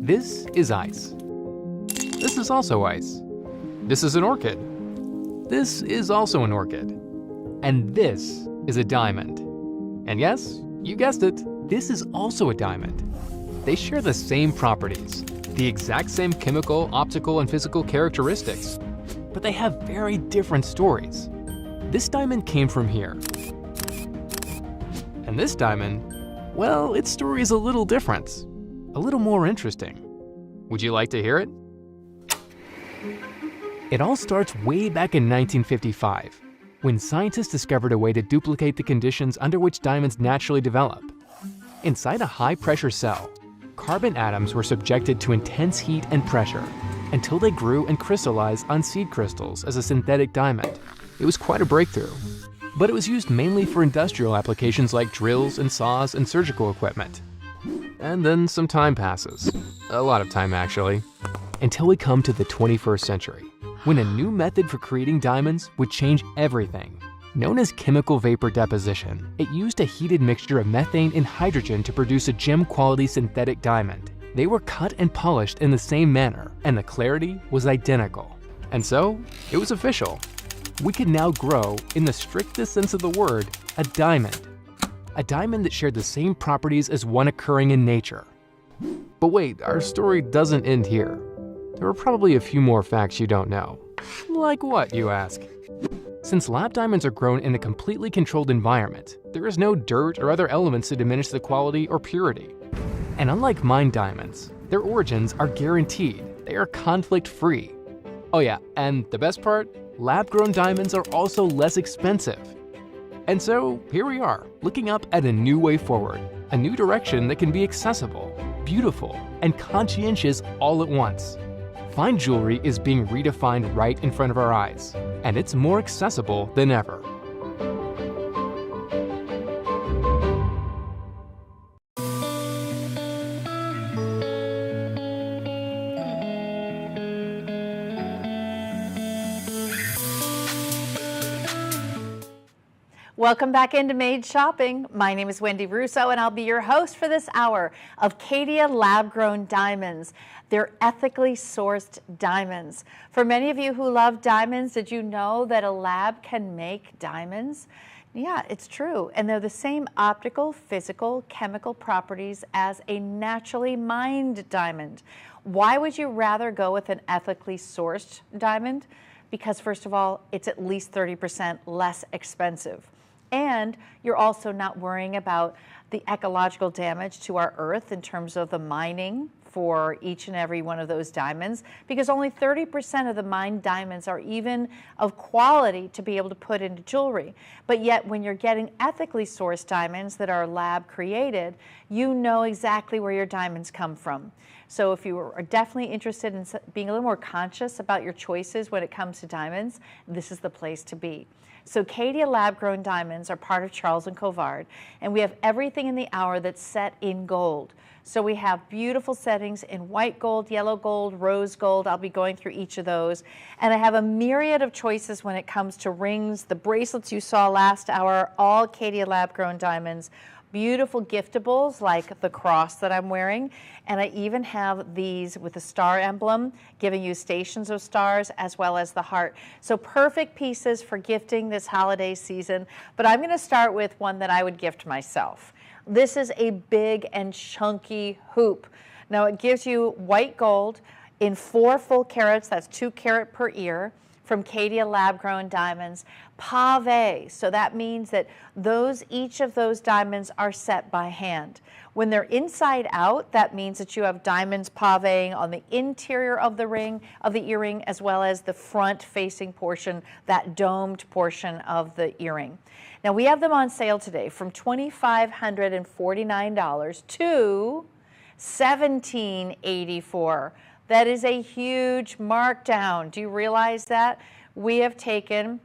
This is ice. This is also ice. This is an orchid. This is also an orchid. And this is a diamond. And yes, you guessed it, this is also a diamond. They share the same properties, the exact same chemical, optical, and physical characteristics, but they have very different stories. This diamond came from here. And this diamond, well, its story is a little different, a little more interesting. Would you like to hear it? It all starts way back in 1955, when scientists discovered a way to duplicate the conditions under which diamonds naturally develop. Inside a high-pressure cell, carbon atoms were subjected to intense heat and pressure until they grew and crystallized on seed crystals as a synthetic diamond. It was quite a breakthrough, but it was used mainly for industrial applications like drills and saws and surgical equipment. And then some time passes, a lot of time actually, until we come to the 21st century, when a new method for creating diamonds would change everything. Known as chemical vapor deposition, it used a heated mixture of methane and hydrogen to produce a gem-quality synthetic diamond. They were cut and polished in the same manner, and the clarity was identical. And so, it was official. We could now grow, in the strictest sense of the word, a diamond. A diamond that shared the same properties as one occurring in nature. But wait, our story doesn't end here. There are probably a few more facts you don't know. Like what, you ask? Since lab diamonds are grown in a completely controlled environment, there is no dirt or other elements to diminish the quality or purity. And unlike mined diamonds, their origins are guaranteed. They are conflict-free. Oh yeah, and the best part? Lab-grown diamonds are also less expensive. And so, here we are, looking up at a new way forward, a new direction that can be accessible, beautiful, and conscientious all at once. Fine jewelry is being redefined right in front of our eyes, and it's more accessible than ever. Welcome back into Made Shopping. My name is Wendy Russo, and I'll be your host for this hour of Caydia lab-grown diamonds. They're ethically sourced diamonds. For many of you who love diamonds, did you know that a lab can make diamonds? Yeah, it's true. And they're the same optical, physical, chemical properties as a naturally mined diamond. Why would you rather go with an ethically sourced diamond? Because first of all, it's at least 30% less expensive. And you're also not worrying about the ecological damage to our earth in terms of the mining for each and every one of those diamonds, because only 30% of the mined diamonds are even of quality to be able to put into jewelry. But yet when you're getting ethically sourced diamonds that are lab created, you know exactly where your diamonds come from. So if you are definitely interested in being a little more conscious about your choices when it comes to diamonds, this is the place to be. So Caydia lab-grown diamonds are part of Charles Colvard, and we have everything in the hour that's set in gold. So we have beautiful settings in white gold, yellow gold, rose gold. I'll be going through each of those. And I have a myriad of choices when it comes to rings. The bracelets you saw last hour, all Caydia lab-grown diamonds. Beautiful giftables like the cross that I'm wearing, and I even have these with the star emblem giving you stations of stars as well as the heart. So perfect pieces for gifting this holiday season, but I'm going to start with one that I would gift myself. This is a big and chunky hoop. Now it gives you white gold in 4 full carats, that's 2 carat per ear, from Caydia lab-grown diamonds, pave. So that means that each of those diamonds are set by hand. When they're inside out, that means that you have diamonds paveing on the interior of the ring, of the earring, as well as the front-facing portion, that domed portion of the earring. Now we have them on sale today from $2,549 to $1,784. That is a huge markdown. Do you realize that? We have taken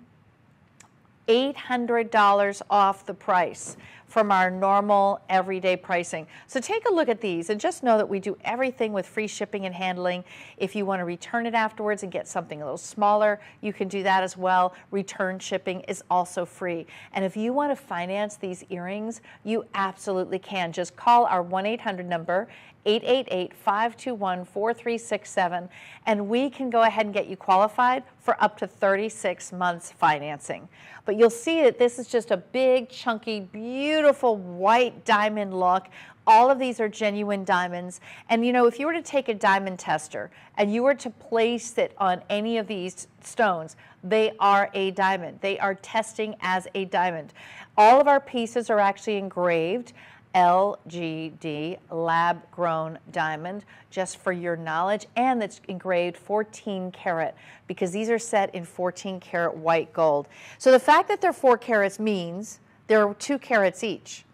$800 off the price from our normal everyday pricing. So take a look at these and just know that we do everything with free shipping and handling. If you want to return it afterwards and get something a little smaller, you can do that as well. Return shipping is also free. And if you want to finance these earrings, you absolutely can. Just call our 1-800 number 888-521-4367, and we can go ahead and get you qualified for up to 36 months financing. But you'll see that this is just a big, chunky, beautiful white diamond look. All of these are genuine diamonds. And you know, if you were to take a diamond tester and you were to place it on any of these stones, they are a diamond. They are testing as a diamond. All of our pieces are actually engraved LGD, lab grown diamond, just for your knowledge, and it's engraved 14 karat because these are set in 14 karat white gold. So the fact that they're 4 carats means they're 2 carats each.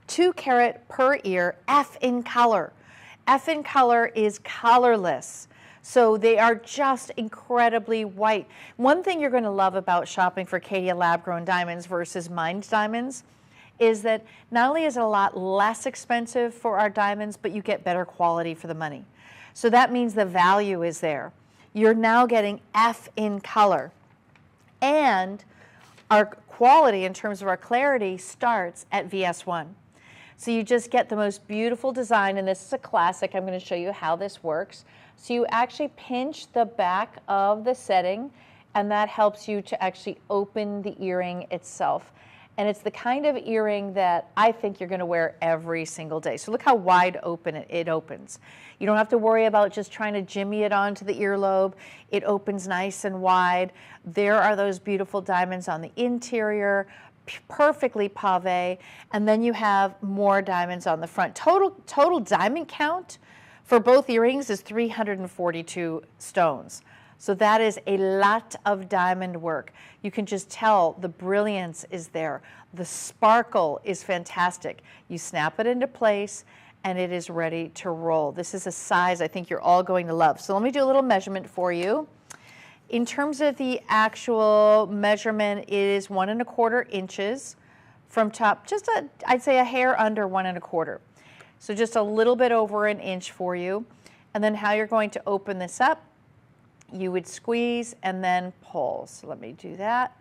2 carat per ear, F in color. F in color is colorless. So they are just incredibly white. One thing you're going to love about shopping for Caydia lab-grown diamonds versus mined diamonds is that not only is it a lot less expensive for our diamonds, but you get better quality for the money. So that means the value is there. You're now getting F in color. And our quality in terms of our clarity starts at VS1. So you just get the most beautiful design, and this is a classic. I'm going to show you how this works. So you actually pinch the back of the setting, and that helps you to actually open the earring itself. And it's the kind of earring that I think you're going to wear every single day. So look how wide open it opens. You don't have to worry about just trying to jimmy it onto the earlobe. It opens nice and wide. There are those beautiful diamonds on the interior, perfectly pave, and then you have more diamonds on the front. Total diamond count for both earrings is 342 stones. So that is a lot of diamond work. You can just tell the brilliance is there. The sparkle is fantastic. You snap it into place and it is ready to roll. This is a size I think you're all going to love. So let me do a little measurement for you. In terms of the actual measurement, it is 1 1/4 inches from top, I'd say a hair under 1 1/4. So just a little bit over an inch for you. And then how you're going to open this up, you would squeeze and then pull. So let me do that.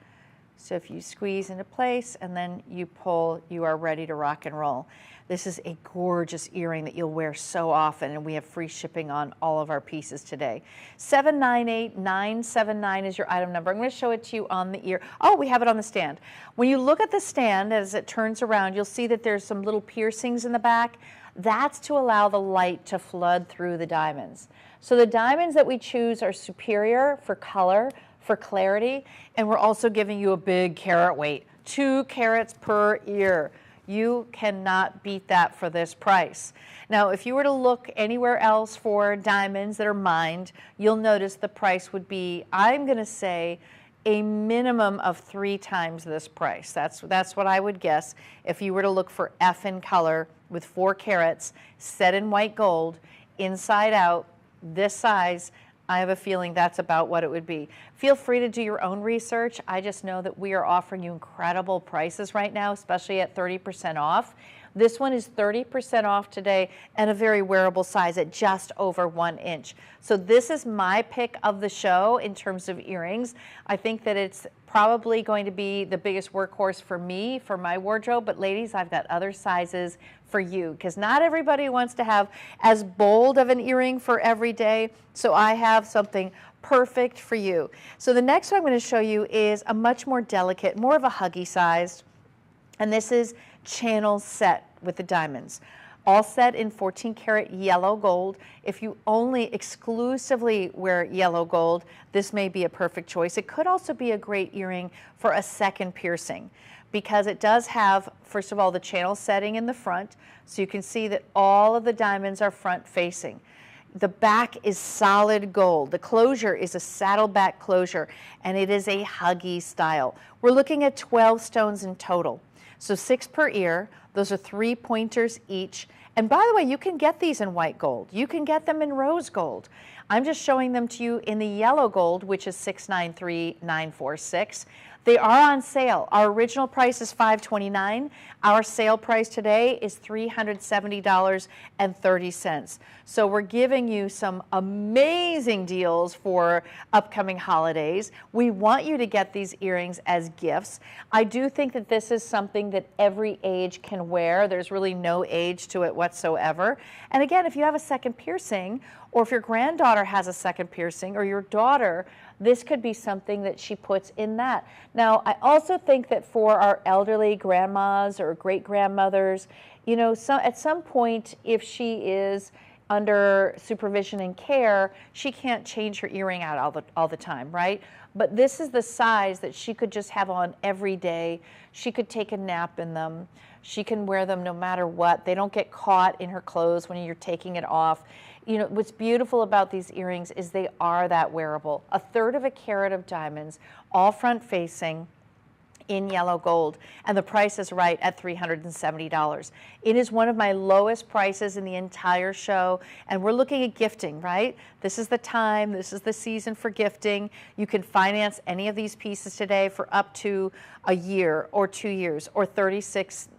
So if you squeeze into place and then you pull, you are ready to rock and roll. This is a gorgeous earring that you'll wear so often, and we have free shipping on all of our pieces today. 798979 is your item number. I'm going to show it to you on the ear. Oh, we have it on the stand. When you look at the stand as it turns around, you'll see that there's some little piercings in the back. That's to allow the light to flood through the diamonds. So the diamonds that we choose are superior for color, for clarity, and we're also giving you a big carat weight, 2 carats per ear. You cannot beat that for this price. Now, if you were to look anywhere else for diamonds that are mined, you'll notice the price would be, I'm going to say, a minimum of 3 times this price. That's what I would guess if you were to look for F in color with 4 carats, set in white gold, inside out, this size. I have a feeling that's about what it would be. Feel free to do your own research. I just know that we are offering you incredible prices right now, especially at 30% off. This one is 30% off today and a very wearable size at just over 1 inch. So this is my pick of the show in terms of earrings. I think that it's probably going to be the biggest workhorse for me, for my wardrobe, but ladies, I've got other sizes for you because not everybody wants to have as bold of an earring for every day. So I have something perfect for you. So the next one I'm going to show you is a much more delicate, more of a huggy size, and this is channel set with the diamonds. All set in 14 karat yellow gold. If you only exclusively wear yellow gold, this may be a perfect choice. It could also be a great earring for a second piercing because it does have, first of all, the channel setting in the front, so you can see that all of the diamonds are front facing. The back is solid gold. The closure is a saddleback closure, and it is a huggy style. We're looking at 12 stones in total. So 6 per ear. Those are 3 pointers each. And by the way, you can get these in white gold. You can get them in rose gold. I'm just showing them to you in the yellow gold, which is $693,946. They are on sale. Our original price is $529. Our sale price today is $370.30. So we're giving you some amazing deals for upcoming holidays. We want you to get these earrings as gifts. I do think that this is something that every age can wear. There's really no age to it whatsoever. And again, if you have a second piercing, or if your granddaughter has a second piercing, or your daughter, this could be something that she puts in that. Now, I also think that for our elderly grandmas or great-grandmothers, you know, at some point, if she is under supervision and care, she can't change her earring out all the time, right? But this is the size that she could just have on every day. She could take a nap in them. She can wear them no matter what. They don't get caught in her clothes when you're taking it off. You know, what's beautiful about these earrings is they are that wearable. 1/3 of a carat of diamonds, all front facing, in yellow gold, and the price is right at $370. It is one of my lowest prices in the entire show, and we're looking at gifting, right? This is the time, this is the season for gifting. You can finance any of these pieces today for up to a year or 2 years or 36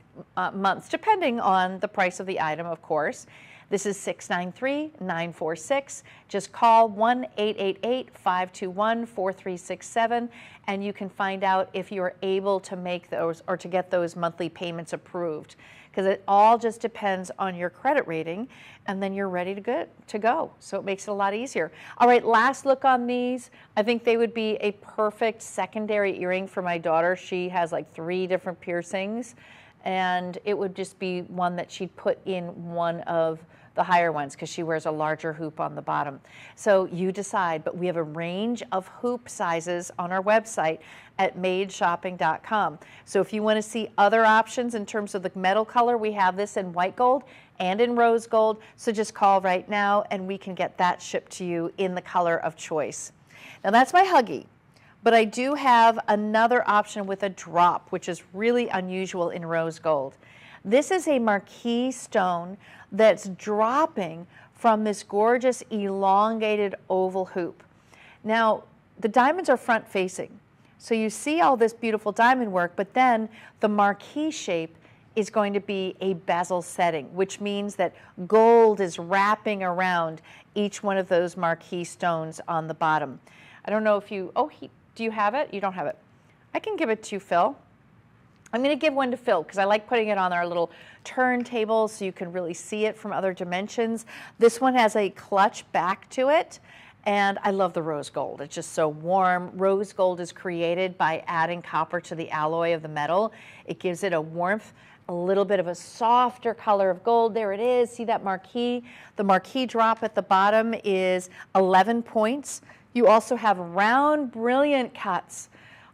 months, depending on the price of the item, of course. This is $693,946. Just call 1-888-521-4367, and you can find out if you're able to make those or to get those monthly payments approved, because it all just depends on your credit rating, and then you're ready to go. So it makes it a lot easier. All right, last look on these. I think they would be a perfect secondary earring for my daughter. She has like 3 different piercings, and it would just be one that she'd put in one of the higher ones because she wears a larger hoop on the bottom. So you decide, but we have a range of hoop sizes on our website at madeshopping.com. So if you want to see other options in terms of the metal color, we have this in white gold and in rose gold. So just call right now and we can get that shipped to you in the color of choice. Now that's my Huggy. But I do have another option with a drop, which is really unusual in rose gold. This is a marquise stone that's dropping from this gorgeous elongated oval hoop. Now, the diamonds are front facing. So you see all this beautiful diamond work, but then the marquise shape is going to be a bezel setting, which means that gold is wrapping around each one of those marquise stones on the bottom. I don't know if you, do you have it? You don't have it. I can give it to you, Phil. I'm going to give one to Phil because I like putting it on our little turntable so you can really see it from other dimensions. This one has a clutch back to it, and I love the rose gold. It's just so warm. Rose gold is created by adding copper to the alloy of the metal. It gives it a warmth, a little bit of a softer color of gold. There it is. See that marquise? The marquise drop at the bottom is 11 points. You also have round, brilliant cuts,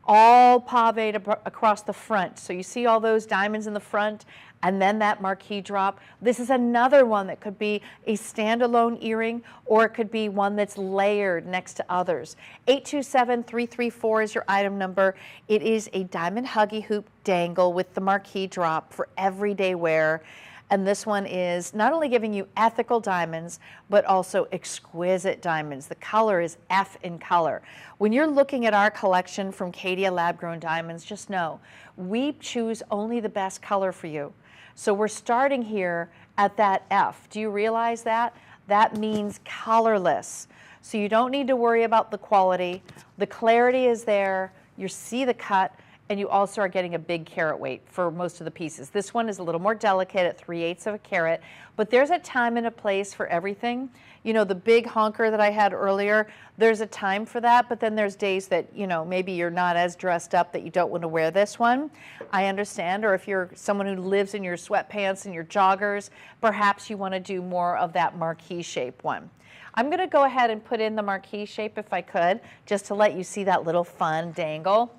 all paved across the front. So you see all those diamonds in the front and then that marquise drop. This is another one that could be a standalone earring, or it could be one that's layered next to others. 827-334 is your item number. It is a diamond Huggy hoop dangle with the marquise drop for everyday wear. And this one is not only giving you ethical diamonds, but also exquisite diamonds. The color is F in color. When you're looking at our collection from Caydia lab-grown diamonds, just know we choose only the best color for you. So we're starting here at that F. Do you realize that? That means colorless. So you don't need to worry about the quality. The clarity is there. You see the cut. And you also are getting a big carat weight for most of the pieces. This one is a little more delicate at 3/8 of a carat, but there's a time and a place for everything. You know, the big honker that I had earlier, there's a time for that, but then there's days that, you know, maybe you're not as dressed up that you don't want to wear this one. I understand. Or if you're someone who lives in your sweatpants and your joggers, perhaps you want to do more of that marquise shape one. I'm going to go ahead and put in the marquise shape if I could, just to let you see that little fun dangle.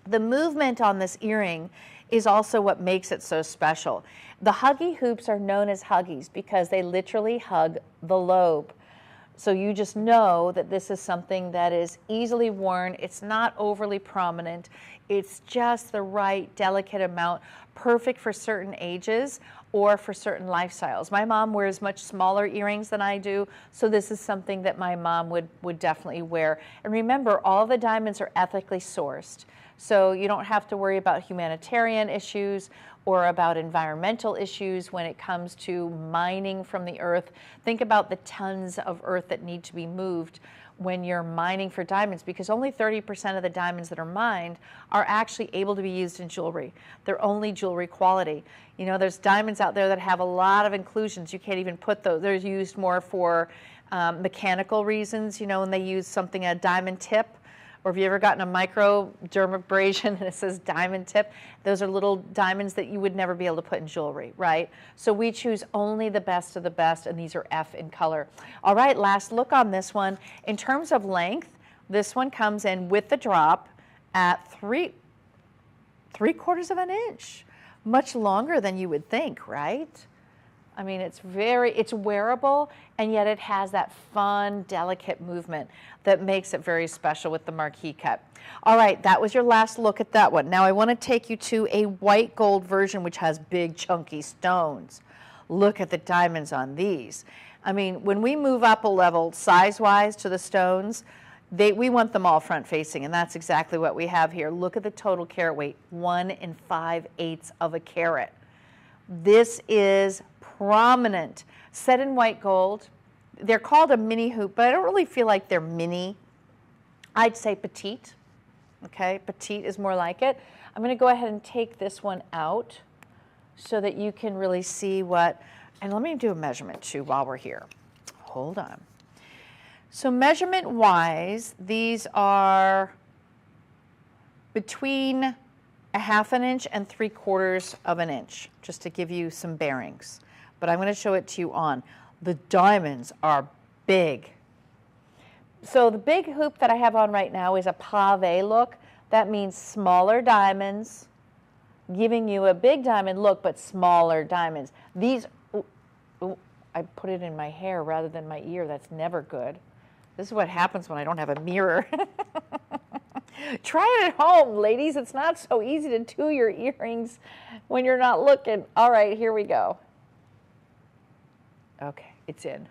The movement on this earring is also what makes it so special. The Huggy hoops are known as Huggies because they literally hug the lobe. So you just know that this is something that is easily worn. It's not overly prominent. It's just the right delicate amount, perfect for certain ages or for certain lifestyles. My mom wears much smaller earrings than I do, so this is something that my mom would definitely wear. And remember, all the diamonds are ethically sourced, so you don't have to worry about humanitarian issues or about environmental issues when it comes to mining from the earth. Think about the tons of earth that need to be moved when you're mining for diamonds, because only 30% of the diamonds that are mined are actually able to be used in jewelry. They're only jewelry quality. You know, there's diamonds out there that have a lot of inclusions. You can't even put those. They're used more for mechanical reasons, you know, when they use something, a diamond tip. Or have you ever gotten a microdermabrasion and it says diamond tip? Those are little diamonds that you would never be able to put in jewelry, right? So we choose only the best of the best, and these are F in color. All right, last look on this one. In terms of length, this one comes in with the drop at 3/4 of an inch. Much longer than you would think, right? I mean, it's wearable, and yet it has that fun, delicate movement that makes it very special with the marquee cut. All right, that was your last look at that one. Now I want to take you to a white gold version, which has big, chunky stones. Look at the diamonds on these. I mean, when we move up a level size-wise to the stones, we want them all front-facing, and that's exactly what we have here. Look at the total carat weight, 1 5/8 of a carat. This is prominent, set in white gold. They're called a mini hoop, but I don't really feel like they're mini. I'd say petite, okay? Petite is more like it. I'm gonna go ahead and take this one out so that you can really see what, and let me do a measurement too while we're here. Hold on. So measurement-wise, these are between 1/2 inch and 3/4 of an inch, just to give you some bearings. But I'm going to show it to you on. The diamonds are big. So the big hoop that I have on right now is a pave look. That means smaller diamonds, giving you a big diamond look, but smaller diamonds. These, I put it in my hair rather than my ear. That's never good. This is what happens when I don't have a mirror. Try it at home, ladies. It's not so easy to do your earrings when you're not looking. All right, here we go. Okay, it's in.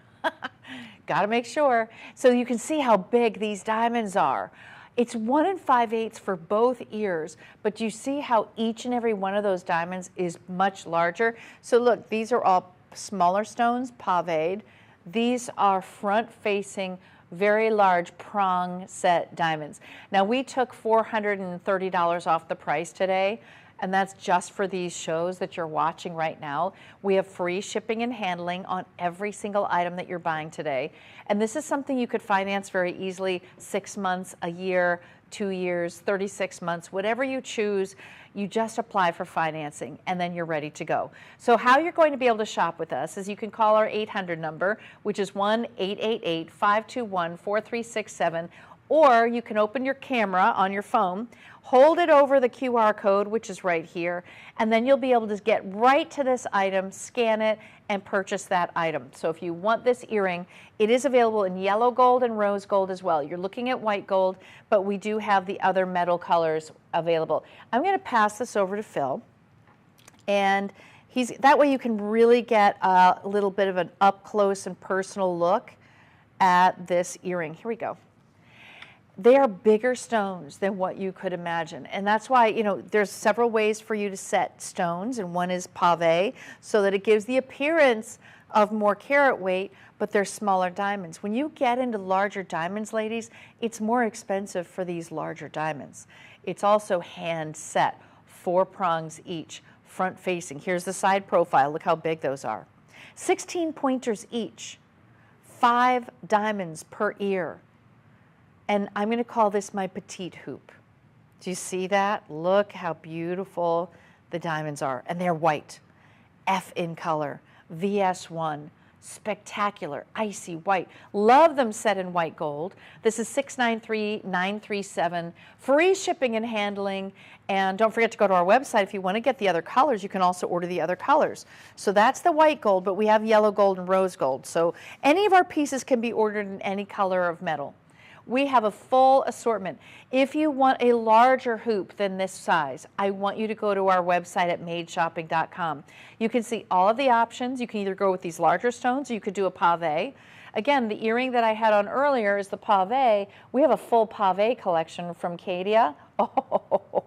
Got to make sure. So you can see how big these diamonds are. It's 1 5/8 for both ears, but you see how each and every one of those diamonds is much larger. So look, these are all smaller stones, paved. These are front-facing, very large prong set diamonds. Now we took $430 off the price today, and that's just for these shows that you're watching right now. We have free shipping and handling on every single item that you're buying today. And this is something you could finance very easily, 6 months, a year, 2 years, 36 months, whatever you choose. You just apply for financing and then you're ready to go. So how you're going to be able to shop with us is you can call our 800 number, which is 1-888-521-4367, or you can open your camera on your phone, hold it over the QR code, which is right here, and then you'll be able to get right to this item, scan it, and purchase that item. So if you want this earring, it is available in yellow gold and rose gold as well. You're looking at white gold, but we do have the other metal colors available. I'm going to pass this over to Phil, and that way you can really get a little bit of an up-close and personal look at this earring. Here we go. They are bigger stones than what you could imagine. And that's why, you know, there's several ways for you to set stones, and one is pave, so that it gives the appearance of more carat weight, but they're smaller diamonds. When you get into larger diamonds, ladies, it's more expensive for these larger diamonds. It's also hand set, 4 prongs each, front facing. Here's the side profile. Look how big those are. 16 pointers each, 5 diamonds per ear. And I'm going to call this my petite hoop. Do you see that? Look how beautiful the diamonds are. And they're white, F in color, VS1, spectacular, icy white. Love them set in white gold. This is $693,937, free shipping and handling. And don't forget to go to our website. If you want to get the other colors, you can also order the other colors. So that's the white gold, but we have yellow gold and rose gold. So any of our pieces can be ordered in any color of metal. We have a full assortment. If you want a larger hoop than this size, I want you to go to our website at madeshopping.com. You can see all of the options. You can either go with these larger stones or you could do a pave. Again, the earring that I had on earlier is the pave. We have a full pave collection from Caydia. Oh,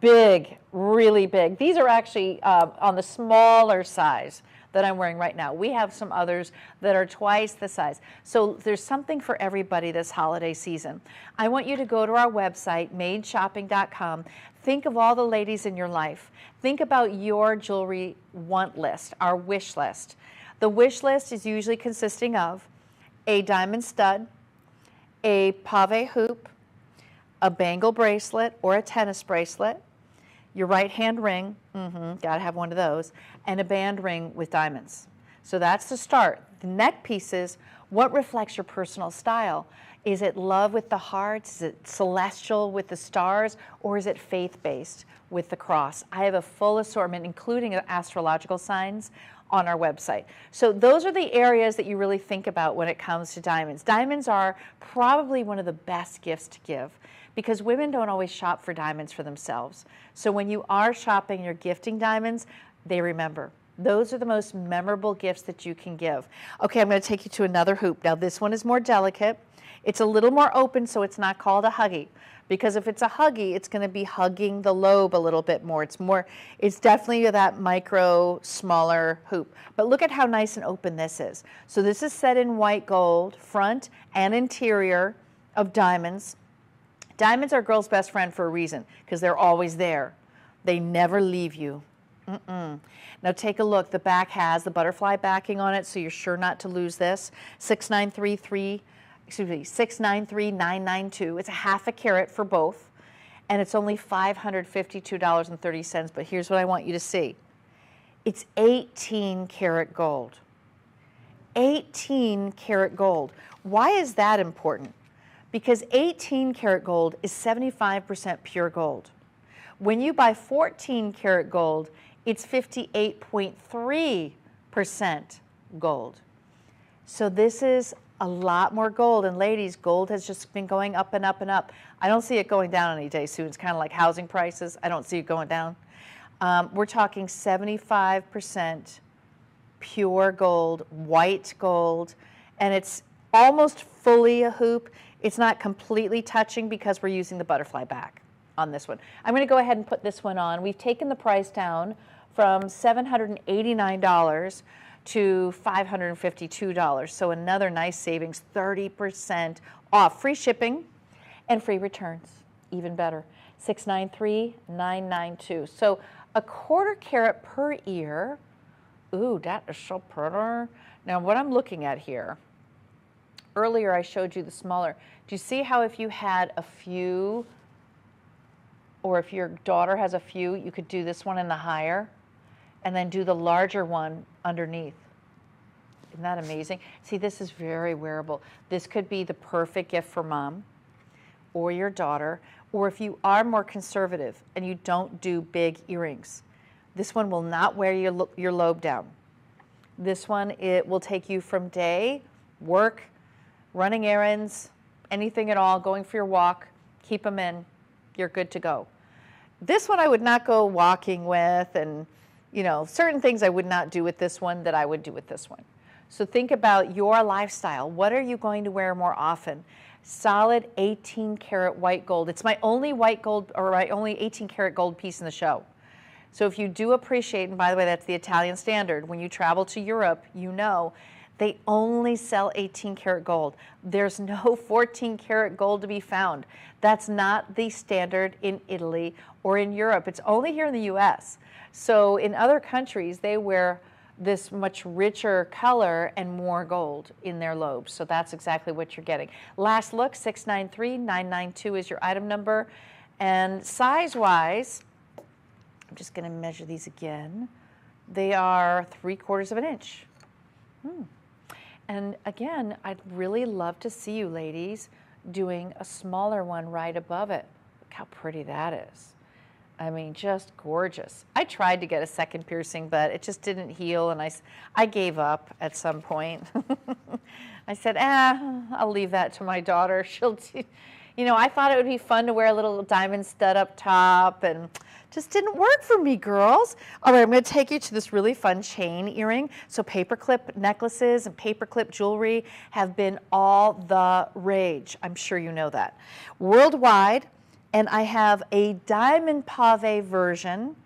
big, really big. These are actually on the smaller size that I'm wearing right now. We have some others that are twice the size. So there's something for everybody this holiday season. I want you to go to our website, madeshopping.com. Think of all the ladies in your life. Think about your jewelry want list, our wish list. The wish list is usually consisting of a diamond stud, a pave hoop, a bangle bracelet or a tennis bracelet, your right hand ring, gotta have one of those, and a band ring with diamonds. So that's the start. The neck pieces, what reflects your personal style? Is it love with the hearts? Is it celestial with the stars? Or is it faith-based with the cross? I have a full assortment, including astrological signs, on our website. So those are the areas that you really think about when it comes to diamonds. Diamonds are probably one of the best gifts to give because women don't always shop for diamonds for themselves. So when you are shopping, you're gifting diamonds, they remember. Those are the most memorable gifts that you can give. Okay, I'm going to take you to another hoop. Now this one is more delicate. It's a little more open, so it's not called a huggy. Because if it's a huggy, it's going to be hugging the lobe a little bit more. It's definitely that micro, smaller hoop. But look at how nice and open this is. So this is set in white gold, front and interior of diamonds. Diamonds are girls' best friend for a reason, because they're always there. They never leave you. Now take a look. The back has the butterfly backing on it, so you're sure not to lose this. 693,992. It's a half a carat for both, and it's only $552.30. But here's what I want you to see. It's 18 karat gold. 18 karat gold. Why is that important? Because 18 karat gold is 75% pure gold. When you buy 14 karat gold, it's 58.3% gold. So this is a lot more gold. And ladies, gold has just been going up and up and up. I don't see it going down any day soon. It's kind of like housing prices. I don't see it going down. We're talking 75% pure gold, white gold, and it's almost fully a hoop. It's not completely touching because we're using the butterfly back on this one. I'm going to go ahead and put this one on. We've taken the price down from $789 to $552. So another nice savings, 30% off. Free shipping and free returns, even better. $693,992. So a quarter carat per ear. Ooh, that is so pretty. Now what I'm looking at here, earlier I showed you the smaller. Do you see how if you had a few, or if your daughter has a few, you could do this one in the higher and then do the larger one underneath? Isn't that amazing? See, this is very wearable. This could be the perfect gift for mom or your daughter, or if you are more conservative and you don't do big earrings. This one will not wear your lobe down. This one, it will take you from day, work, running errands, anything at all, going for your walk, keep them in, you're good to go. This one I would not go walking with, and you know, certain things I would not do with this one that I would do with this one. So think about your lifestyle. What are you going to wear more often? Solid 18 karat white gold. It's my only white gold, or my only 18 karat gold piece in the show. So if you do appreciate, and by the way, that's the Italian standard, when you travel to Europe, you know, they only sell 18 karat gold. There's no 14 karat gold to be found. That's not the standard in Italy or in Europe. It's only here in the US. So in other countries, they wear this much richer color and more gold in their lobes. So that's exactly what you're getting. Last look, 693,992 is your item number. And size-wise, I'm just going to measure these again. They are 3/4 of an inch. And again, I'd really love to see you ladies doing a smaller one right above it. Look how pretty that is. I mean, just gorgeous. I tried to get a second piercing, but it just didn't heal, and I gave up at some point. I said, I'll leave that to my daughter. She'll, you know, I thought it would be fun to wear a little diamond stud up top, and just didn't work for me, girls. All right, I'm going to take you to this really fun chain earring. So paperclip necklaces and paperclip jewelry have been all the rage. I'm sure you know that. Worldwide, and I have a diamond pave version,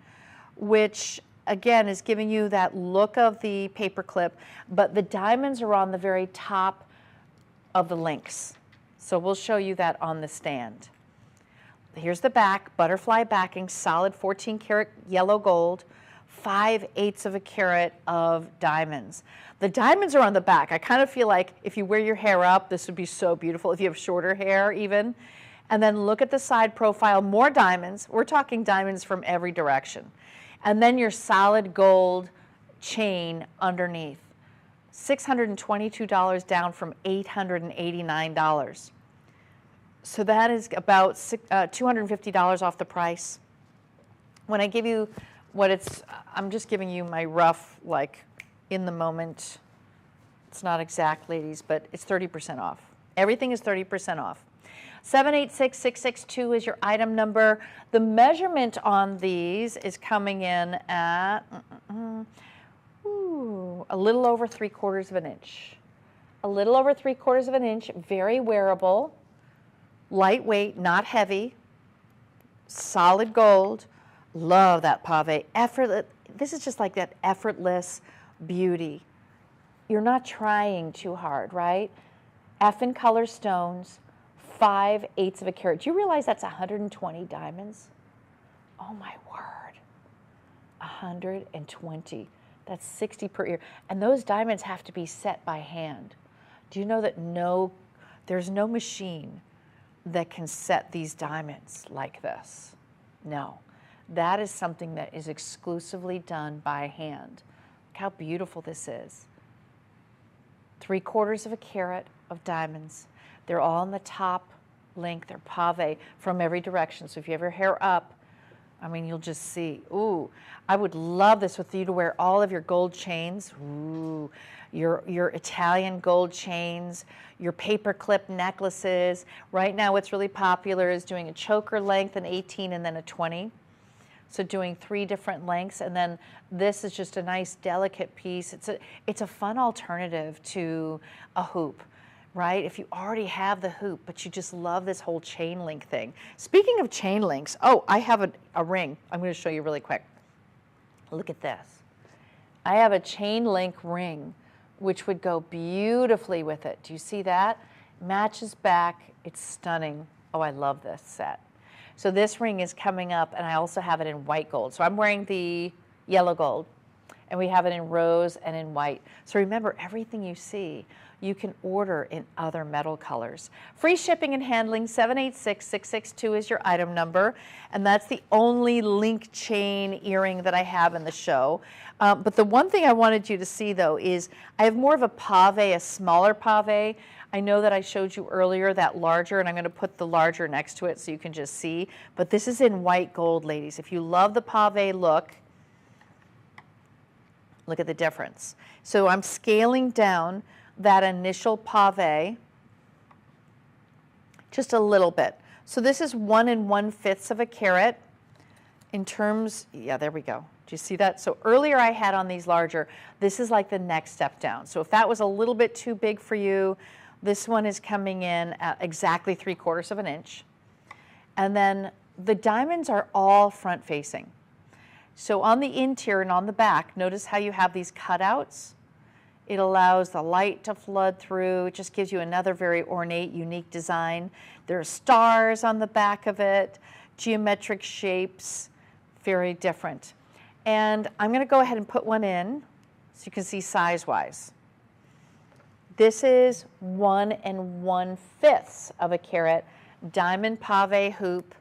which again is giving you that look of the paperclip, but the diamonds are on the very top of the links. So we'll show you that on the stand. Here's the back, butterfly backing, solid 14 karat yellow gold, 5/8 of a carat of diamonds. The diamonds are on the back. I kind of feel like if you wear your hair up, this would be so beautiful. If you have shorter hair even. And then look at the side profile, more diamonds. We're talking diamonds from every direction. And then your solid gold chain underneath. $622 down from $889. So that is about $250 off the price. When I give you what it's, I'm just giving you my rough, like, in the moment. It's not exact, ladies, but it's 30% off. Everything is 30% off. 786662 is your item number. The measurement on these is coming in at a little over 3/4 of an inch. A little over 3/4 of an inch, very wearable, lightweight, not heavy, solid gold. Love that pave. Effortless. This is just like that effortless beauty. You're not trying too hard, right? Effin color stones, 5/8 of a carat. Do you realize that's 120 diamonds? Oh my word. 120. That's 60 per ear. And those diamonds have to be set by hand. Do you know that there's no machine that can set these diamonds like this? No. That is something that is exclusively done by hand. Look how beautiful this is. 3/4 of a carat of diamonds. They're all on the top link. They're pave from every direction. So if you have your hair up, I mean, you'll just see. Ooh, I would love this with you to wear all of your gold chains. Ooh, your Italian gold chains, your paperclip necklaces. Right now what's really popular is doing a choker length, an 18 and then a 20. So doing 3 different lengths, and then this is just a nice delicate piece. It's a fun alternative to a hoop, right? If you already have the hoop, but you just love this whole chain link thing. Speaking of chain links, oh, I have a ring. I'm going to show you really quick. Look at this. I have a chain link ring, which would go beautifully with it. Do you see that? Matches back. It's stunning. Oh, I love this set. So this ring is coming up, and I also have it in white gold. So I'm wearing the yellow gold, and we have it in rose and in white. So remember, everything you see, you can order in other metal colors. Free shipping and handling, 786662 is your item number, and that's the only link chain earring that I have in the show. But the one thing I wanted you to see, though, is I have more of a pave, a smaller pave. I know that I showed you earlier that larger, and I'm going to put the larger next to it so you can just see. But this is in white gold, ladies. If you love the pave look, look at the difference. So I'm scaling down that initial pave just a little bit. So this is 1 1/5 of a carat in terms, yeah, there we go. Do you see that? So earlier I had on these larger. This is like the next step down. So if that was a little bit too big for you, this one is coming in at exactly 3/4 of an inch. And then the diamonds are all front facing. So on the interior and on the back, notice how you have these cutouts. It allows the light to flood through. It just gives you another very ornate, unique design. There are stars on the back of it, geometric shapes, very different. And I'm going to go ahead and put one in so you can see size-wise. This is 1 1/5 of a carat diamond pave hoop,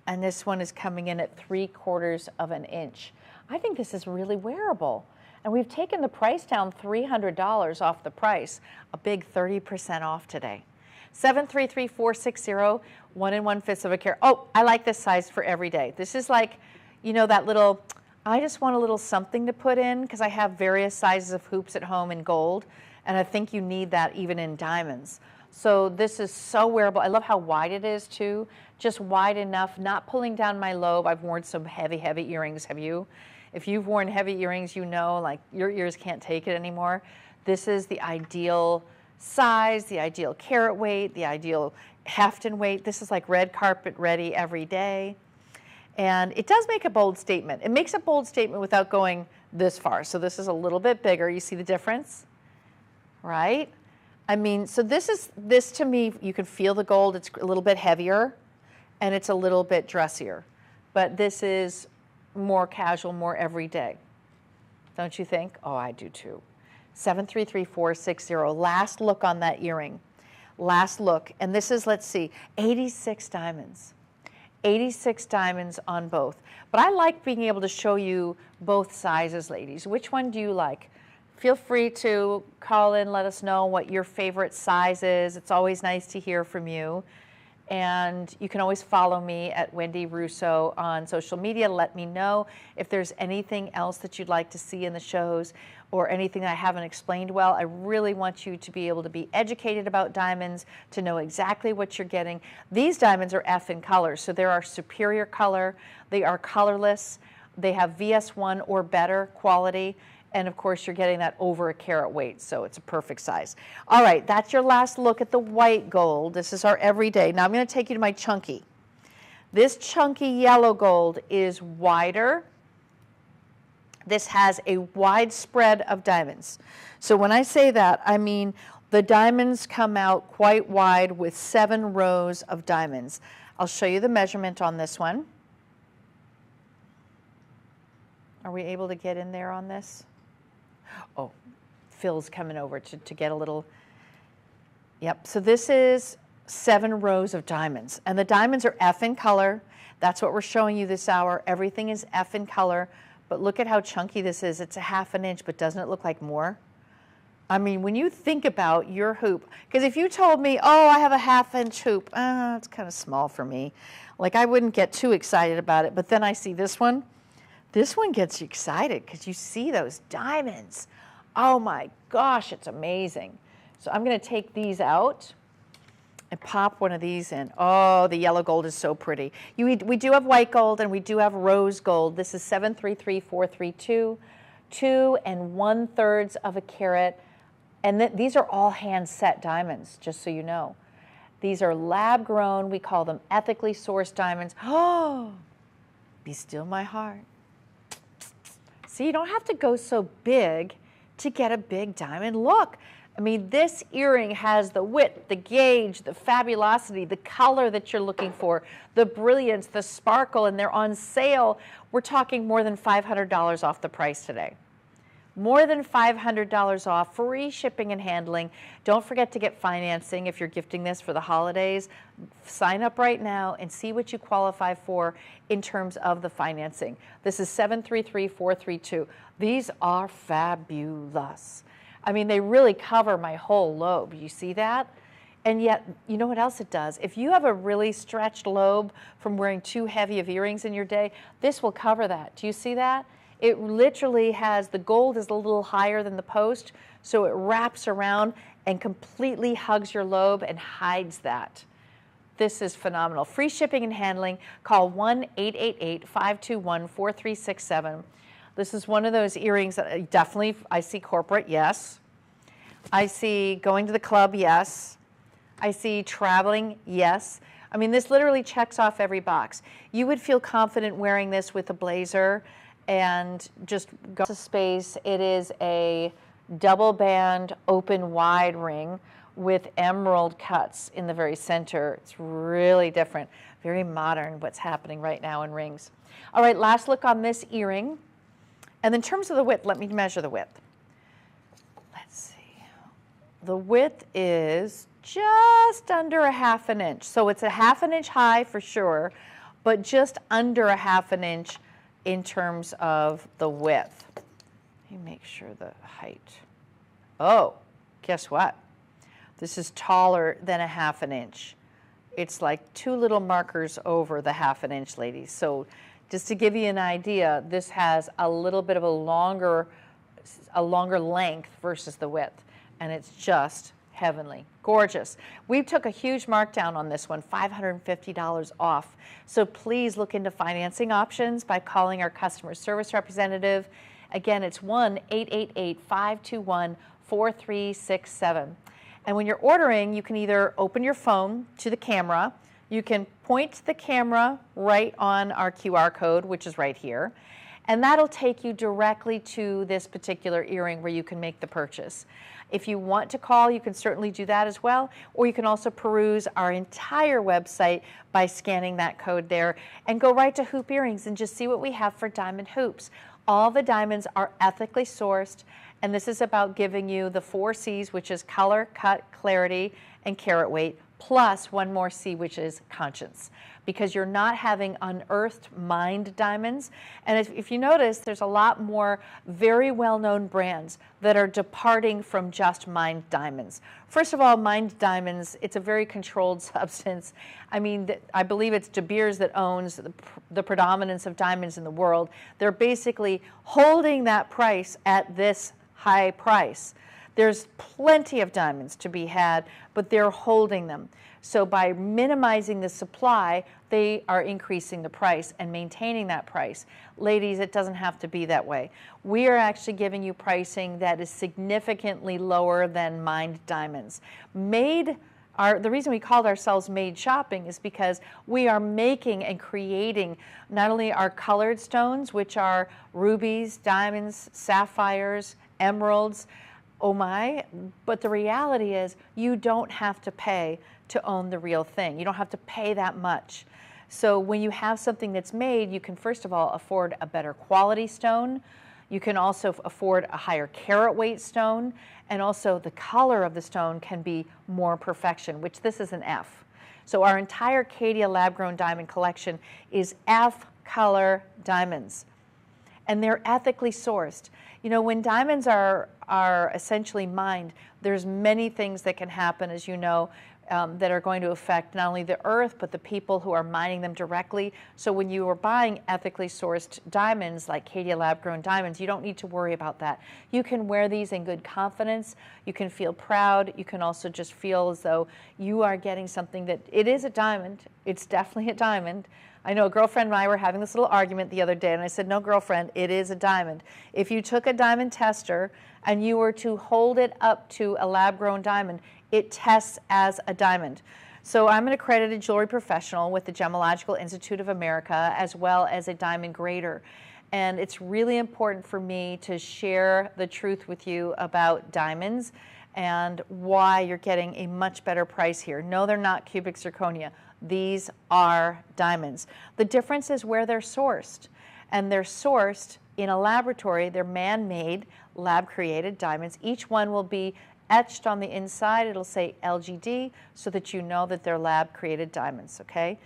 and this one is coming in at 3/4 of an inch. I think this is really wearable, and we've taken the price down $300 off the price, a big 30% off today. 733-460, 1 1/5 of a carat. Oh, I like this size for every day. This is like, you know, that little, I just want a little something to put in because I have various sizes of hoops at home in gold, and I think you need that even in diamonds. So this is so wearable. I love how wide it is too, just wide enough, not pulling down my lobe. I've worn some heavy, heavy earrings. Have you? If you've worn heavy earrings, you know, like your ears can't take it anymore. This is the ideal size, the ideal carat weight, the ideal heft and weight. This is like red carpet ready every day. And it does make a bold statement. It makes a bold statement without going this far. So this is a little bit bigger. You see the difference, right? I mean, so this to me, you can feel the gold. It's a little bit heavier and it's a little bit dressier. But this is more casual, more everyday. Don't you think? Oh, I do too. 733-460. Last look on that earring. Last look. And this is, let's see, 86 diamonds. 86 diamonds on both. But I like being able to show you both sizes, ladies. Which one do you like? Feel free to call in, let us know what your favorite size is. It's always nice to hear from you. And you can always follow me at Wendy Russo on social media. Let me know if there's anything else that you'd like to see in the shows or anything that I haven't explained well. I really want you to be able to be educated about diamonds, to know exactly what you're getting. These diamonds are F in color, so they are superior color. They are colorless. They have VS1 or better quality. And of course, you're getting that over a carat weight, so it's a perfect size. All right, that's your last look at the white gold. This is our everyday. Now I'm going to take you to my chunky. This chunky yellow gold is wider. This has a wide spread of diamonds. So when I say that, I mean the diamonds come out quite wide with 7 rows of diamonds. I'll show you the measurement on this one. Are we able to get in there on this? Oh, Phil's coming over to get a little. Yep, so this is 7 rows of diamonds. And the diamonds are F in color. That's what we're showing you this hour. Everything is F in color. But look at how chunky this is. It's a ½ an inch, but doesn't it look like more? I mean, when you think about your hoop, because if you told me, oh, I have a ½ inch hoop, it's kind of small for me. Like, I wouldn't get too excited about it. But then I see this one. This one gets you excited because you see those diamonds. Oh my gosh, it's amazing. So I'm going to take these out and pop one of these in. Oh, the yellow gold is so pretty. We do have white gold and we do have rose gold. This is 733-432, 2 1/3 of a carat. And these are all hand set diamonds, just so you know. These are lab grown. We call them ethically sourced diamonds. Oh, be still my heart. See, you don't have to go so big to get a big diamond look. I mean, this earring has the width, the gauge, the fabulosity, the color that you're looking for, the brilliance, the sparkle, and they're on sale. We're talking more than $500 off the price today. More than $500 off, free shipping and handling. Don't forget to get financing if you're gifting this for the holidays. Sign up right now and see what you qualify for in terms of the financing. This is 733-432. These are fabulous. I mean, they really cover my whole lobe. You see that? And yet, you know what else it does? If you have a really stretched lobe from wearing too heavy of earrings in your day, this will cover that. Do you see that? It literally has, the gold is a little higher than the post, so it wraps around and completely hugs your lobe and hides that. This is phenomenal. Free shipping and handling. Call 1-888-521-4367. This is one of those earrings that definitely, I see corporate, yes. I see going to the club, yes. I see traveling, yes. I mean, this literally checks off every box. You would feel confident wearing this with a blazer and just go to space. It is a double band open wide ring with emerald cuts in the very center. It's really different, very modern what's happening right now in rings. All right, last look on this earring. And in terms of the width, let me measure the width. Let's see. The width is just under a ½ an inch. So it's a ½ an inch high for sure, but just under a ½ an inch in terms of the width. Let me make sure the height. Oh, guess what? This is taller than a 1/2 inch. It's like 2 little markers over the 1/2 inch, ladies. So just to give you an idea, this has a little bit of a longer length versus the width, and it's just heavenly, gorgeous. We took a huge markdown on this one, $550 off. So please look into financing options by calling our customer service representative. Again, it's 1-888-521-4367. And when you're ordering, you can either open your phone to the camera, you can point the camera right on our QR code, which is right here, and that'll take you directly to this particular earring where you can make the purchase. If you want to call, you can certainly do that as well, or you can also peruse our entire website by scanning that code there and go right to Hoop Earrings and just see what we have for diamond hoops. All the diamonds are ethically sourced, and this is about giving you the 4 C's, which is color, cut, clarity, and carat weight, plus one more C, which is conscience, because you're not having unearthed mined diamonds. And if you notice, there's a lot more very well-known brands that are departing from just mined diamonds. First of all, mined diamonds, it's a very controlled substance. I mean, I believe it's De Beers that owns the predominance of diamonds in the world. They're basically holding that price at this high price. There's plenty of diamonds to be had, but they're holding them. So by minimizing the supply, they are increasing the price and maintaining that price. Ladies, it doesn't have to be that way. We are actually giving you pricing that is significantly lower than mined diamonds. The reason we called ourselves Made Shopping is because we are making and creating not only our colored stones, which are rubies, diamonds, sapphires, emeralds, oh my, but the reality is you don't have to pay to own the real thing. You don't have to pay that much. So when you have something that's made, you can first of all afford a better quality stone. You can also afford a higher carat weight stone, and also the color of the stone can be more perfection, which this is an F. So our entire Caydia lab-grown diamond collection is F color diamonds, and they're ethically sourced. You know, when diamonds are essentially mined, there's many things that can happen, as you know, that are going to affect not only the earth, but the people who are mining them directly. So when you are buying ethically sourced diamonds like Caydia lab-grown diamonds, you don't need to worry about that. You can wear these in good confidence. You can feel proud. You can also just feel as though you are getting something that it is a diamond. It's definitely a diamond. I know a girlfriend and I were having this little argument the other day, and I said, no, girlfriend, it is a diamond. If you took a diamond tester and you were to hold it up to a lab-grown diamond, it tests as a diamond. So I'm an accredited jewelry professional with the Gemological Institute of America, as well as a diamond grader. And it's really important for me to share the truth with you about diamonds and why you're getting a much better price here. No, they're not cubic zirconia. These are diamonds. The difference is where they're sourced. And they're sourced in a laboratory. They're man-made, lab-created diamonds. Each one will be etched on the inside. It'll say LGD so that you know that they're lab-created diamonds, okay?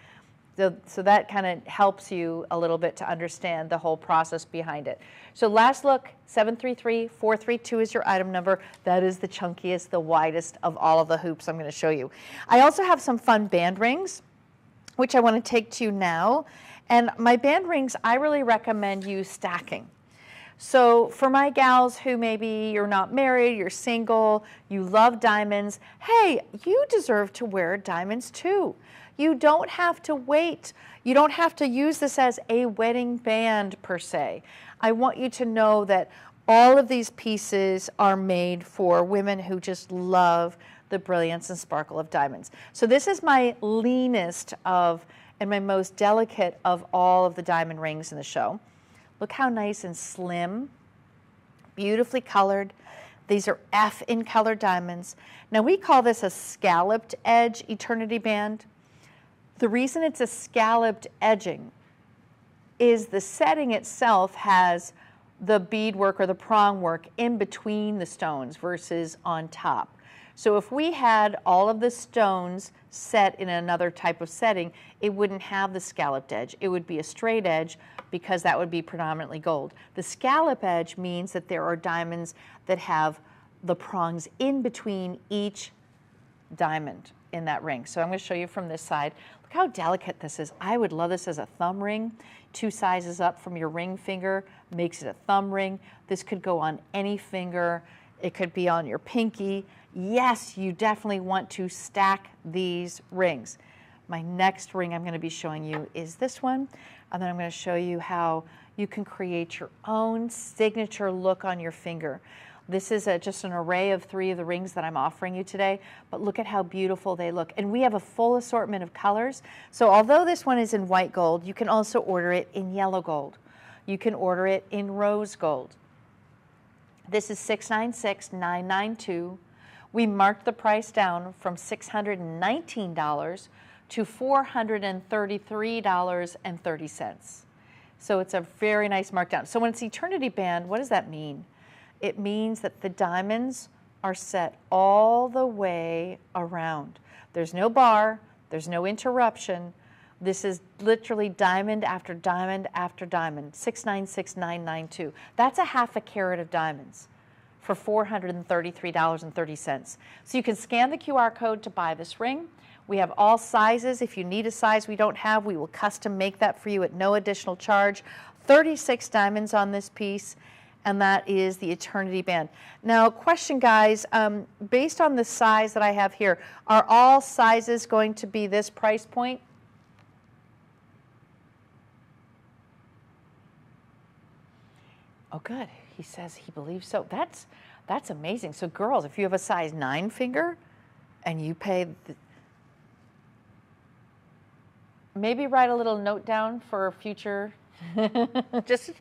So that kind of helps you a little bit to understand the whole process behind it. So last look, 733432 is your item number. That is the chunkiest, the widest of all of the hoops I'm going to show you. I also have some fun band rings, which I want to take to you now. And my band rings, I really recommend you stacking. So for my gals who maybe you're not married, you're single, you love diamonds, hey, you deserve to wear diamonds too. You don't have to wait. You don't have to use this as a wedding band per se. I want you to know that all of these pieces are made for women who just love the brilliance and sparkle of diamonds. So this is my leanest of and my most delicate of all of the diamond rings in the show. Look how nice and slim, beautifully colored. These are F in color diamonds. Now we call this a scalloped edge eternity band. The reason it's a scalloped edging is the setting itself has the beadwork or the prong work in between the stones versus on top. So if we had all of the stones set in another type of setting, it wouldn't have the scalloped edge. It would be a straight edge because that would be predominantly gold. The scallop edge means that there are diamonds that have the prongs in between each diamond in that ring. So I'm going to show you from this side. Look how delicate this is. I would love this as a thumb ring. 2 sizes up from your ring finger makes it a thumb ring. This could go on any finger. It could be on your pinky. Yes, you definitely want to stack these rings. My next ring I'm going to be showing you is this one, and then I'm going to show you how you can create your own signature look on your finger. This is just an array of 3 of the rings that I'm offering you today, but look at how beautiful they look. And we have a full assortment of colors. So although this one is in white gold, you can also order it in yellow gold. You can order it in rose gold. This is $696,992. We marked the price down from $619 to $433.30. So it's a very nice markdown. So when it's eternity band, what does that mean? It means that the diamonds are set all the way around. There's no bar, there's no interruption. This is literally diamond after diamond after diamond, $696,992. That's a half a carat of diamonds for $433.30. So you can scan the QR code to buy this ring. We have all sizes. If you need a size we don't have, we will custom make that for you at no additional charge. 36 diamonds on this piece, and that is the eternity band. Now, question, guys, based on the size that I have here, are all sizes going to be this price point? Oh, good. He says he believes so. That's amazing. So, girls, if you have a size 9 finger and you pay, maybe write a little note down for future. just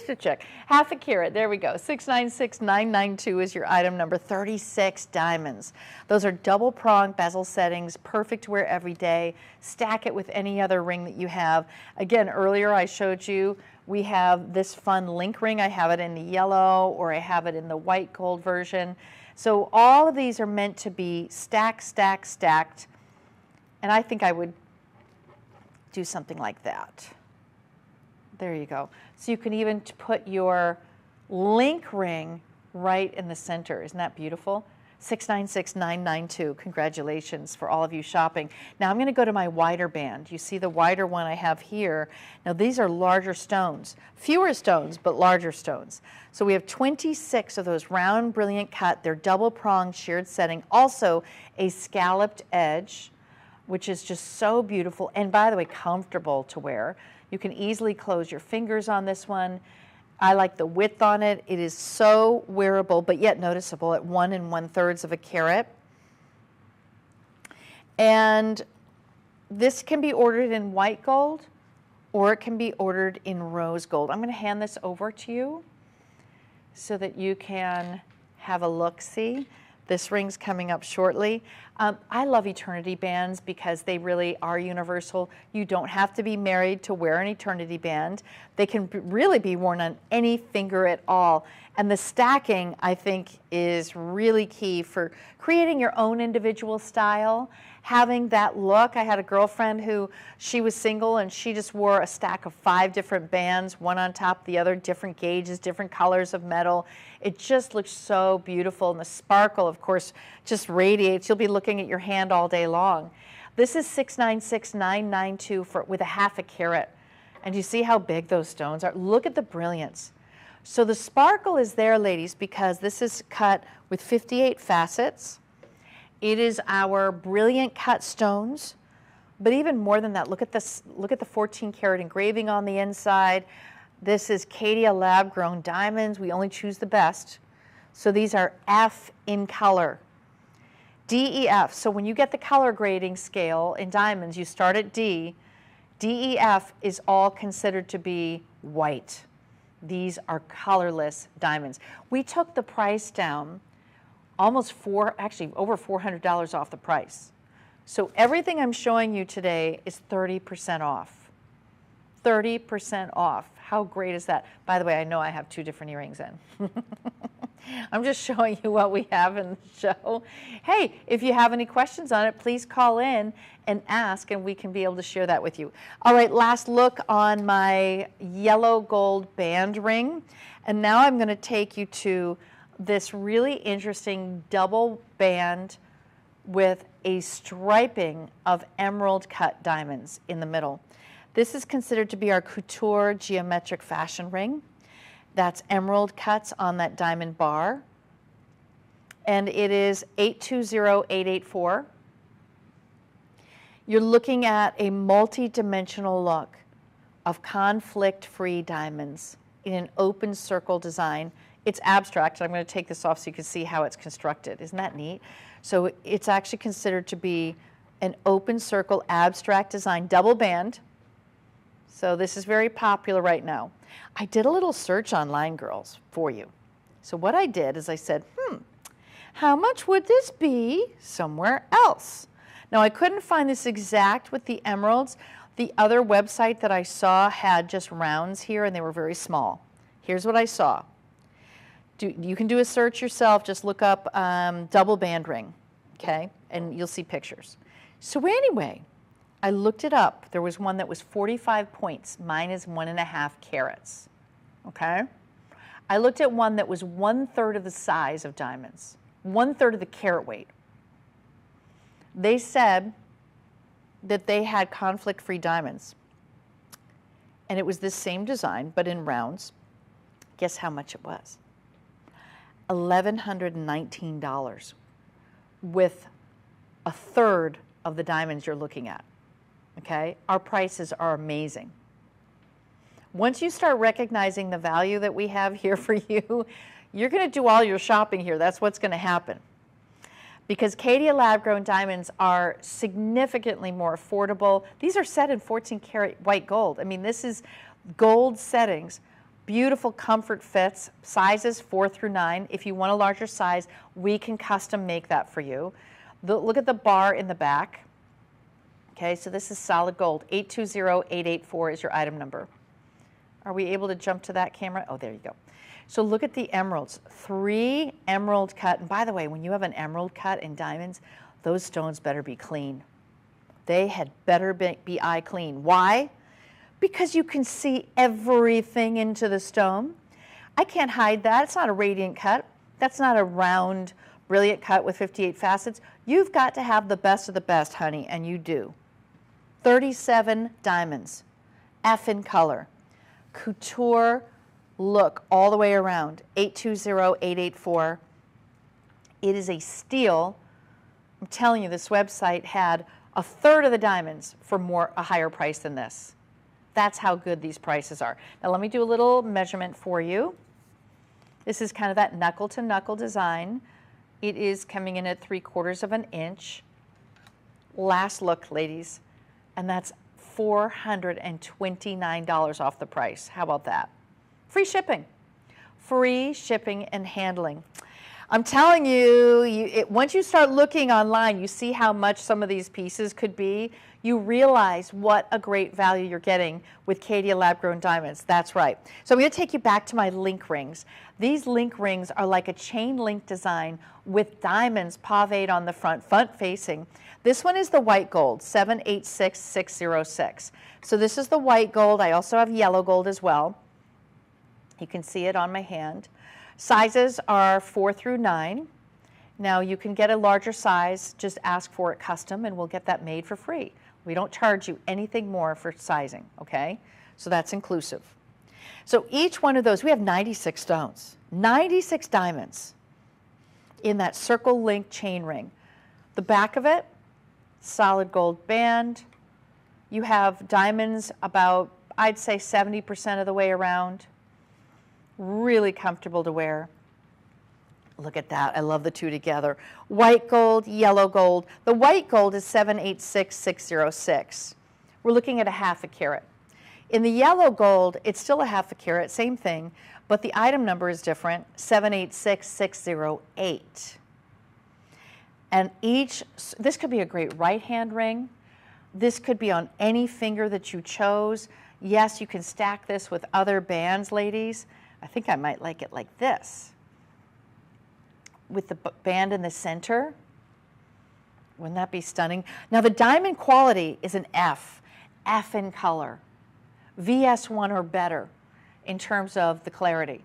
a check. Half a carat. There we go. 696,992 is your item number. 36 diamonds. Those are double prong bezel settings, perfect to wear every day. Stack it with any other ring that you have. Again, earlier I showed you we have this fun link ring. I have it in the yellow, or I have it in the white gold version. So all of these are meant to be stacked, stacked, stacked. And I think I would do something like that. There you go. So you can even put your link ring right in the center. Isn't that beautiful? 696,992. Congratulations for all of you shopping. Now I'm going to go to my wider band. You see the wider one I have here. Now these are larger stones. Fewer stones, but larger stones. So we have 26 of those round, brilliant cut. They're double pronged sheared setting. Also a scalloped edge, which is just so beautiful. And by the way, comfortable to wear. You can easily close your fingers on this one. I like the width on it. It is so wearable, but yet noticeable at 1 1/3 of a carat. And this can be ordered in white gold, or it can be ordered in rose gold. I'm going to hand this over to you so that you can have a look-see. This ring's coming up shortly. I love eternity bands because they really are universal. You don't have to be married to wear an eternity band. They can really be worn on any finger at all. And the stacking, I think, is really key for creating your own individual style, having that look. I had a girlfriend who, she was single and she just wore a stack of 5 different bands, one on top of the other, different gauges, different colors of metal. It just looks so beautiful, and the sparkle, of course, just radiates. You'll be looking at your hand all day long. This is 696,992 with a half a carat. And you see how big those stones are? Look at the brilliance. So the sparkle is there, ladies, because this is cut with 58 facets. It is our brilliant cut stones, but even more than that, look at this. Look at the 14 karat engraving on the inside. This is Caydia lab-grown diamonds. We only choose the best. So these are F in color. DEF, so when you get the color grading scale in diamonds, you start at D. DEF is all considered to be white. These are colorless diamonds. We took the price down almost over $400 off the price. So everything I'm showing you today is 30% off. 30% off. How great is that? By the way, I know I have 2 different earrings in. I'm just showing you what we have in the show. Hey, if you have any questions on it, please call in and ask, and we can be able to share that with you. All right, last look on my yellow gold band ring. And now I'm going to take you to this really interesting double band with a striping of emerald cut diamonds in the middle. This is considered to be our couture geometric fashion ring. That's emerald cuts on that diamond bar. And it is 820884. You're looking at a multi-dimensional look of conflict-free diamonds in an open circle design. It's abstract. I'm going to take this off so you can see how it's constructed. Isn't that neat? So it's actually considered to be an open circle abstract design, double band. So this is very popular right now. I did a little search online, girls, for you. So what I did is I said, how much would this be somewhere else? Now I couldn't find this exact with the emeralds. The other website that I saw had just rounds here and they were very small. Here's what I saw. You can do a search yourself, just look up double band ring, okay? And you'll see pictures. So anyway, I looked it up. There was one that was 45 points. Mine is 1.5 carats, okay? I looked at one that was 1/3 of the size of diamonds, 1/3 of the carat weight. They said that they had conflict-free diamonds. And it was this same design, but in rounds. Guess how much it was? $1,119 with 1/3 of the diamonds you're looking at, okay? Our prices are amazing. Once you start recognizing the value that we have here for you, you're gonna do all your shopping here. That's what's gonna happen. Because Caydia lab-grown diamonds are significantly more affordable. These are set in 14 karat white gold. I mean, this is gold settings. Beautiful comfort fits, sizes 4 through 9. If you want a larger size, we can custom make that for you. Look at the bar in the back. Okay, so this is solid gold. 820884 is your item number. Are we able to jump to that camera? Oh, there you go. So look at the emeralds. 3 emerald cut. And by the way, when you have an emerald cut in diamonds, those stones better be clean. They had better be eye clean. Why? Because you can see everything into the stone. I can't hide that. It's not a radiant cut. That's not a round, brilliant cut with 58 facets. You've got to have the best of the best, honey, and you do. 37 diamonds, F in color, couture look all the way around, 820884. It is a steal. I'm telling you, this website had 1/3 of the diamonds for a higher price than this. That's how good these prices are. Now let me do a little measurement for you. This is kind of that knuckle to knuckle design. It is coming in at 3/4 of an inch. Last look, ladies, and that's $429 off the price. How about that? Free shipping. Free shipping and handling. I'm telling you, once you start looking online, you see how much some of these pieces could be. You realize what a great value you're getting with Caydia lab-grown diamonds. That's right. So I'm going to take you back to my link rings. These link rings are like a chain link design with diamonds paved on the front facing. This one is the white gold, 786606. So this is the white gold. I also have yellow gold as well. You can see it on my hand. Sizes are 4 through 9. Now you can get a larger size, just ask for it custom and we'll get that made for free. We don't charge you anything more for sizing, okay? So that's inclusive. So each one of those, we have 96 stones, 96 diamonds in that circle link chain ring. The back of it, solid gold band. You have diamonds about, I'd say 70% of the way around. Really comfortable to wear. Look at that. I love the two together. White gold, yellow gold. The white gold is 786606. We're looking at 1/2 carat. In the yellow gold, it's still 1/2 carat, same thing, but the item number is different, 786608. And this could be a great right hand ring. This could be on any finger that you chose. Yes, you can stack this with other bands, ladies. I think I might like it like this, with the band in the center. Wouldn't that be stunning? Now the diamond quality is an F in color, VS1 or better in terms of the clarity.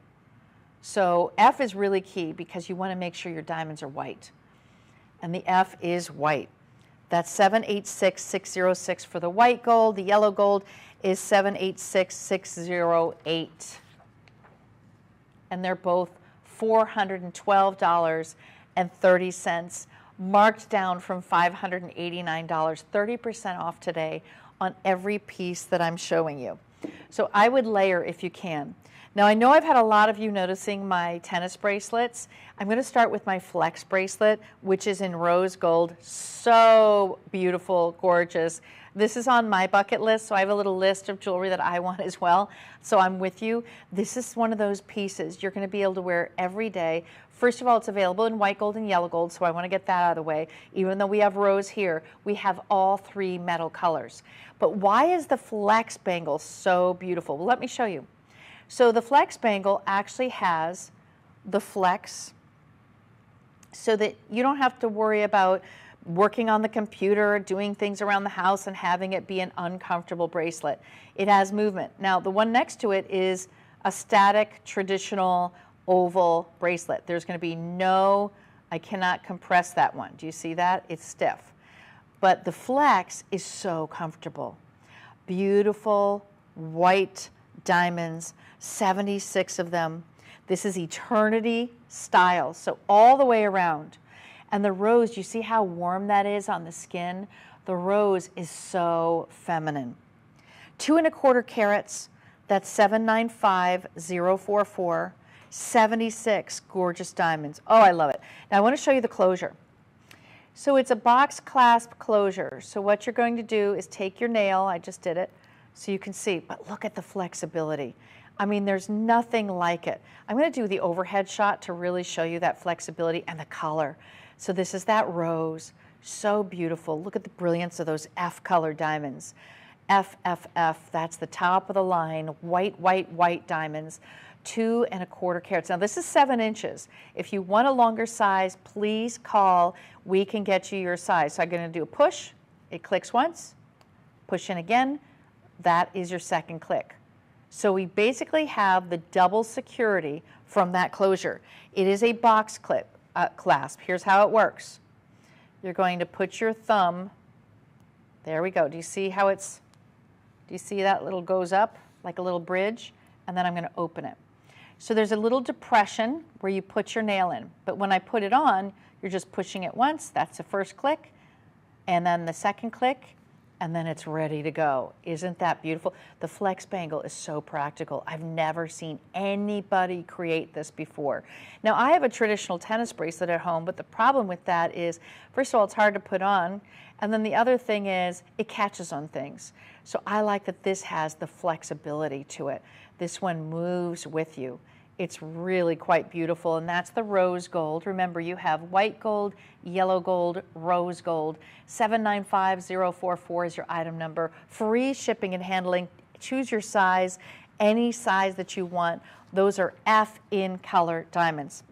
So F is really key because you want to make sure your diamonds are white. and the F is white. That's 786606 for the white gold. The yellow gold is 786608. And they're both $412.30, marked down from $589, 30% off today on every piece that I'm showing you. So I would layer if you can. Now I know I've had a lot of you noticing my tennis bracelets. I'm going to start with my flex bracelet, which is in rose gold. So beautiful, gorgeous. This is on my bucket list, so I have a little list of jewelry that I want as well. So I'm with you. This is one of those pieces you're going to be able to wear every day. First of all, it's available in white gold and yellow gold, so I want to get that out of the way. Even though we have rose here, we have all three metal colors. But why is the flex bangle so beautiful? Well, let me show you. So the flex bangle actually has the flex so that you don't have to worry about working on the computer, doing things around the house and having it be an uncomfortable bracelet. It has movement. Now the one next to it is a static traditional oval bracelet. There's going to be no, I cannot compress that one. Do you see that? It's stiff. But the flex is so comfortable. Beautiful white diamonds, 76 of them. This is eternity style, so all the way around. And the rose, you see how warm that is on the skin? The rose is so feminine. 2 1/4 carats, that's 795044, 76 gorgeous diamonds. Oh, I love it. Now I want to show you the closure. So it's a box clasp closure. So what you're going to do is take your nail, I just did it, so you can see, but look at the flexibility. I mean, there's nothing like it. I'm going to do the overhead shot to really show you that flexibility and the color. So this is that rose, so beautiful. Look at the brilliance of those F color diamonds. FFF, that's the top of the line, white, white, white diamonds, 2 1/4 carats. Now this is 7 inches. If you want a longer size, please call. We can get you your size. So I'm going to do a push. It clicks once, push in again. That is your second click. So we basically have the double security from that closure. It is a box clip clasp. Here's how it works. You're going to put your thumb, there we go. Do you see how it's, do you see that little goes up like a little bridge? And then I'm going to open it. So there's a little depression where you put your nail in. But when I put it on, you're just pushing it once. That's the first click. And then the second click. And then it's ready to go. Isn't that beautiful? The flex bangle is so practical. I've never seen anybody create this before. Now I have a traditional tennis bracelet at home, but the problem with that is, first of all, it's hard to put on. And then the other thing is it catches on things. So I like that this has the flexibility to it. This one moves with you. It's really quite beautiful, and that's the rose gold. Remember, you have white gold, yellow gold, rose gold. 795044 is your item number. Free shipping and handling. Choose your size, any size that you want. Those are F in color diamonds.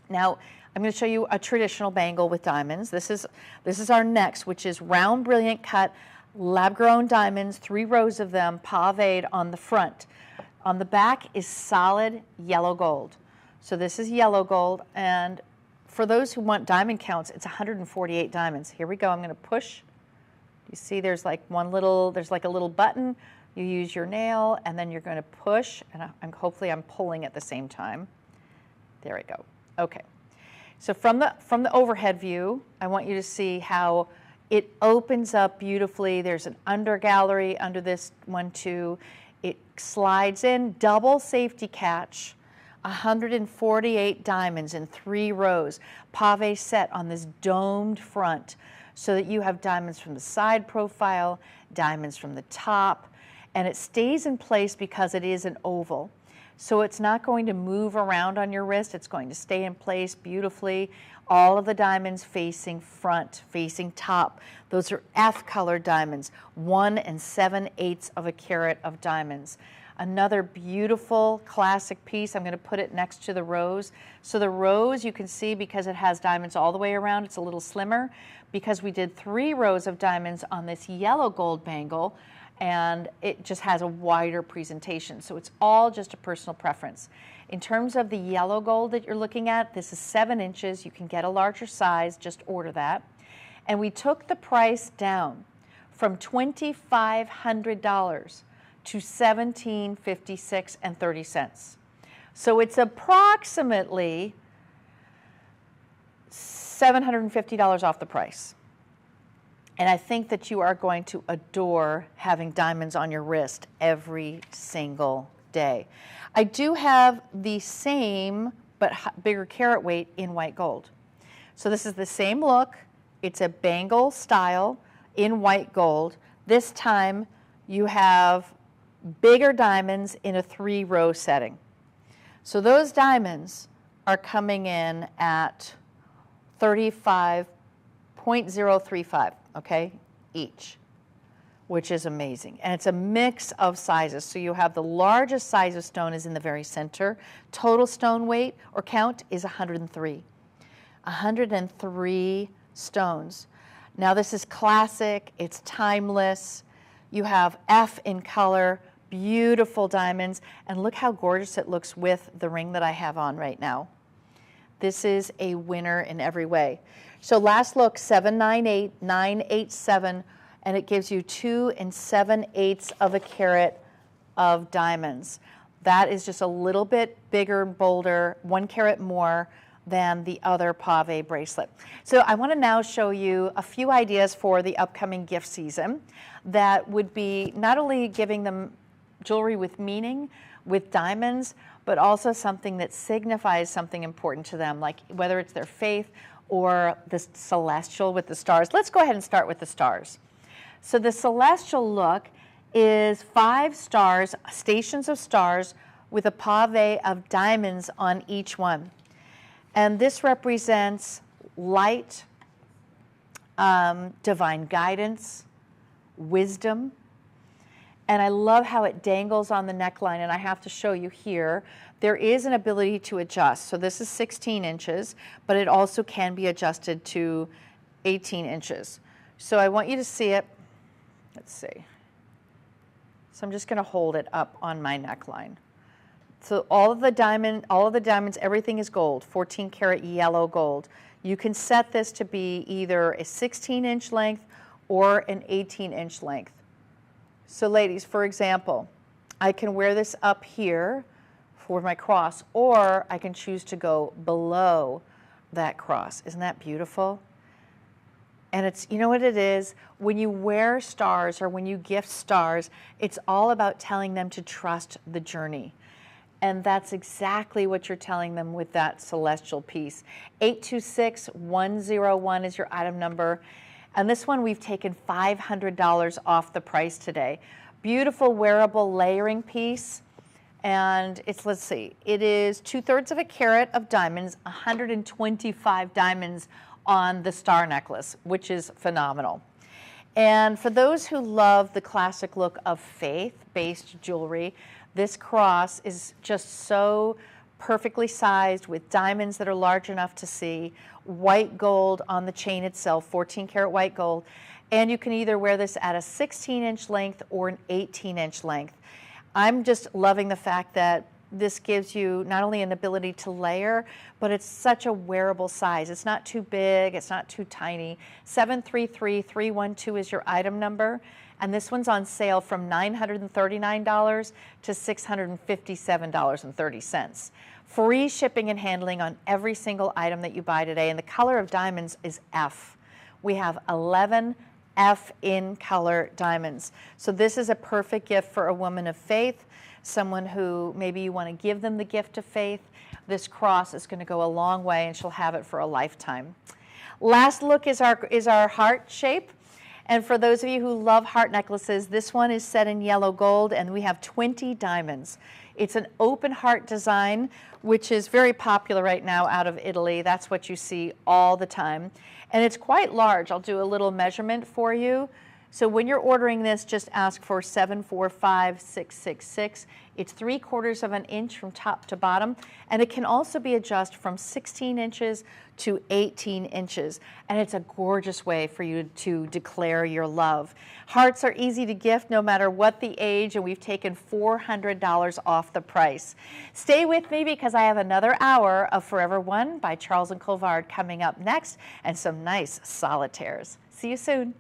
Now, I'm going to show you a traditional bangle with diamonds. This is our next, which is round, brilliant cut, lab-grown diamonds, 3 rows of them, paved on the front. On the back is solid yellow gold. So this is yellow gold, and for those who want diamond counts, it's 148 diamonds. Here we go. I'm going to push. You see there's like there's like a little button. You use your nail, and then you're going to push, and hopefully I'm pulling at the same time. There we go. Okay. So from the overhead view, I want you to see how it opens up beautifully. There's an under gallery under this one too. It slides in, double safety catch, 148 diamonds in 3 rows, pave set on this domed front so that you have diamonds from the side profile, diamonds from the top, and it stays in place because it is an oval. So it's not going to move around on your wrist, it's going to stay in place beautifully. All of the diamonds facing front, facing top. Those are F color diamonds, 1 7/8 of a carat of diamonds. Another beautiful classic piece. I'm going to put it next to the rose. So the rose, you can see, because it has diamonds all the way around, it's a little slimmer because we did 3 rows of diamonds on this yellow gold bangle, and it just has a wider presentation. So it's all just a personal preference. In terms of the yellow gold that you're looking at, this is 7 inches. You can get a larger size, just order that. And we took the price down from $2,500 to $1,756.30. So it's approximately $750 off the price. And I think that you are going to adore having diamonds on your wrist every single day. I do have the same but bigger carat weight in white gold. So this is the same look. It's a bangle style in white gold. This time you have bigger diamonds in a 3-row setting. So those diamonds are coming in at 35.035, okay, each, which is amazing. And it's a mix of sizes. So you have the largest size of stone is in the very center. Total stone weight or count is 103. 103 stones. Now this is classic, it's timeless. You have F in color, beautiful diamonds, and look how gorgeous it looks with the ring that I have on right now. This is a winner in every way. So last look, 798987, and it gives you 2 7/8 of a carat of diamonds. That is just a little bit bigger, bolder, 1 carat more than the other pave bracelet. So I want to now show you a few ideas for the upcoming gift season that would be not only giving them jewelry with meaning, with diamonds, but also something that signifies something important to them, like whether it's their faith or the celestial with the stars. Let's go ahead and start with the stars. So the celestial look is 5 stars, stations of stars, with a pave of diamonds on each one. And this represents light, divine guidance, wisdom. And I love how it dangles on the neckline, and I have to show you here. There is an ability to adjust. So this is 16 inches, but it also can be adjusted to 18 inches. So I want you to see it. Let's see. So I'm just going to hold it up on my neckline. So all of the diamonds, everything is gold, 14 karat yellow gold. You can set this to be either a 16-inch length or an 18-inch length. So ladies, for example, I can wear this up here for my cross, or I can choose to go below that cross. Isn't that beautiful? And it's, you know what it is? When you wear stars or when you gift stars, it's all about telling them to trust the journey. And that's exactly what you're telling them with that celestial piece. 826101 is your item number. And this one we've taken $500 off the price today. Beautiful wearable layering piece. And it's, let's see, it is 2/3 of a carat of diamonds, 125 diamonds on the star necklace, which is phenomenal. And for those who love the classic look of faith-based jewelry, this cross is just so perfectly sized with diamonds that are large enough to see, white gold on the chain itself, 14 karat white gold, and you can either wear this at a 16-inch length or an 18-inch length. I'm just loving the fact that this gives you not only an ability to layer, but it's such a wearable size. It's not too big, it's not too tiny. 733312 is your item number. And this one's on sale from $939 to $657.30. Free shipping and handling on every single item that you buy today. And the color of diamonds is F. We have 11 F in color diamonds. So this is a perfect gift for a woman of faith, someone who maybe you want to give them the gift of faith. This cross is going to go a long way, and she'll have it for a lifetime. Last look is our heart shape. And for those of you who love heart necklaces, this one is set in yellow gold, and we have 20 diamonds. It's an open heart design, which is very popular right now out of Italy. That's what you see all the time. And it's quite large. I'll do a little measurement for you. So when you're ordering this, just ask for 745666. It's 3/4 of an inch from top to bottom, and it can also be adjusted from 16 inches to 18 inches. And it's a gorgeous way for you to declare your love. Hearts are easy to gift no matter what the age, and we've taken $400 off the price. Stay with me because I have another hour of Forever One by Charles and Colvard coming up next, and some nice solitaires. See you soon.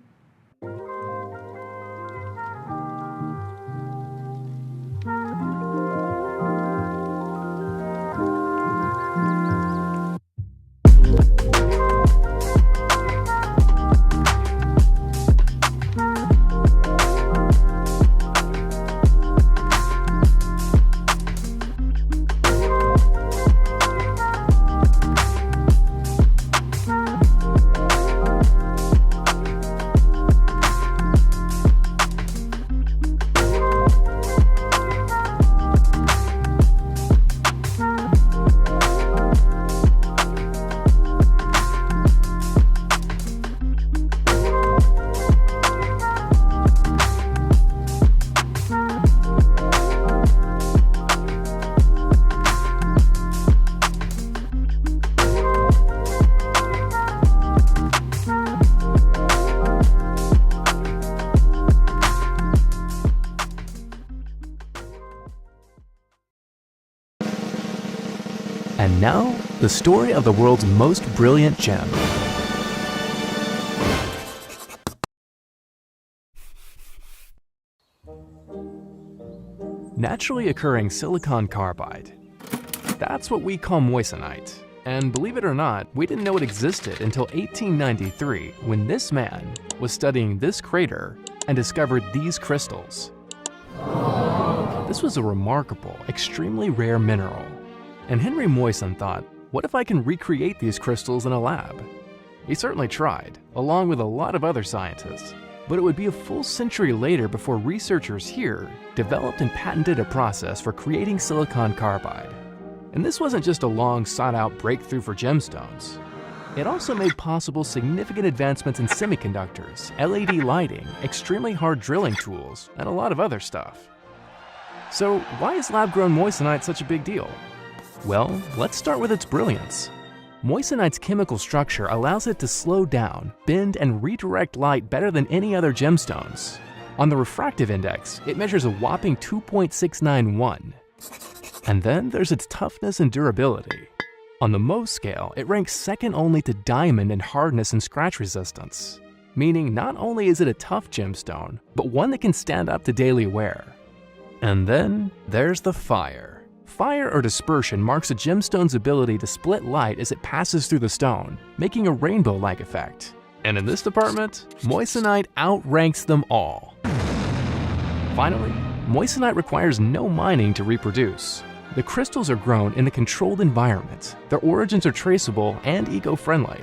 And now, the story of the world's most brilliant gem. Naturally occurring silicon carbide. That's what we call moissanite. And believe it or not, we didn't know it existed until 1893 when this man was studying this crater and discovered these crystals. This was a remarkable, extremely rare mineral. And Henry Moissan thought, what if I can recreate these crystals in a lab? He certainly tried, along with a lot of other scientists, but it would be a full century later before researchers here developed and patented a process for creating silicon carbide. And this wasn't just a long sought-out breakthrough for gemstones. It also made possible significant advancements in semiconductors, LED lighting, extremely hard drilling tools, and a lot of other stuff. So why is lab-grown moissanite such a big deal? Well, let's start with its brilliance. Moissanite's chemical structure allows it to slow down, bend, and redirect light better than any other gemstones. On the refractive index, it measures a whopping 2.691. And then there's its toughness and durability. On the Mohs scale, it ranks second only to diamond in hardness and scratch resistance, meaning not only is it a tough gemstone, but one that can stand up to daily wear. And then there's the fire. Fire or dispersion marks a gemstone's ability to split light as it passes through the stone, making a rainbow-like effect. And in this department, moissanite outranks them all. Finally, moissanite requires no mining to reproduce. The crystals are grown in a controlled environment, their origins are traceable and eco-friendly.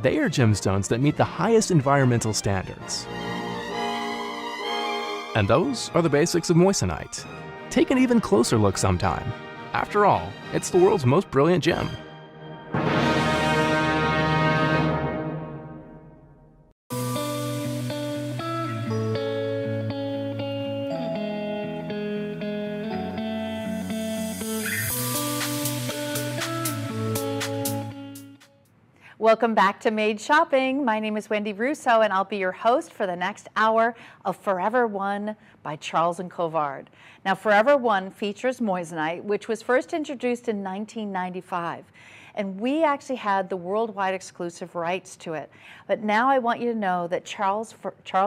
They are gemstones that meet the highest environmental standards. And those are the basics of moissanite. Take an even closer look sometime. After all, it's the world's most brilliant gem. Welcome back to Made Shopping. My name is Wendy Russo, and I'll be your host for the next hour of Forever One by Charles and Colvard. Now, Forever One features moissanite, which was first introduced in 1995. And we actually had the worldwide exclusive rights to it. But now I want you to know that Charles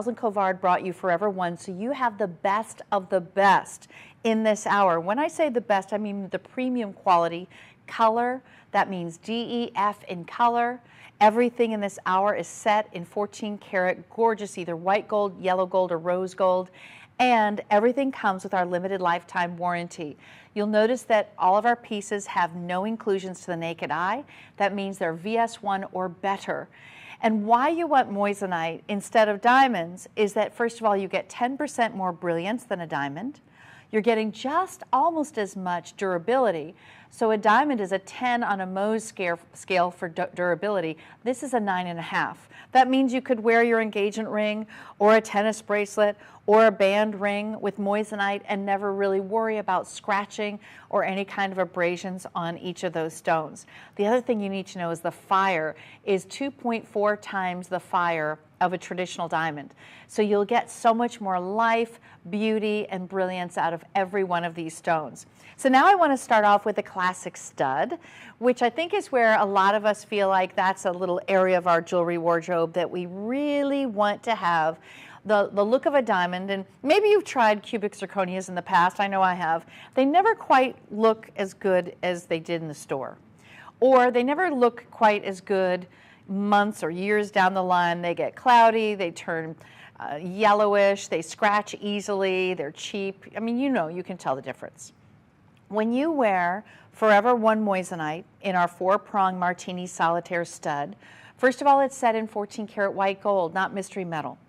and Colvard brought you Forever One, so you have the best of the best in this hour. When I say the best, I mean the premium quality color. That means DEF in color. Everything in this hour is set in 14 karat gorgeous, either white gold, yellow gold, or rose gold. And everything comes with our limited lifetime warranty. You'll notice that all of our pieces have no inclusions to the naked eye. That means they're VS1 or better. And why you want moissanite instead of diamonds is that, first of all, you get 10% more brilliance than a diamond. You're getting just almost as much durability, So a diamond is a 10 on a Mohs scale for durability. This is a 9.5. That means you could wear your engagement ring or a tennis bracelet or a band ring with moissanite and never really worry about scratching or any kind of abrasions on each of those stones. The other thing you need to know is the fire is 2.4 times the fire of a traditional diamond. So you'll get so much more life, beauty, and brilliance out of every one of these stones. So now I want to start off with a classic stud, which I think is where a lot of us feel like that's a little area of our jewelry wardrobe that we really want to have the look of a diamond. And maybe you've tried cubic zirconias in the past. I know I have. They never quite look as good as they did in the store. Or they never look quite as good months or years down the line. They get cloudy, they turn yellowish, they scratch easily, they're cheap. I mean, you can tell the difference. When you wear Forever One moissanite in our 4-prong martini solitaire stud, first of all, it's set in 14 karat white gold, not mystery metal.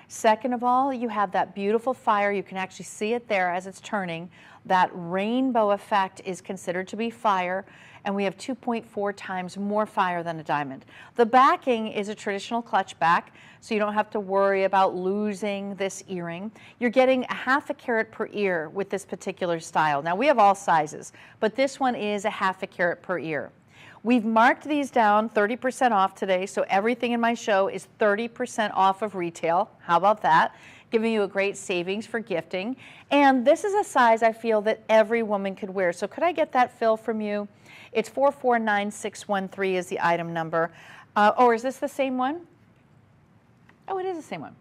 Second of all, you have that beautiful fire. You can actually see it there as it's turning. That rainbow effect is considered to be fire, and we have 2.4 times more fire than a diamond. The backing is a traditional clutch back, so you don't have to worry about losing this earring. You're getting a 0.5 carat per ear with this particular style. Now, we have all sizes, but this one is a 0.5 carat per ear. We've marked these down 30% off today, so everything in my show is 30% off of retail. How about that? Giving you a great savings for gifting. And this is a size I feel that every woman could wear. So could I get that fill from you? It's 449613 is the item number. Or is this the same one? Oh, it is the same one.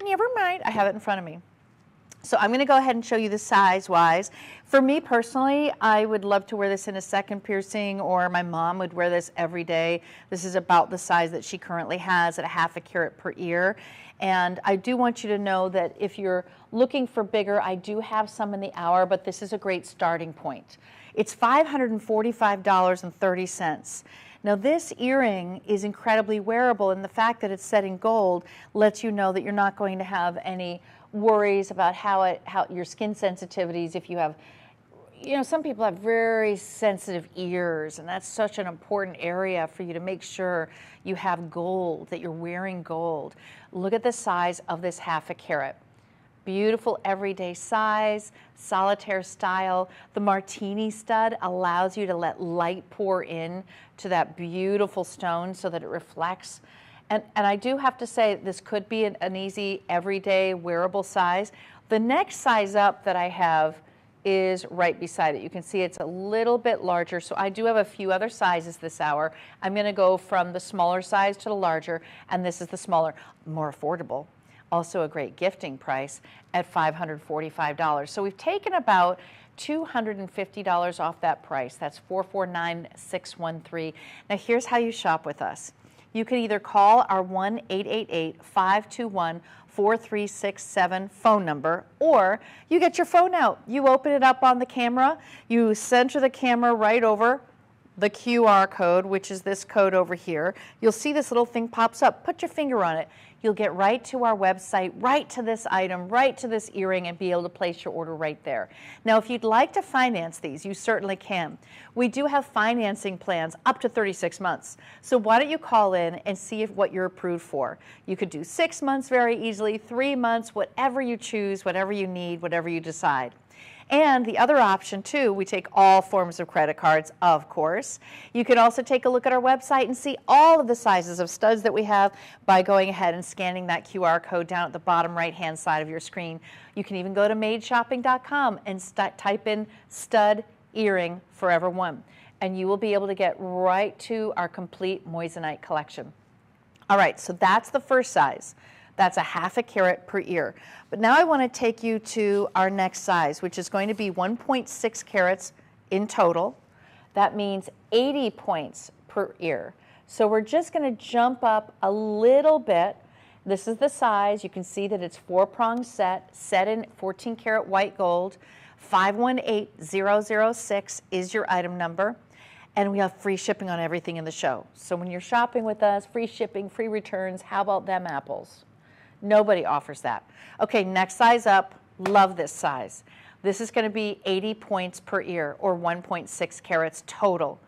Never mind, I have it in front of me. So I'm going to go ahead and show you the size-wise. For me personally, I would love to wear this in a second piercing, or my mom would wear this every day. This is about the size that she currently has at a 0.5 carat per ear. And I do want you to know that if you're looking for bigger, I do have some in the hour, but this is a great starting point. It's $545.30. Now this earring is incredibly wearable, and the fact that it's set in gold lets you know that you're not going to have any worries about how your skin sensitivities. If you have, some people have very sensitive ears, and that's such an important area for you to make sure you have gold, that you're wearing gold. Look at the size of this 0.5 carat. Beautiful everyday size, solitaire style. The martini stud allows you to let light pour in to that beautiful stone so that it reflects. And I do have to say, this could be an easy, everyday, wearable size. The next size up that I have is right beside it. You can see it's a little bit larger, so I do have a few other sizes this hour. I'm going to go from the smaller size to the larger, and this is the smaller, more affordable. Also a great gifting price at $545. So we've taken about $250 off that price. That's $449,613. Now here's how you shop with us. You can either call our 1-888-521-4367 phone number, or you get your phone out. You open it up on the camera, you center the camera right over the QR code, which is this code over here. You'll see this little thing pops up. Put your finger on it. You'll get right to our website, right to this item, right to this earring, and be able to place your order right there. Now, if you'd like to finance these, you certainly can. We do have financing plans up to 36 months. So why don't you call in and see what you're approved for. You could do 6 months very easily, 3 months, whatever you choose, whatever you need, whatever you decide. And the other option too, we take all forms of credit cards, of course. You can also take a look at our website and see all of the sizes of studs that we have by going ahead and scanning that QR code down at the bottom right-hand side of your screen. You can even go to madeshopping.com and type in stud earring Forever One, and you will be able to get right to our complete moissanite collection. All right, so that's the first size. That's a 0.5 carat per ear. But now I want to take you to our next size, which is going to be 1.6 carats in total. That means 80 points per ear. So we're just going to jump up a little bit. This is the size. You can see that it's 4-prong set in 14 karat white gold. 518006 is your item number. And we have free shipping on everything in the show. So when you're shopping with us, free shipping, free returns, how about them apples? Nobody offers that. Okay, next size up. Love this size. This is going to be 80 points per ear, or 1.6 carats total.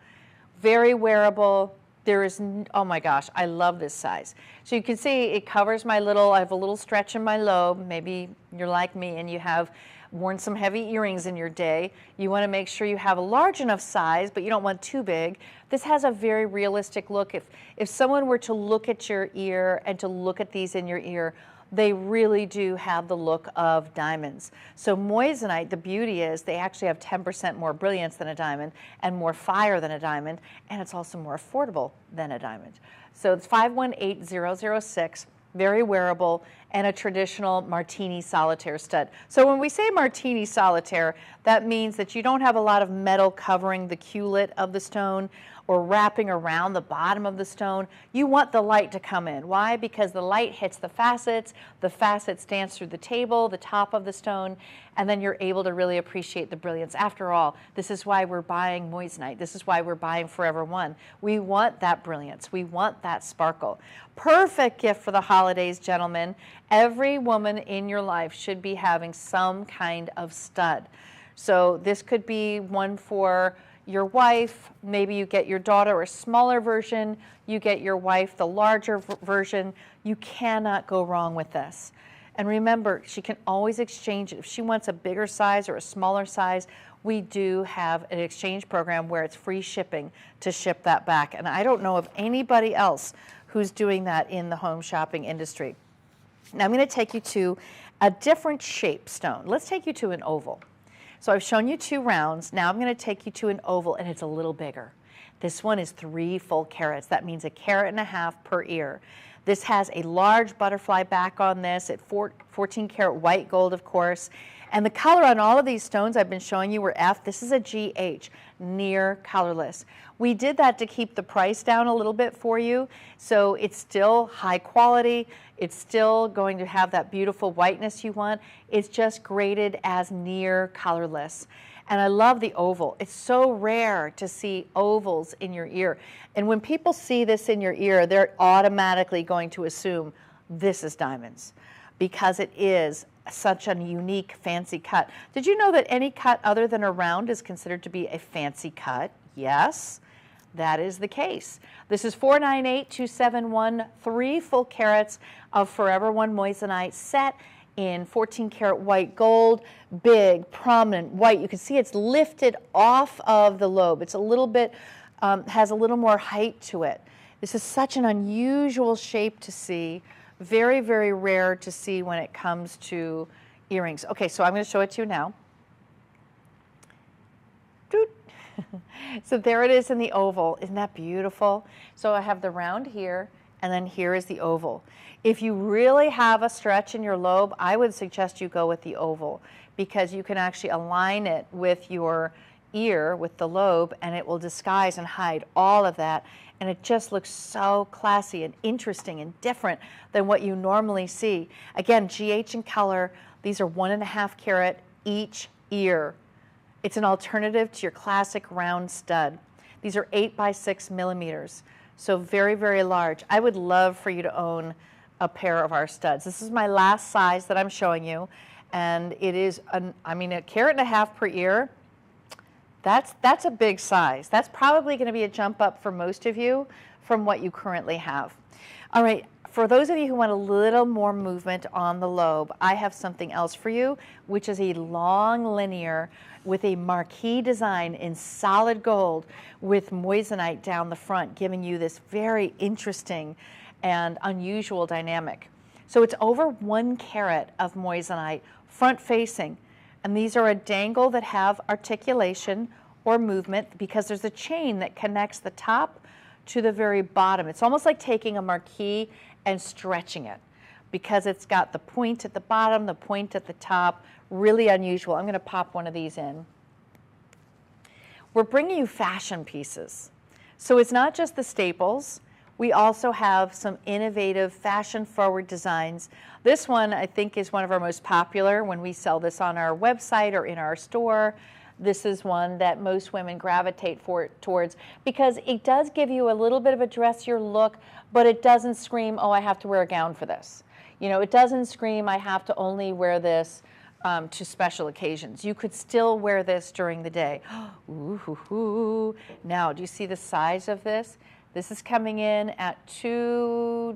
Very wearable. There is, oh my gosh, I love this size. So you can see it covers my little, I have a little stretch in my lobe. Maybe you're like me and you have worn some heavy earrings in your day. You want to make sure you have a large enough size, but you don't want too big. This has a very realistic look. If someone were to look at your ear and to look at these in your ear, they really do have the look of diamonds. So moissanite, the beauty is they actually have 10% more brilliance than a diamond and more fire than a diamond, and it's also more affordable than a diamond. So it's 518006, very wearable, and a traditional martini solitaire stud. So when we say martini solitaire, that means that you don't have a lot of metal covering the Q-lit of the stone or wrapping around the bottom of the stone. You want the light to come in. Why? Because the light hits the facets dance through the table, the top of the stone, and then you're able to really appreciate the brilliance. After all, this is why we're buying moissanite. This is why we're buying Forever One. We want that brilliance. We want that sparkle. Perfect gift for the holidays, gentlemen. Every woman in your life should be having some kind of stud. So this could be one for your wife. Maybe you get your daughter a smaller version, you get your wife the larger version. You cannot go wrong with this. And remember, she can always exchange it. If she wants a bigger size or a smaller size, we do have an exchange program where it's free shipping to ship that back. And I don't know of anybody else who's doing that in the home shopping industry. Now I'm going to take you to a different shape stone. Let's take you to an oval. So I've shown you two rounds. Now I'm going to take you to an oval, and it's a little bigger. This one is 3 full carats. That means 1.5 carats per ear. This has a large butterfly back on this at 14 karat white gold, of course. And the color on all of these stones I've been showing you were F. This is a GH, near colorless. We did that to keep the price down a little bit for you. So it's still high quality. It's still going to have that beautiful whiteness you want. It's just graded as near colorless. And I love the oval. It's so rare to see ovals in your ear. And when people see this in your ear, they're automatically going to assume this is diamonds, because it is such a unique, fancy cut. Did you know that any cut other than a round is considered to be a fancy cut? Yes, that is the case. This is 498271, 3 full carats of Forever One moissanite set in 14 karat white gold, big, prominent white. You can see it's lifted off of the lobe. It's a little bit, has a little more height to it. This is such an unusual shape to see. Very, very rare to see when it comes to earrings. Okay, so I'm going to show it to you now. So there it is in the oval. Isn't that beautiful? So I have the round here, and then here is the oval. If you really have a stretch in your lobe, I would suggest you go with the oval, because you can actually align it with your ear, with the lobe, and it will disguise and hide all of that. And it just looks so classy and interesting and different than what you normally see. Again, GH in color. These are 1.5 carat each ear. It's an alternative to your classic round stud. These are 8 by 6 millimeters, so very, very large. I would love for you to own a pair of our studs. This is my last size that I'm showing you, and it is, I mean, 1.5 carats per ear. That's a big size. That's probably going to be a jump up for most of you from what you currently have. All right, for those of you who want a little more movement on the lobe, I have something else for you, which is a long linear with a marquee design in solid gold with moissanite down the front, giving you this very interesting and unusual dynamic. So it's over 1 carat of moissanite, front facing. And these are a dangle that have articulation or movement, because there's a chain that connects the top to the very bottom. It's almost like taking a marquee and stretching it, because it's got the point at the bottom, the point at the top. Really unusual. I'm going to pop one of these in. We're bringing you fashion pieces. So it's not just the staples. We also have some innovative fashion-forward designs. This one, I think, is one of our most popular when we sell this on our website or in our store. This is one that most women gravitate towards, because it does give you a little bit of a dressier look, but it doesn't scream, oh, I have to wear a gown for this. You know, it doesn't scream, I have to only wear this to special occasions. You could still wear this during the day. Ooh, hoo, hoo. Now, do you see the size of this? This is coming in at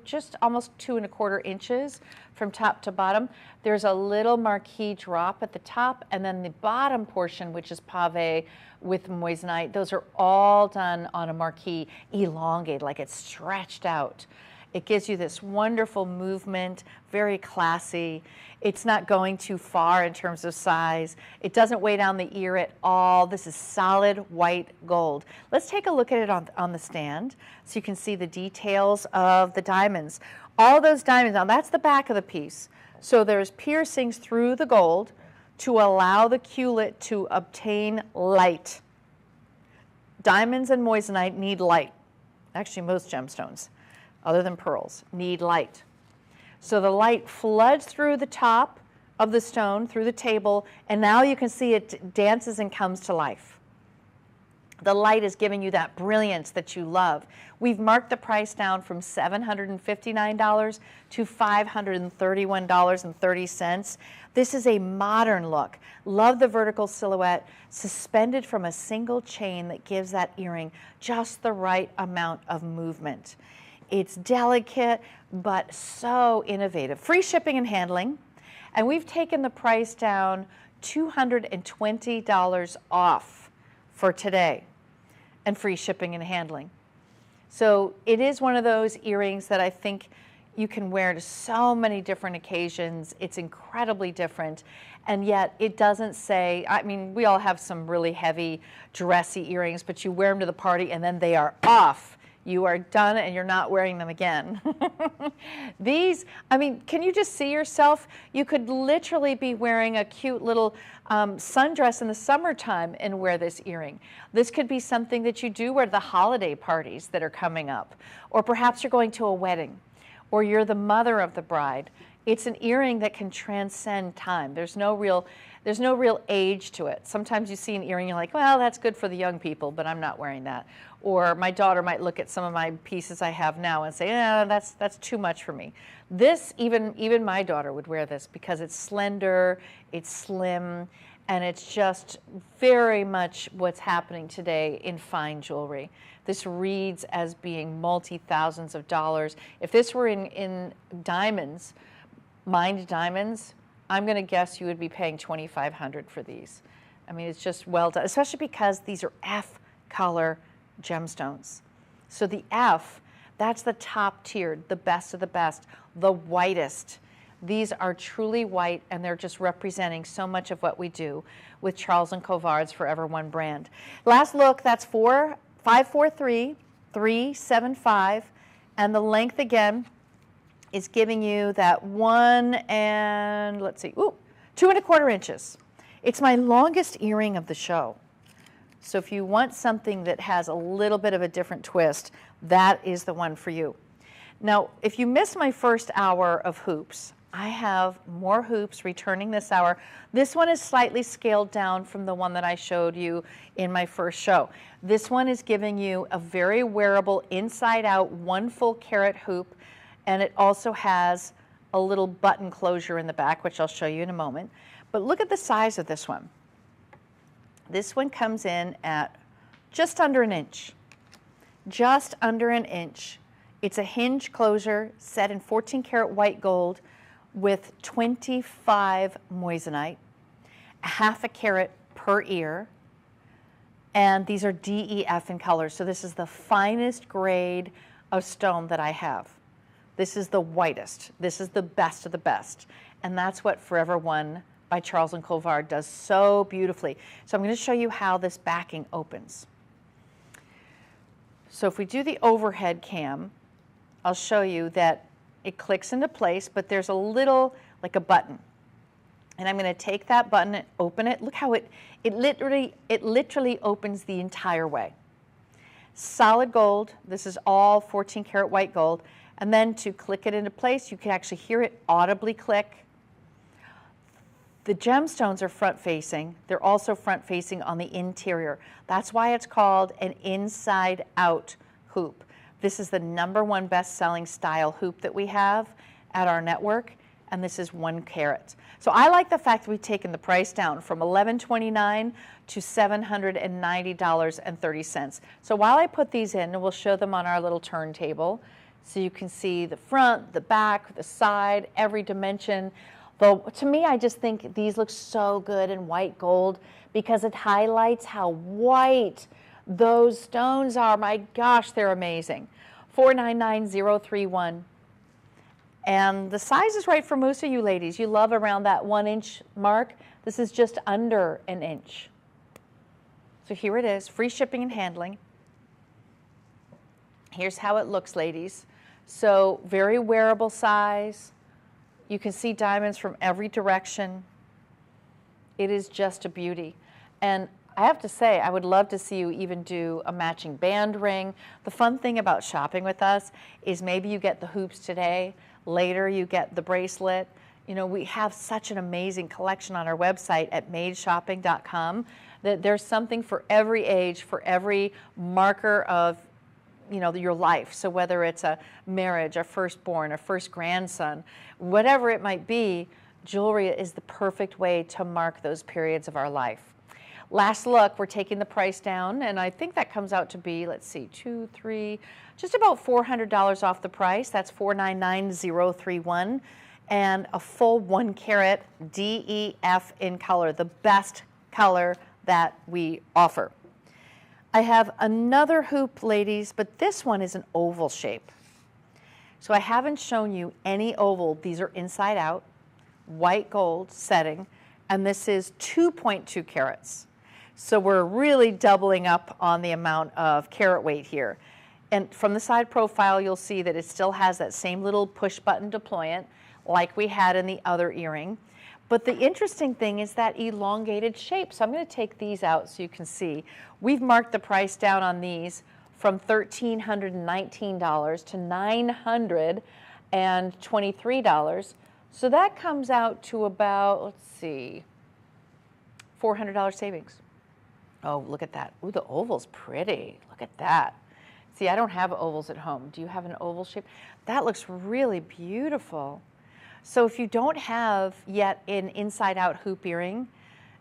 just almost 2¼ inches from top to bottom. There's a little marquee drop at the top, and then the bottom portion, which is pave with moissanite, those are all done on a marquee, elongated, like it's stretched out. It gives you this wonderful movement, very classy. It's not going too far in terms of size. It doesn't weigh down the ear at all. This is solid white gold. Let's take a look at it on the stand so you can see the details of the diamonds. All those diamonds, now that's the back of the piece. So there's piercings through the gold to allow the culet to obtain light. Diamonds and moissanite need light. Actually, most gemstones, other than pearls, need light. So the light floods through the top of the stone, through the table, and now you can see it dances and comes to life. The light is giving you that brilliance that you love. We've marked the price down from $759 to $531.30. This is a modern look. Love the vertical silhouette, suspended from a single chain that gives that earring just the right amount of movement. It's delicate, but so innovative. Free shipping and handling, and we've taken the price down $220 off for today, and free shipping and handling. So it is one of those earrings that I think you can wear to so many different occasions. It's incredibly different, and yet it doesn't say, I mean, we all have some really heavy, dressy earrings, but you wear them to the party and then they are off. You are done and you're not wearing them again. These, I mean, can you just see yourself? You could literally be wearing a cute little sundress in the summertime and wear this earring. This could be something that you do wear at the holiday parties that are coming up, or perhaps you're going to a wedding, or you're the mother of the bride. It's an earring that can transcend time. There's no real age to it. Sometimes you see an earring, you're like, well, that's good for the young people, but I'm not wearing that. Or my daughter might look at some of my pieces I have now and say, that's too much for me. This, even my daughter would wear this because it's slender, it's slim, and it's just very much what's happening today in fine jewelry. This reads as being multi-thousands of dollars. If this were in diamonds, mined diamonds, I'm going to guess you would be paying $2,500 for these. I mean, it's just well done, especially because these are F color gemstones. So the F, that's the top tiered, the best of the best, the whitest. These are truly white, and they're just representing so much of what we do with Charles & Colvard's Forever One brand. Last look, that's 54375, and the length again is giving you that 2¼ inches. It's my longest earring of the show. So if you want something that has a little bit of a different twist, that is the one for you. Now, if you missed my first hour of hoops, I have more hoops returning this hour. This one is slightly scaled down from the one that I showed you in my first show. This one is giving you a very wearable inside out 1 full carat hoop, and it also has a little button closure in the back, which I'll show you in a moment. But look at the size of this one. This one comes in at just under an inch. Just under an inch. It's a hinge closure set in 14 karat white gold with 25 moissanite, 1/2 carat per ear, and these are DEF in color. So this is the finest grade of stone that I have. This is the whitest. This is the best of the best. And that's what Forever One by Charles & Colvard does so beautifully. So I'm going to show you how this backing opens. So if we do the overhead cam, I'll show you that it clicks into place, but there's a little, like a button. And I'm going to take that button and open it. Look how it literally opens the entire way. Solid gold. This is all 14 karat white gold. And then to click it into place, you can actually hear it audibly click. The gemstones are front facing. They're also front facing on the interior. That's why it's called an inside out hoop. This is the #1 best selling style hoop that we have at our network, and this is 1 carat. So I like the fact that we've taken the price down from $11.29 to $790.30. So while I put these in, and we'll show them on our little turntable, so you can see the front, the back, the side, every dimension. Though to me, I just think these look so good in white gold because it highlights how white those stones are. My gosh, they're amazing. $499,031. And the size is right for most of you ladies. You love around that 1 inch mark. This is just under an inch. So here it is, free shipping and handling. Here's how it looks, ladies. So very wearable size. You can see diamonds from every direction. It is just a beauty. And I have to say, I would love to see you even do a matching band ring. The fun thing about shopping with us is maybe you get the hoops today, later you get the bracelet. You know, we have such an amazing collection on our website at madeshopping.com that there's something for every age, for every marker of, you know, your life. So whether it's a marriage, a firstborn, a first grandson, whatever it might be, jewelry is the perfect way to mark those periods of our life. Last look, we're taking the price down, and I think that comes out to be, let's see, just about $400 off the price. That's $499,031, and a full 1 carat DEF in color, the best color that we offer. I have another hoop, ladies, but this one is an oval shape. So I haven't shown you any oval. These are inside out, white gold setting, and this is 2.2 carats. So we're really doubling up on the amount of carat weight here. And from the side profile, you'll see that it still has that same little push button deployant like we had in the other earring. But the interesting thing is that elongated shape. So I'm going to take these out so you can see. We've marked the price down on these from $1,319 to $923. So that comes out to about, let's see, $400 savings. Oh, look at that. Ooh, the oval's pretty. Look at that. See, I don't have ovals at home. Do you have an oval shape? That looks really beautiful. So if you don't have yet an inside-out hoop earring,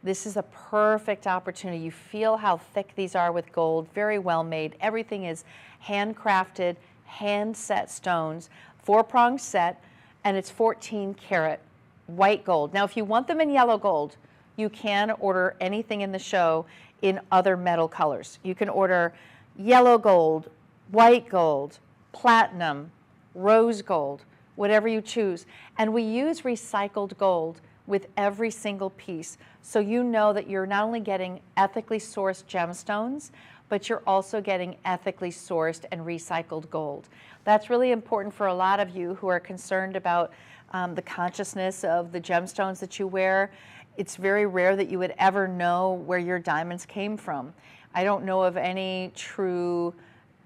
this is a perfect opportunity. You feel how thick these are with gold, very well made. Everything is handcrafted, hand-set stones, 4-prong set, and it's 14 karat white gold. Now, if you want them in yellow gold, you can order anything in the show in other metal colors. You can order yellow gold, white gold, platinum, rose gold, whatever you choose. And we use recycled gold with every single piece. So you know that you're not only getting ethically sourced gemstones, but you're also getting ethically sourced and recycled gold. That's really important for a lot of you who are concerned about the consciousness of the gemstones that you wear. It's very rare that you would ever know where your diamonds came from. I don't know of any true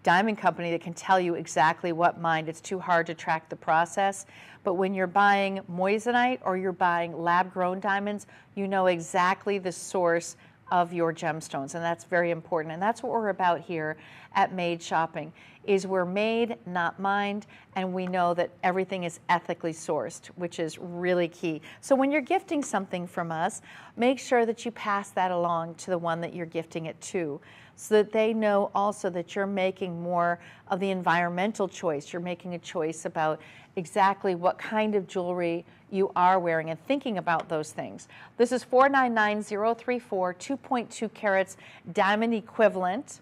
diamond company that can tell you exactly what mined. It's too hard to track the process. But when you're buying moissanite or you're buying lab-grown diamonds, you know exactly the source of your gemstones, and that's very important. And that's what we're about here at Made Shopping, is we're made, not mined, and we know that everything is ethically sourced, which is really key. So when you're gifting something from us, make sure that you pass that along to the one that you're gifting it to, so that they know also that you're making more of the environmental choice. You're making a choice about exactly what kind of jewelry you are wearing and thinking about those things. This is $499,034, 2.2 carats diamond equivalent,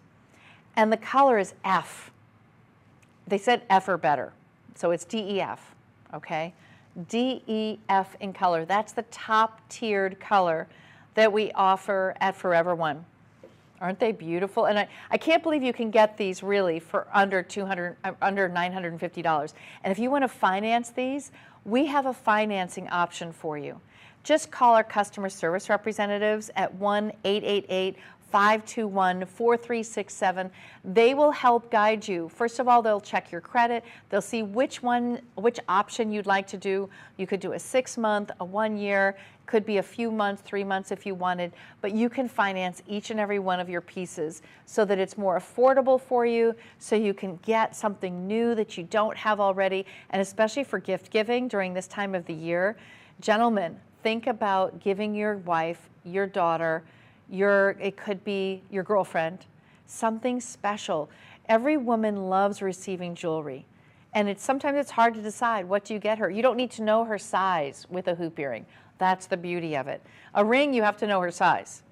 and the color is F. They said F or better, so it's DEF, okay? DEF in color. That's the top tiered color that we offer at Forever One. Aren't they beautiful? And I can't believe you can get these really for under $950. And if you want to finance these, we have a financing option for you. Just call our customer service representatives at 1-888 521-4367. They will help guide you. First of all, they'll check your credit. They'll see which option you'd like to do. You could do a 6-month, a 1 year, could be a few months, 3 months if you wanted, but you can finance each and every one of your pieces so that it's more affordable for you, so you can get something new that you don't have already, and especially for gift giving during this time of the year. Gentlemen, think about giving your wife, your daughter, it could be your girlfriend, something special. Every woman loves receiving jewelry, and sometimes it's hard to decide what do you get her. You don't need to know her size with a hoop earring. That's the beauty of it. A ring, you have to know her size.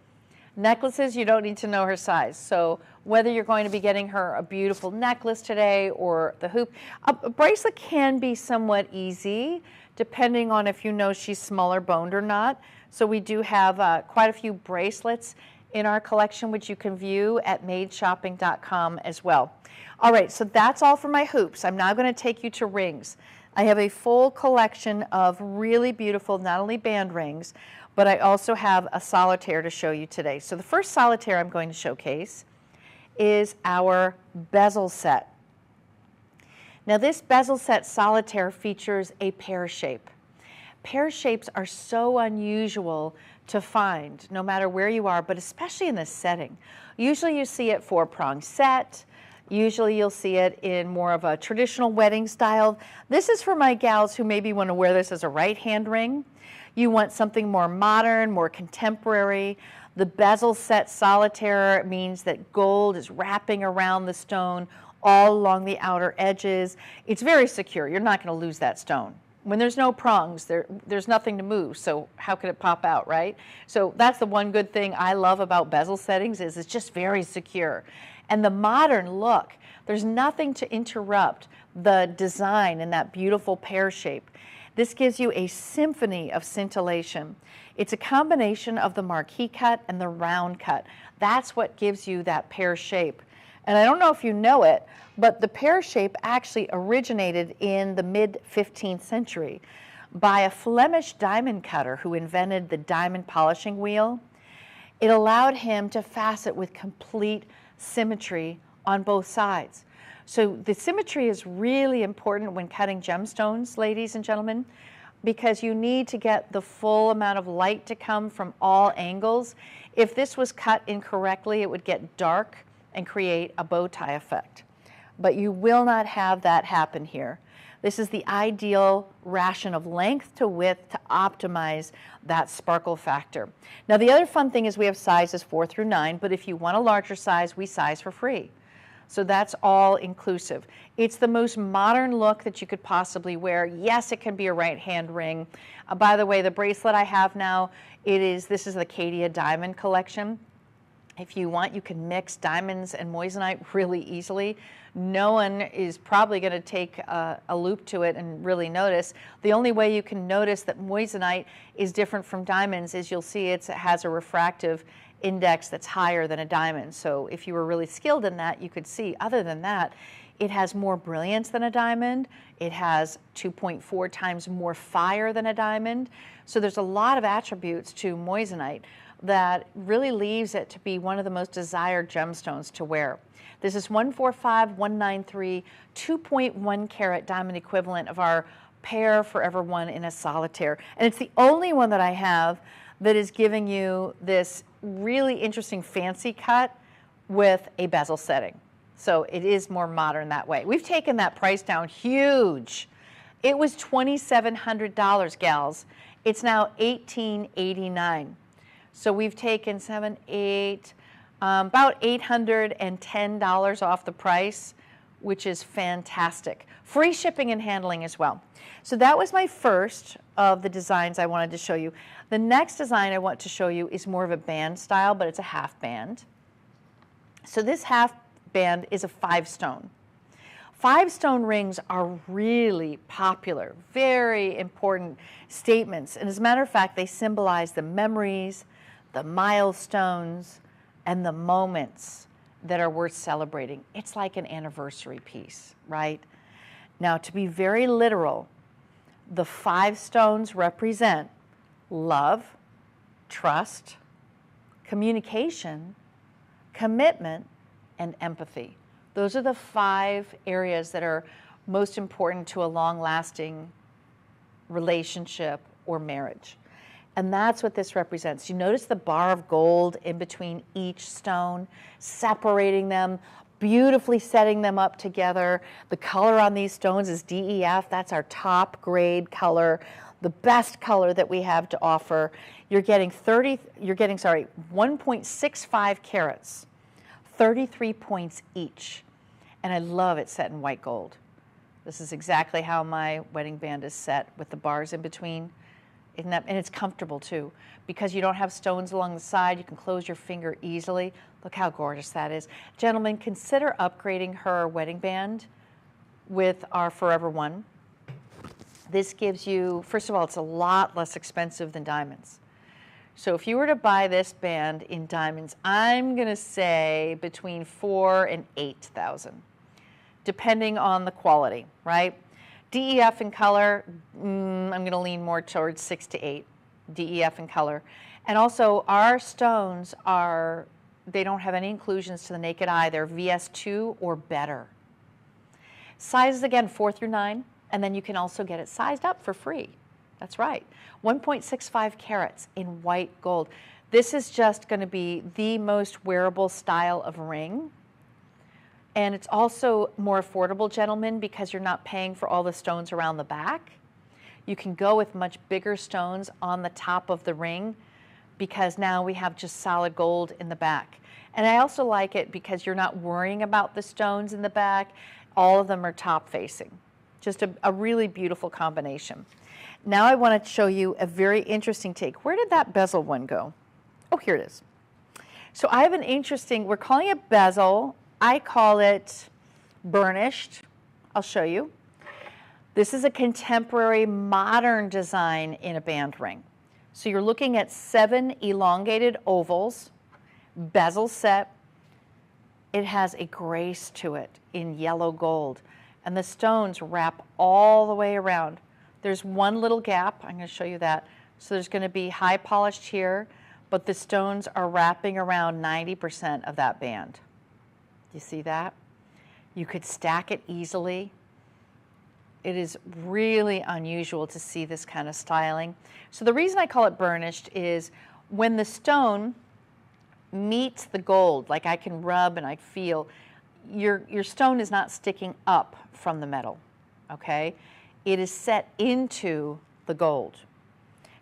Necklaces, you don't need to know her size. So whether you're going to be getting her a beautiful necklace today or the hoop, a bracelet can be somewhat easy depending on if you know she's smaller boned or not. So we do have quite a few bracelets in our collection, which you can view at madeshopping.com as well. All right, so that's all for my hoops. I'm now going to take you to rings. I have a full collection of really beautiful, not only band rings, but I also have a solitaire to show you today. So the first solitaire I'm going to showcase is our bezel set. Now this bezel set solitaire features a pear shape. Pear shapes are so unusual to find no matter where you are, but especially in this setting. Usually you see it 4-prong set. Usually you'll see it in more of a traditional wedding style. This is for my gals who maybe want to wear this as a right-hand ring. You want something more modern, more contemporary. The bezel set solitaire means that gold is wrapping around the stone all along the outer edges. It's very secure. You're not going to lose that stone. When there's no prongs, there's nothing to move, so how could it pop out, right? So that's the one good thing I love about bezel settings is it's just very secure. And the modern look, there's nothing to interrupt the design in that beautiful pear shape. This gives you a symphony of scintillation. It's a combination of the marquee cut and the round cut. That's what gives you that pear shape. And I don't know if you know it, but the pear shape actually originated in the mid-15th century by a Flemish diamond cutter who invented the diamond polishing wheel. It allowed him to facet with complete symmetry on both sides. So the symmetry is really important when cutting gemstones, ladies and gentlemen, because you need to get the full amount of light to come from all angles. If this was cut incorrectly, it would get dark and create a bow tie effect. But you will not have that happen here. This is the ideal ration of length to width to optimize that sparkle factor. Now the other fun thing is we have sizes 4 through 9, but if you want a larger size, we size for free. So that's all inclusive. It's the most modern look that you could possibly wear. Yes, it can be a right-hand ring. By the way, the bracelet I have now, this is the Caydia diamond collection. If you want, you can mix diamonds and moissanite really easily. No one is probably going to take a loop to it and really notice. The only way you can notice that moissanite is different from diamonds is you'll see it has a refractive index that's higher than a diamond. So if you were really skilled in that, you could see. Other than that, it has more brilliance than a diamond. It has 2.4 times more fire than a diamond. So there's a lot of attributes to moissanite that really leaves it to be one of the most desired gemstones to wear. This is 145193, 2.1 carat diamond equivalent of our pair Forever One in a solitaire. And it's the only one that I have that is giving you this really interesting fancy cut with a bezel setting. So it is more modern that way. We've taken that price down huge. It was $2,700, gals. It's now $1,889. So we've taken about $810 off the price, which is fantastic. Free shipping and handling as well. So that was my first of the designs I wanted to show you. The next design I want to show you is more of a band style, but it's a half band. So this half band is a 5-stone. 5-stone rings are really popular, very important statements. And as a matter of fact, they symbolize the memories, the milestones, and the moments that are worth celebrating. It's like an anniversary piece, right? Now, to be very literal, the 5 stones represent love, trust, communication, commitment, and empathy. Those are the 5 areas that are most important to a long-lasting relationship or marriage. And that's what this represents. You notice the bar of gold in between each stone, separating them, beautifully setting them up together. The color on these stones is DEF. That's our top grade color, the best color that we have to offer. You're getting 1.65 carats, 33 points each. And I love it set in white gold. This is exactly how my wedding band is set, with the bars in between. And it's comfortable too, because you don't have stones along the side. You can close your finger easily. Look how gorgeous that is. Gentlemen, consider upgrading her wedding band with our Forever One. This gives you, first of all, it's a lot less expensive than diamonds. So if you were to buy this band in diamonds, I'm going to say between 4,000 and 8,000, depending on the quality, right? DEF in color, I'm going to lean more towards 6 to 8, DEF in color. And also our stones they don't have any inclusions to the naked eye. They're VS2 or better. Sizes again, 4 through 9, and then you can also get it sized up for free. That's right, 1.65 carats in white gold. This is just going to be the most wearable style of ring. And it's also more affordable, gentlemen, because you're not paying for all the stones around the back. You can go with much bigger stones on the top of the ring, because now we have just solid gold in the back. And I also like it because you're not worrying about the stones in the back. All of them are top facing. Just a really beautiful combination. Now I want to show you a very interesting take. Where did that bezel one go? Oh, here it is. So I have an interesting, we're calling it bezel. I call it burnished. I'll show you. This is a contemporary modern design in a band ring. So you're looking at 7 elongated ovals, bezel set. It has a grace to it in yellow gold, and the stones wrap all the way around. There's one little gap. I'm going to show you that. So there's going to be high polished here, but the stones are wrapping around 90% of that band. You see that? You could stack it easily. It is really unusual to see this kind of styling. So the reason I call it burnished is when the stone meets the gold, like I can rub and I feel, your stone is not sticking up from the metal, okay? It is set into the gold.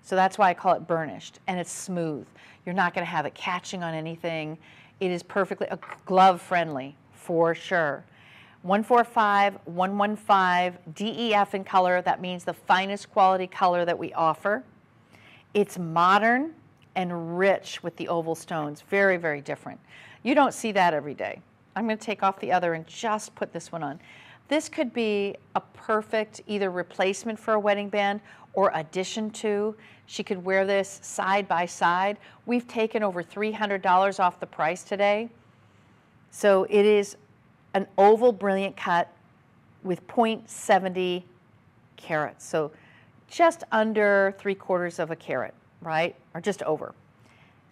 So that's why I call it burnished, and it's smooth. You're not going to have it catching on anything. It is perfectly glove friendly for sure. 145, 115, DEF in color. That means the finest quality color that we offer. It's modern and rich with the oval stones. Very, very different. You don't see that every day. I'm going to take off the other and just put this one on. This could be a perfect either replacement for a wedding band or addition to. She could wear this side by side. We've taken over $300 off the price today. So it is an oval brilliant cut with 0.70 carats. So just under 3/4 of a carat, right? Or just over.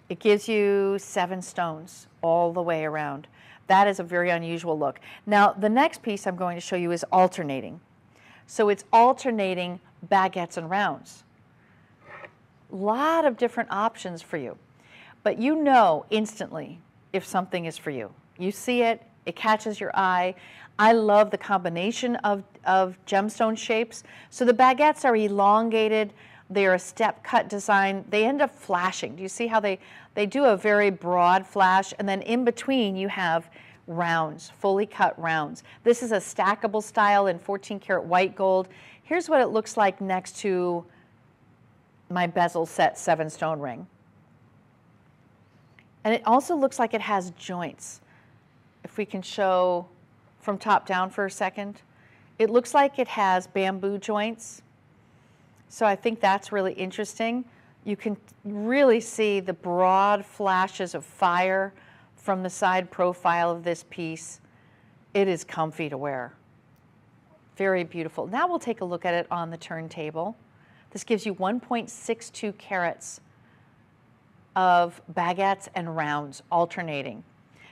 It gives you 7 stones all the way around. That is a very unusual look. Now, the next piece I'm going to show you is alternating. So it's alternating baguettes and rounds. A lot of different options for you. But you know instantly if something is for you. You see it, it catches your eye. I love the combination of gemstone shapes. So the baguettes are elongated. They are a step cut design. They end up flashing. Do you see how they do a very broad flash, and then in between you have rounds, fully cut rounds. This is a stackable style in 14 karat white gold. Here's what it looks like next to my bezel set 7-stone ring. And it also looks like it has joints. If we can show from top down for a second, it looks like it has bamboo joints. So I think that's really interesting. You can really see the broad flashes of fire from the side profile of this piece. It is comfy to wear. Very beautiful. Now we'll take a look at it on the turntable. This gives you 1.62 carats of baguettes and rounds alternating.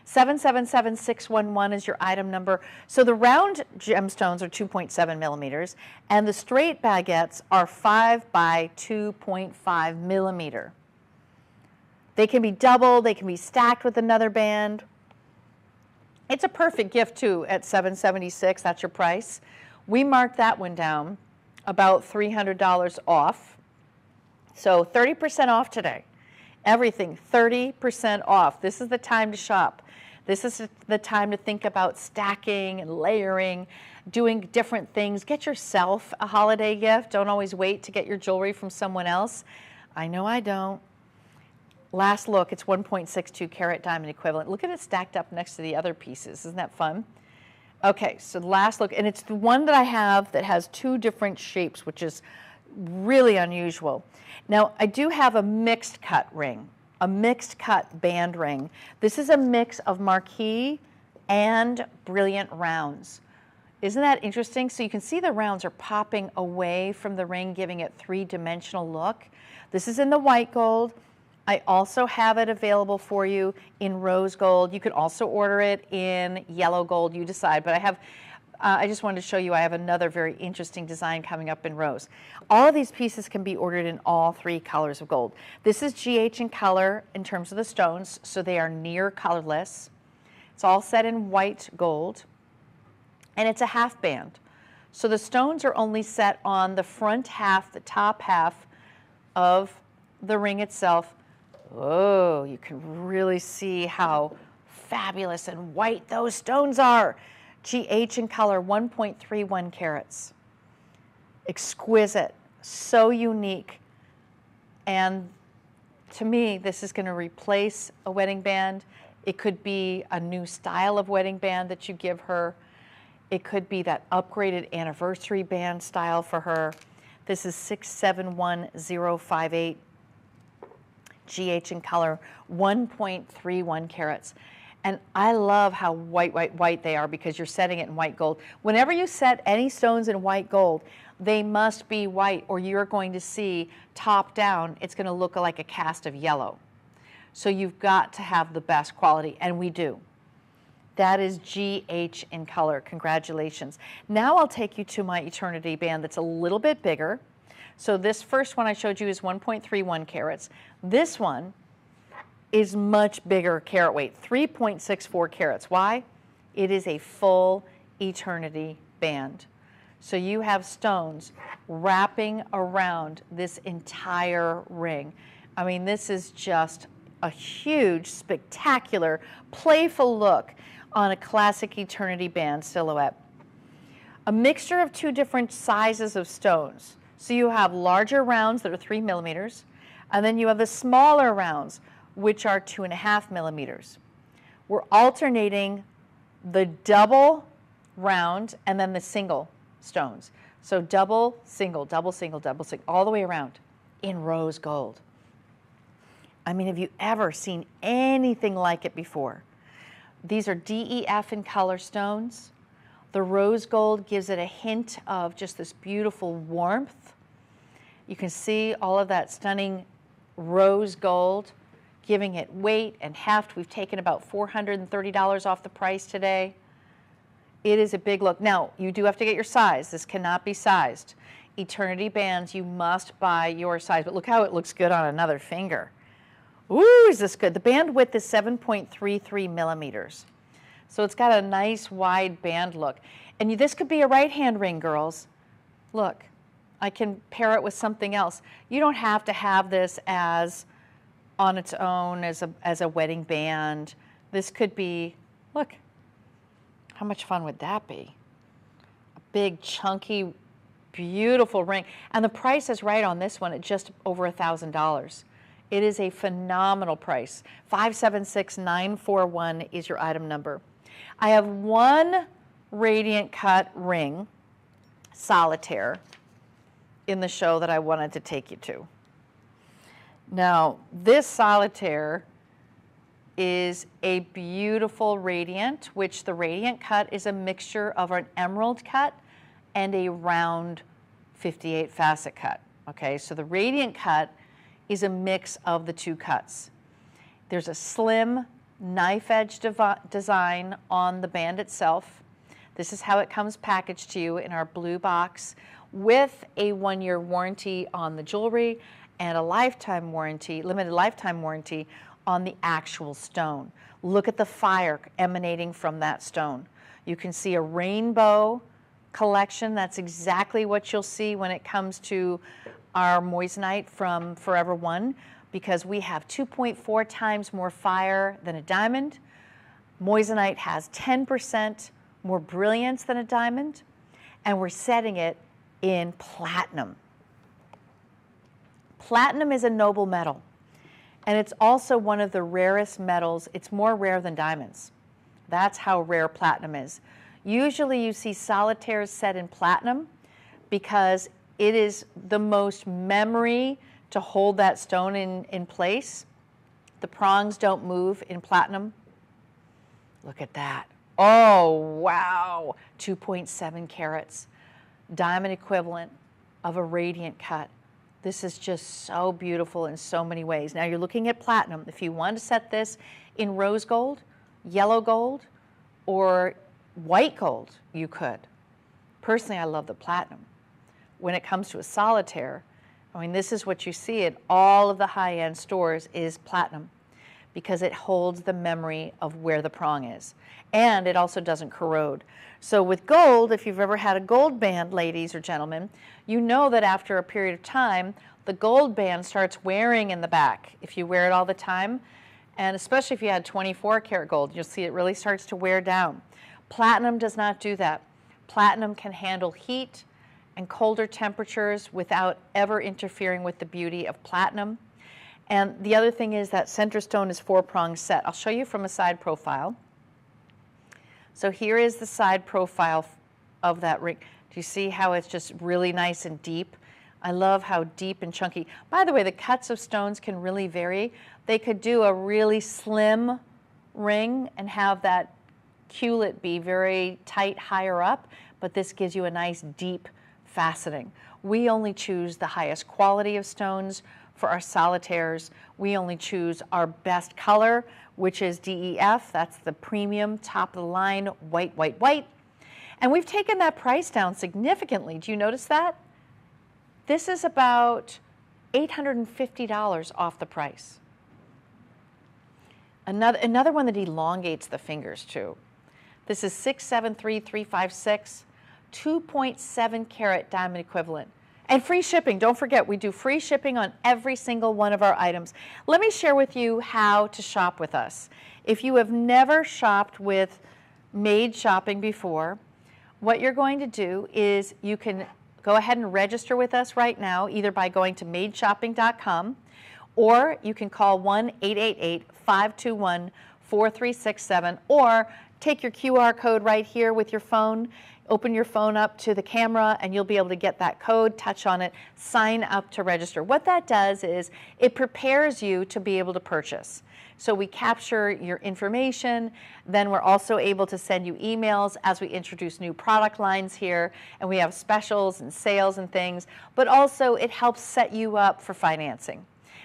777-611 is your item number. So the round gemstones are 2.7 millimeters, and the straight baguettes are 5 by 2.5 millimeter. They can be doubled, they can be stacked with another band. It's a perfect gift too at $776, that's your price. We marked that one down about $300 off. So 30% off today. Everything 30% off. This is the time to shop. This is the time to think about stacking and layering, doing different things. Get yourself a holiday gift. Don't always wait to get your jewelry from someone else. I know I don't. Last look, it's 1.62 carat diamond equivalent. Look at it stacked up next to the other pieces. Isn't that fun? Okay, so last look, and it's the one that I have that has two different shapes, which is really unusual. Now, I do have a mixed cut ring, a mixed cut band ring. This is a mix of marquise and brilliant rounds. Isn't that interesting? So you can see the rounds are popping away from the ring, giving it three-dimensional look. This is in the white gold. I also have it available for you in rose gold. You could also order it in yellow gold, you decide. But I just wanted to show you I have another very interesting design coming up in rose. All of these pieces can be ordered in all three colors of gold. This is GH in color in terms of the stones, so they are near colorless. It's all set in white gold, and it's a half band. So the stones are only set on the front half, the top half of the ring itself. Oh, you can really see how fabulous and white those stones are. GH in color, 1.31 carats. Exquisite, so unique. And to me, this is going to replace a wedding band. It could be a new style of wedding band that you give her. It could be that upgraded anniversary band style for her. This is 671058. GH in color, 1.31 carats. And I love how white they are because you're setting it in white gold. Whenever you set any stones in white gold, they must be white or you're going to see top down, it's going to look like a cast of yellow. So you've got to have the best quality, and we do. That is GH in color. Congratulations. Now I'll take you to my Eternity band that's a little bit bigger. So this first one I showed you is 1.31 carats. This one is much bigger carat weight, 3.64 carats. Why? It is a full Eternity band. So you have stones wrapping around this entire ring. I mean, this is just a huge, spectacular, playful look on a classic Eternity band silhouette. A mixture of two different sizes of stones. So you have larger rounds that are 3 millimeters, and then you have the smaller rounds, which are 2.5 millimeters. We're alternating the double round and then the single stones. So double, single, double, single, double, single, all the way around in rose gold. I mean, have you ever seen anything like it before? These are DEF in color stones. The rose gold gives it a hint of just this beautiful warmth. You can see all of that stunning rose gold, giving it weight and heft. We've taken about $430 off the price today. It is a big look. Now, you do have to get your size. This cannot be sized. Eternity bands, you must buy your size. But look how it looks good on another finger. Ooh, is this good? The band width is 7.33 millimeters. So it's got a nice wide band look. And this could be a right-hand ring, girls. Look, I can pair it with something else. You don't have to have this as on its own as a wedding band. This could be, look, how much fun would that be? A big, chunky, beautiful ring. And the price is right on this one at just over $1,000. It is a phenomenal price. 576941 is your item number. I have one radiant cut ring, solitaire, in the show that I wanted to take you to. Now, this solitaire is a beautiful radiant, which the radiant cut is a mixture of an emerald cut and a round 58 facet cut. Okay, so the radiant cut is a mix of the two cuts. There's a slim knife edge design on the band itself. This is how it comes packaged to you in our blue box with a 1-year warranty on the jewelry and a lifetime warranty, limited lifetime warranty on the actual stone. Look at the fire emanating from that stone. You can see a rainbow collection. That's exactly what you'll see when it comes to our moissanite from Forever One, because we have 2.4 times more fire than a diamond. Moissanite has 10% more brilliance than a diamond, and we're setting it in platinum. Platinum is a noble metal, and it's also one of the rarest metals. It's more rare than diamonds. That's how rare platinum is. Usually you see solitaires set in platinum because it is the most memory to hold that stone in place. The prongs don't move in platinum. Look at that. Oh, wow. 2.7 carats. Diamond equivalent of a radiant cut. This is just so beautiful in so many ways. Now you're looking at platinum. If you want to set this in rose gold, yellow gold, or white gold, you could. Personally, I love the platinum. When it comes to a solitaire, I mean, this is what you see at all of the high-end stores is platinum, because it holds the memory of where the prong is. And it also doesn't corrode. So with gold, if you've ever had a gold band, ladies or gentlemen, you know that after a period of time, the gold band starts wearing in the back. If you wear it all the time, and especially if you had 24 karat gold, you'll see it really starts to wear down. Platinum does not do that. Platinum can handle heat and colder temperatures without ever interfering with the beauty of platinum. And the other thing is that center stone is 4-pronged set. I'll show you from a side profile. So here is the side profile of that ring. Do you see how it's just really nice and deep? I love how deep and chunky. By the way, the cuts of stones can really vary. They could do a really slim ring and have that culet be very tight higher up, but this gives you a nice deep faceting. We only choose the highest quality of stones for our solitaires. We only choose our best color, which is DEF. That's the premium, top of the line, white, white, white. And we've taken that price down significantly. Do you notice that? This is about $850 off the price. Another one that elongates the fingers too. This is 673356, 2.7 carat diamond equivalent. And free shipping. Don't forget, we do free shipping on every single one of our items. Let me share with you how to shop with us. If you have never shopped with Made Shopping before, what you're going to do is you can go ahead and register with us right now, either by going to madeshopping.com, or you can call 1-888-521-4367, or take your QR code right here with your phone, open your phone up to the camera, and you'll be able to get that code, touch on it, sign up to register. What that does is it prepares you to be able to purchase. So we capture your information, then we're also able to send you emails as we introduce new product lines here, and we have specials and sales and things, but also it helps set you up for financing.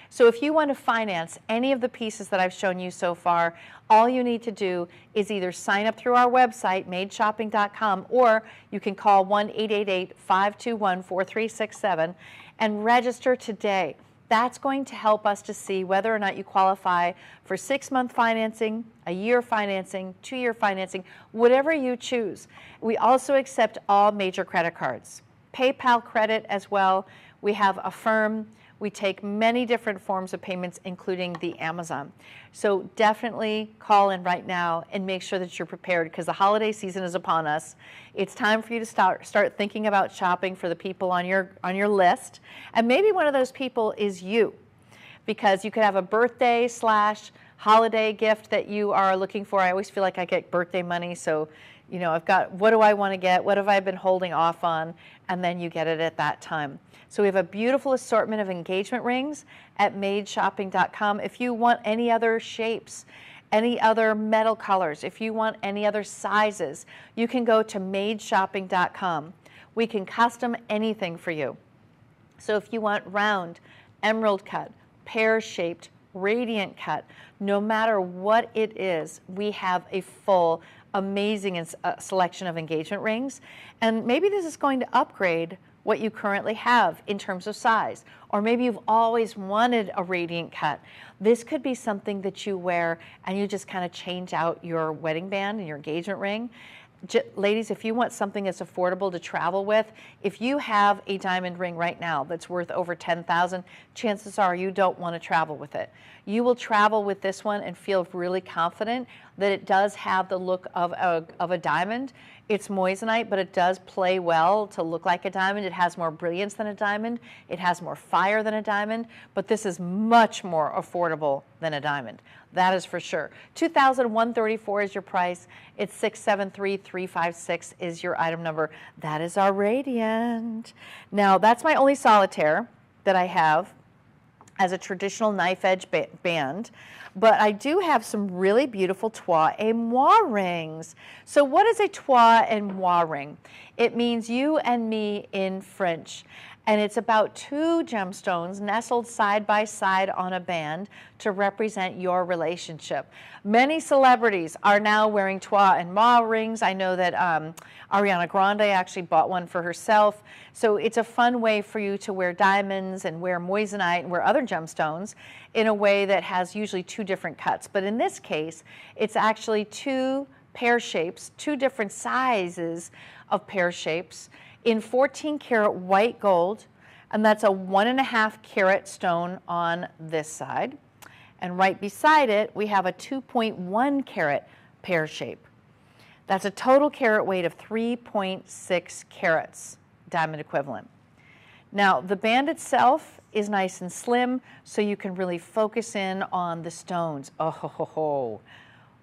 So if you want to finance any of the pieces that I've shown you so far, all you need to do is either sign up through our website, madeshopping.com, or you can call 1-888-521-4367 and register today. That's going to help us to see whether or not you qualify for 6-month financing, a year financing, 2-year financing, whatever you choose. We also accept all major credit cards, PayPal credit as well. We have Affirm. We take many different forms of payments, including the Amazon. So definitely call in right now and make sure that you're prepared, because the holiday season is upon us. It's time for you to start thinking about shopping for the people on your list. And maybe one of those people is you, because you could have a birthday / holiday gift that you are looking for. I always feel like I get birthday money, so you know, I've got, what do I want to get? What have I been holding off on? And then you get it at that time. So we have a beautiful assortment of engagement rings at madeshopping.com. If you want any other shapes, any other metal colors, if you want any other sizes, you can go to madeshopping.com. We can custom anything for you. So if you want round, emerald cut, pear-shaped, radiant cut, no matter what it is, we have a full, amazing selection of engagement rings. And maybe this is going to upgrade what you currently have in terms of size. Or maybe you've always wanted a radiant cut. This could be something that you wear and you just kind of change out your wedding band and your engagement ring. Ladies, if you want something that's affordable to travel with, if you have a diamond ring right now that's worth over $10,000, chances are you don't want to travel with it. You will travel with this one and feel really confident that it does have the look of a diamond. It's moissanite, but it does play well to look like a diamond. It has more brilliance than a diamond. It has more fire than a diamond, but this is much more affordable than a diamond. That is for sure. $2,134 is your price. It's 673356 is your item number. That is our radiant. Now, that's my only solitaire that I have as a traditional knife edge band, but I do have some really beautiful trois et moi rings. So what is a trois et moi ring? It means you and me in French. And it's about two gemstones nestled side by side on a band to represent your relationship. Many celebrities are now wearing trois et moi rings. I know that Ariana Grande actually bought one for herself. So it's a fun way for you to wear diamonds and wear moissanite and wear other gemstones in a way that has usually two different cuts. But in this case, it's actually two pear shapes, two different sizes of pear shapes, in 14 karat white gold, and that's a 1.5 carat stone on this side. And right beside it, we have a 2.1 carat pear shape. That's a total carat weight of 3.6 carats, diamond equivalent. Now, the band itself is nice and slim, so you can really focus in on the stones. Oh, ho, ho, ho.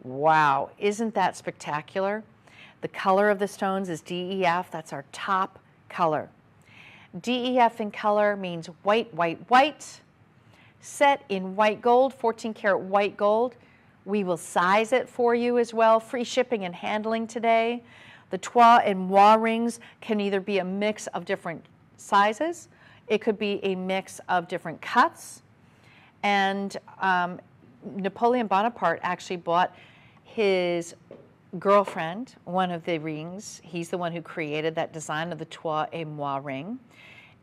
Wow, isn't that spectacular? The color of the stones is DEF. That's our top color. DEF in color means white, white, white. Set in white gold, 14 karat white gold. We will size it for you as well. Free shipping and handling today. The trois et moi rings can either be a mix of different sizes. It could be a mix of different cuts. And Napoleon Bonaparte actually bought his girlfriend one of the rings. He's the one who created that design of the trois et moi ring.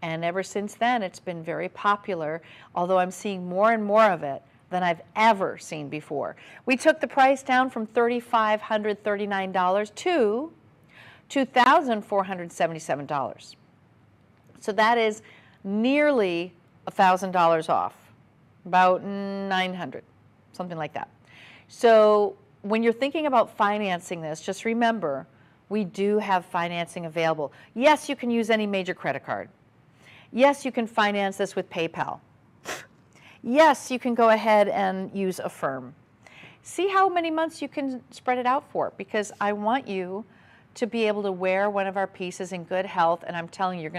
And ever since then, it's been very popular, although I'm seeing more and more of it than I've ever seen before. We took the price down from $3,539 to $2,477. So that is nearly $1,000 off, about $900, something like that. So when you're thinking about financing this, just remember, we do have financing available. Yes, you can use any major credit card. Yes, you can finance this with PayPal. Yes, you can go ahead and use Affirm. See how many months you can spread it out for, because I want you to be able to wear one of our pieces in good health, and I'm telling you,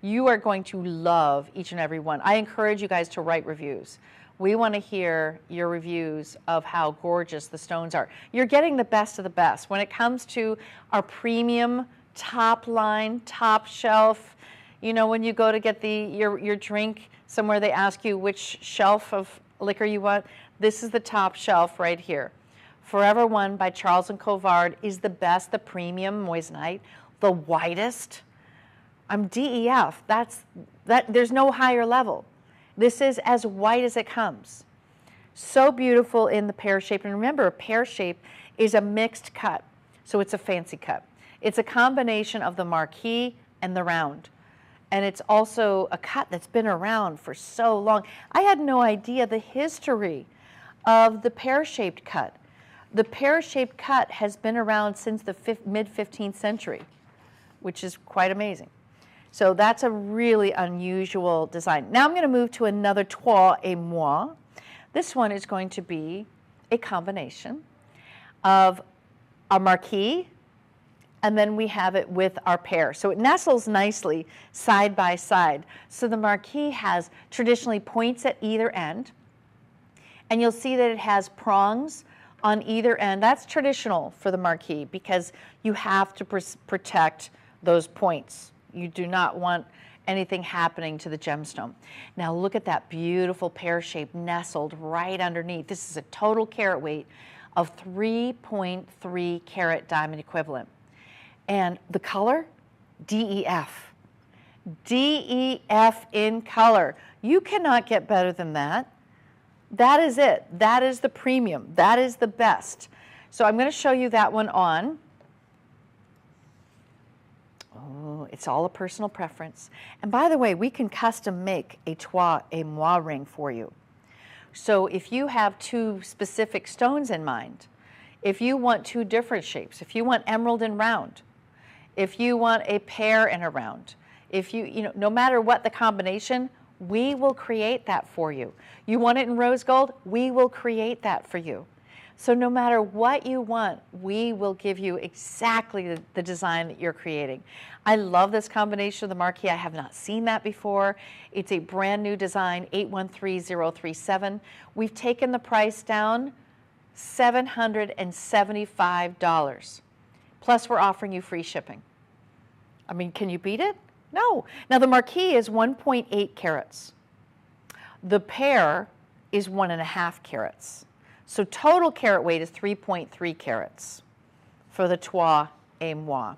you are going to love each and every one. I encourage you guys to write reviews. We want to hear your reviews of how gorgeous the stones are. You're getting the best of the best. When it comes to our premium, top line, top shelf, you know, when you go to get your drink somewhere, they ask you which shelf of liquor you want. This is the top shelf right here. Forever One by Charles Colvard is the best, the premium moissanite, the whitest. I'm DEF. There's no higher level. This is as white as it comes. So beautiful in the pear shape. And remember, a pear shape is a mixed cut, so it's a fancy cut. It's a combination of the marquee and the round. And it's also a cut that's been around for so long. I had no idea the history of the pear-shaped cut. The pear-shaped cut has been around since the mid-15th century, which is quite amazing. So that's a really unusual design. Now I'm going to move to another trois et moi. This one is going to be a combination of a marquee, and then we have it with our pear. So it nestles nicely side by side. So the marquee has traditionally points at either end, and you'll see that it has prongs on either end. That's traditional for the marquee because you have to protect those points. You do not want anything happening to the gemstone. Now look at that beautiful pear shape nestled right underneath. This is a total carat weight of 3.3 carat diamond equivalent. And the color, DEF. DEF in color. You cannot get better than that. That is it. That is the premium. That is the best. So I'm going to show you that one on. Oh, it's all a personal preference. And by the way, we can custom make a mois ring for you. So if you have two specific stones in mind, if you want two different shapes, if you want emerald and round, if you want a pear and a round, if no matter what the combination, we will create that for you. You want it in rose gold, we will create that for you. So no matter what you want, we will give you exactly the design that you're creating. I love this combination of the marquee. I have not seen that before. It's a brand new design, 813037. We've taken the price down $775. Plus we're offering you free shipping. I mean, can you beat it? No. Now the marquee is 1.8 carats. The pear is 1.5 carats. So total carat weight is 3.3 carats for the trois et moi.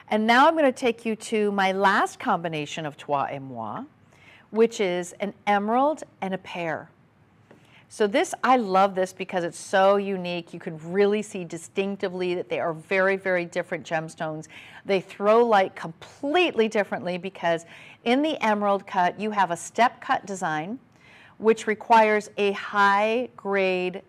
And now I'm going to take you to my last combination of trois et moi, which is an emerald and a pear. So this, I love this because it's so unique. You can really see distinctively that they are very, very different gemstones. They throw light completely differently because in the emerald cut, you have a step cut design, which requires a high grade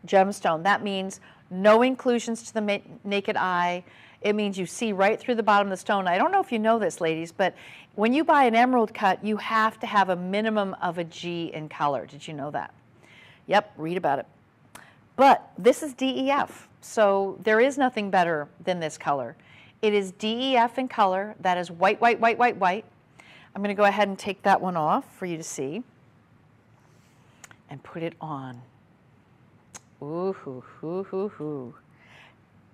gemstone. That means no inclusions to the naked eye. It means you see right through the bottom of the stone. I don't know if you know this, ladies, but when you buy an emerald cut, you have to have a minimum of a G in color. Did you know that? Yep, read about it. But this is DEF, so there is nothing better than this color. It is DEF in color. That is white, white, white, white, white. I'm going to go ahead and take that one off for you to see and put it on. Ooh, hoo, hoo, hoo, hoo.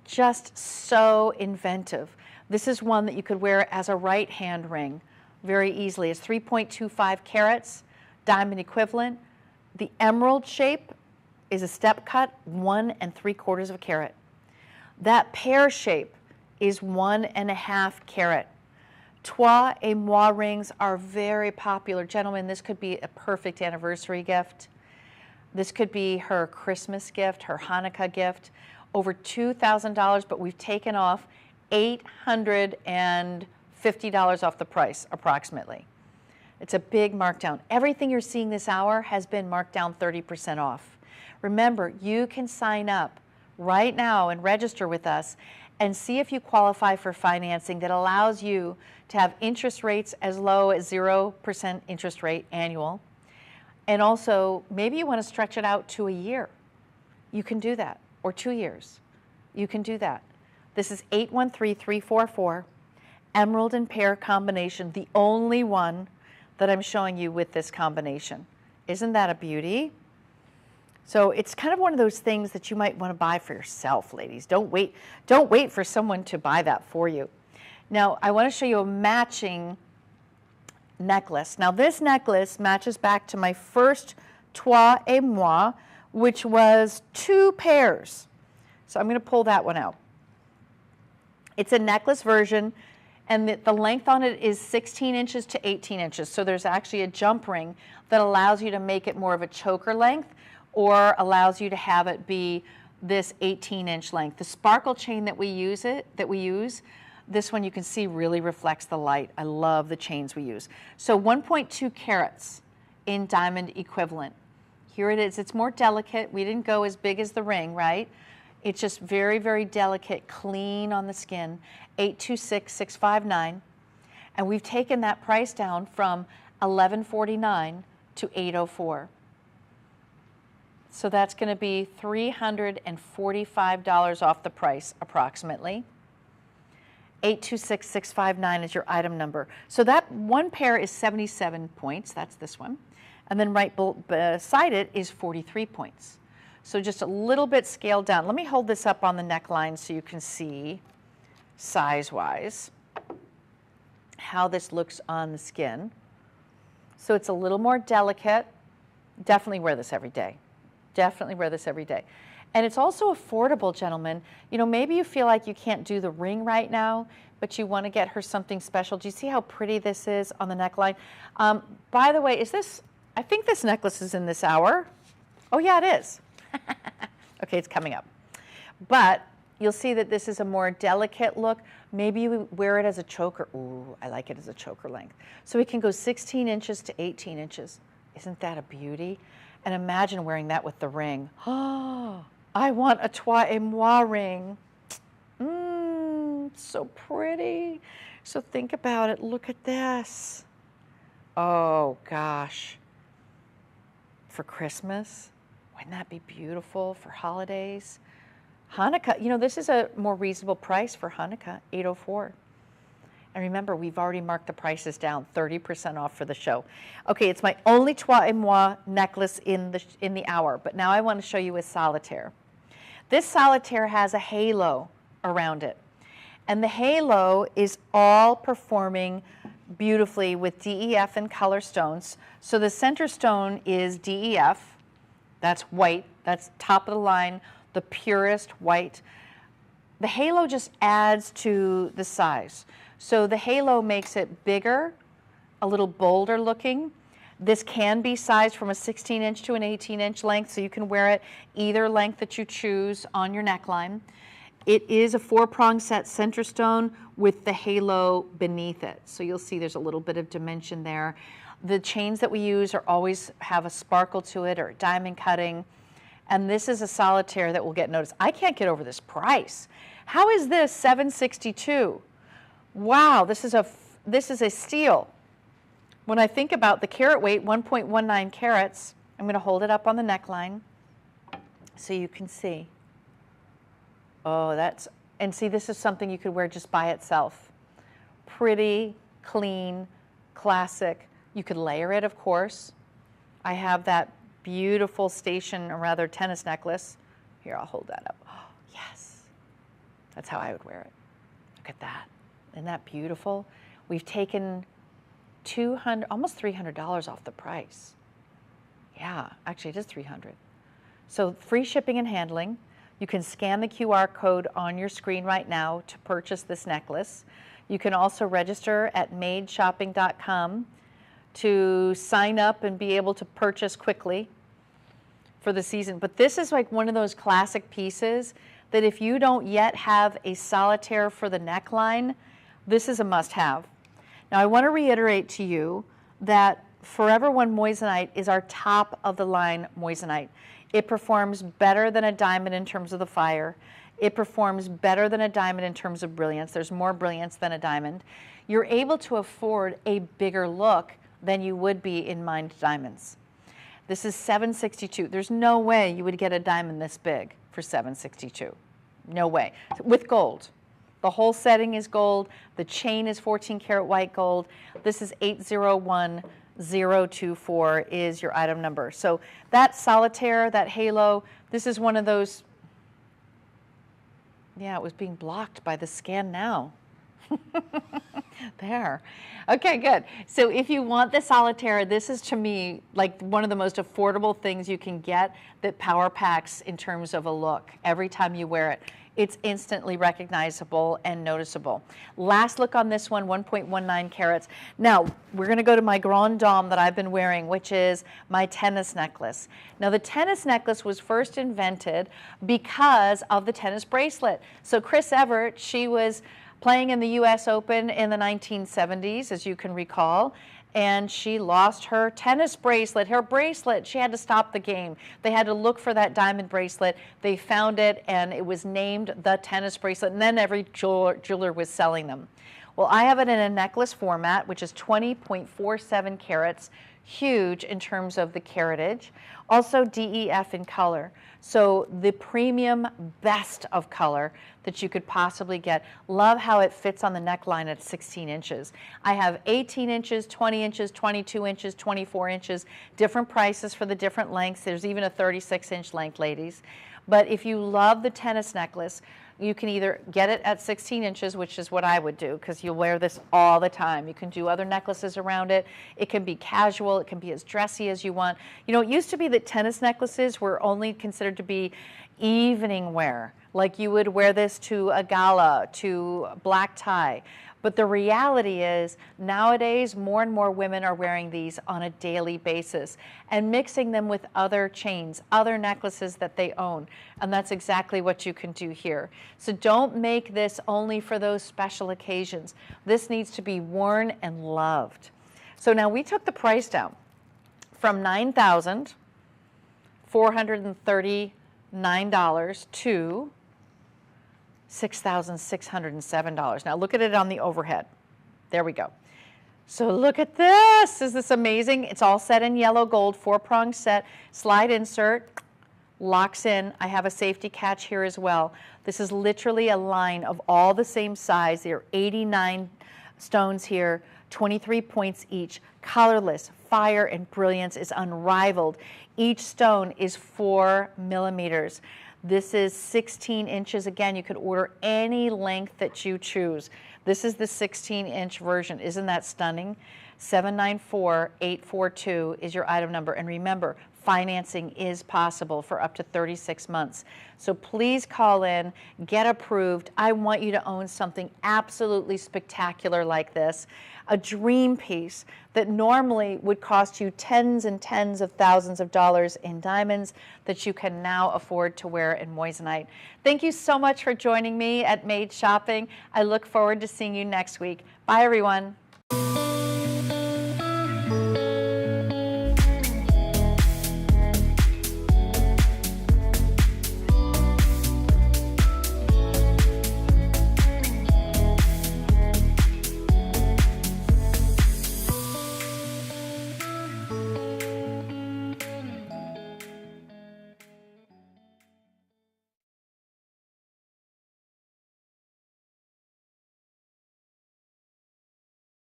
Just so inventive. This is one that you could wear as a right hand ring very easily. It's 3.25 carats, diamond equivalent. The emerald shape is a step cut, 1 3/4 of a carat. That pear shape is 1.5 carat. Trois et moi rings are very popular. Gentlemen, this could be a perfect anniversary gift. This could be her Christmas gift, her Hanukkah gift, over $2,000, but we've taken off $850 off the price, approximately. It's a big markdown. Everything you're seeing this hour has been marked down 30% off. Remember, you can sign up right now and register with us and see if you qualify for financing that allows you to have interest rates as low as 0% interest rate annual. And also, maybe you want to stretch it out to a year. You can do that. Or 2 years. You can do that. This is 813344, emerald and pear combination, the only one that I'm showing you with this combination. Isn't that a beauty? So it's kind of one of those things that you might want to buy for yourself, ladies. Don't wait for someone to buy that for you. Now, I want to show you a matching necklace. Now this necklace matches back to my first trois et moi, which was 2 pairs. So I'm going to pull that one out. It's a necklace version, and the length on it is 16 inches to 18 inches. So there's actually a jump ring that allows you to make it more of a choker length or allows you to have it be this 18-inch length. The sparkle chain that we use, this one you can see really reflects the light. I love the chains we use. So 1.2 carats in diamond equivalent. Here it is. It's more delicate. We didn't go as big as the ring, right? It's just very, very delicate, clean on the skin. 826659. And we've taken that price down from $1149 to $804. So that's going to be $345 off the price, approximately. 826659 is your item number. So that one pair is 77 points. That's this one. And then right beside it is 43 points. So just a little bit scaled down. Let me hold this up on the neckline so you can see size-wise. how this looks on the skin. So it's a little more delicate. Definitely wear this every day. Definitely wear this every day. And it's also affordable, gentlemen. You know, maybe you feel like you can't do the ring right now, but you want to get her something special. Do you see how pretty this is on the neckline? By the way, is this, I think this necklace is in this hour. Oh yeah, it is. Okay, it's coming up. But you'll see that this is a more delicate look. Maybe you wear it as a choker. Ooh, I like it as a choker length. So it can go 16 inches to 18 inches. Isn't that a beauty? And imagine wearing that with the ring. Oh, I want a trois et moi ring. So pretty. So think about it. Look at this. Oh gosh. For Christmas, wouldn't that be beautiful? For holidays, Hanukkah. You know, this is a more reasonable price for Hanukkah, $804. And remember, we've already marked the prices down, 30% off for the show. Okay, it's my only trois et moi necklace in the hour, but now I want to show you a solitaire. This solitaire has a halo around it. And the halo is all performing beautifully with DEF and color stones. So the center stone is DEF. That's white. That's top of the line, the purest white. The halo just adds to the size. So the halo makes it bigger, a little bolder looking. This can be sized from a 16-inch to an 18-inch length, so you can wear it either length that you choose on your neckline. It is a 4-prong set center stone with the halo beneath it. So you'll see there's a little bit of dimension there. The chains that we use are always have a sparkle to it or diamond cutting. And this is a solitaire that will get noticed. I can't get over this price. How is this $762? Wow, this is a steal. When I think about the carat weight, 1.19 carats, I'm going to hold it up on the neckline so you can see. Oh, and see, this is something you could wear just by itself. Pretty, clean, classic. You could layer it, of course. I have that beautiful station, or rather tennis necklace. Here, I'll hold that up. Oh, yes. That's how I would wear it. Look at that. Isn't that beautiful? We've taken almost $300 off the price. Yeah, actually it is $300. So free shipping and handling. You can scan the QR code on your screen right now to purchase this necklace. You can also register at madeshopping.com to sign up and be able to purchase quickly for the season. But this is like one of those classic pieces that if you don't yet have a solitaire for the neckline, this is a must-have. Now I want to reiterate to you that Forever One moissanite is our top of the line moissanite. It performs better than a diamond in terms of the fire. It performs better than a diamond in terms of brilliance. There's more brilliance than a diamond. You're able to afford a bigger look than you would be in mined diamonds. This is $762. There's no way you would get a diamond this big for $762. No way. With gold. The whole setting is gold. The chain is 14 karat white gold. This is 801024 is your item number. So that solitaire, that halo, this is one of those, yeah, it was being blocked by the scan now. There. Okay, good. So if you want the solitaire, this is to me like one of the most affordable things you can get that power packs in terms of a look. Every time you wear it, it's instantly recognizable and noticeable. Last look on this one, 1.19 carats. Now, we're going to go to my grande dame that I've been wearing, which is my tennis necklace. Now, the tennis necklace was first invented because of the tennis bracelet. So Chris Evert, she was playing in the US Open in the 1970s, as you can recall, and she lost her tennis bracelet, her bracelet. She had to stop the game. They had to look for that diamond bracelet. They found it, and it was named the tennis bracelet, and then every jeweler was selling them. Well, I have it in a necklace format, which is 20.47 carats, huge in terms of the caratage. Also DEF in color. So the premium best of color that you could possibly get. Love how it fits on the neckline at 16 inches. I have 18 inches, 20 inches, 22 inches, 24 inches, different prices for the different lengths. There's even a 36-inch length, ladies. But if you love the tennis necklace, You can either get it at 16 inches, which is what I would do, because you'll wear this all the time. You can do other necklaces around it. It can be casual. It can be as dressy as you want. You know, it used to be that tennis necklaces were only considered to be evening wear. Like you would wear this to a gala, to black tie. But the reality is nowadays more and more women are wearing these on a daily basis and mixing them with other chains, other necklaces that they own. And that's exactly what you can do here. So don't make this only for those special occasions. This needs to be worn and loved. So now we took the price down from $9,439 to $6,607. Now look at it on the overhead. There we go. So look at this. Is this amazing? It's all set in yellow gold, 4-prong set, slide insert, locks in. I have a safety catch here as well. This is literally a line of all the same size. There are 89 stones here, 23 points each, colorless. Fire and brilliance is unrivaled. Each stone is 4 millimeters. This is 16 inches. Again, you could order any length that you choose. This is the 16-inch version. Isn't that stunning? 794-842 is your item number. And remember, financing is possible for up to 36 months. So please call in, get approved. I want you to own something absolutely spectacular like this. A dream piece that normally would cost you tens and tens of thousands of dollars in diamonds that you can now afford to wear in moissanite. Thank you so much for joining me at Made Shopping. I look forward to seeing you next week. Bye, everyone.